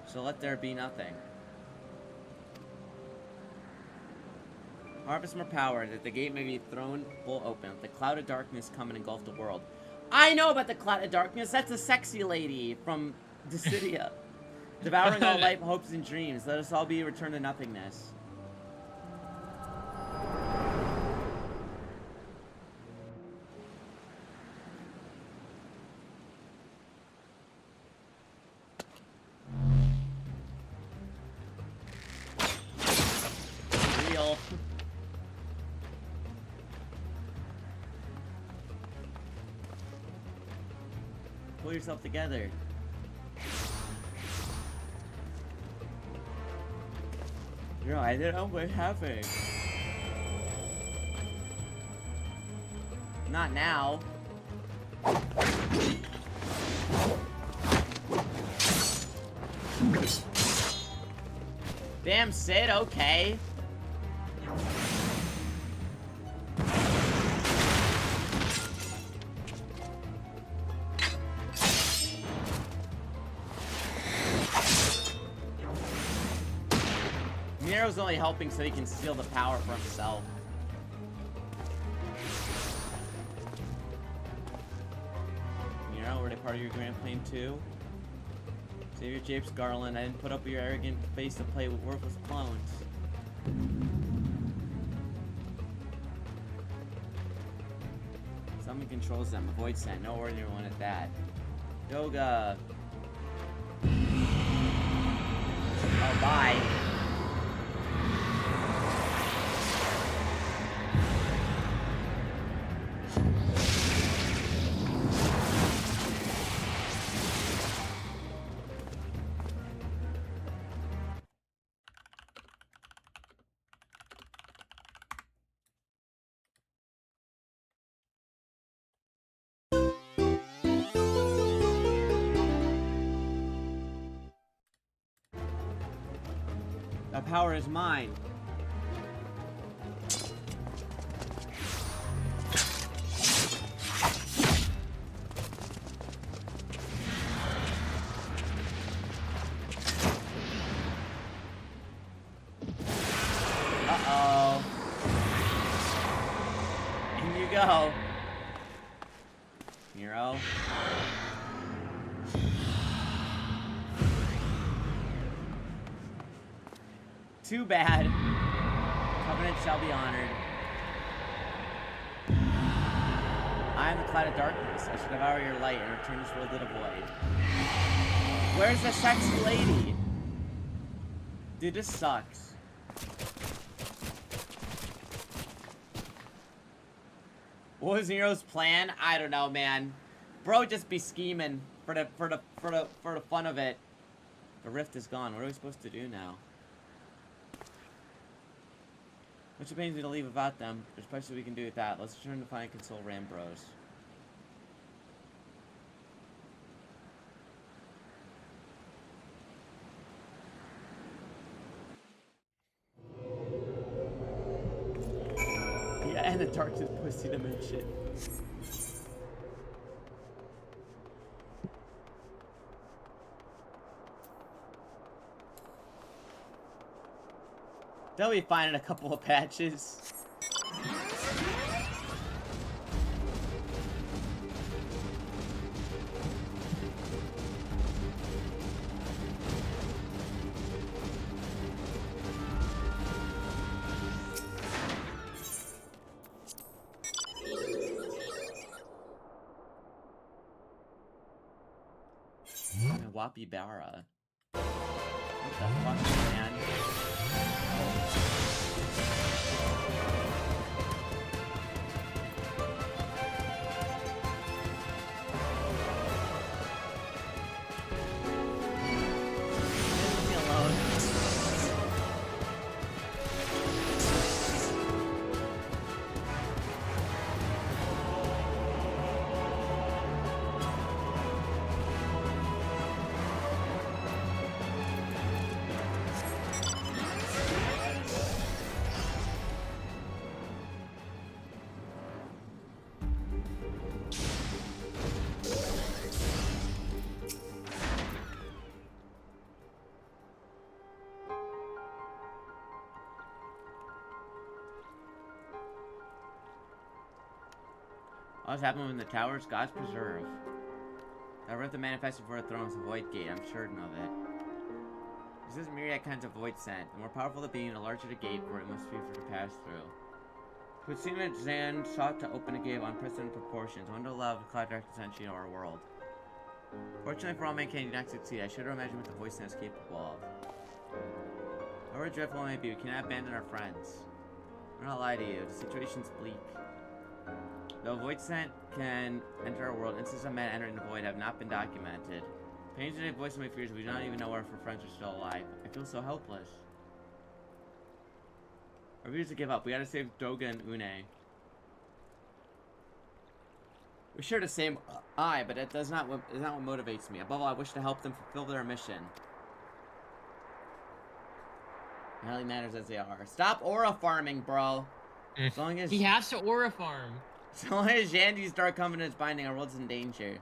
So let there be nothing. Harvest more power, that the gate may be thrown full open. Let the cloud of darkness come and engulf the world. I know about the cloud of darkness. That's a sexy lady from Dissidia. Devouring all life, hopes, and dreams. Let us all be returned to nothingness. heal. Pull yourself together. Yo, I don't know what happened. Not now. Damn, Sid, okay. Nero's only helping so he can steal the power for himself. Nero, were they part of your grand plan too? Savior Japes Garland, I didn't put up your arrogant face to play with worthless clones. Someone controls them. Avoid sand. No ordinary one at that. Yoga. Oh, bye. The power is mine. Uh-oh. In you go. Nero. Too bad. Covenant shall be honored. I am the cloud of darkness. I shall devour your light and return this world to the void. Where's the sexy lady? Dude, this sucks. What was Nero's plan? I don't know, man. Bro just be scheming for the fun of it. The rift is gone. What are we supposed to do now? Which it pains me to leave without them. There's plenty we can do with that. Let's return to find and console Rambros. Yeah, and the darkness pussy dimension. They'll be fine in a couple of patches. Wapibara. What the fuck, man? Leave me alone. What's happening in the towers? God's preserve. I wrote the manifesto before the throne with a void gate. I'm certain of it. This is myriad kinds of void sent. The more powerful the being, the larger the gate for it must be for to pass through. It would seem that Zan sought to open a gate of unprecedented proportions, one to allow the cloud direct ascension into our world. Fortunately for all mankind, he did not succeed. I should have imagined what the void sent is capable of. However dreadful it may be, we cannot abandon our friends. I'm not lie to you. The situation's bleak. Though Void Scent can enter our world, instances of men entering the Void have not been documented. Pains today voice my fears. We do not even know if our friends are still alive. I feel so helpless. I refuse to give up. We gotta save Doga and Une. We share the same eye, but it is not what motivates me. Above all, I wish to help them fulfill their mission. It hardly matters as they are. Stop aura farming, bro. As long as he has to aura farm. As long as Yandi's Dark Covenant is binding, our world's in danger.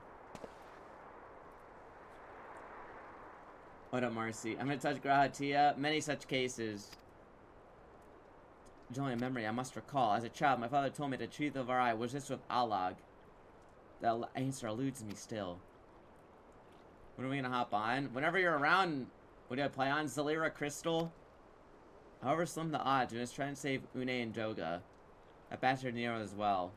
What up, Marcy? I'm gonna touch Grahatia. Many such cases. It's only a memory I must recall. As a child, my father told me the truth of our eye was this with Alag. The answer eludes me still. When are we gonna hop on? Whenever you're around, what do I play on? Zalira Crystal? However slim the odds, we must try and save Une and Doga. That bastard Nero as well.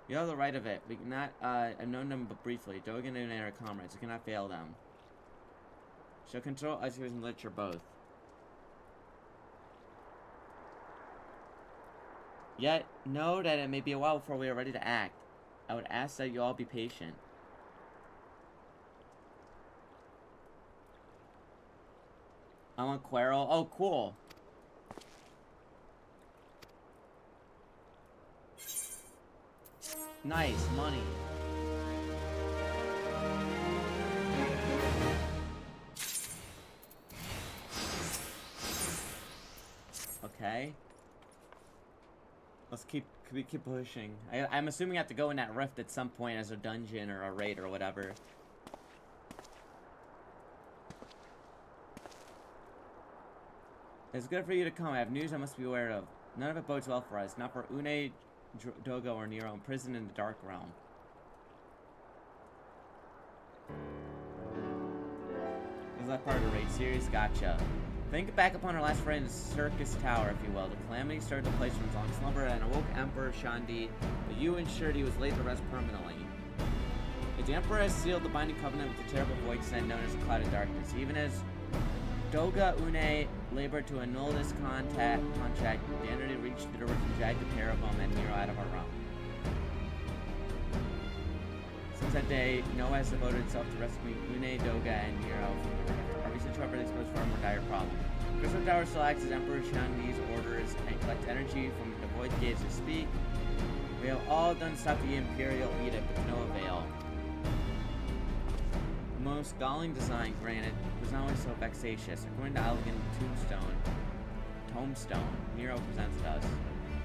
You have the right of it. We cannot, I've known them but briefly. Doga and Une are comrades. We cannot fail them. She'll control us and literature both. Yet, know that it may be a while before we are ready to act. I would ask that you all be patient. I want Quero. Oh, cool. Nice, money. Okay. Let's keep pushing. I'm assuming I have to go in that rift at some point as a dungeon or a raid or whatever. It's good for you to come. I have news I must be aware of. None of it bodes well for us. Not for Une, Doga, or Nero imprisoned in the Dark Realm. Is that part of the raid series? Gotcha. Think back upon our last friend, Circus Tower, if you will. The calamity started to place from his long slumber and awoke Emperor Shandi, but you ensured he was laid to rest permanently. Yet the Emperor has sealed the binding covenant with the terrible void sent known as the Cloud of Darkness. Even as Doga Une labored to annul this contract, the entity reached the rift and dragged the pair of them and Nero out of our realm. Since that day, Noah has devoted itself to rescuing Une, Doga, and Nero from the rift. Our recent trouble exposed far more dire problem. Crystal Tower still acts as Emperor Shandi's orders and collects energy from the void gates to speak. We have all done to stop the Imperial Edict, but to no avail. The most galling design, granted, was not always so vexatious. According to Allegan Tombstone, Nero presents it us.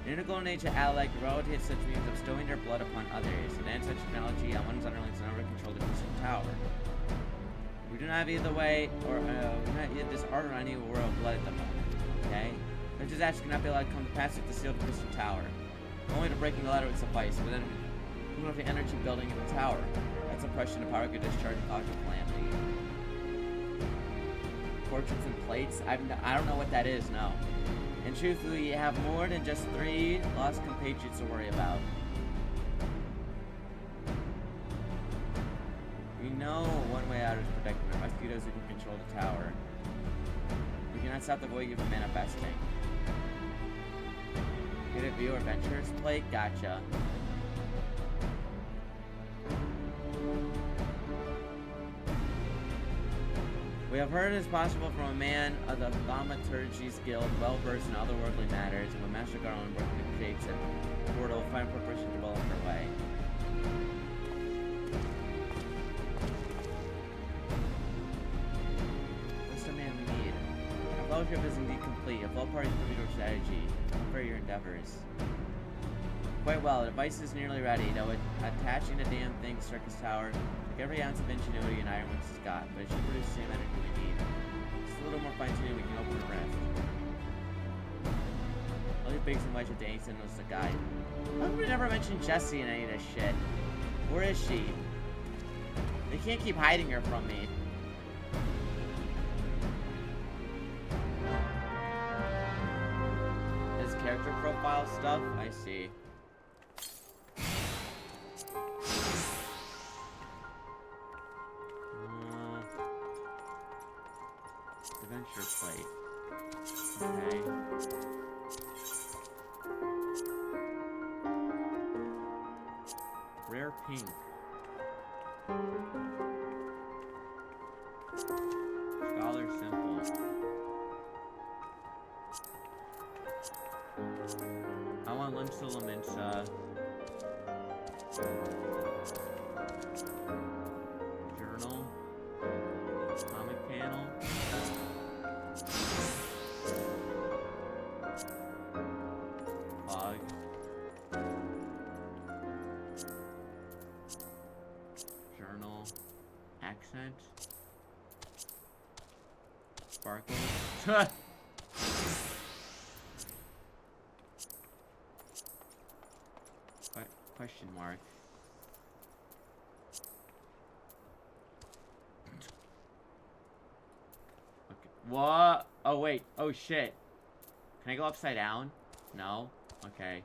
In the golden age of Alec, the reality had such means of bestowing their blood upon others. And then such technology on one's underlings never controlled the Crystal Tower. We do not have either way, or we do not yet this art or any royal blood at the moment. Okay? Such as action cannot be allowed to come to pass if to seal the Crystal Tower. Only the breaking the ladder would suffice, but then who knows the energy building in the tower? That's a question of power could discharge a cause of calamity. Portraits and plates? I don't know what that is, no. And truthfully, you have more than just 3 lost compatriots to worry about. We know one way out is protecting them. Rescue those who can control the tower. We cannot stop the void from manifesting. Get a view adventures plate? Gotcha. We have heard it is possible from a man of the Thaumaturgy's Guild, well-versed in otherworldly matters, and when Master Garland working creates a portal, find preparation to develop her way. What's the man we need? Our fellowship is indeed complete. If all parties prove your strategy, for your endeavors. Quite well, the device is nearly ready, though attaching the damn thing to Circus Tower took every ounce of ingenuity and iron once it's got, but it should produce the same energy we need. Just a little more fine-tuning, we can open the rift. All these bigs and wedge with the ancient was the guide. How come we never mentioned Jessie in any of this shit? Where is she? They can't keep hiding her from me. This character profile stuff? I see. pink. Scholar simple. I want Limsa Laminsa. Journal. Comic panel. Fog. Journal. Accent. Sparkle. Question mark. Okay. What? Oh wait. Oh shit. Can I go upside down? No? Okay.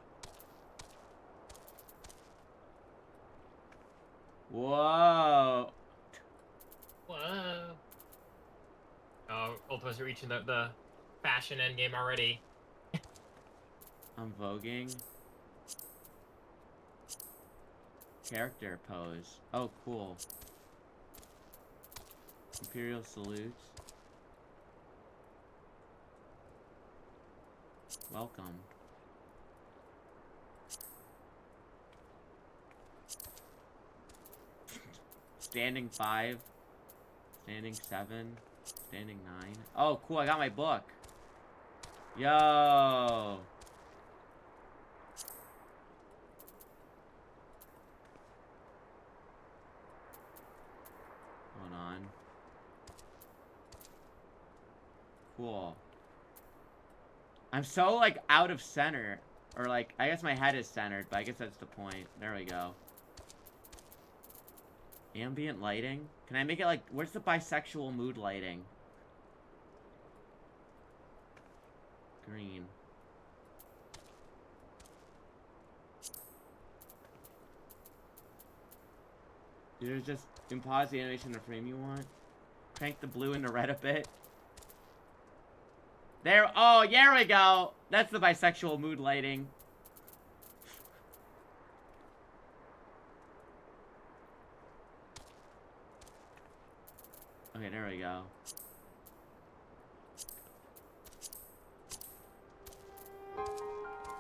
Whoa. Whoa. Oh, Ultima's reaching the fashion endgame already. I'm voguing. Character pose. Oh, cool. Imperial salute. Welcome. Standing 5. Standing 7. Standing 9. Oh, cool. I got my book. Yo. Hold on. Cool. I'm so, like, out of center. Or, like, I guess my head is centered, but I guess that's the point. There we go. Ambient lighting? Can I make it, like, where's the bisexual mood lighting? Green. You're just pause the animation in the frame you want. Crank the blue and the red a bit. There. Oh, there we go. That's the bisexual mood lighting. Okay, there we go.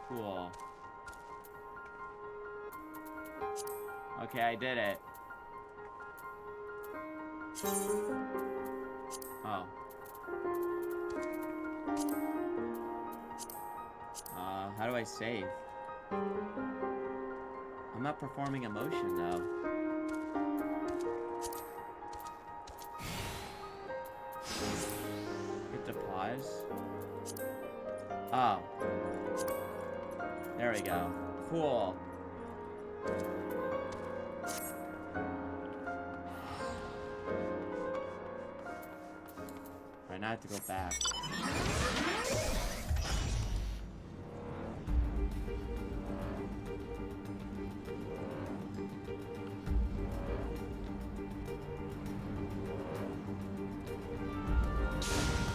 Cool. Okay, I did it. Oh. How do I save? I'm not performing emotion, though. Hit the pause. Oh. There we go. Cool. Right, now I have to go back.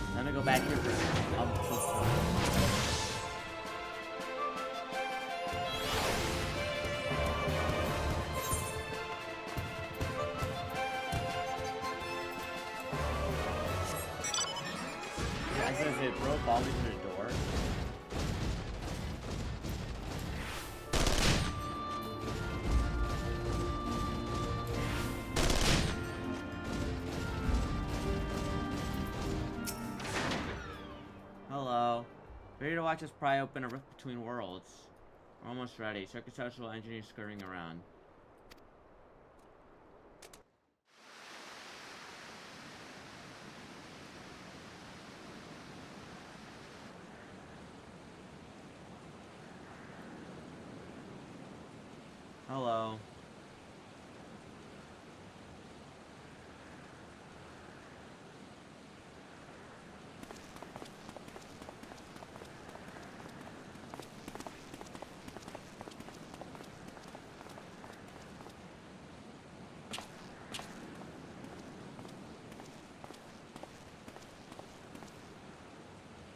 I'm gonna go back here for it broke all the way to the door. Hello. Ready to watch us pry open a rift between worlds. We're almost ready. Circus social engineers scurrying around. Hello.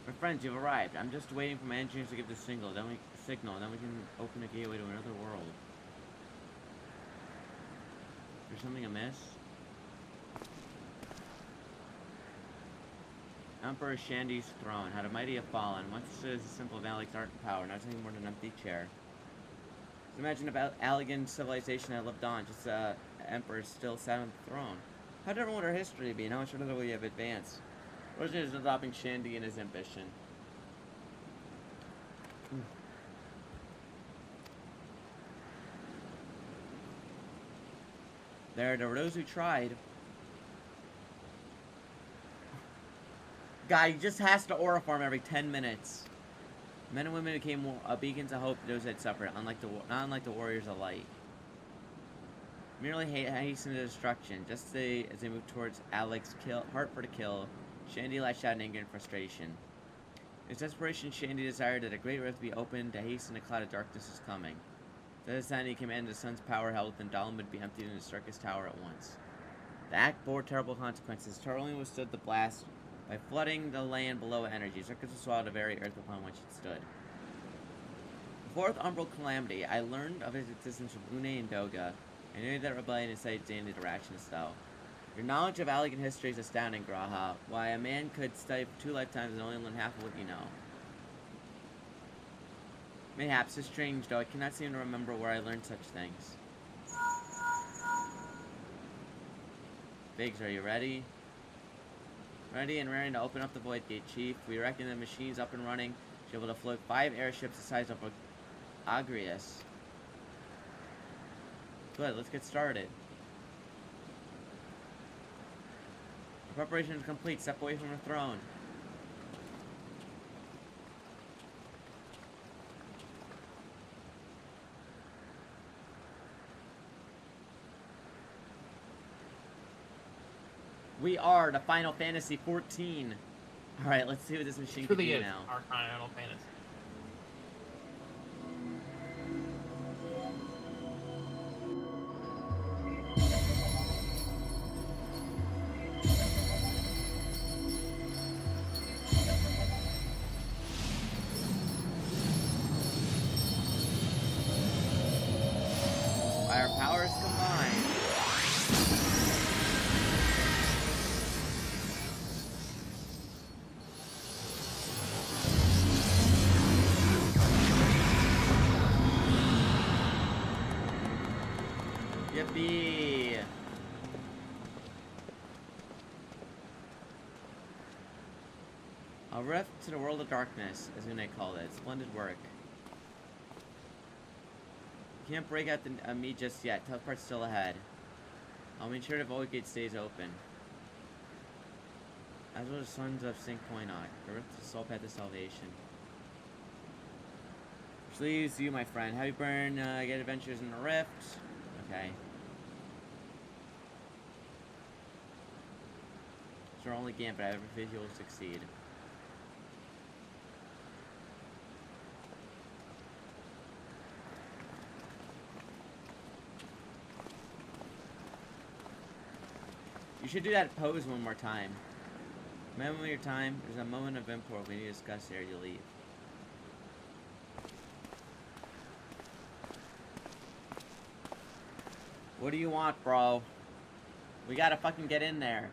My friends, you've arrived. I'm just waiting for my engineers to give the signal, then we can open a gateway to another world. There's something amiss? Emperor Shandy's throne. How the mighty have fallen. Once it stood as a symbol of Aleg's art and power. Now it's nothing more than an empty chair. Just imagine about Allegan civilization had lived on. Just emperor still sat on the throne. How different would our history be? And how much further would we have advanced? Roger is adopting Shandy and his ambition. There were those who tried. Guy just has to aura farm every 10 minutes. Men and women became beacons of hope to those that suffered, not unlike the warriors of light. Merely hastened to destruction. Just as they moved towards Aleg's heart for the kill, Shandy lashed out in anger and frustration. In his desperation, Shandy desired that a great rift be opened to hasten the cloud of darkness is coming. To this end, he commanded the sun's power held within Dalaran would be emptied into the circus tower at once. The act bore terrible consequences. Tarlean withstood the blast by flooding the land below with energy. Circus will swallow the very earth upon which it stood. The fourth umbral calamity. I learned of its existence from Une and Doga. I knew that rebellion incited Xanadu to rationist though. Your knowledge of Allegan history is astounding, Graha. Why a man could study for 2 lifetimes and only learn half of what you know. Mayhaps it's strange, though I cannot seem to remember where I learned such things. Biggs, are you ready? Ready and raring to open up the Void Gate, Chief. We reckon the machine's up and running. She's able to float 5 airships the size of Agrius. Good, let's get started. The preparation is complete. Step away from the throne. We are the Final Fantasy 14. Alright, let's see what this machine can do now. Our Final Fantasy. By our powers combined. Yippee! A rift to the world of darkness, as Une called it. Splendid work. Can't break out the me just yet. Tough part's still ahead. I'll make sure the Void Gate stays open. As will the sons of St. Koinok. The rift is the sole path to salvation. Which leaves you, my friend. Heavy burn, get adventures in the rift. Okay. It's our only game, but I have every faith you will succeed. You should do that pose one more time. Remember your time. There's a moment of import we need to discuss ere you leave. What do you want, bro? We gotta fucking get in there.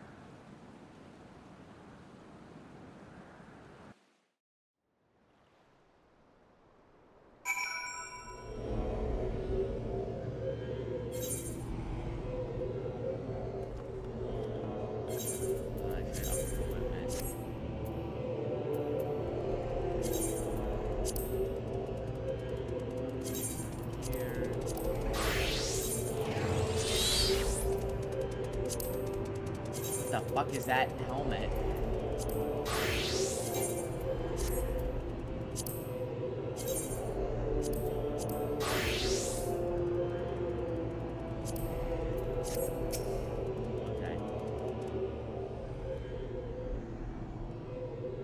What the fuck is that helmet? Okay.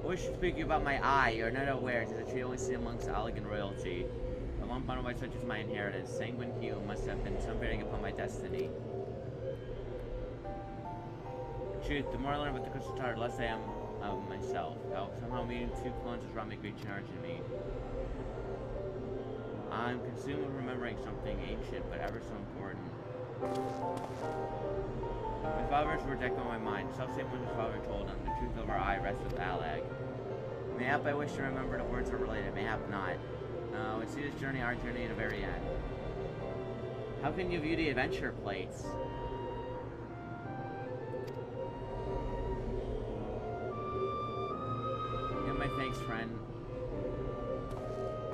I wish to speak to you about my eye. You're not aware. It is a tree only seen amongst Allegan royalty. The one bundle by such as my inheritance. Sanguine hue must have been some bearing upon my destiny. Truth, the more I learn about the Crystal Tower, the less I am of myself. How somehow meeting 2 clones has brought me great charge in me. I'm consumed with remembering something ancient, but ever so important. My father's words echo in my mind. Self-same when his father told him. The truth of our eye rests with Alag. Mayhap I wish to remember the words are related. Mayhap not. We see this journey, our journey, at the very end. How can you view the adventure plates? Give my thanks, friend.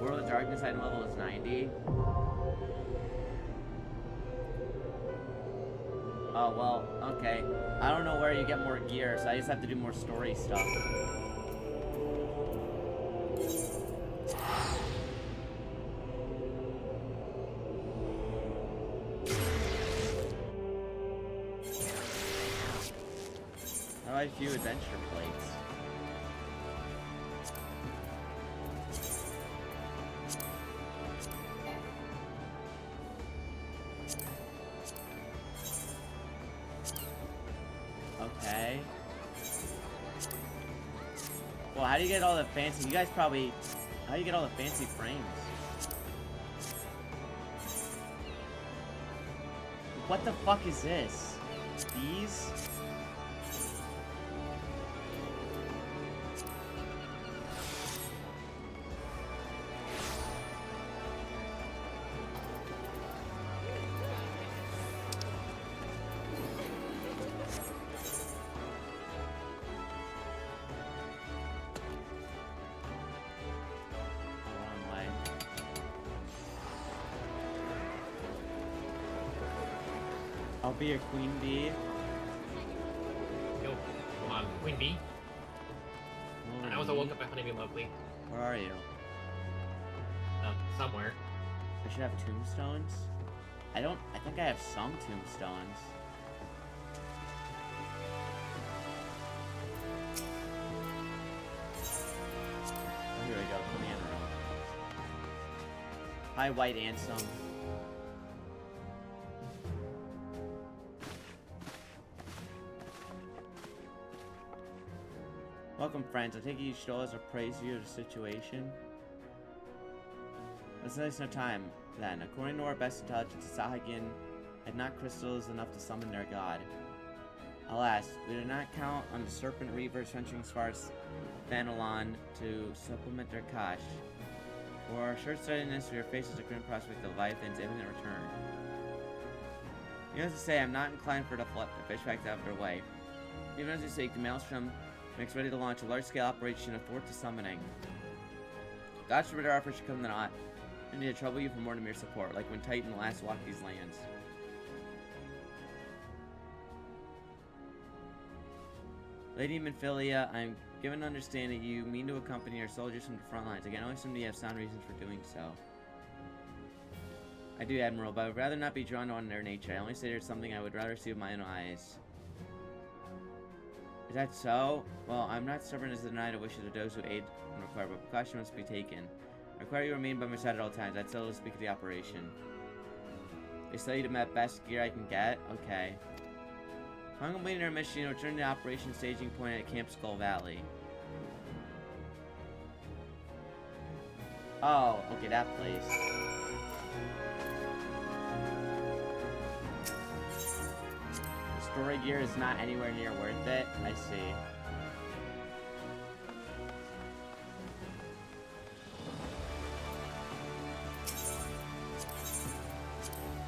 World of Darkness item level is 90. Oh, well, okay. I don't know where you get more gear, so I just have to do more story stuff. How do I view adventure plates? Okay. Well, how do you get all the fancy? You guys probably. How do you get all the fancy frames? What the fuck is this? These? I'll be a queen bee. Yo, come on, queen bee. I was woke up at Honeybee Lovely. Where are you? Somewhere. I should have tombstones. I think I have some tombstones. Oh, here we go. Put me in a room. Hi, White Ansem. Welcome, friends. I take it you should always appraise you of the situation. Let's waste no time, then. According to our best intelligence, the Sahagin had not crystals enough to summon their god. Alas, we did not count on the Serpent Reavers venturing as far as Thanalon to supplement their cache. For our short-sightedness, we are faced with the grim prospect of Leviathan's imminent return. Needless to say, I'm not inclined for the fish facts out of their way. Even as we speak, the Maelstrom makes ready to launch a large-scale operation of thwart to summoning. God's forbid our offer should come to naught, and need to trouble you for more than mere support, like when Titan last walked these lands. Lady Minfilia, I am given to understand that you mean to accompany our soldiers from the front lines. Again, only somebody have sound reasons for doing so. I do, Admiral, but I would rather not be drawn on their nature. I only say there's something I would rather see with my own eyes. Is that so? Well, I'm not stubborn as to deny the wishes of those who aid and require, but precaution must be taken. I require you to remain by my side at all times. I'd still speak of the operation. They tell you to met best gear I can get? Okay. Upon completing our mission, return to the operation staging point at Camp Skull Valley. Oh, okay, that place. Story gear is not anywhere near worth it. I see.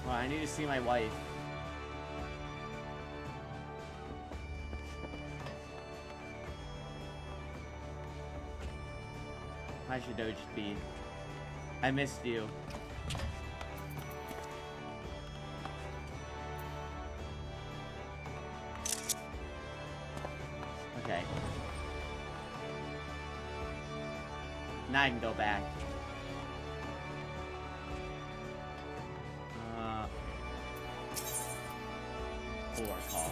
Well, I need to see my wife. Hi, Shadoji B. I missed you. Okay. Now I can go back. Call.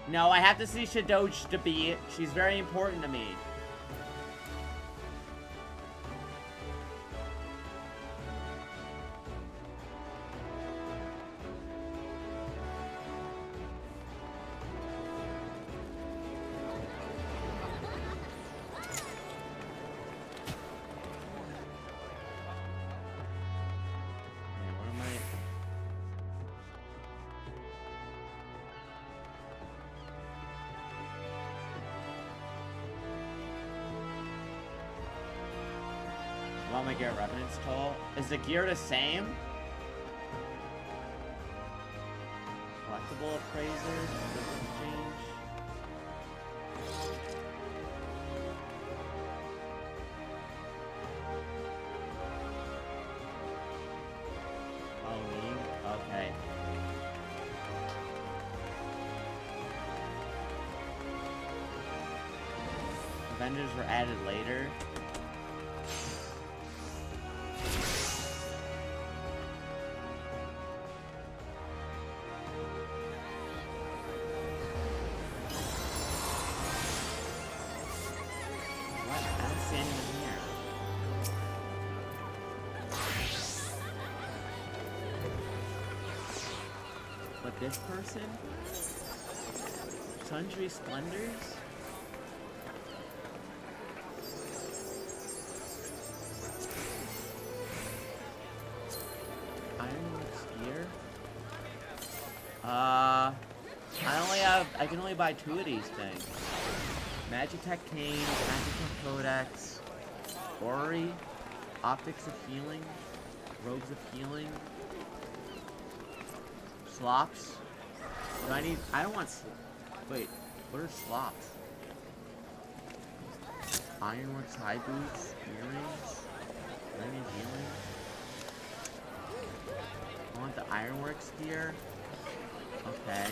No, I have to see Shadoji to be. She's very important to me. All my gear revenant's toll. Is the gear the same? Collectible appraiser. Doesn't change. Halloween. Okay. Vendors were added later. What? I'm standing in here. But this person? Sundry Splendors? I can only buy 2 of these things. Magitech Cane, Magitech Codex, Ori, Optics of Healing, Robes of Healing, Slops. Do I need? I don't want. Wait, what are slops? Ironworks high boots, earrings, do I need healing? I want the Ironworks gear. Okay.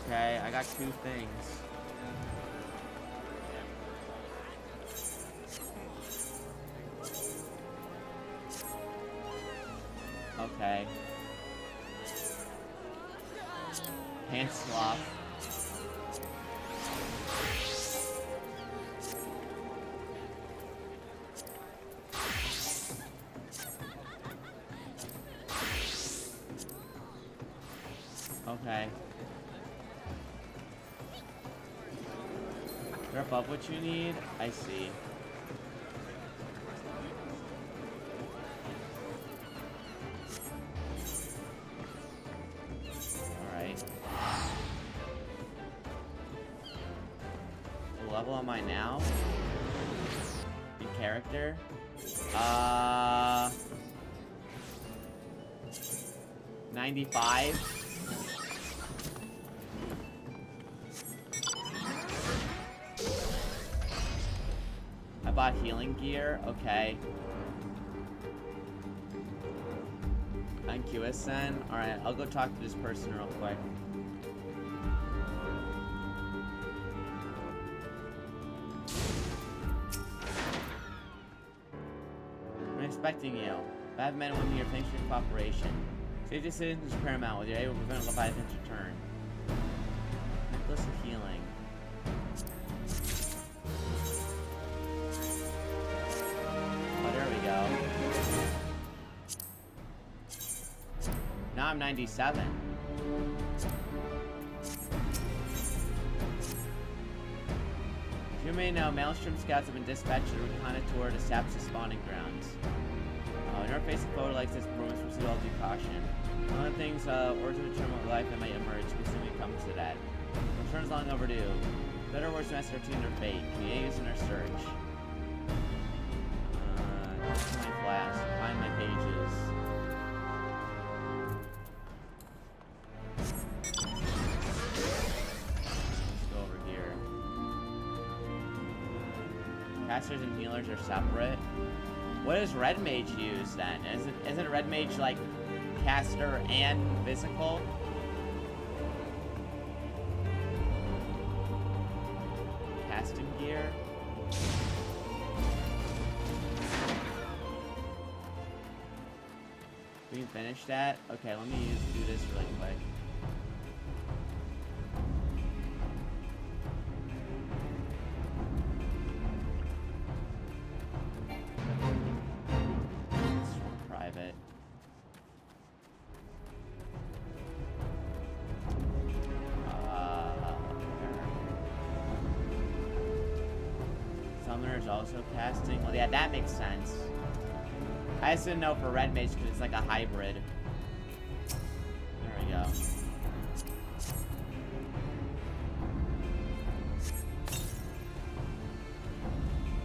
Okay, I got 2 things. Okay. Hand slop. Okay. You're above what you need? I see. Alright. What level am I now? In character? 95? I bought healing gear. Okay. On QSN. Alright, I'll go talk to this person real quick. I'm expecting you. Bad men and women here, thanks for your cooperation. Safety of citizens is paramount. With your aid, will prevent Leviathan's return. Necklace of healing. Oh, there we go. Now I'm 97. As you may know, Maelstrom scouts have been dispatched to reconnoiter the Sapsa spawning grounds. In our face of foe like this, we must proceed all due caution. One of the things, origin of terminal life that might emerge, we soon come to that. Return is long overdue. Better words to master our fate. Can you aid us in our search? My flash. Find my pages. Let's go over here. Casters and healers are separate. What does Red Mage use then? Isn't Red Mage like caster and physical? Casting gear? We can finish that? Okay, let me do this really quick. Also casting. Well, yeah, that makes sense. I just didn't know for red mage because it's like a hybrid. There we go.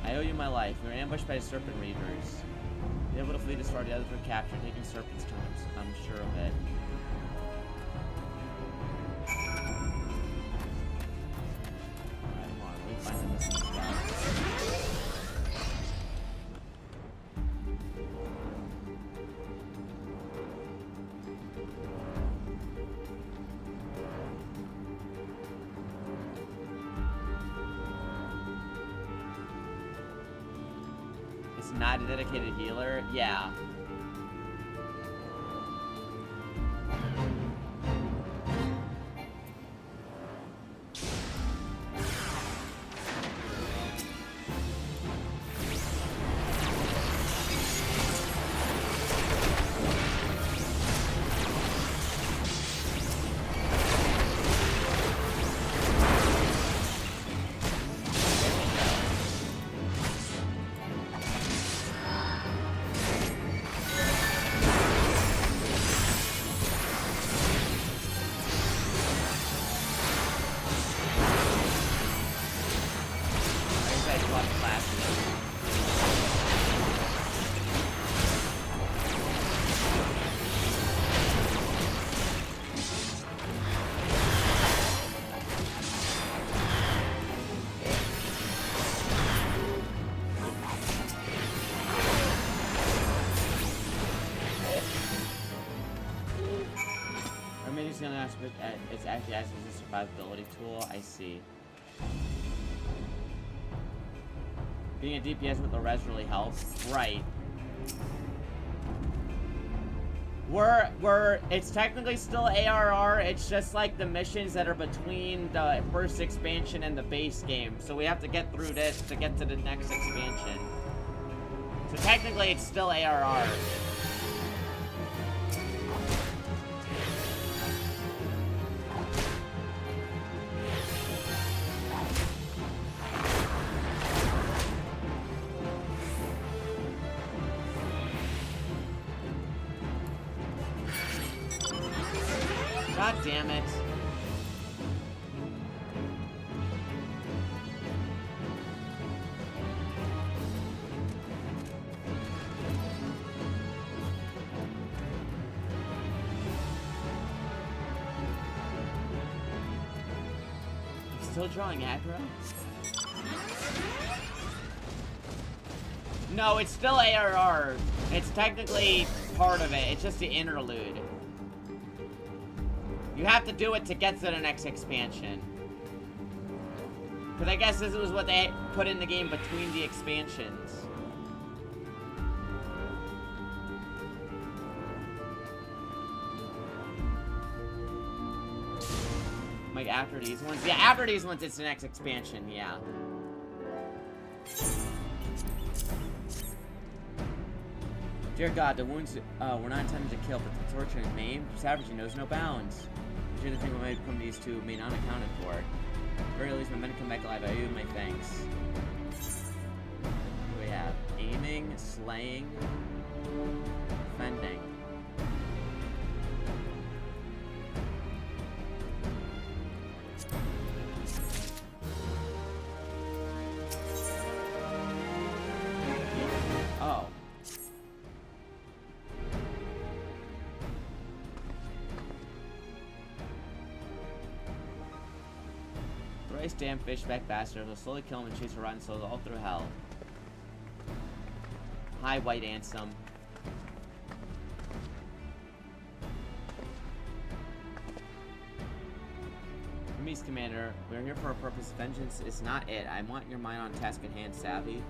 I owe you my life. We were ambushed by Serpent Reavers. Be able to flee this far, the others were captured, taking Serpent's terms. I'm sure of it. Alright, come on. We find the missing stuff. It's not a dedicated healer? Yeah. It's actually acts as a survivability tool. I see. Being a DPS with the res really helps. Right. It's technically still ARR. It's just like the missions that are between the first expansion and the base game. So we have to get through this to get to the next expansion. So technically it's still ARR. God damn it. Still drawing aggro? No, it's still ARR. It's technically part of it. It's just the interlude. You have to do it to get to the next expansion. Because I guess this was what they put in the game between the expansions. Like after these ones? Yeah, after these ones it's the next expansion, yeah. Dear God, the wounds were not intended to kill, but the torture and maim, savaging knows no bounds. The thing what might come these two may not accounted for. At the very least, my men come back alive. I owe you my thanks. What do we have? Aiming, slaying, defending. Oh. Thrice damn fishback bastard will slowly kill him and chase her rotten souls all through hell. Hi, White Ansem. Hermes Commander, we're here for a purpose. Vengeance is not it. I want your mind on task at hand, Savvy.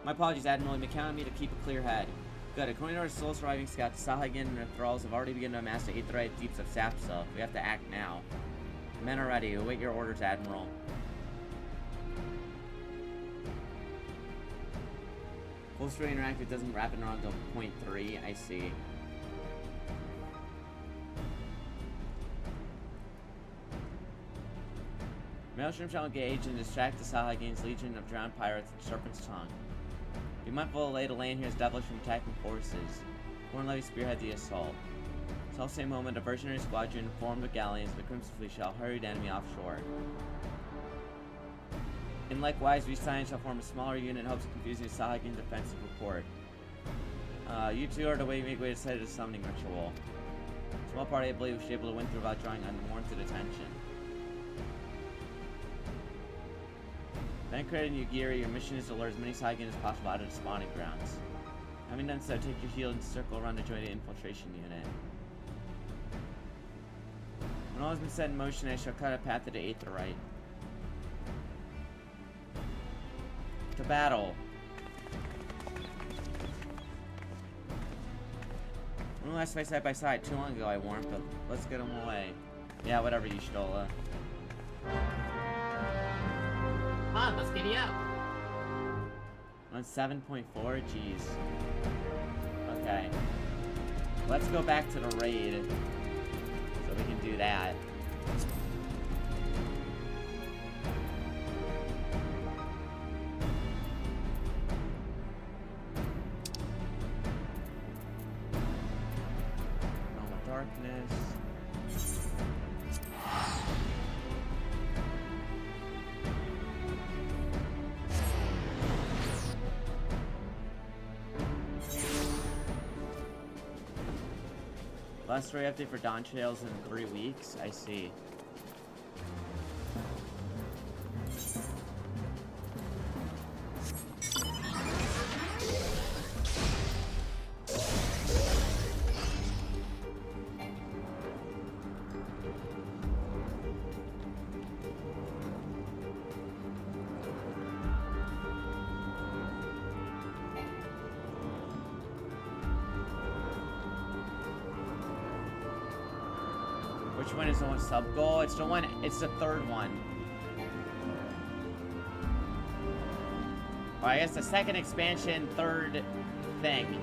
My apologies, Admiral. You may count on me to keep a clear head. Good. According to our soul-surviving scouts, Sahagin and their thralls have already begun to amass the aetheryte deeps of Sapsa. We have to act now. The men are ready. Await your orders, Admiral. Full story interactive doesn't wrap it around to point 3. I see. Maelstrom shall engage and distract the Sahagin's legion of drowned pirates at Serpent's Tongue. Be mindful of lay to land here is devilish from attacking forces. Warren Levy spearhead the assault. Until the same moment, a Versionary squadron formed with galleons, the Crimson Fleet shall hurry the enemy offshore. And likewise, we Science shall form a smaller unit in hopes of confusing the Sahuagin defensive report. You two are to make way to set a summoning ritual. Small party, I believe, we should be able to win through without drawing unwarranted attention. Bankrat and Yugiri, your mission is to lure as many Sahuagin as possible out of the spawning grounds. Having done so, take your shield and circle around to join the infiltration unit. When all has been set in motion, I shall cut a path to the Aetheryte. To battle. When last fight side by side? Too long ago, I warned, but let's get them away. Yeah, whatever, Y'shtola. Come on, let's get you out. On 7.4? Jeez. Okay. Let's go back to the raid. So we can do that. Darkness. Last story update for Dawn Trails in 3 weeks? I see. Which one is the one sub goal? It's the one, it's the third one. Well, I guess the second expansion, third thing.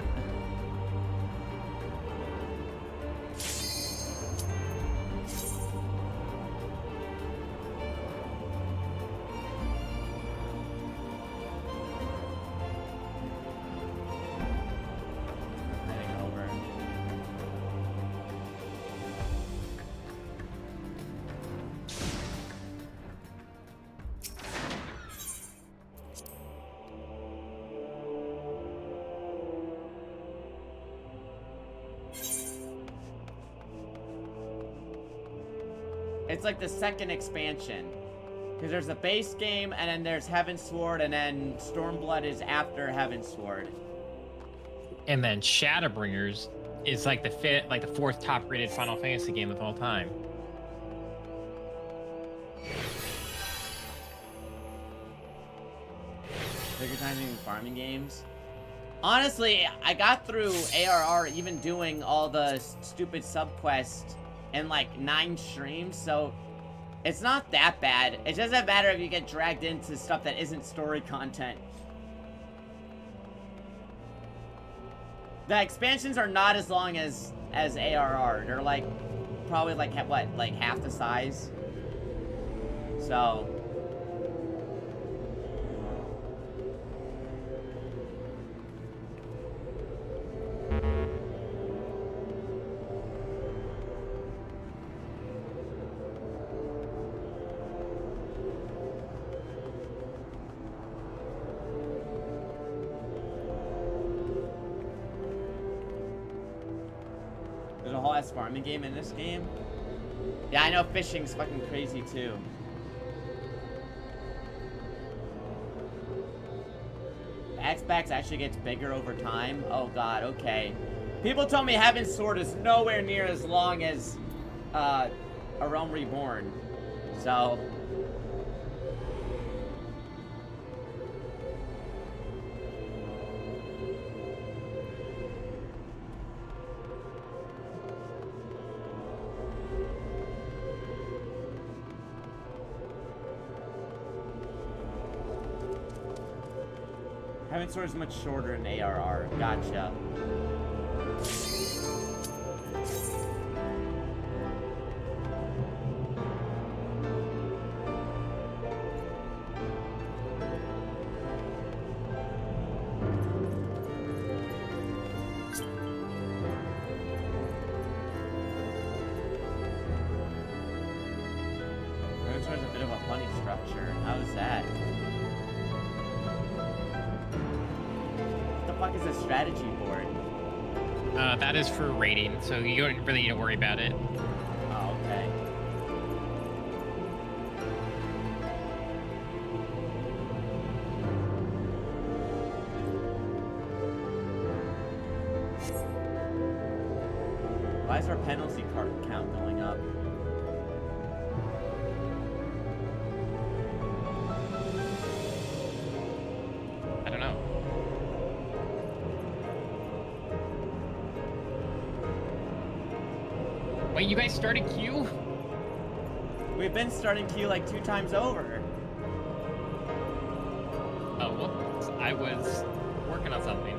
It's like the second expansion. Because there's a base game, and then there's Heavensward, and then Stormblood is after Heavensward. And then Shadowbringers is like the fourth top rated Final Fantasy game of all time. Bigger time than farming games. Honestly, I got through ARR even doing all the stupid subquests in like 9 streams, so it's not that bad. It doesn't matter if you get dragged into stuff that isn't story content. The expansions are not as long as ARR. They're like probably like what, like half the size. So farming game in this game. Yeah, I know fishing's fucking crazy too. The X-Bax actually gets bigger over time. Oh god, okay. People told me Heavensward is nowhere near as long as A Realm Reborn. So Heavensward is much shorter in ARR. Gotcha. fuck is a strategy board? That is for rating, so you don't really need to worry about it. Oh, okay. Why is our penalty card count going up? I don't know. Wait, you guys started queue? We've been starting queue like 2 times over. Oh, whoops. I was working on something.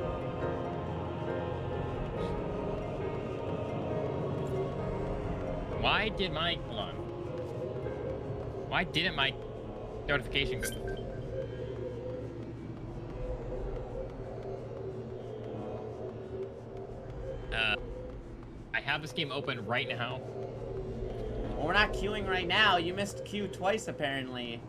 Why did my... Hold on. Why didn't my notification go? I have this game open right now. Well, we're not queuing right now. You missed queue twice, apparently.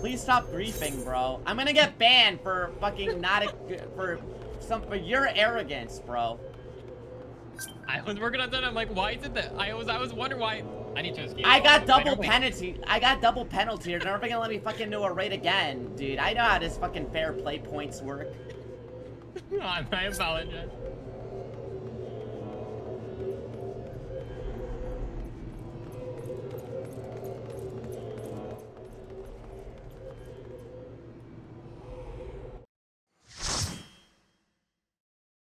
Please stop griefing, bro. I'm gonna get banned for fucking not for your arrogance, bro. I was working on that. I'm like, why is it that I was wondering why I need to escape. I got double penalty. I got double penalty. You're never gonna let me fucking do a raid again, dude. I know how this fucking fair play points work. I apologize.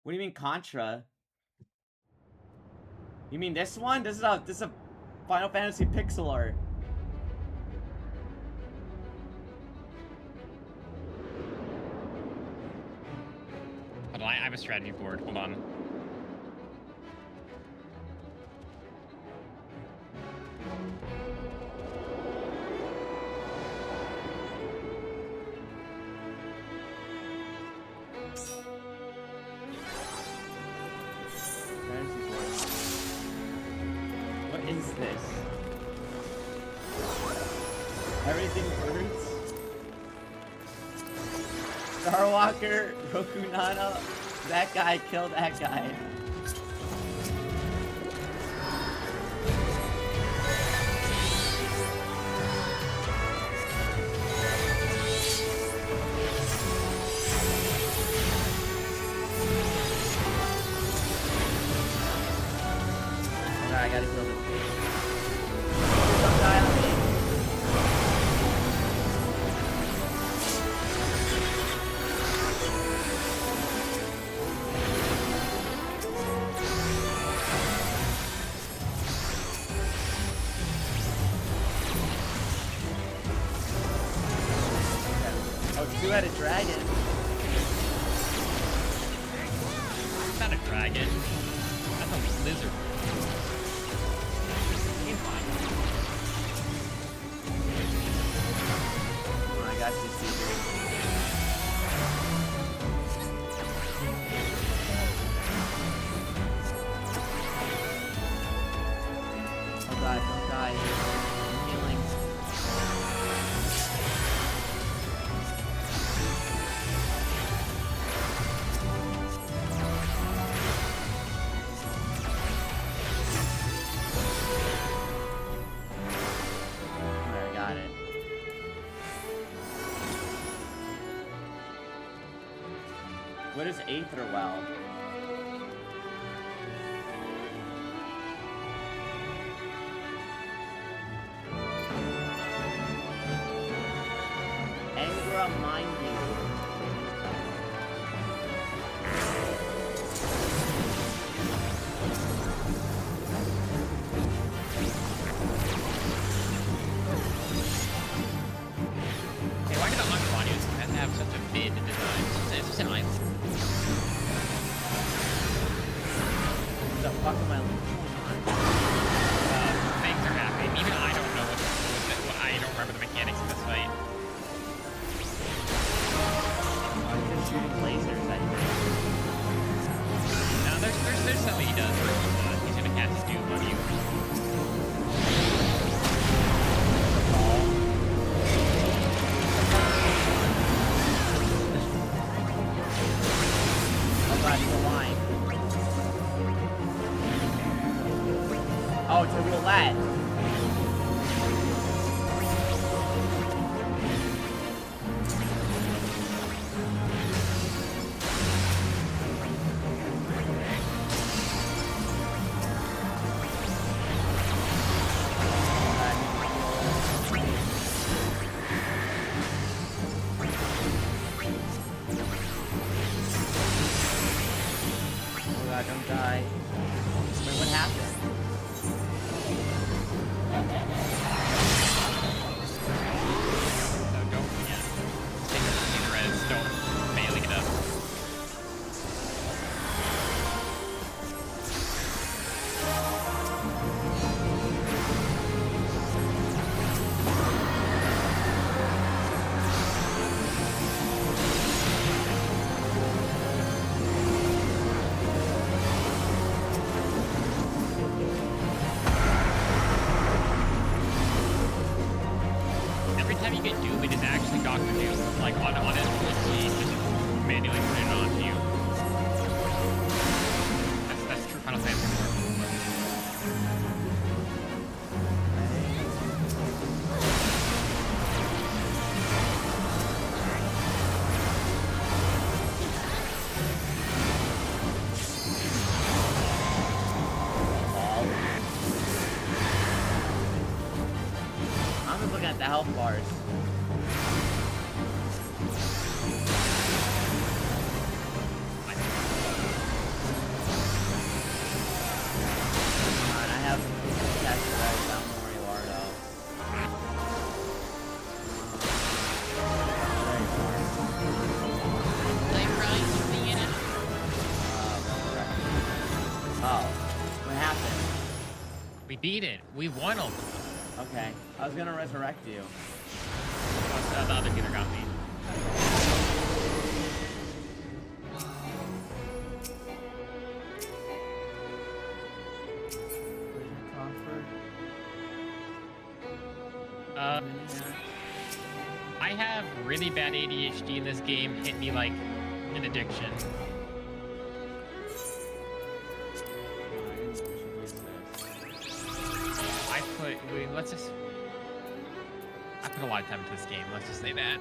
What do you mean Contra? You mean this one? This is a Final Fantasy pixel art. Hold on, I have a strategy board. Hold on. What is this? Everything hurts? Starwalker, Rokunana, that guy killed that guy. I gotta kill this. Don't die on me. Oh, two-headed dragon. It's not a dragon. That's a lizard. I got you, Caesar. Oh god, don't die. I'm healing. There, I got it. What is Aether Well? Angra Minding. Hey, why did the Aquanius have such a mid design? It's just an island. The fuck am I looking Things are happening. Even I don't know what I don't remember the mechanics of this fight. I'm just shooting lasers at you. No, there's something he does where he's gonna cast his doom on you. What? Oh god, don't die. Wait, what happened? No, don't. Yeah. Take the res. Don't melee it up. Every time you get Doom, it is actually Dr. Doom. Like on it, he just manually put it onto you. That's true Final Fantasy 4. I'm just looking at the health bars. Come on, I have cast the res. I don't know where you are though. Oh, what happened? We beat it. We won them. Okay, I was gonna resurrect you. The other healer got me. I have really bad ADHD in this game. Hit me like an addiction. I put a lot of time into this game. Let's just say that.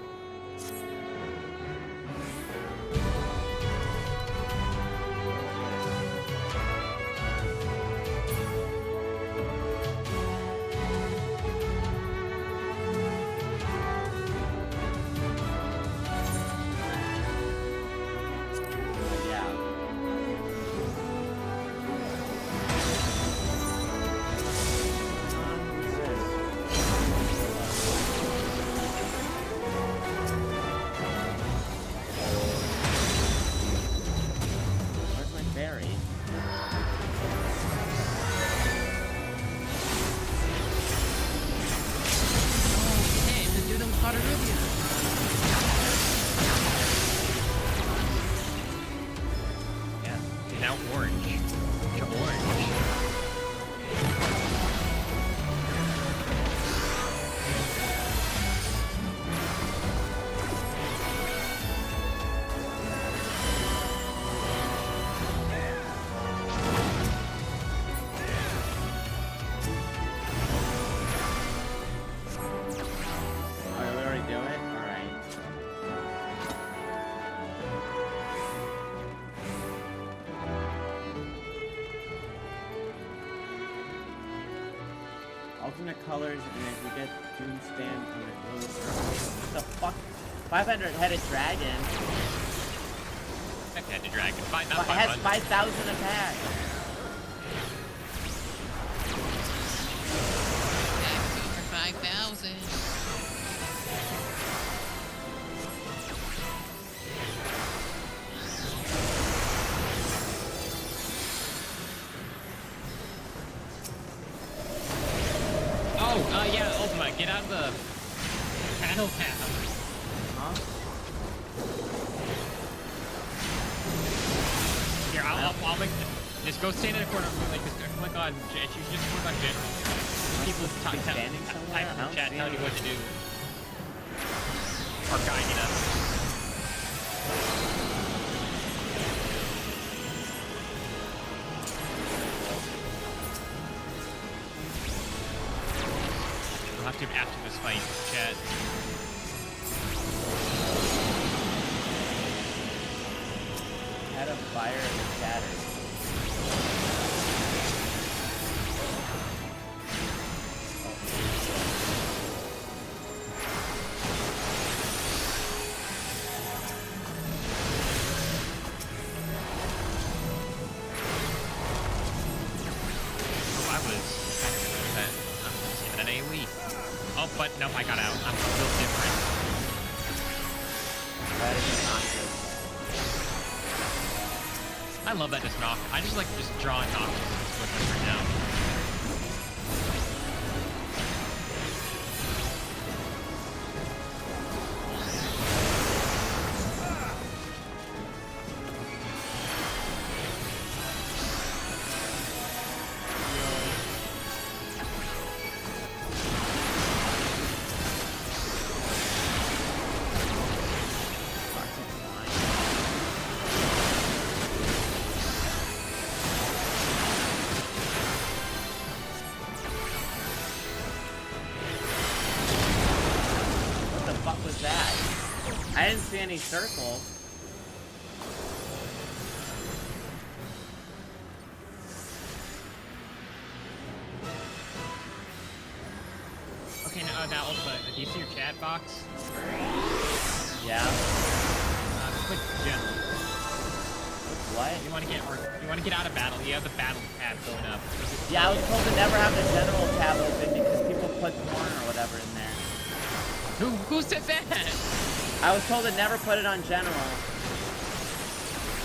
Now orange. To orange. Alright, we already do it? Alright. Alternate colors, and if you get Doom stand on a blue circle. What the fuck? 500-headed dragon. Headed dragon. Not It has 5,000 attack. For 5,000. Oh, yeah, Ultima, get out of the battle path. Huh? Here, I'll make. Just go stand in a corner. Like, just click on. You just click on general. People standing somewhere? I don't chat see telling you what to anything. do. Or guiding us. YouTube after this fight, chat. Had a fire in the chatter. Oh, but no, I got out. I'm built different. That is obnoxious. I love that just knock. I just like just drawing knockers with this right now. I didn't see any circles. Okay, now Ultima, do you see your chat box? Yeah. Click general. What? You want to get out of battle? You have the battle tab going up. Yeah, I was told to never have the general tab open because people put porn or whatever in there. Who said that? I was told to never put it on general.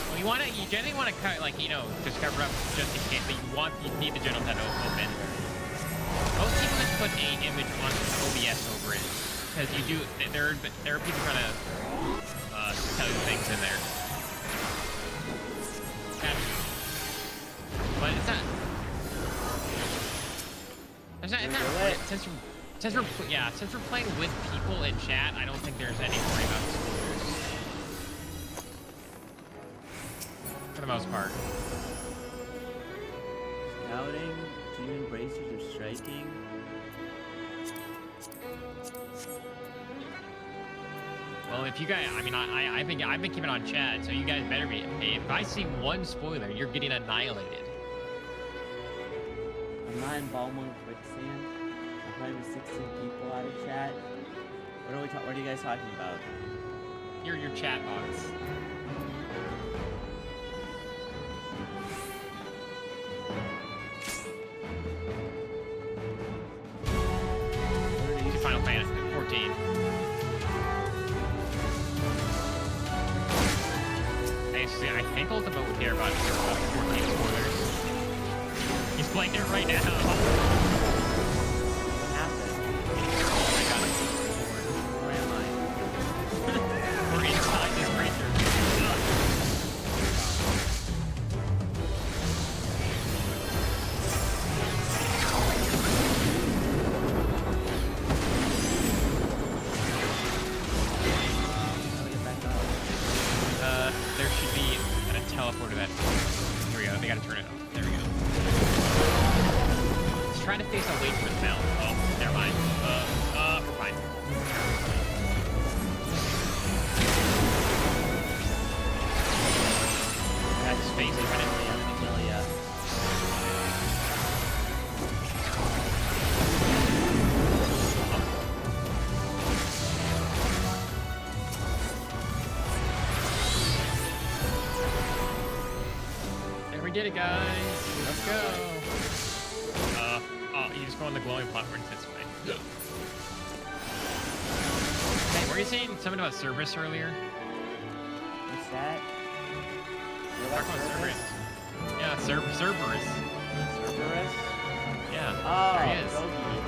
Well, you generally want to cut, like, you know, just cover up just in case, but you need the general tab open. Most people just put an image on OBS over it, because there are people trying to tell you things in there. But it's not. Since we're playing with people in chat, I don't think there's any worry about spoilers. For the most part. Scouting, demon bracers are striking. Well, if you guys, I mean, I've been keeping on chat, so you guys better be. If I see one spoiler, you're getting annihilated. I'm not in Balmung Quicksand. I'm playing with 16 people out of chat. What are you guys talking about? Your chat box. Final Fantasy 14. I think Ultima would care about 14 spoilers. He's playing it right now. What happened? I got it. Where am I? We're inside this creature. There should be a teleport to that. Here we go. They gotta turn it on. There we go. Let's try to face away from his mouth. Oh, never mind. We're fine. That space is running me. I'm gonna kill ya. We did it, guys. Let's go. Oh, you just go on the glowing platform this way. Hey, were you saying something about Cerberus earlier? What's that? Talk about Cerberus. Yeah, Cerberus. Cerberus? Yeah. Oh, there he is. Gogi.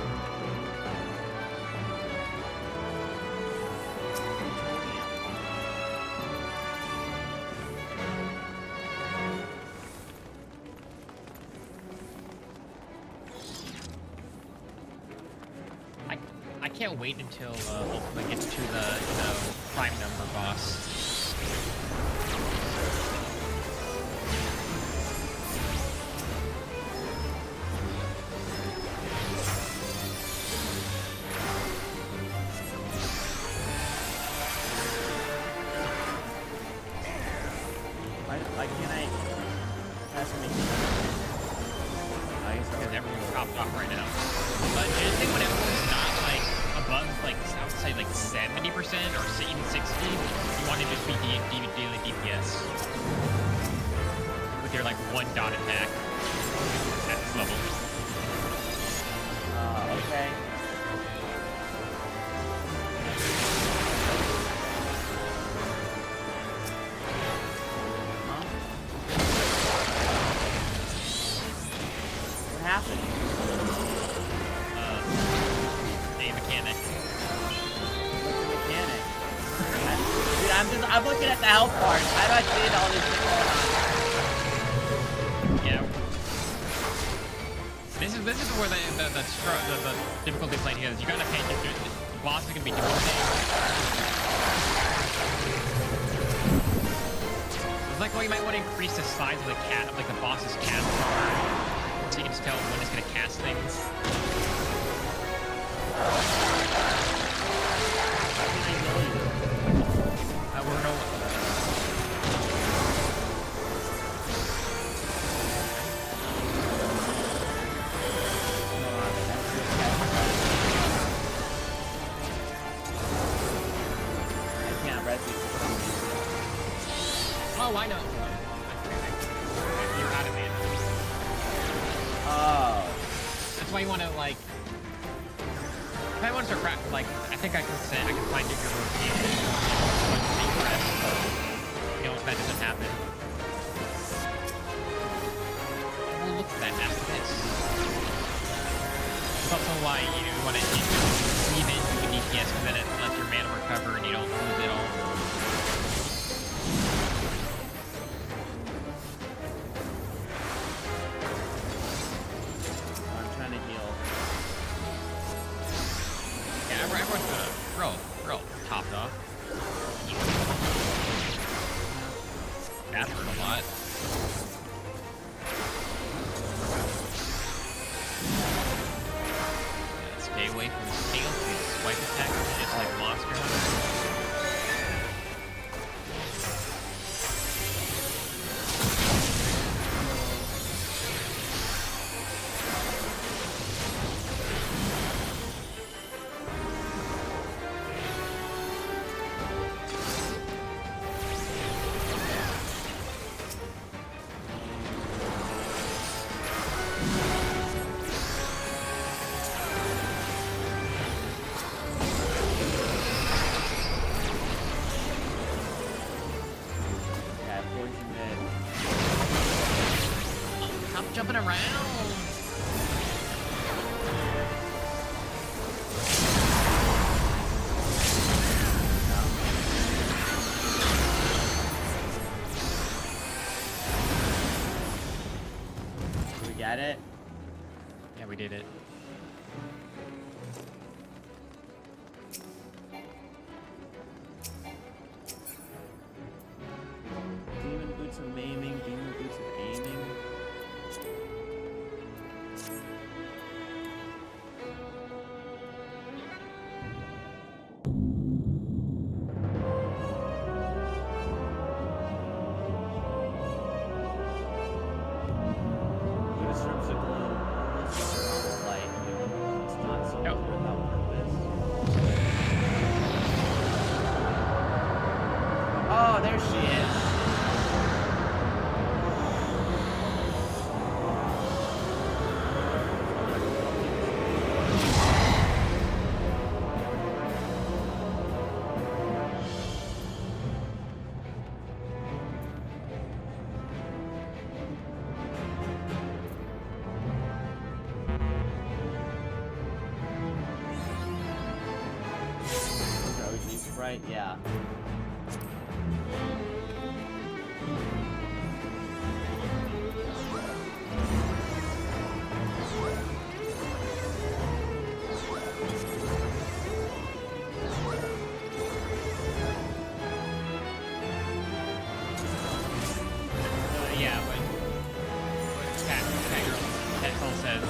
I can't wait until Ultima gets to the prime number boss. just gonna keep Because everyone's popped off right now. But I think when everyone's not like above like I would say like 70% or even 60, you want to just be daily DPS. With your like 1 dot attack at this level. Okay. What happened? A mechanic. What's the mechanic? Dude, I'm looking at the health part. How do I see all this shit going on? Yeah. This is where the difficulty playing here is. You gotta pay attention. The boss is gonna be doing things. It's like, well, you might want to increase the size of the like the boss's cast bar, so you can just tell when it's gonna cast things. We're no. Oh, I know. You're out of it. Oh. That's why you want to like. If I want to start crafting, like, I think I can find different rotations. You know, if that doesn't happen. We'll look at that after this. It's also why you want to leave into the DPS, because then it lets your mana recover and you don't lose it all. Real topped off. That hurt a lot. Yeah, stay away from the scale to swipe attack, just like Monster Hunter. Jumping around. We got it? Yeah, we did it. Demon boots of maiming, demon boots of aiming. Oh, there she is. Right, yeah. Yeah, but Cat Girl says.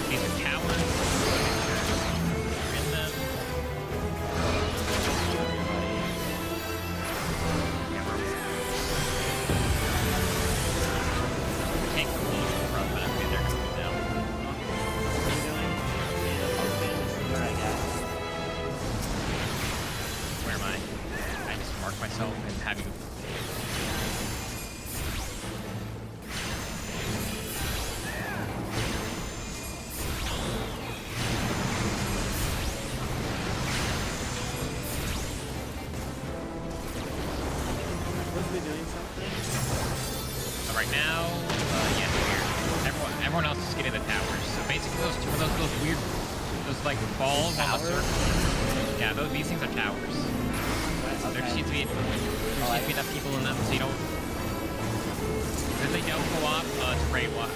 These are towers. You're in them. Take the lead from, but okay, they're coming down. Where am I? I just marked myself and have you. So right now, yeah, here. Everyone else is getting the towers. So basically, those weird, those like balls on the surface. Yeah, these things are towers. So there just needs to be enough people in them, so you don't. If they don't go off to raid white,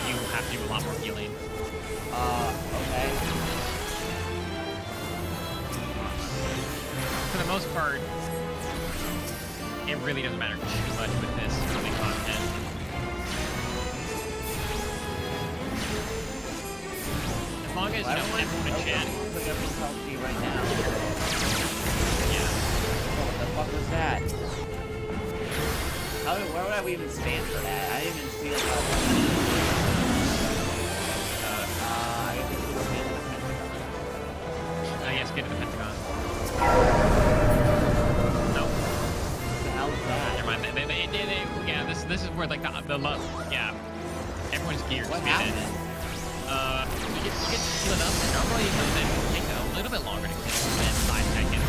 you have to do a lot more healing. Okay. For the most part, it really doesn't matter too much with this early content. As long as, you know, everyone in chat. Look, everyone's healthy right now. Yeah. What the fuck was that? Where would I even stand for that? I didn't even see it. I guess get to the Pentagon. Nope. What the hell is that? Never mind. Yeah, this is where like the love. Yeah. Everyone's geared. What happened? You get to heal it up, and normally it would take a little bit longer to kill than 5 seconds.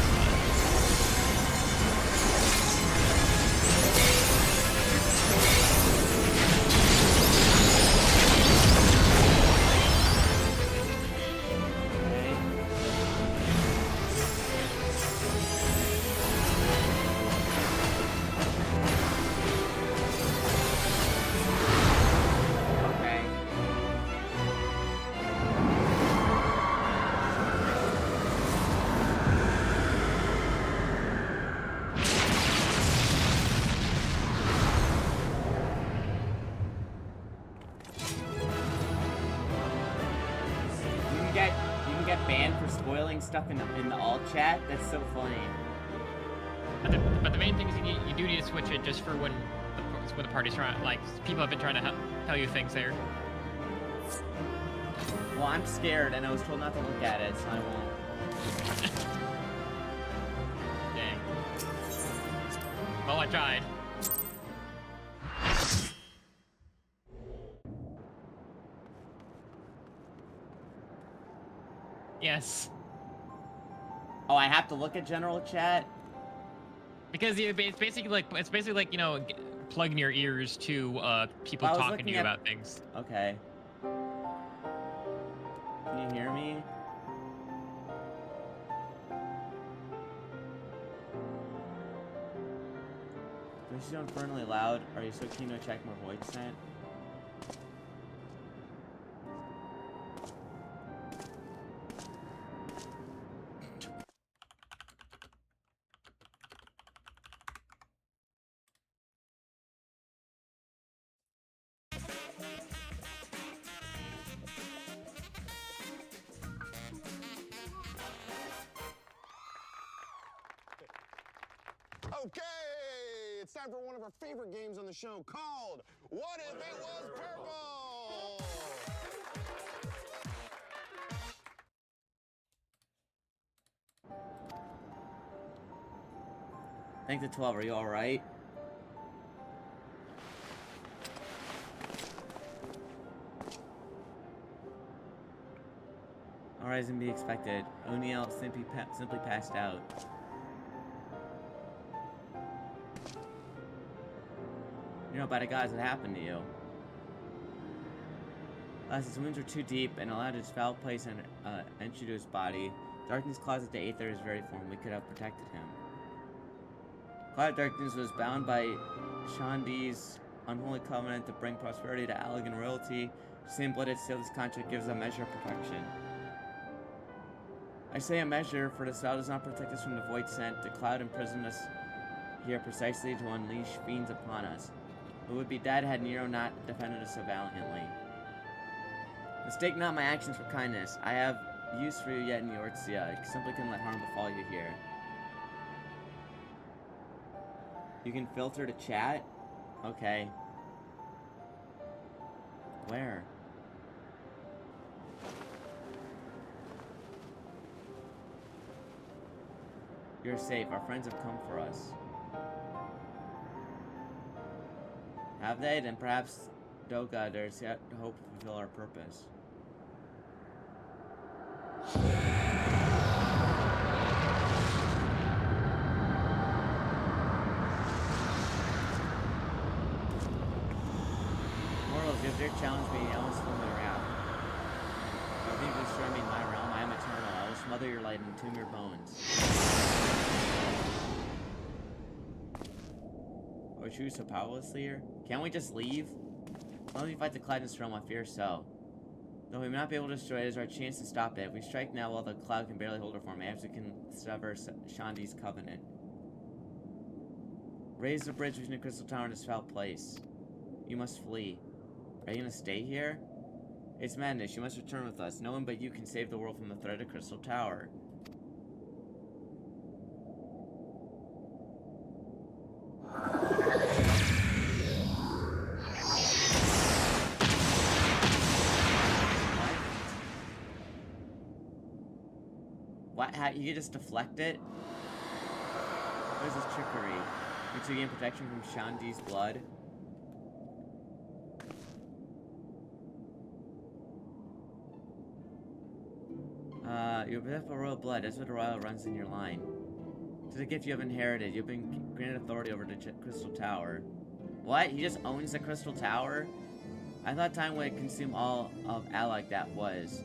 You can get banned for spoiling stuff in the alt chat. That's so funny. But the main thing is you do need to switch it just for when the party's trying. Like people have been trying to tell you things there. Well, I'm scared, and I was told not to look at it, so I won't. Dang. Well, I tried. Yes. Oh, I have to look at general chat? Because it's basically like you know, plugging your ears to people talking to you about things. Okay. Can you hear me? Do you so infernally loud? Are you so keen to check more voice sent? Okay, it's time for one of our favorite games on the show called What If It Was Purple? Thanks to 12, are you alright? Alright, and be expected. O'Neill simply passed out. You know, by the gods, what happened to you? Unless his wounds were too deep and allowed his foul place and entry to his body, Darkness closet to Aether is very form. We could have protected him. Cloud of Darkness was bound by Shandi's unholy covenant to bring prosperity to Allegan royalty. Same-blooded seal, this contract gives a measure of protection. I say a measure, for the spell does not protect us from the void sent. The cloud imprisoned us here precisely to unleash fiends upon us. We would be dead had Nero not defended us so valiantly. Mistake not my actions for kindness. I have use for you yet in Eorzea. I simply couldn't let harm befall you here. You can filter to chat? Okay. Where? You're safe. Our friends have come for us. Have they? Then perhaps, Doga, there's yet hope to fulfill our purpose. Mortals, if they're challenged me, I will swim it around. If you destroy me in my realm, I am eternal. I will smother your light and entomb your bones. Or choose so powerlessly here? Can't we just leave? Why don't we fight the cloud in this realm? I fear so. Though we may not be able to destroy it, it is our chance to stop it. If we strike now while the cloud can barely hold her form, perhaps we can sever Shandi's covenant. Raise the bridge between the Crystal Tower and this foul place. You must flee. Are you gonna stay here? It's madness. You must return with us. No one but you can save the world from the threat of Crystal Tower. What? How, you just deflect it? What is this trickery? Makes you gain protection from Shandi's blood. You're possessed by royal blood. That's what the royal runs in your line. It's a gift you have inherited. You've been granted authority over the Crystal Tower. What? He just owns the Crystal Tower? I thought time would consume all of Alec that was.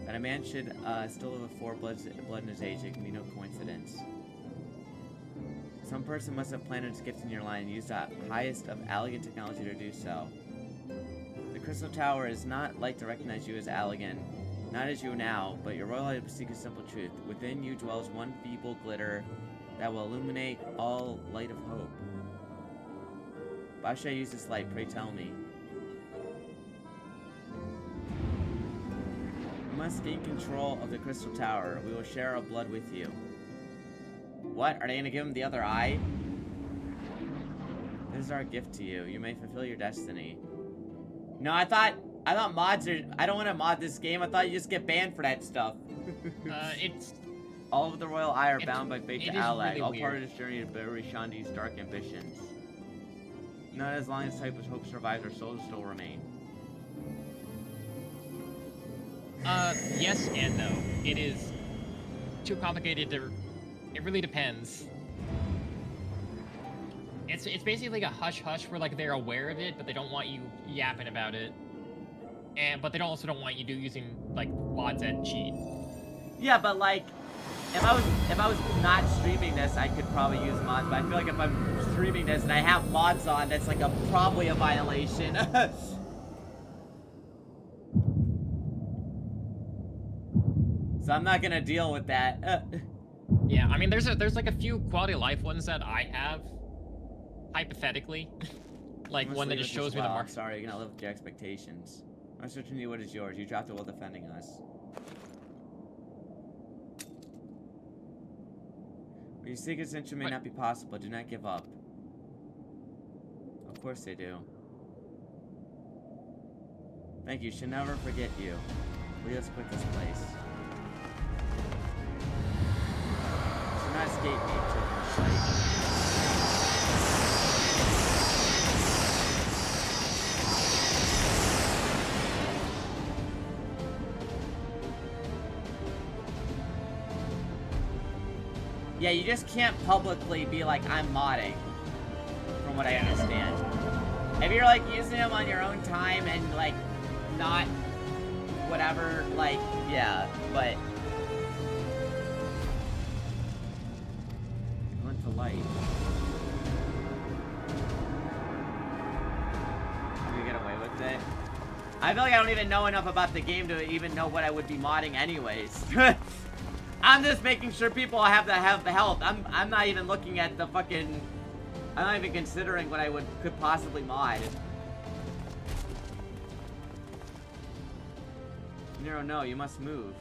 That a man should still live with 4 blood in his age, it can be no coincidence. Some person must have planted his gift in your line and used the highest of Allegan technology to do so. The Crystal Tower is not like to recognize you as Allegan. Not as you now, but your royal light seek a simple truth. Within you dwells one feeble glitter that will illuminate all light of hope. Why should I use this light? Pray tell me. You must gain control of the Crystal Tower. We will share our blood with you. What? Are they gonna give him the other eye? This is our gift to you. You may fulfill your destiny. No, I thought mods are... I don't want to mod this game. I thought you just get banned for that stuff. It's... All of the Royal Eye are bound by fate to Alec. Really all weird. part of this journey to bury Shandi's dark ambitions. Not as long as Type of Hope survives, our souls still remain. Yes and no. It is too complicated to... It really depends. It's basically like a hush-hush where, like, they're aware of it, but they don't want you yapping about it. But they also don't want you using, like, mods and cheat. Yeah, but, like, if I was not streaming this, I could probably use mods, but I feel like if I'm streaming this and I have mods on, that's, like, probably a violation. So I'm not gonna deal with that. Yeah, I mean, there's like a few quality of life ones that I have, hypothetically, like one that just shows me the mark. Sorry, you're gonna live with your expectations. I'm searching you. What is yours? You dropped it while defending us. What you seek ascension may not be possible. Do not give up. Of course they do. Thank you. Should never forget you. Lead us quit this place. Should not escape me, children of light. Yeah, you just can't publicly be like, I'm modding, from what I understand. If you're like using them on your own time and like not whatever, like, yeah, but I went to light. Can you get away with it? I feel like I don't even know enough about the game to even know what I would be modding anyways. I'm just making sure people have the health. I'm not even looking at the fucking... I'm not even considering what I could possibly mod. Nero, no, you must move.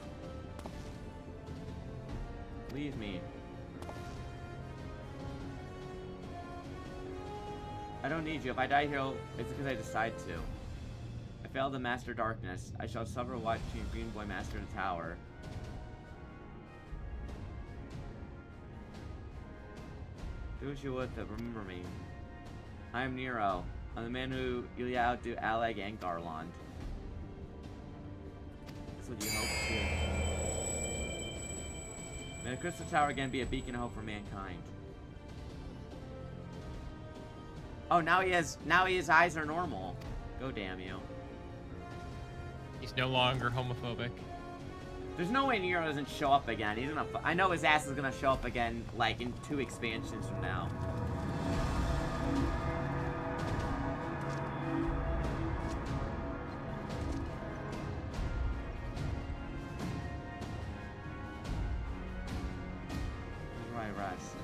Leave me. I don't need you. If I die here, it's because I decide to. I failed to master darkness. I shall suffer watching Green Boy master the tower. Do what you would, but remember me. I am Nero. I'm the man who you'll outdo Alleg and Garland. That's what you hope to. May the Crystal Tower again be a beacon of hope for mankind. Oh, now his eyes are normal. Go damn you. He's no longer homophobic. There's no way Nero doesn't show up again. He's gonna. I know his ass is gonna show up again, like in 2 expansions from now. Where's where I rest?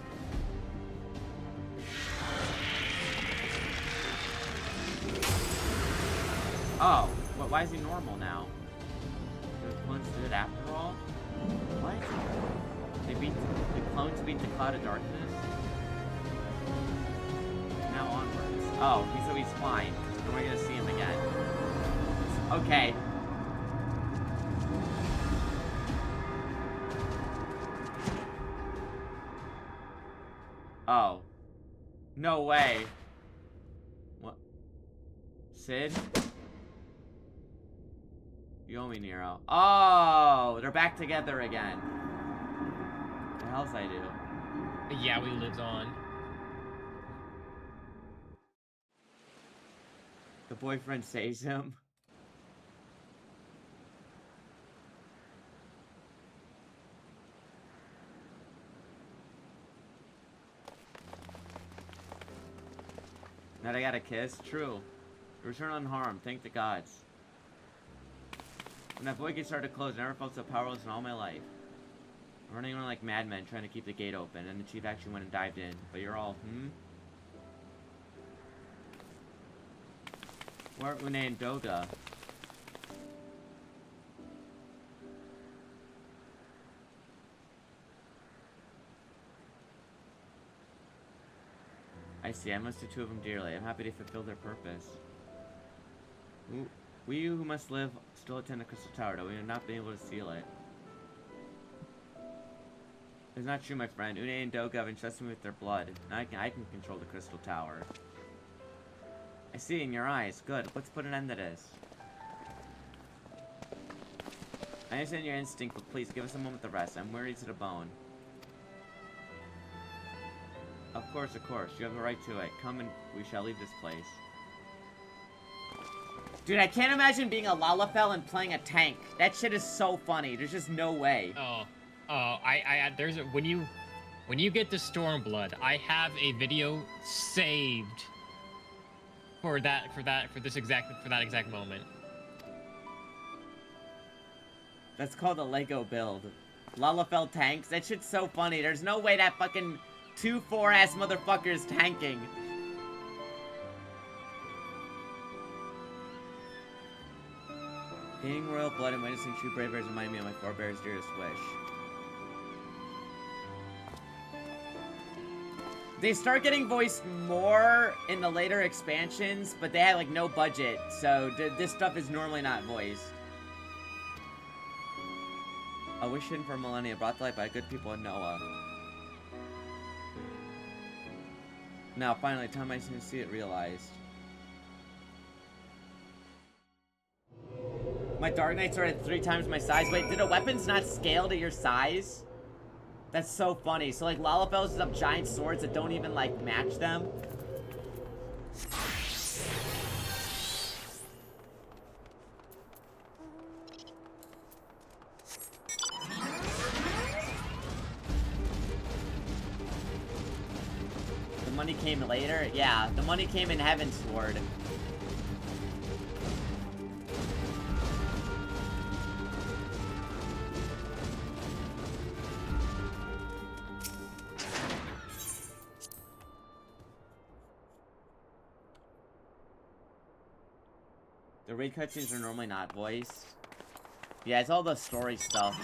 Oh, why is he normal now? The clones did it after all? What? The clones beat the Cloud of Darkness? Now onwards. Oh, so he's fine. And we're gonna see him again. Okay. Oh. No way. What? Sid? You owe me, Nero. Oh, they're back together again. What the hell's I do? Yeah, we lived on. The boyfriend saves him. Now I got a kiss? True. Return unharmed. Thank the gods. When that boy gate started to close, I never felt so powerless in all my life. I'm running around like madmen trying to keep the gate open, and the chief actually went and dived in. But you're all, Where are Une and Doga? I see. I must do 2 of them dearly. I'm happy they fulfilled their purpose. We who must live still attend the Crystal Tower, though we have not been able to seal it. It's not true, my friend. Une and Doga have entrusted me with their blood. Now I can control the Crystal Tower. I see in your eyes. Good. Let's put an end to this. I understand your instinct, but please give us a moment to rest. I'm weary to the bone. Of course. You have the right to it. Come and we shall leave this place. Dude, I can't imagine being a Lalafell and playing a tank. That shit is so funny. There's just no way. There's a when you get to Stormblood, I have a video saved for that exact moment. That's called a Lego build. Lalafell tanks. That shit's so funny. There's no way that fucking 2 4-ass motherfuckers tanking. Gaining royal blood and witnessing true bravery remind me of my forebears' dearest wish. They start getting voiced more in the later expansions, but they had like no budget, so this stuff is normally not voiced. A wish hidden for millennia brought to light by good people in Noah. Now, finally, time I see it realized. My Dark Knights are at 3 times my size. Wait, did the weapons not scale to your size? That's so funny. So, like, Lalafells have giant swords that don't even, like, match them. The money came later? Yeah, the money came in Heavensward. The raid cutscenes are normally not voiced. Yeah, it's all the story stuff.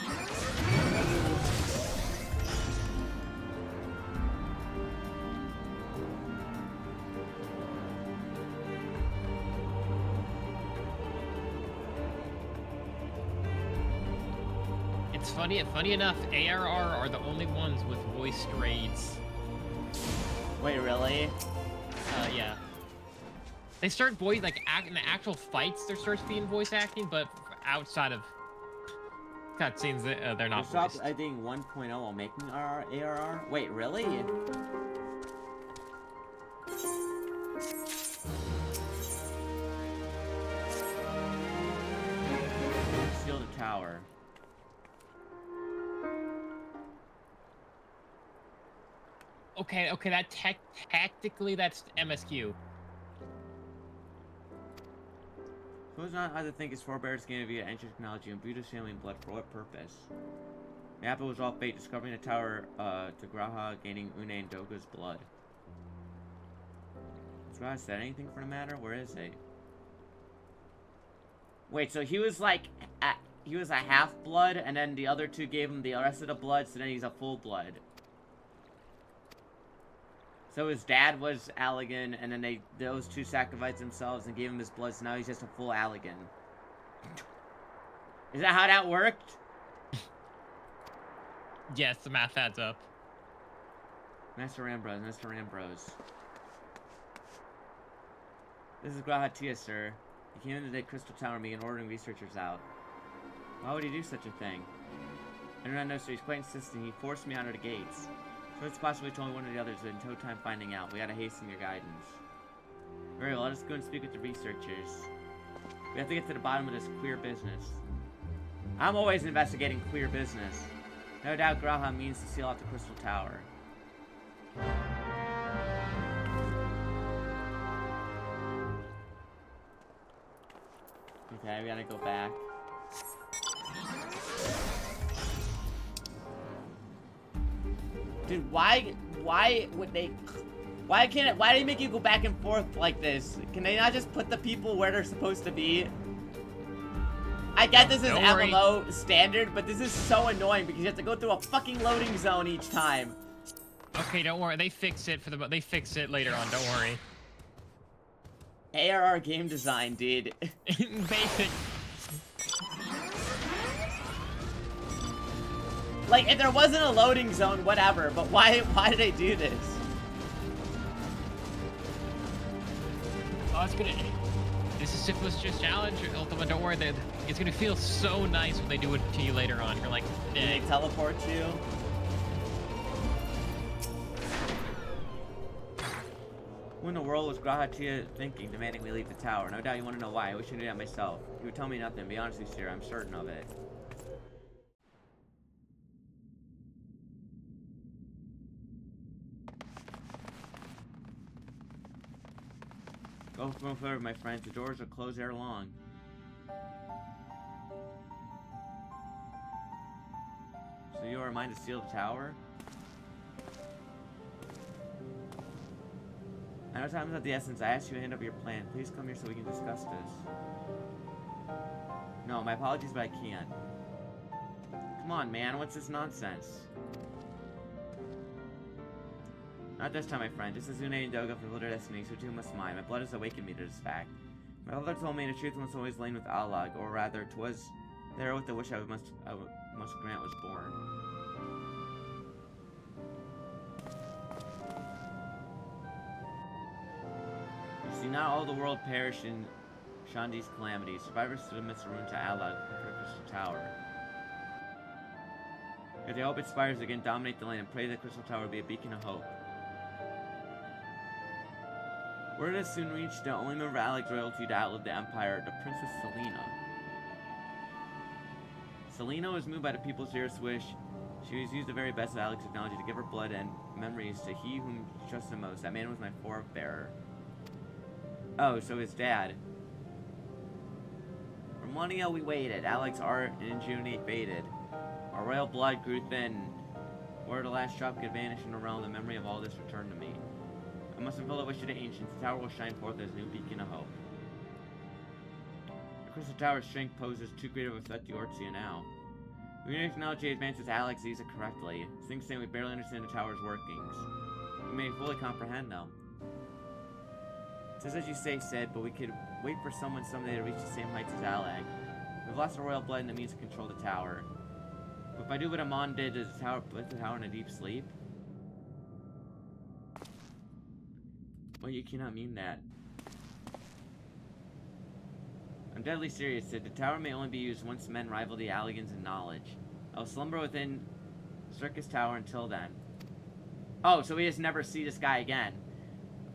It's funny enough, ARR are the only ones with voiced raids. Wait, really? Yeah. They start voice, like, in the actual fights, there starts being voice acting, but outside of cutscenes, they're not They stopped voiced. editing 1.0 while making ARR? Wait, really? Steal the tower. Okay, that tactically, that's MSQ. Who's not either think his forebears gained via ancient technology and imbued his family in blood for what purpose? Mappa was all fate, discovering a tower to Graha, gaining Une and Doga's blood. Has Graha said anything for the matter? Where is he? Wait, so he was like, he was a half-blood, and then the other two gave him the rest of the blood, so then he's a full-blood. So his dad was Allegan, and then those two sacrificed themselves and gave him his blood, so now he's just a full Allegan. Is that how that worked? Yes, the math adds up. Master Ambrose. This is Graha Tia, sir. He came into the Crystal Tower and began ordering researchers out. Why would he do such a thing? I do not know, sir. He's quite insistent. He forced me out of the gates. So it's possibly told me one of the others, but in no time finding out. We gotta hasten your guidance. Very well, let us go and speak with the researchers. We have to get to the bottom of this queer business. I'm always investigating queer business. No doubt Graha means to seal off the Crystal Tower. Okay, we gotta go back. Dude, why would they... Why do they make you go back and forth like this? Can they not just put the people where they're supposed to be? I get this is MMO standard, but this is so annoying because you have to go through a fucking loading zone each time. Okay, don't worry. They fix it they fix it later on. Don't worry. ARR game design, dude. Basic. Like, if there wasn't a loading zone, whatever, but why did they do this? Oh, it's gonna... This is Syphilis Just Challenge, Ultima, don't worry. It's gonna feel so nice when they do it to you later on. You're like, They teleport you? Who in the world was Graha Tia thinking, demanding we leave the tower? No doubt you want to know why. I wish I knew that myself. He would tell me nothing. Be honest, sir, I'm certain of it. Go forward, my friends. The doors will close ere long. So you are mine to steal the tower? I know time is of the essence. I asked you to hand over your plan. Please come here so we can discuss this. No, my apologies, but I can't. Come on, man. What's this nonsense? Not this time, my friend. Just as Une and Doga fulfilled their destiny, so too must mine. My blood has awakened me to this fact. My father told me the truth once always lain with Allag, or rather, 'twas there with the wish I must grant was born. You see, not all the world perished in Shandi's calamity. Survivors stood amidst the ruin to Allag for the Crystal Tower. If they hope its spires again dominate the land and pray the Crystal Tower will be a beacon of hope. Word has soon reached the only member of Allag's royalty to outlive the Empire, the Princess Selena. Selena was moved by the people's dearest wish. She has used the very best of Allag's technology to give her blood and memories to he whom she trusted most. That man was my forebearer. Oh, so his dad. For millennia we waited. Allag's art and ingenuity faded. Our royal blood grew thin. Where the last drop could vanish in the realm, the memory of all this returned to me. I must fulfill the wish of the ancients. The tower will shine forth as a new beacon of hope. The Crystal Tower's strength poses too great of a threat to Ortzia now. We can acknowledge the advances Alex uses it correctly. Things saying we barely understand the tower's workings. We may fully comprehend though. It says as you say, Sid, but we could wait for someone someday to reach the same heights as Alag. We've lost our royal blood and the means to control the tower. But if I do what Amon did, does the tower put the tower in a deep sleep? Well, you cannot mean that. I'm deadly serious, Sid. The tower may only be used once men rival the Alligans in knowledge. I'll slumber within Circus Tower until then. Oh, so we just never see this guy again.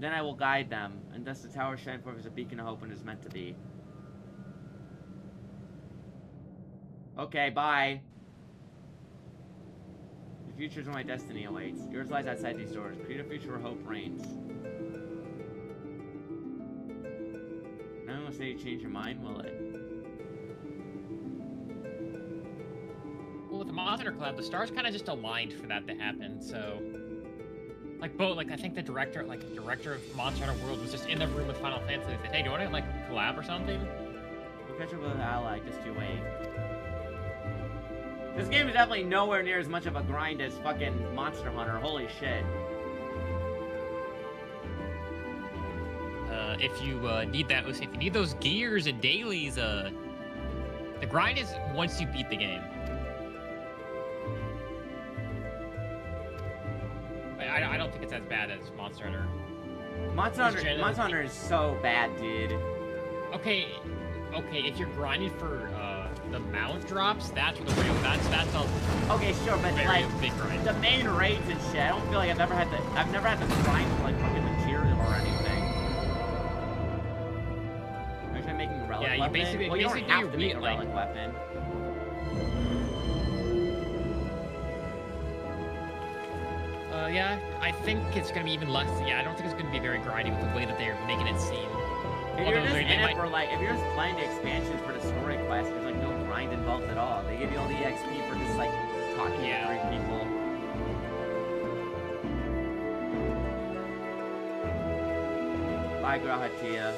Then I will guide them, and thus the tower shine forth as a beacon of hope when it is meant to be. Okay, bye. The future is where my destiny awaits. Yours lies outside these doors. Create a future where hope reigns. No one will say you change your mind, will it? Well, with the Monster Club, the stars kind of just aligned for that to happen, so... Like, I think the director of Monster Hunter World was just in the room with Final Fantasy and said, hey, do you want to, like, collab or something? We'll catch up with Ally, just you wait. This game is definitely nowhere near as much of a grind as fucking Monster Hunter, holy shit. If you need that, if you need those gears and dailies, the grind is once you beat the game. I don't think it's as bad as Monster Hunter. Monster Hunter is so bad, dude. Okay, if you're grinding for the mount drops, that's the real. That's a okay, sure, but like big grind. The main raids and shit. I don't feel like I've never had to grind for like fucking material or anything. Are you making a relic weapon? Basically, well, you don't have to make a relic weapon. Yeah, I think it's gonna be even less. Yeah, I don't think it's gonna be very grindy with the way that they're making it seem. If you're just in it for like, if you're just playing the expansions for the story quest, there's like no grind involved at all. They give you all the XP for just like talking to three people. Bye, Grahatia.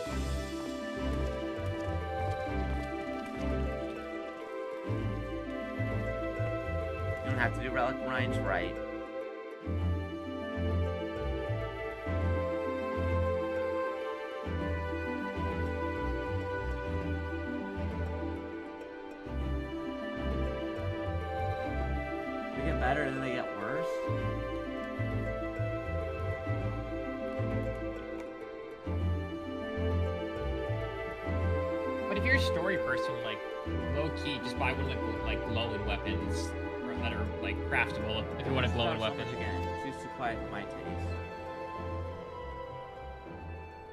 You don't have to do relic grinds, right? Better and then they get worse. But if you're a story person, like low key, just buy one of the like glowing weapons or that are like craftable. If you want a glowing weapon again, it's too quiet for my taste.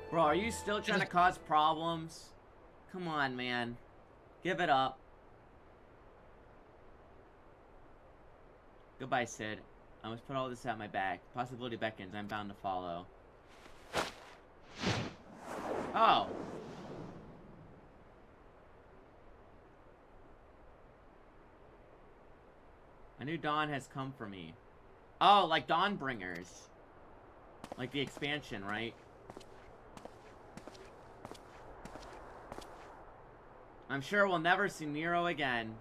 Bro, are you still trying to cause problems? Come on, man, give it up. Goodbye, Sid. I must put all this at my back. Possibility beckons. I'm bound to follow. Oh. A new dawn has come for me. Oh, like Dawnbringers. Like the expansion, right? I'm sure we'll never see Nero again.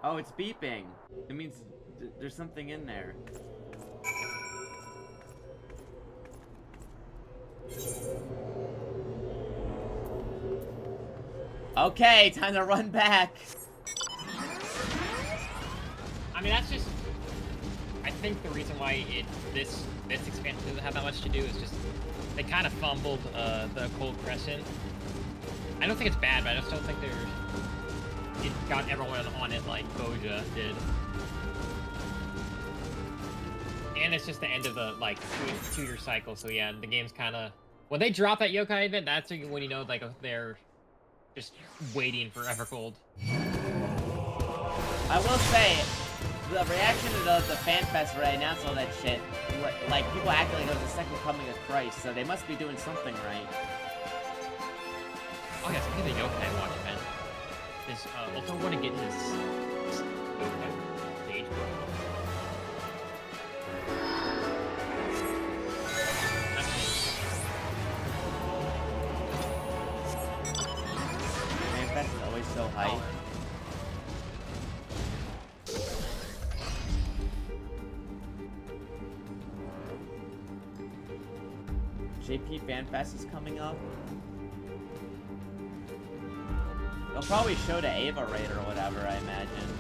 Oh, it's beeping. It means there's something in there. Okay, time to run back. I mean, that's just... I think the reason why this expansion doesn't have that much to do is just... They kind of fumbled the Cold Crescent. I don't think it's bad, but I just don't think it got everyone on it like Boja did. And it's just the end of the, like, two-year cycle, so yeah, the game's kind of... When they drop that yokai event, that's when you know, like, they're just waiting for Evergold. I will say, the reaction to the fan fest where I announced all that shit, like, people acting like it was the second coming of Christ, so they must be doing something right. Oh yeah, speaking of the yokai watch event, is Ulto want to get his yokai stage book. so hyped. JP FanFest is coming up. They'll probably show the Ava raid or whatever, I imagine.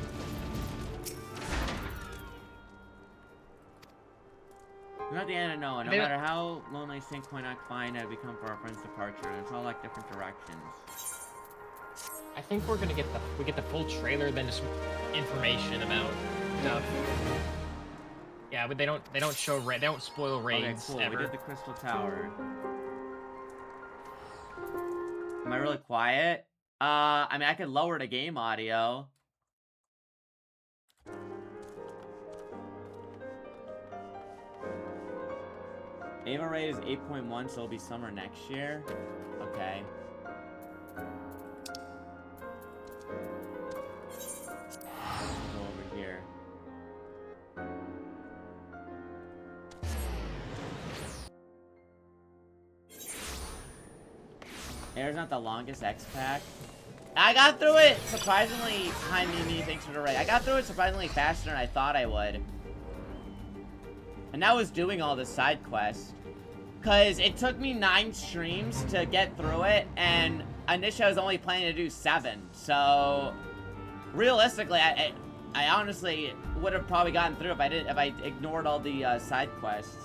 We're at the end of Noah. No matter how lonely Sync might not find, it become for our friend's departure, and it's all like different directions. I think we're gonna get the full trailer, then just information about stuff. Yeah, but they don't show they don't spoil raids. Okay, cool. Ever. We did the Crystal Tower. Am I really quiet? I mean, I could lower the game audio. Ava rate is 8.1, so it'll be summer next year. Okay. Go over here. Air's not the longest X-Pack. I got through it surprisingly. Hi, Mimi, thanks for the raid. I got through it surprisingly faster than I thought I would. And that was doing all the side quests. Because it took me 9 streams to get through it, and initially I was only planning to do 7. So, realistically, I honestly would have probably gotten through if I ignored all the side quests.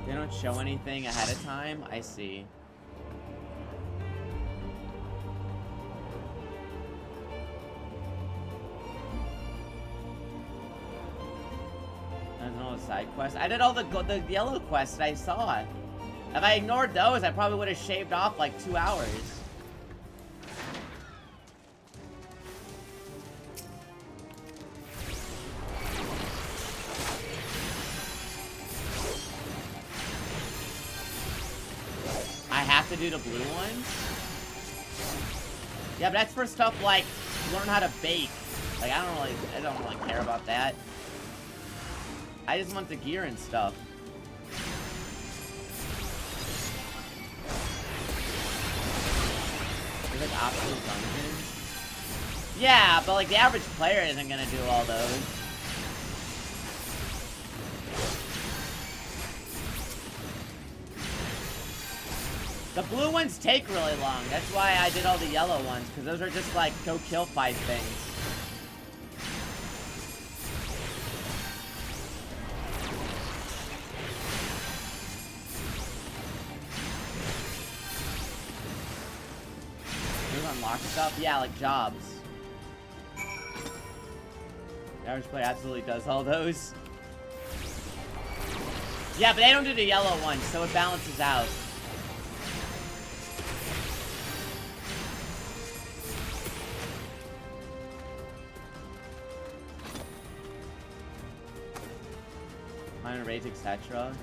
They don't show anything ahead of time? I see. I don't know the side quests. I did all the yellow quests that I saw. If I ignored those, I probably would have shaved off like 2 hours. I have to do the blue ones? Yeah, but that's for stuff like learn how to bake. Like I don't really care about that. I just want the gear and stuff. There's like optional dungeons. Yeah, but like the average player isn't gonna do all those. The blue ones take really long. That's why I did all the yellow ones, because those are just like go kill 5 things. Those unlock stuff? Yeah, like jobs. The average player absolutely does all those. Yeah, but they don't do the yellow ones, so it balances out. Minor raids, etc.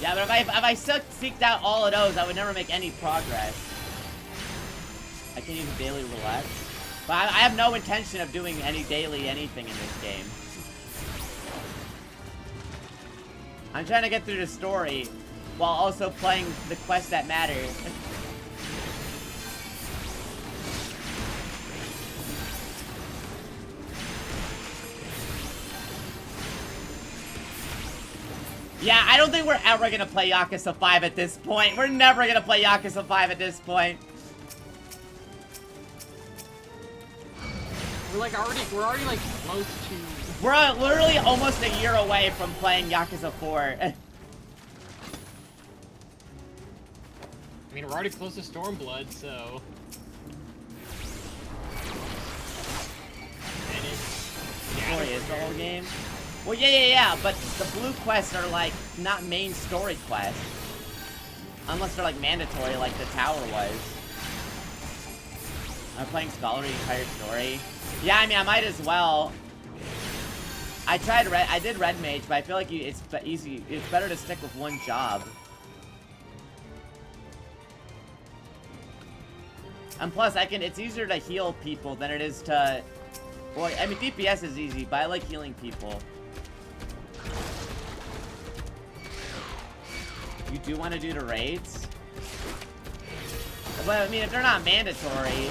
Yeah, but if I seeked out all of those, I would never make any progress. I can use daily roulette. But I have no intention of doing any daily anything in this game. I'm trying to get through the story while also playing the quests that matter. Yeah, I don't think we're ever gonna play Yakuza 5 at this point. We're never gonna play Yakuza 5 at this point. We're already like close to. We're literally almost a year away from playing Yakuza 4. I mean, we're already close to Stormblood, so. And it's. Story is the whole game. Well, yeah, but the blue quests are like not main story quests, unless they're like mandatory, like the tower was. I'm playing Scholarly the entire story. Yeah, I mean, I might as well. I tried red. I did red mage, but I feel like it's easy. It's better to stick with one job. And plus, it's easier to heal people than it is to. Well, I mean, DPS is easy, but I like healing people. You do want to do the raids? But I mean, if they're not mandatory.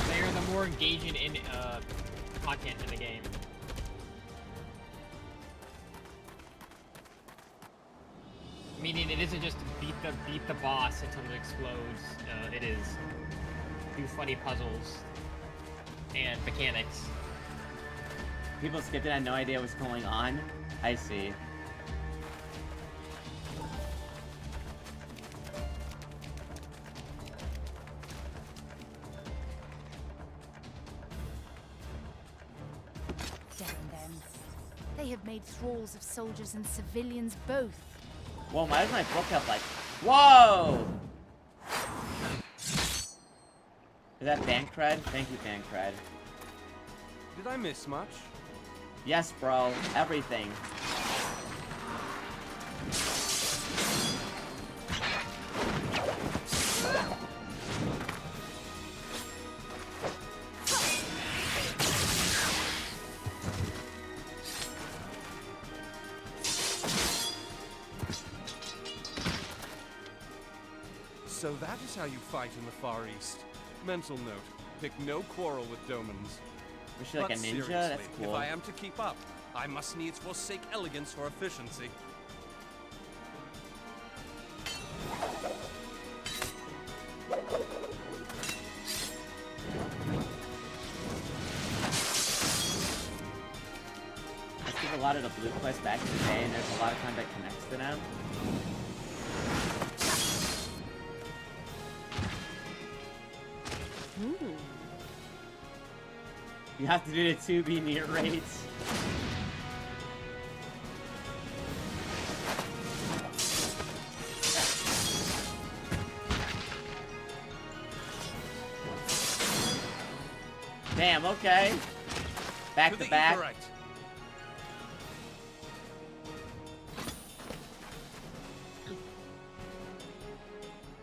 They are the more engaging in content in the game. Meaning it isn't just beat the boss until it explodes. It is do funny puzzles and mechanics. People skipped it, had no idea what's going on. I see. Damn them. They have made thralls of soldiers and civilians both. Whoa, why does my book have like... Whoa! Is that Bancred? Thank you, Bancred. Did I miss much? Yes, bro. Everything. So that is how you fight in the Far East. Mental note, pick no quarrel with Domans. Was she like But a ninja? seriously, That's cool. if I am to keep up, I must needs forsake elegance for efficiency. Let's give a lot of the blue quests back in the day, and there's a lot of time that connects to them. You have to do the 2B near raids. Damn, okay. Back to back. Correct.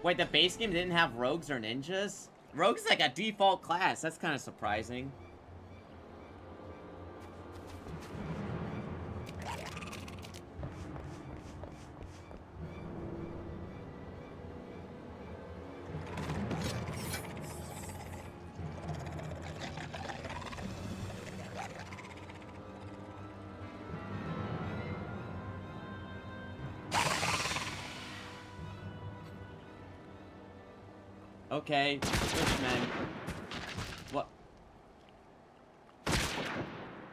Wait, the base game didn't have rogues or ninjas? Rogues is like a default class. That's kind of surprising. Okay, Bushmen. What?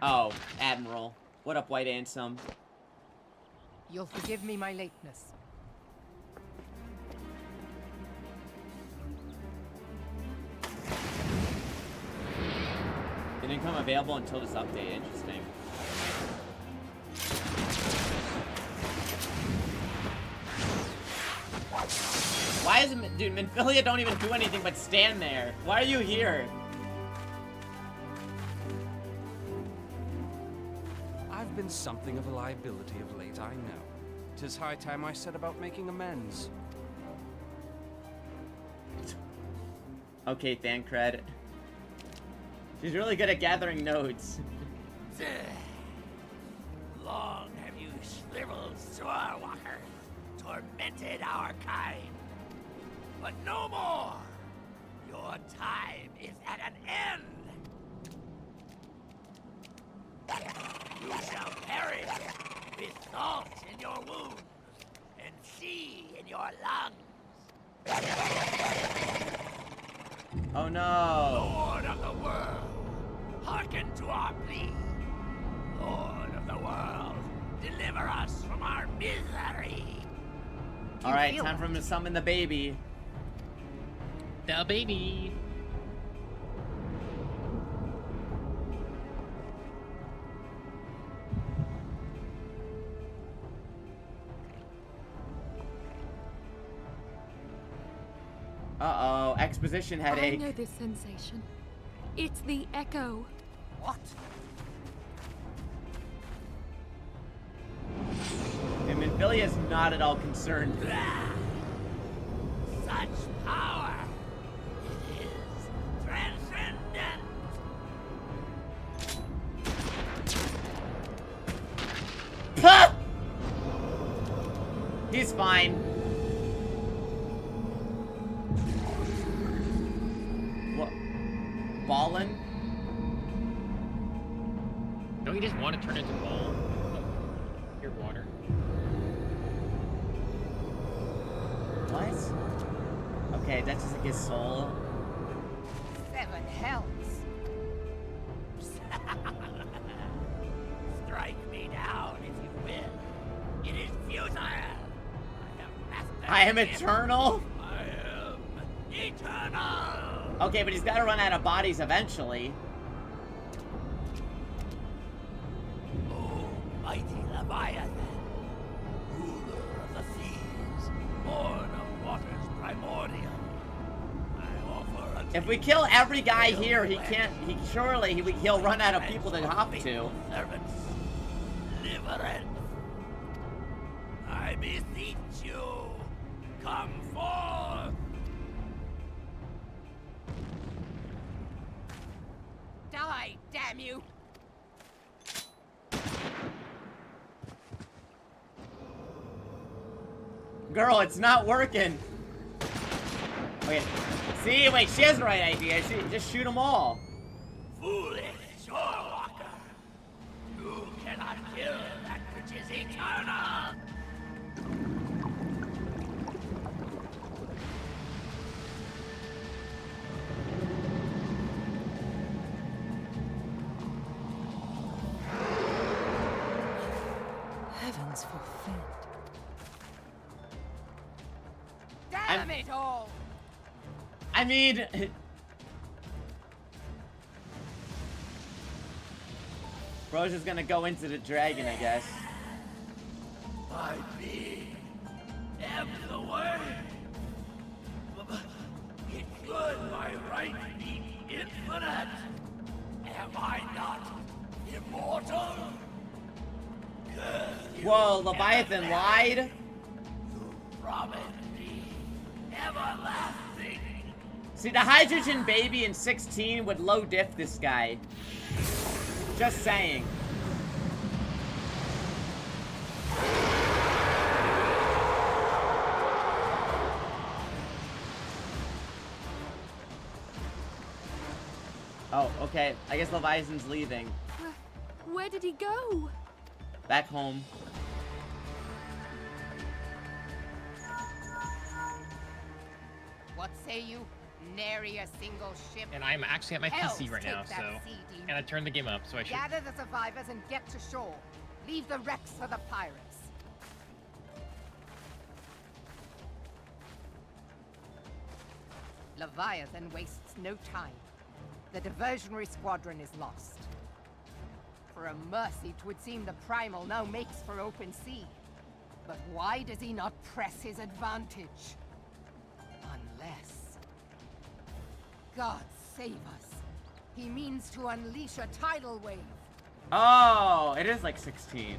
Oh, Admiral. What up, White Ansem? You'll forgive me my lateness. It didn't come available until this update. Interesting. Why is it, dude, Minfilia don't even do anything but stand there. Why are you here? I've been something of a liability of late, I know. 'Tis high time I set about making amends. Okay, Thancred. She's really good at gathering notes. Long have you shriveled Sorwalker, tormented our kind. But no more! Your time is at an end! You shall perish with salt in your wounds and sea in your lungs. Oh no! Lord of the world, hearken to our plea. Lord of the world, deliver us from our misery. Alright, time for him to summon the baby. The baby. Uh-oh, exposition headache. I know this sensation. It's the Echo. What? And Minfilia is not at all concerned. Such power! It is transcendent! Ha! He's fine. What? Ballin'? Don't you just want to turn into ball? Your water. What? Okay, that's just like his soul. 7 hells. Strike me down if you will. It is futile. I am eternal? I am eternal. Okay, but he's gotta run out of bodies eventually. Oh, mighty Leviathan, ruler of the seas, born of waters primordial. I offer unto If we kill every guy here, he can't. He'll run out of people to hop to. servants, deliverance. I beseech you, come forth. Die, damn you! Girl, it's not working. Okay. See, wait, she has the right idea. Just shoot them all. Foolish shorewalker, you cannot kill that which is eternal. Heavens forfend. Damn it all! I mean, Bro's just gonna go into the dragon, I guess. My being am the way. It should by right be infinite. Am I not immortal? Whoa, Leviathan lied? Promise me everlasting. See, the hydrogen baby in 16 would low diff this guy. Just saying. Oh, okay. I guess Leviathan's leaving. Where did he go? Back home. What say you? Nary a single ship. And I'm actually at my Hells PC right take now, that so. sea demon. And I turned the game up, so I should. Gather the survivors and get to shore. Leave the wrecks for the pirates. Leviathan wastes no time. The diversionary squadron is lost. For a mercy, 'twould seem the Primal now makes for open sea. But why does he not press his advantage? Unless... God save us. He means to unleash a tidal wave. Oh, it is like 16.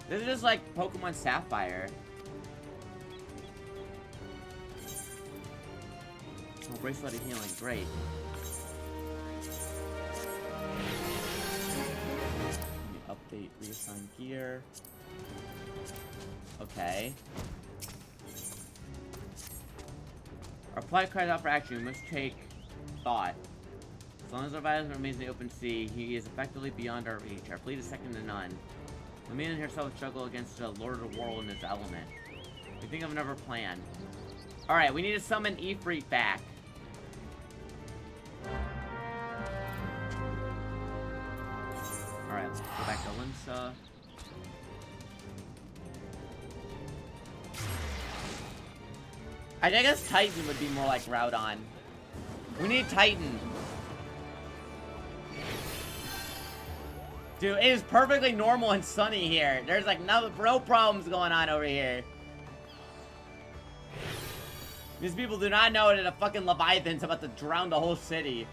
This is just like Pokemon Sapphire. Oh, Bracelet of Healing, great. Let me update, reassign gear. Okay. Our plight cries out for action. We must take thought. As long as our Leviathan remains in the open sea, he is effectively beyond our reach. Our fleet is second to none. Lamina herself struggle against the Lord of the World in his element. We think of another plan. Alright, we need to summon Ifrit back. Alright, let's go back to Limsa. I guess Titan would be more like Groudon. We need Titan. Dude, it is perfectly normal and sunny here. There's like no problems going on over here. These people do not know that a fucking Leviathan's about to drown the whole city.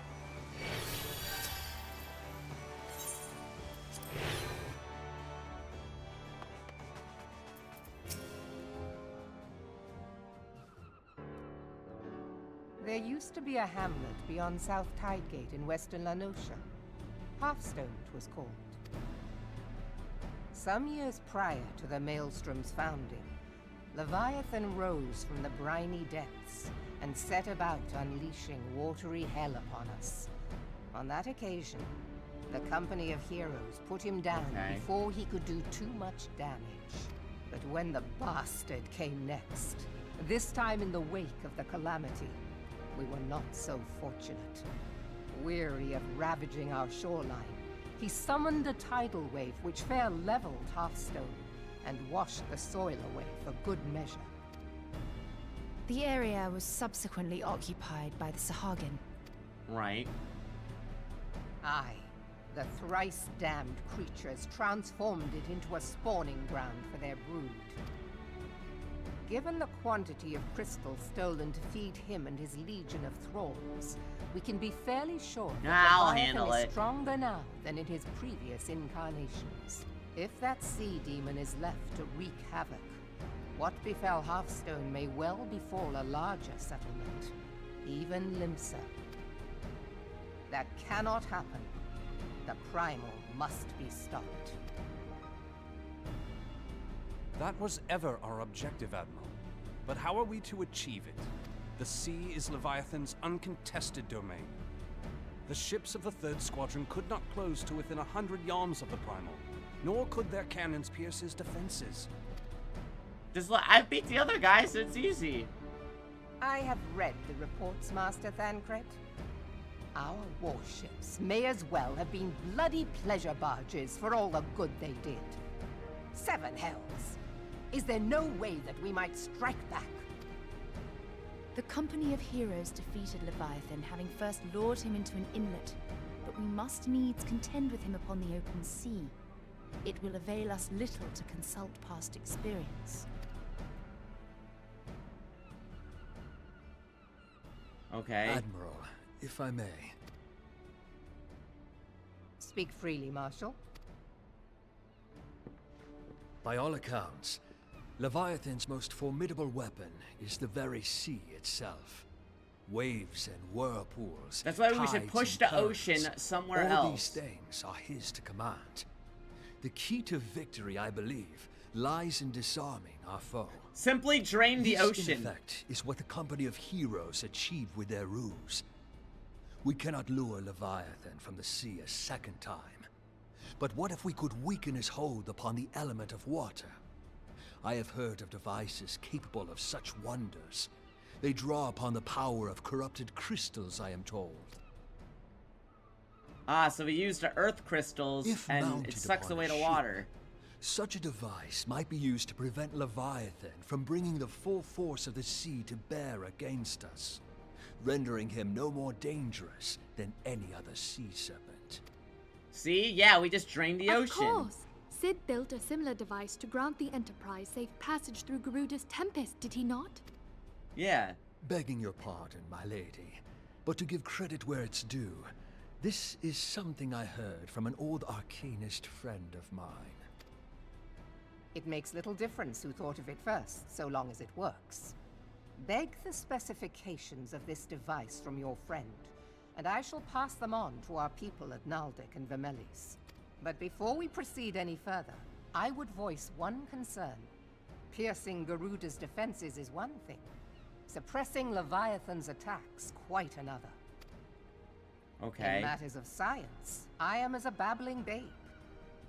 There used to be a hamlet beyond South Tidegate in western La Noscia. Hearthstone, it was called. Some years prior to the Maelstrom's founding, Leviathan rose from the briny depths and set about unleashing watery hell upon us. On that occasion, the Company of Heroes put him down before he could do too much damage. But when the bastard came next, this time in the wake of the calamity, we were not so fortunate. Weary of ravaging our shoreline, he summoned a tidal wave which fair leveled Hearthstone and washed the soil away for good measure. The area was subsequently occupied by the Sahagin. Right. Aye, the thrice-damned creatures transformed it into a spawning ground for their brood. Given the quantity of crystals stolen to feed him and his legion of thralls, we can be fairly sure that I'll Leviathan handle is it. stronger now than in his previous incarnations. If that sea demon is left to wreak havoc, what befell Hearthstone may well befall a larger settlement, even Limsa. That cannot happen. The Primal must be stopped. That was ever our objective, Admiral. But how are we to achieve it? The sea is Leviathan's uncontested domain. The ships of the 3rd Squadron could not close to within 100 yards of the Primal, nor could their cannons pierce his defenses. Just I beat the other guy, so it's easy. I have read the reports, Master Thancred. Our warships may as well have been bloody pleasure barges for all the good they did. 7 hells! Is there no way that we might strike back? The Company of Heroes defeated Leviathan, having first lured him into an inlet, but we must needs contend with him upon the open sea. It will avail us little to consult past experience. Okay. Admiral, if I may. Speak freely, Marshal. By all accounts, Leviathan's most formidable weapon is the very sea itself. Waves and whirlpools. That's why we should tides push and the currents, ocean somewhere all else. these things are his to command. The key to victory, I believe, lies in disarming our foe. Simply drain the This, ocean. in effect, is what the Company of Heroes achieved with their ruse. We cannot lure Leviathan from the sea a second time. But what if we could weaken his hold upon the element of water? I have heard of devices capable of such wonders. They draw upon the power of corrupted crystals, I am told. Ah, so we used the earth crystals If and mounted it sucks upon away a the ship, water. Such a device might be used to prevent Leviathan from bringing the full force of the sea to bear against us, rendering him no more dangerous than any other sea serpent. See? Yeah, we just drained the ocean. Of course! Sid built a similar device to grant the Enterprise safe passage through Garuda's Tempest, did he not? Yeah. Begging your pardon, my lady, but to give credit where it's due, this is something I heard from an old arcanist friend of mine. It makes little difference who thought of it first, so long as it works. Beg the specifications of this device from your friend, and I shall pass them on to our people at Naldic and Vermelis. But before we proceed any further, I would voice one concern. Piercing Garuda's defenses is one thing. Suppressing Leviathan's attacks, quite another. Okay. In matters of science, I am as a babbling babe.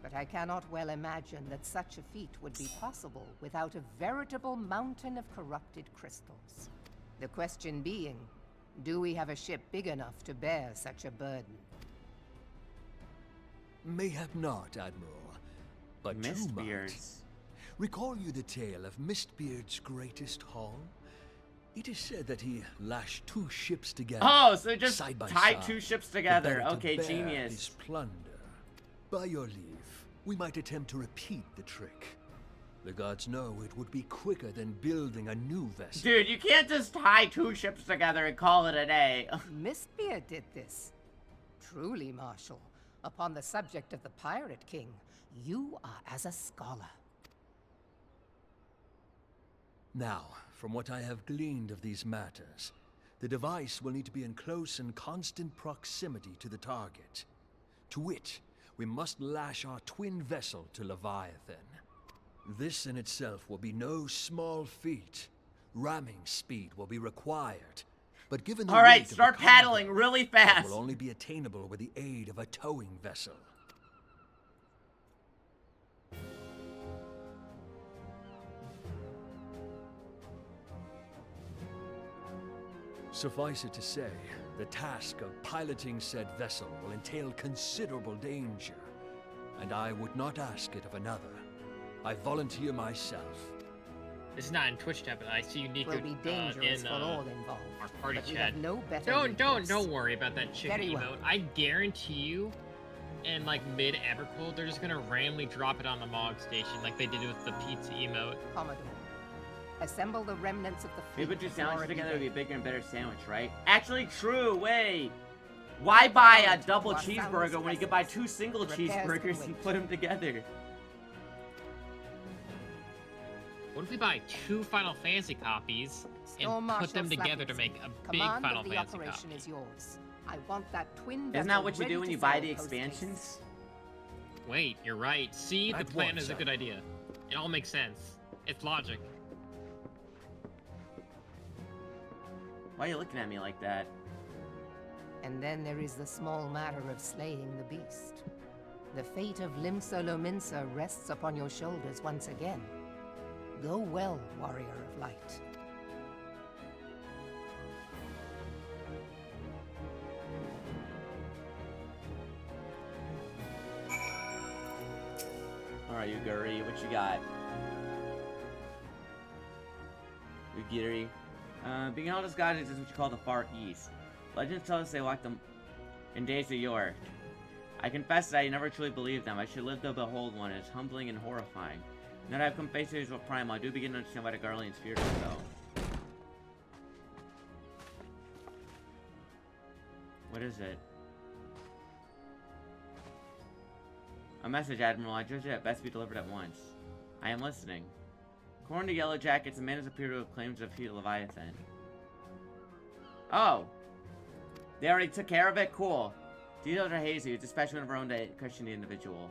But I cannot well imagine that such a feat would be possible without a veritable mountain of corrupted crystals. The question being, do we have a ship big enough to bear such a burden? Mayhap not, Admiral, but too much. Mistbeards. Recall you the tale of Mistbeard's greatest haul? It is said that he lashed 2 ships together. Oh, so just side by tied side, 2 ships the together. better to Okay, bear genius. his plunder. By your leave, we might attempt to repeat the trick. The gods know it would be quicker than building a new vessel. Dude, you can't just tie 2 ships together and call it a day. Mistbeard did this. Truly, Marshal, upon the subject of the Pirate King, you are as a scholar. Now, from what I have gleaned of these matters, the device will need to be in close and constant proximity to the target. To wit, we must lash our twin vessel to Leviathan. This in itself will be no small feat. Ramming speed will be required. But given the Alright, weight of start the cargo, paddling really fast. it will only be attainable with the aid of a towing vessel. Suffice it to say, the task of piloting said vessel will entail considerable danger, and I would not ask it of another. I volunteer myself. This is not in Twitch chat, but I see you, Nico, Will be dangerous in for all involved. our party but we chat. have no better Don't worry about that chicken Very emote. well. I guarantee you, in like mid Evercold, they're just gonna randomly drop it on the Mog station, like they did with the pizza emote. Commodore, assemble the remnants of the We fleet. put 2 of sandwiches Nora together, it would be a Bay. bigger and better sandwich, right? Actually, true, wait. Why buy a double Our cheeseburger soundless when you could buy 2 single Repairs cheeseburgers complete. and put them together? What if we buy 2 Final Fantasy copies Storm and Marshal put them together to Slappington, make a big Command Final of the Fantasy operation copy? is yours. I want that twin Isn't vessel that what you ready do when to you buy sail the post-haste. expansions? Wait, you're right. See, the At plan once, is a sir. good idea. It all makes sense. It's logic. Why are you looking at me like that? And then there is the small matter of slaying the beast. The fate of Limsa Lominsa rests upon your shoulders once again. Go well, warrior of light. Alright, Yuguri, what you got? Yugiri. Being held as God is what you call the Far East. Legends tell us they walked them in days of yore. I confess that I never truly believed them. I should live to behold one. It is humbling and horrifying. Now that I've come face to face with Primal, I do begin to understand why the Garleans feared him so. What is it? A message, Admiral. I judge it at best be delivered at once. I am listening. According to Yellow Jackets, a man has appeared to have claimed to defeat Leviathan. Oh! They already took care of it? Cool. Details are hazy. Dispatch one of our own to question the individual.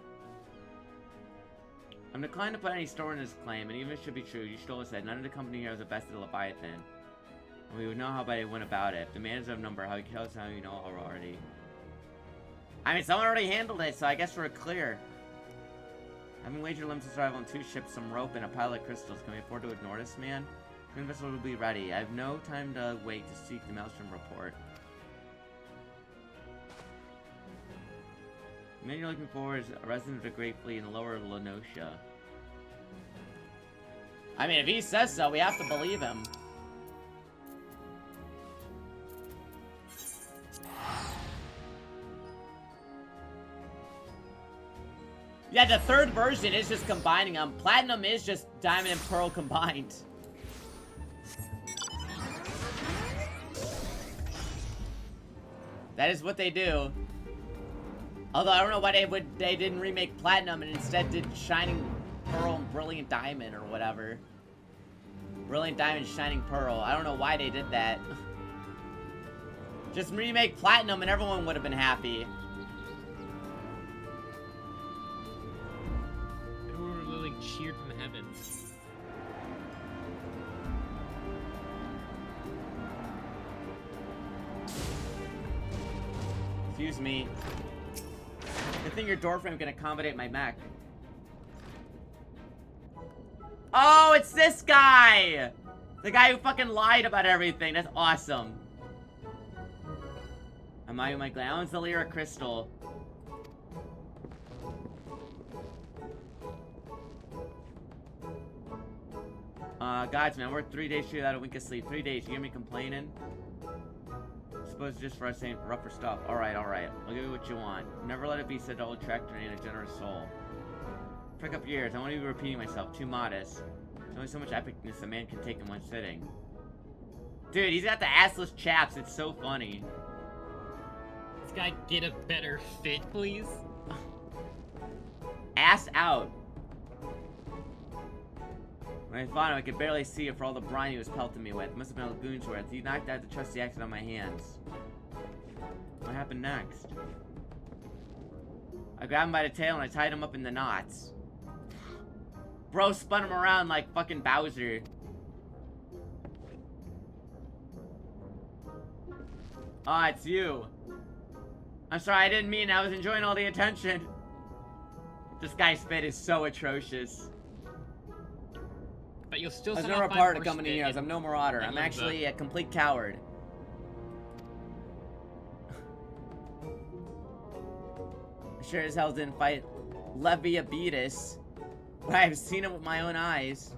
I'm declined to put any store in this claim, and even if it should be true, you should always said none of the company heroes have bested Leviathan. And we would know how they went about it. If the man is of number, how he tells how you know already. I mean, someone already handled it, so I guess we're clear. Having wagered limited survival on 2 ships, some rope, and a pile of crystals, can we afford to ignore this man? Twin vessel will be ready. I have no time to wait to seek the Maelstrom report. The man you're looking for is a resident of the Great Fleet in the lower Lenosha. I mean, if he says so, we have to believe him. Yeah, the 3rd version is just combining them. Platinum is just Diamond and Pearl combined. That is what they do. Although I don't know why they didn't remake Platinum and instead did Shining Pearl and Brilliant Diamond or whatever. Brilliant Diamond, Shining Pearl. I don't know why they did that. Just remake Platinum and everyone would have been happy. Everyone really cheered from the heavens. Excuse me. Good thing your door frame can accommodate my mech. Oh, it's this guy! The guy who fucking lied about everything. That's awesome. Am I my gland? Owns the Lyra Crystal. Gods, man, we're 3 days straight without a wink of sleep. 3 days, you hear me complaining? suppose it's just for us saying rougher stuff. Alright, alright. I'll give you what you want. Never let it be said to old tractor and a generous soul. Prick up your ears. I won't even be repeating myself. Too modest. There's only so much epicness a man can take in one sitting. Dude, he's got the assless chaps. It's so funny. This guy get a better fit, please. Ass out. When I fought him, I could barely see it for all the brine he was pelting me with. Must have been a lagoon's worth. He knocked out the trusty axe on my hands. What happened next? I grabbed him by the tail and I tied him up in the knots. Bro spun him around like fucking Bowser. Ah, it's you. I'm sorry, I didn't mean I was enjoying all the attention. This guy's fit is so atrocious. But you'll still I was set never off a my part of horse company and- heroes. I'm no marauder. and I'm live actually a complete coward. I sure as hell didn't fight Leviabetus, but I've seen it with my own eyes.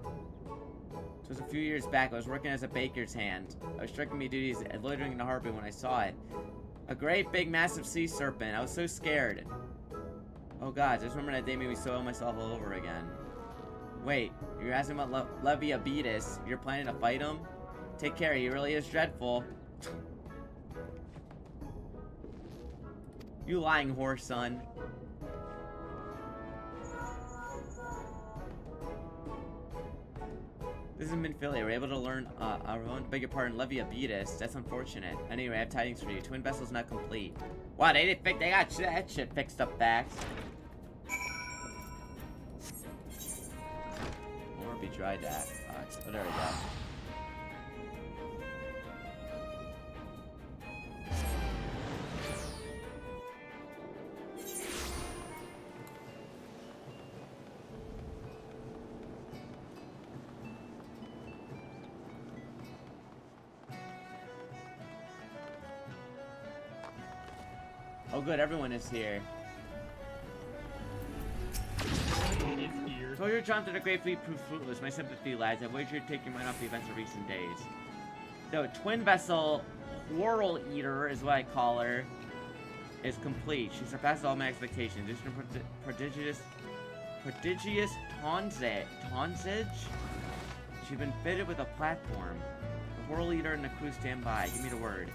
It was a few years back. I was working as a baker's hand. I was striking me duties at loitering in the harbor when I saw it. A great big massive sea serpent. I was so scared. Oh god, I just remember that day made me soil myself all over again. Wait, you're asking about Leviabetus? You're planning to fight him? Take care, he really is dreadful. You lying whore, son. This is Minfilia. We're able to learn, I beg your pardon, Leviabetus. That's unfortunate. Anyway, I have tidings for you. Twin vessel's not complete. Wow, they got that shit fixed up back. Or be dried at. Oh, there we go. Oh good, everyone is here. So you're drawn to the Great Fleet prove fruitless. My sympathy, lads. I wager you take your mind off the events of recent days. So, Twin Vessel Whirl Eater is what I call her, is complete. She surpasses all my expectations. Addition to prodigious tonsage. She's been fitted with a platform. The Whirl Eater and the crew stand by. Give me the word.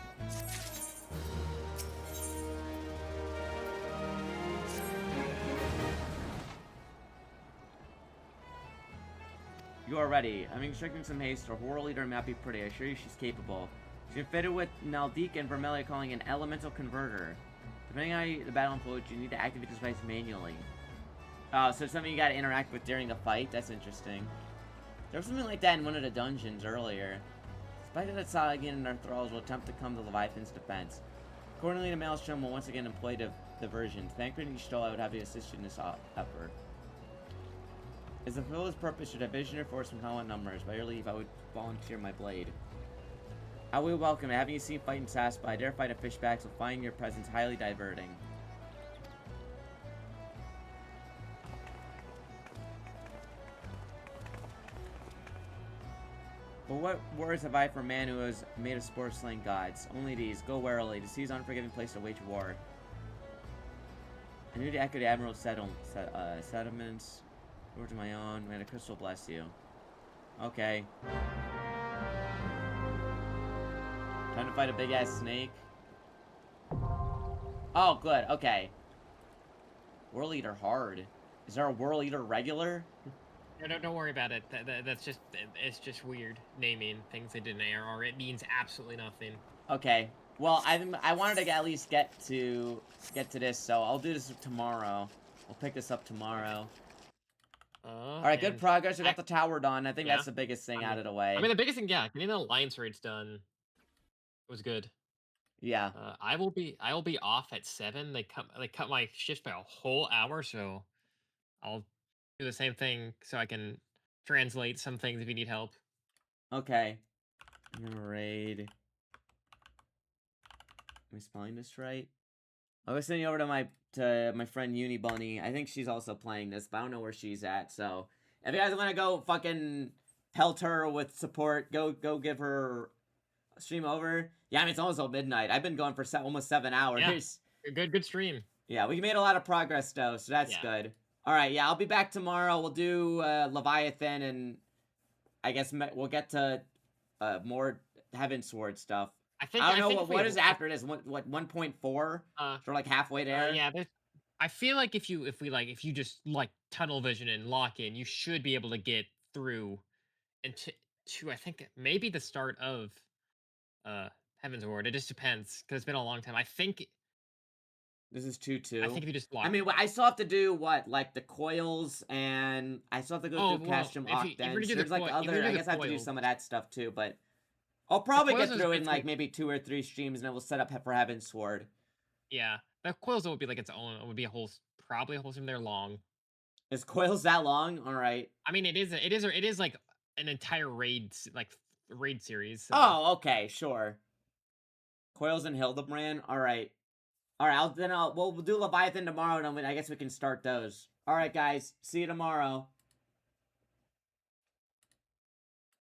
You are ready. I'm expecting some haste. Her Whirl Eater may not be pretty. I assure you she's capable. She's been fitted with Naldic and Vermelia calling an elemental converter. Depending on how the battle unfolds, you need to activate this device manually. Oh, so something you gotta interact with during the fight? That's interesting. There was something like that in one of the dungeons earlier. Despite that Sagan and our thralls will attempt to come to Leviathan's defense. Accordingly, the Maelstrom will once again employ the diversion. Thankfully, each I would have you assist you in this effort. As to fulfill his purpose, should division your force from common numbers. By your leave, I would volunteer my blade. I will welcome it. Having you seen fight and satisfied, dare fight a fishback, so finding your presence highly diverting. But what words have I for a man who has made a sport of slaying gods? Only these. Go warily. The sea's unforgiving place to wage war. I knew the echo of the Admiral's settlements. Over to my own. May the crystal bless you. Okay. Time to fight a big ass snake. Oh, good. Okay. Whirl Eater hard. Is there a Whirl Eater regular? No, don't worry about it. That's just, it's just weird naming things they didn't air, or it means absolutely nothing. Okay. Well, I wanted to at least get to this, so I'll do this tomorrow. We'll pick this up tomorrow. Alright, good progress. We got the tower done. I think that's the biggest thing out of the way. I mean, the biggest thing, yeah, getting the alliance raids done was good. Yeah. I will be off at 7. They cut my shift by a whole hour, so I'll do the same thing so I can translate some things if you need help. Okay. Raid. Am I spelling this right? I was sending over to my friend Unibunny. I think she's also playing this, but I don't know where she's at. So if you guys want to go fucking pelt her with support, go give her Stream over. Yeah, I mean, it's almost till midnight. I've been going for almost 7 hours. Yeah. Good stream. Yeah, we made a lot of progress, though, so that's good. All right, yeah, I'll be back tomorrow. We'll do Leviathan, and I guess we'll get to more Heavensward stuff. I don't know what is after this. What 1.4? So we're like halfway there. Yeah, I feel like if you just like tunnel vision and lock in, you should be able to get through to I think maybe the start of Heavensward. It just depends because it's been a long time. I think this is 2-2. I think if you just lock. I mean, I still have to do what, like the coils, and I still have to go through Castrum Octens. There's like other. I guess I have to do some of that stuff too, but I'll probably get through in like maybe 2 or 3 streams, and then we'll set up for Heavensward. Yeah, the coils would be like its own. It would be probably a whole stream there long. Is coils that long? All right. I mean, it is like an entire raid series. So. Oh, okay, sure. Coils and Hildebrand. All right. All right, we'll do Leviathan tomorrow, and I guess we can start those. All right, guys. See you tomorrow.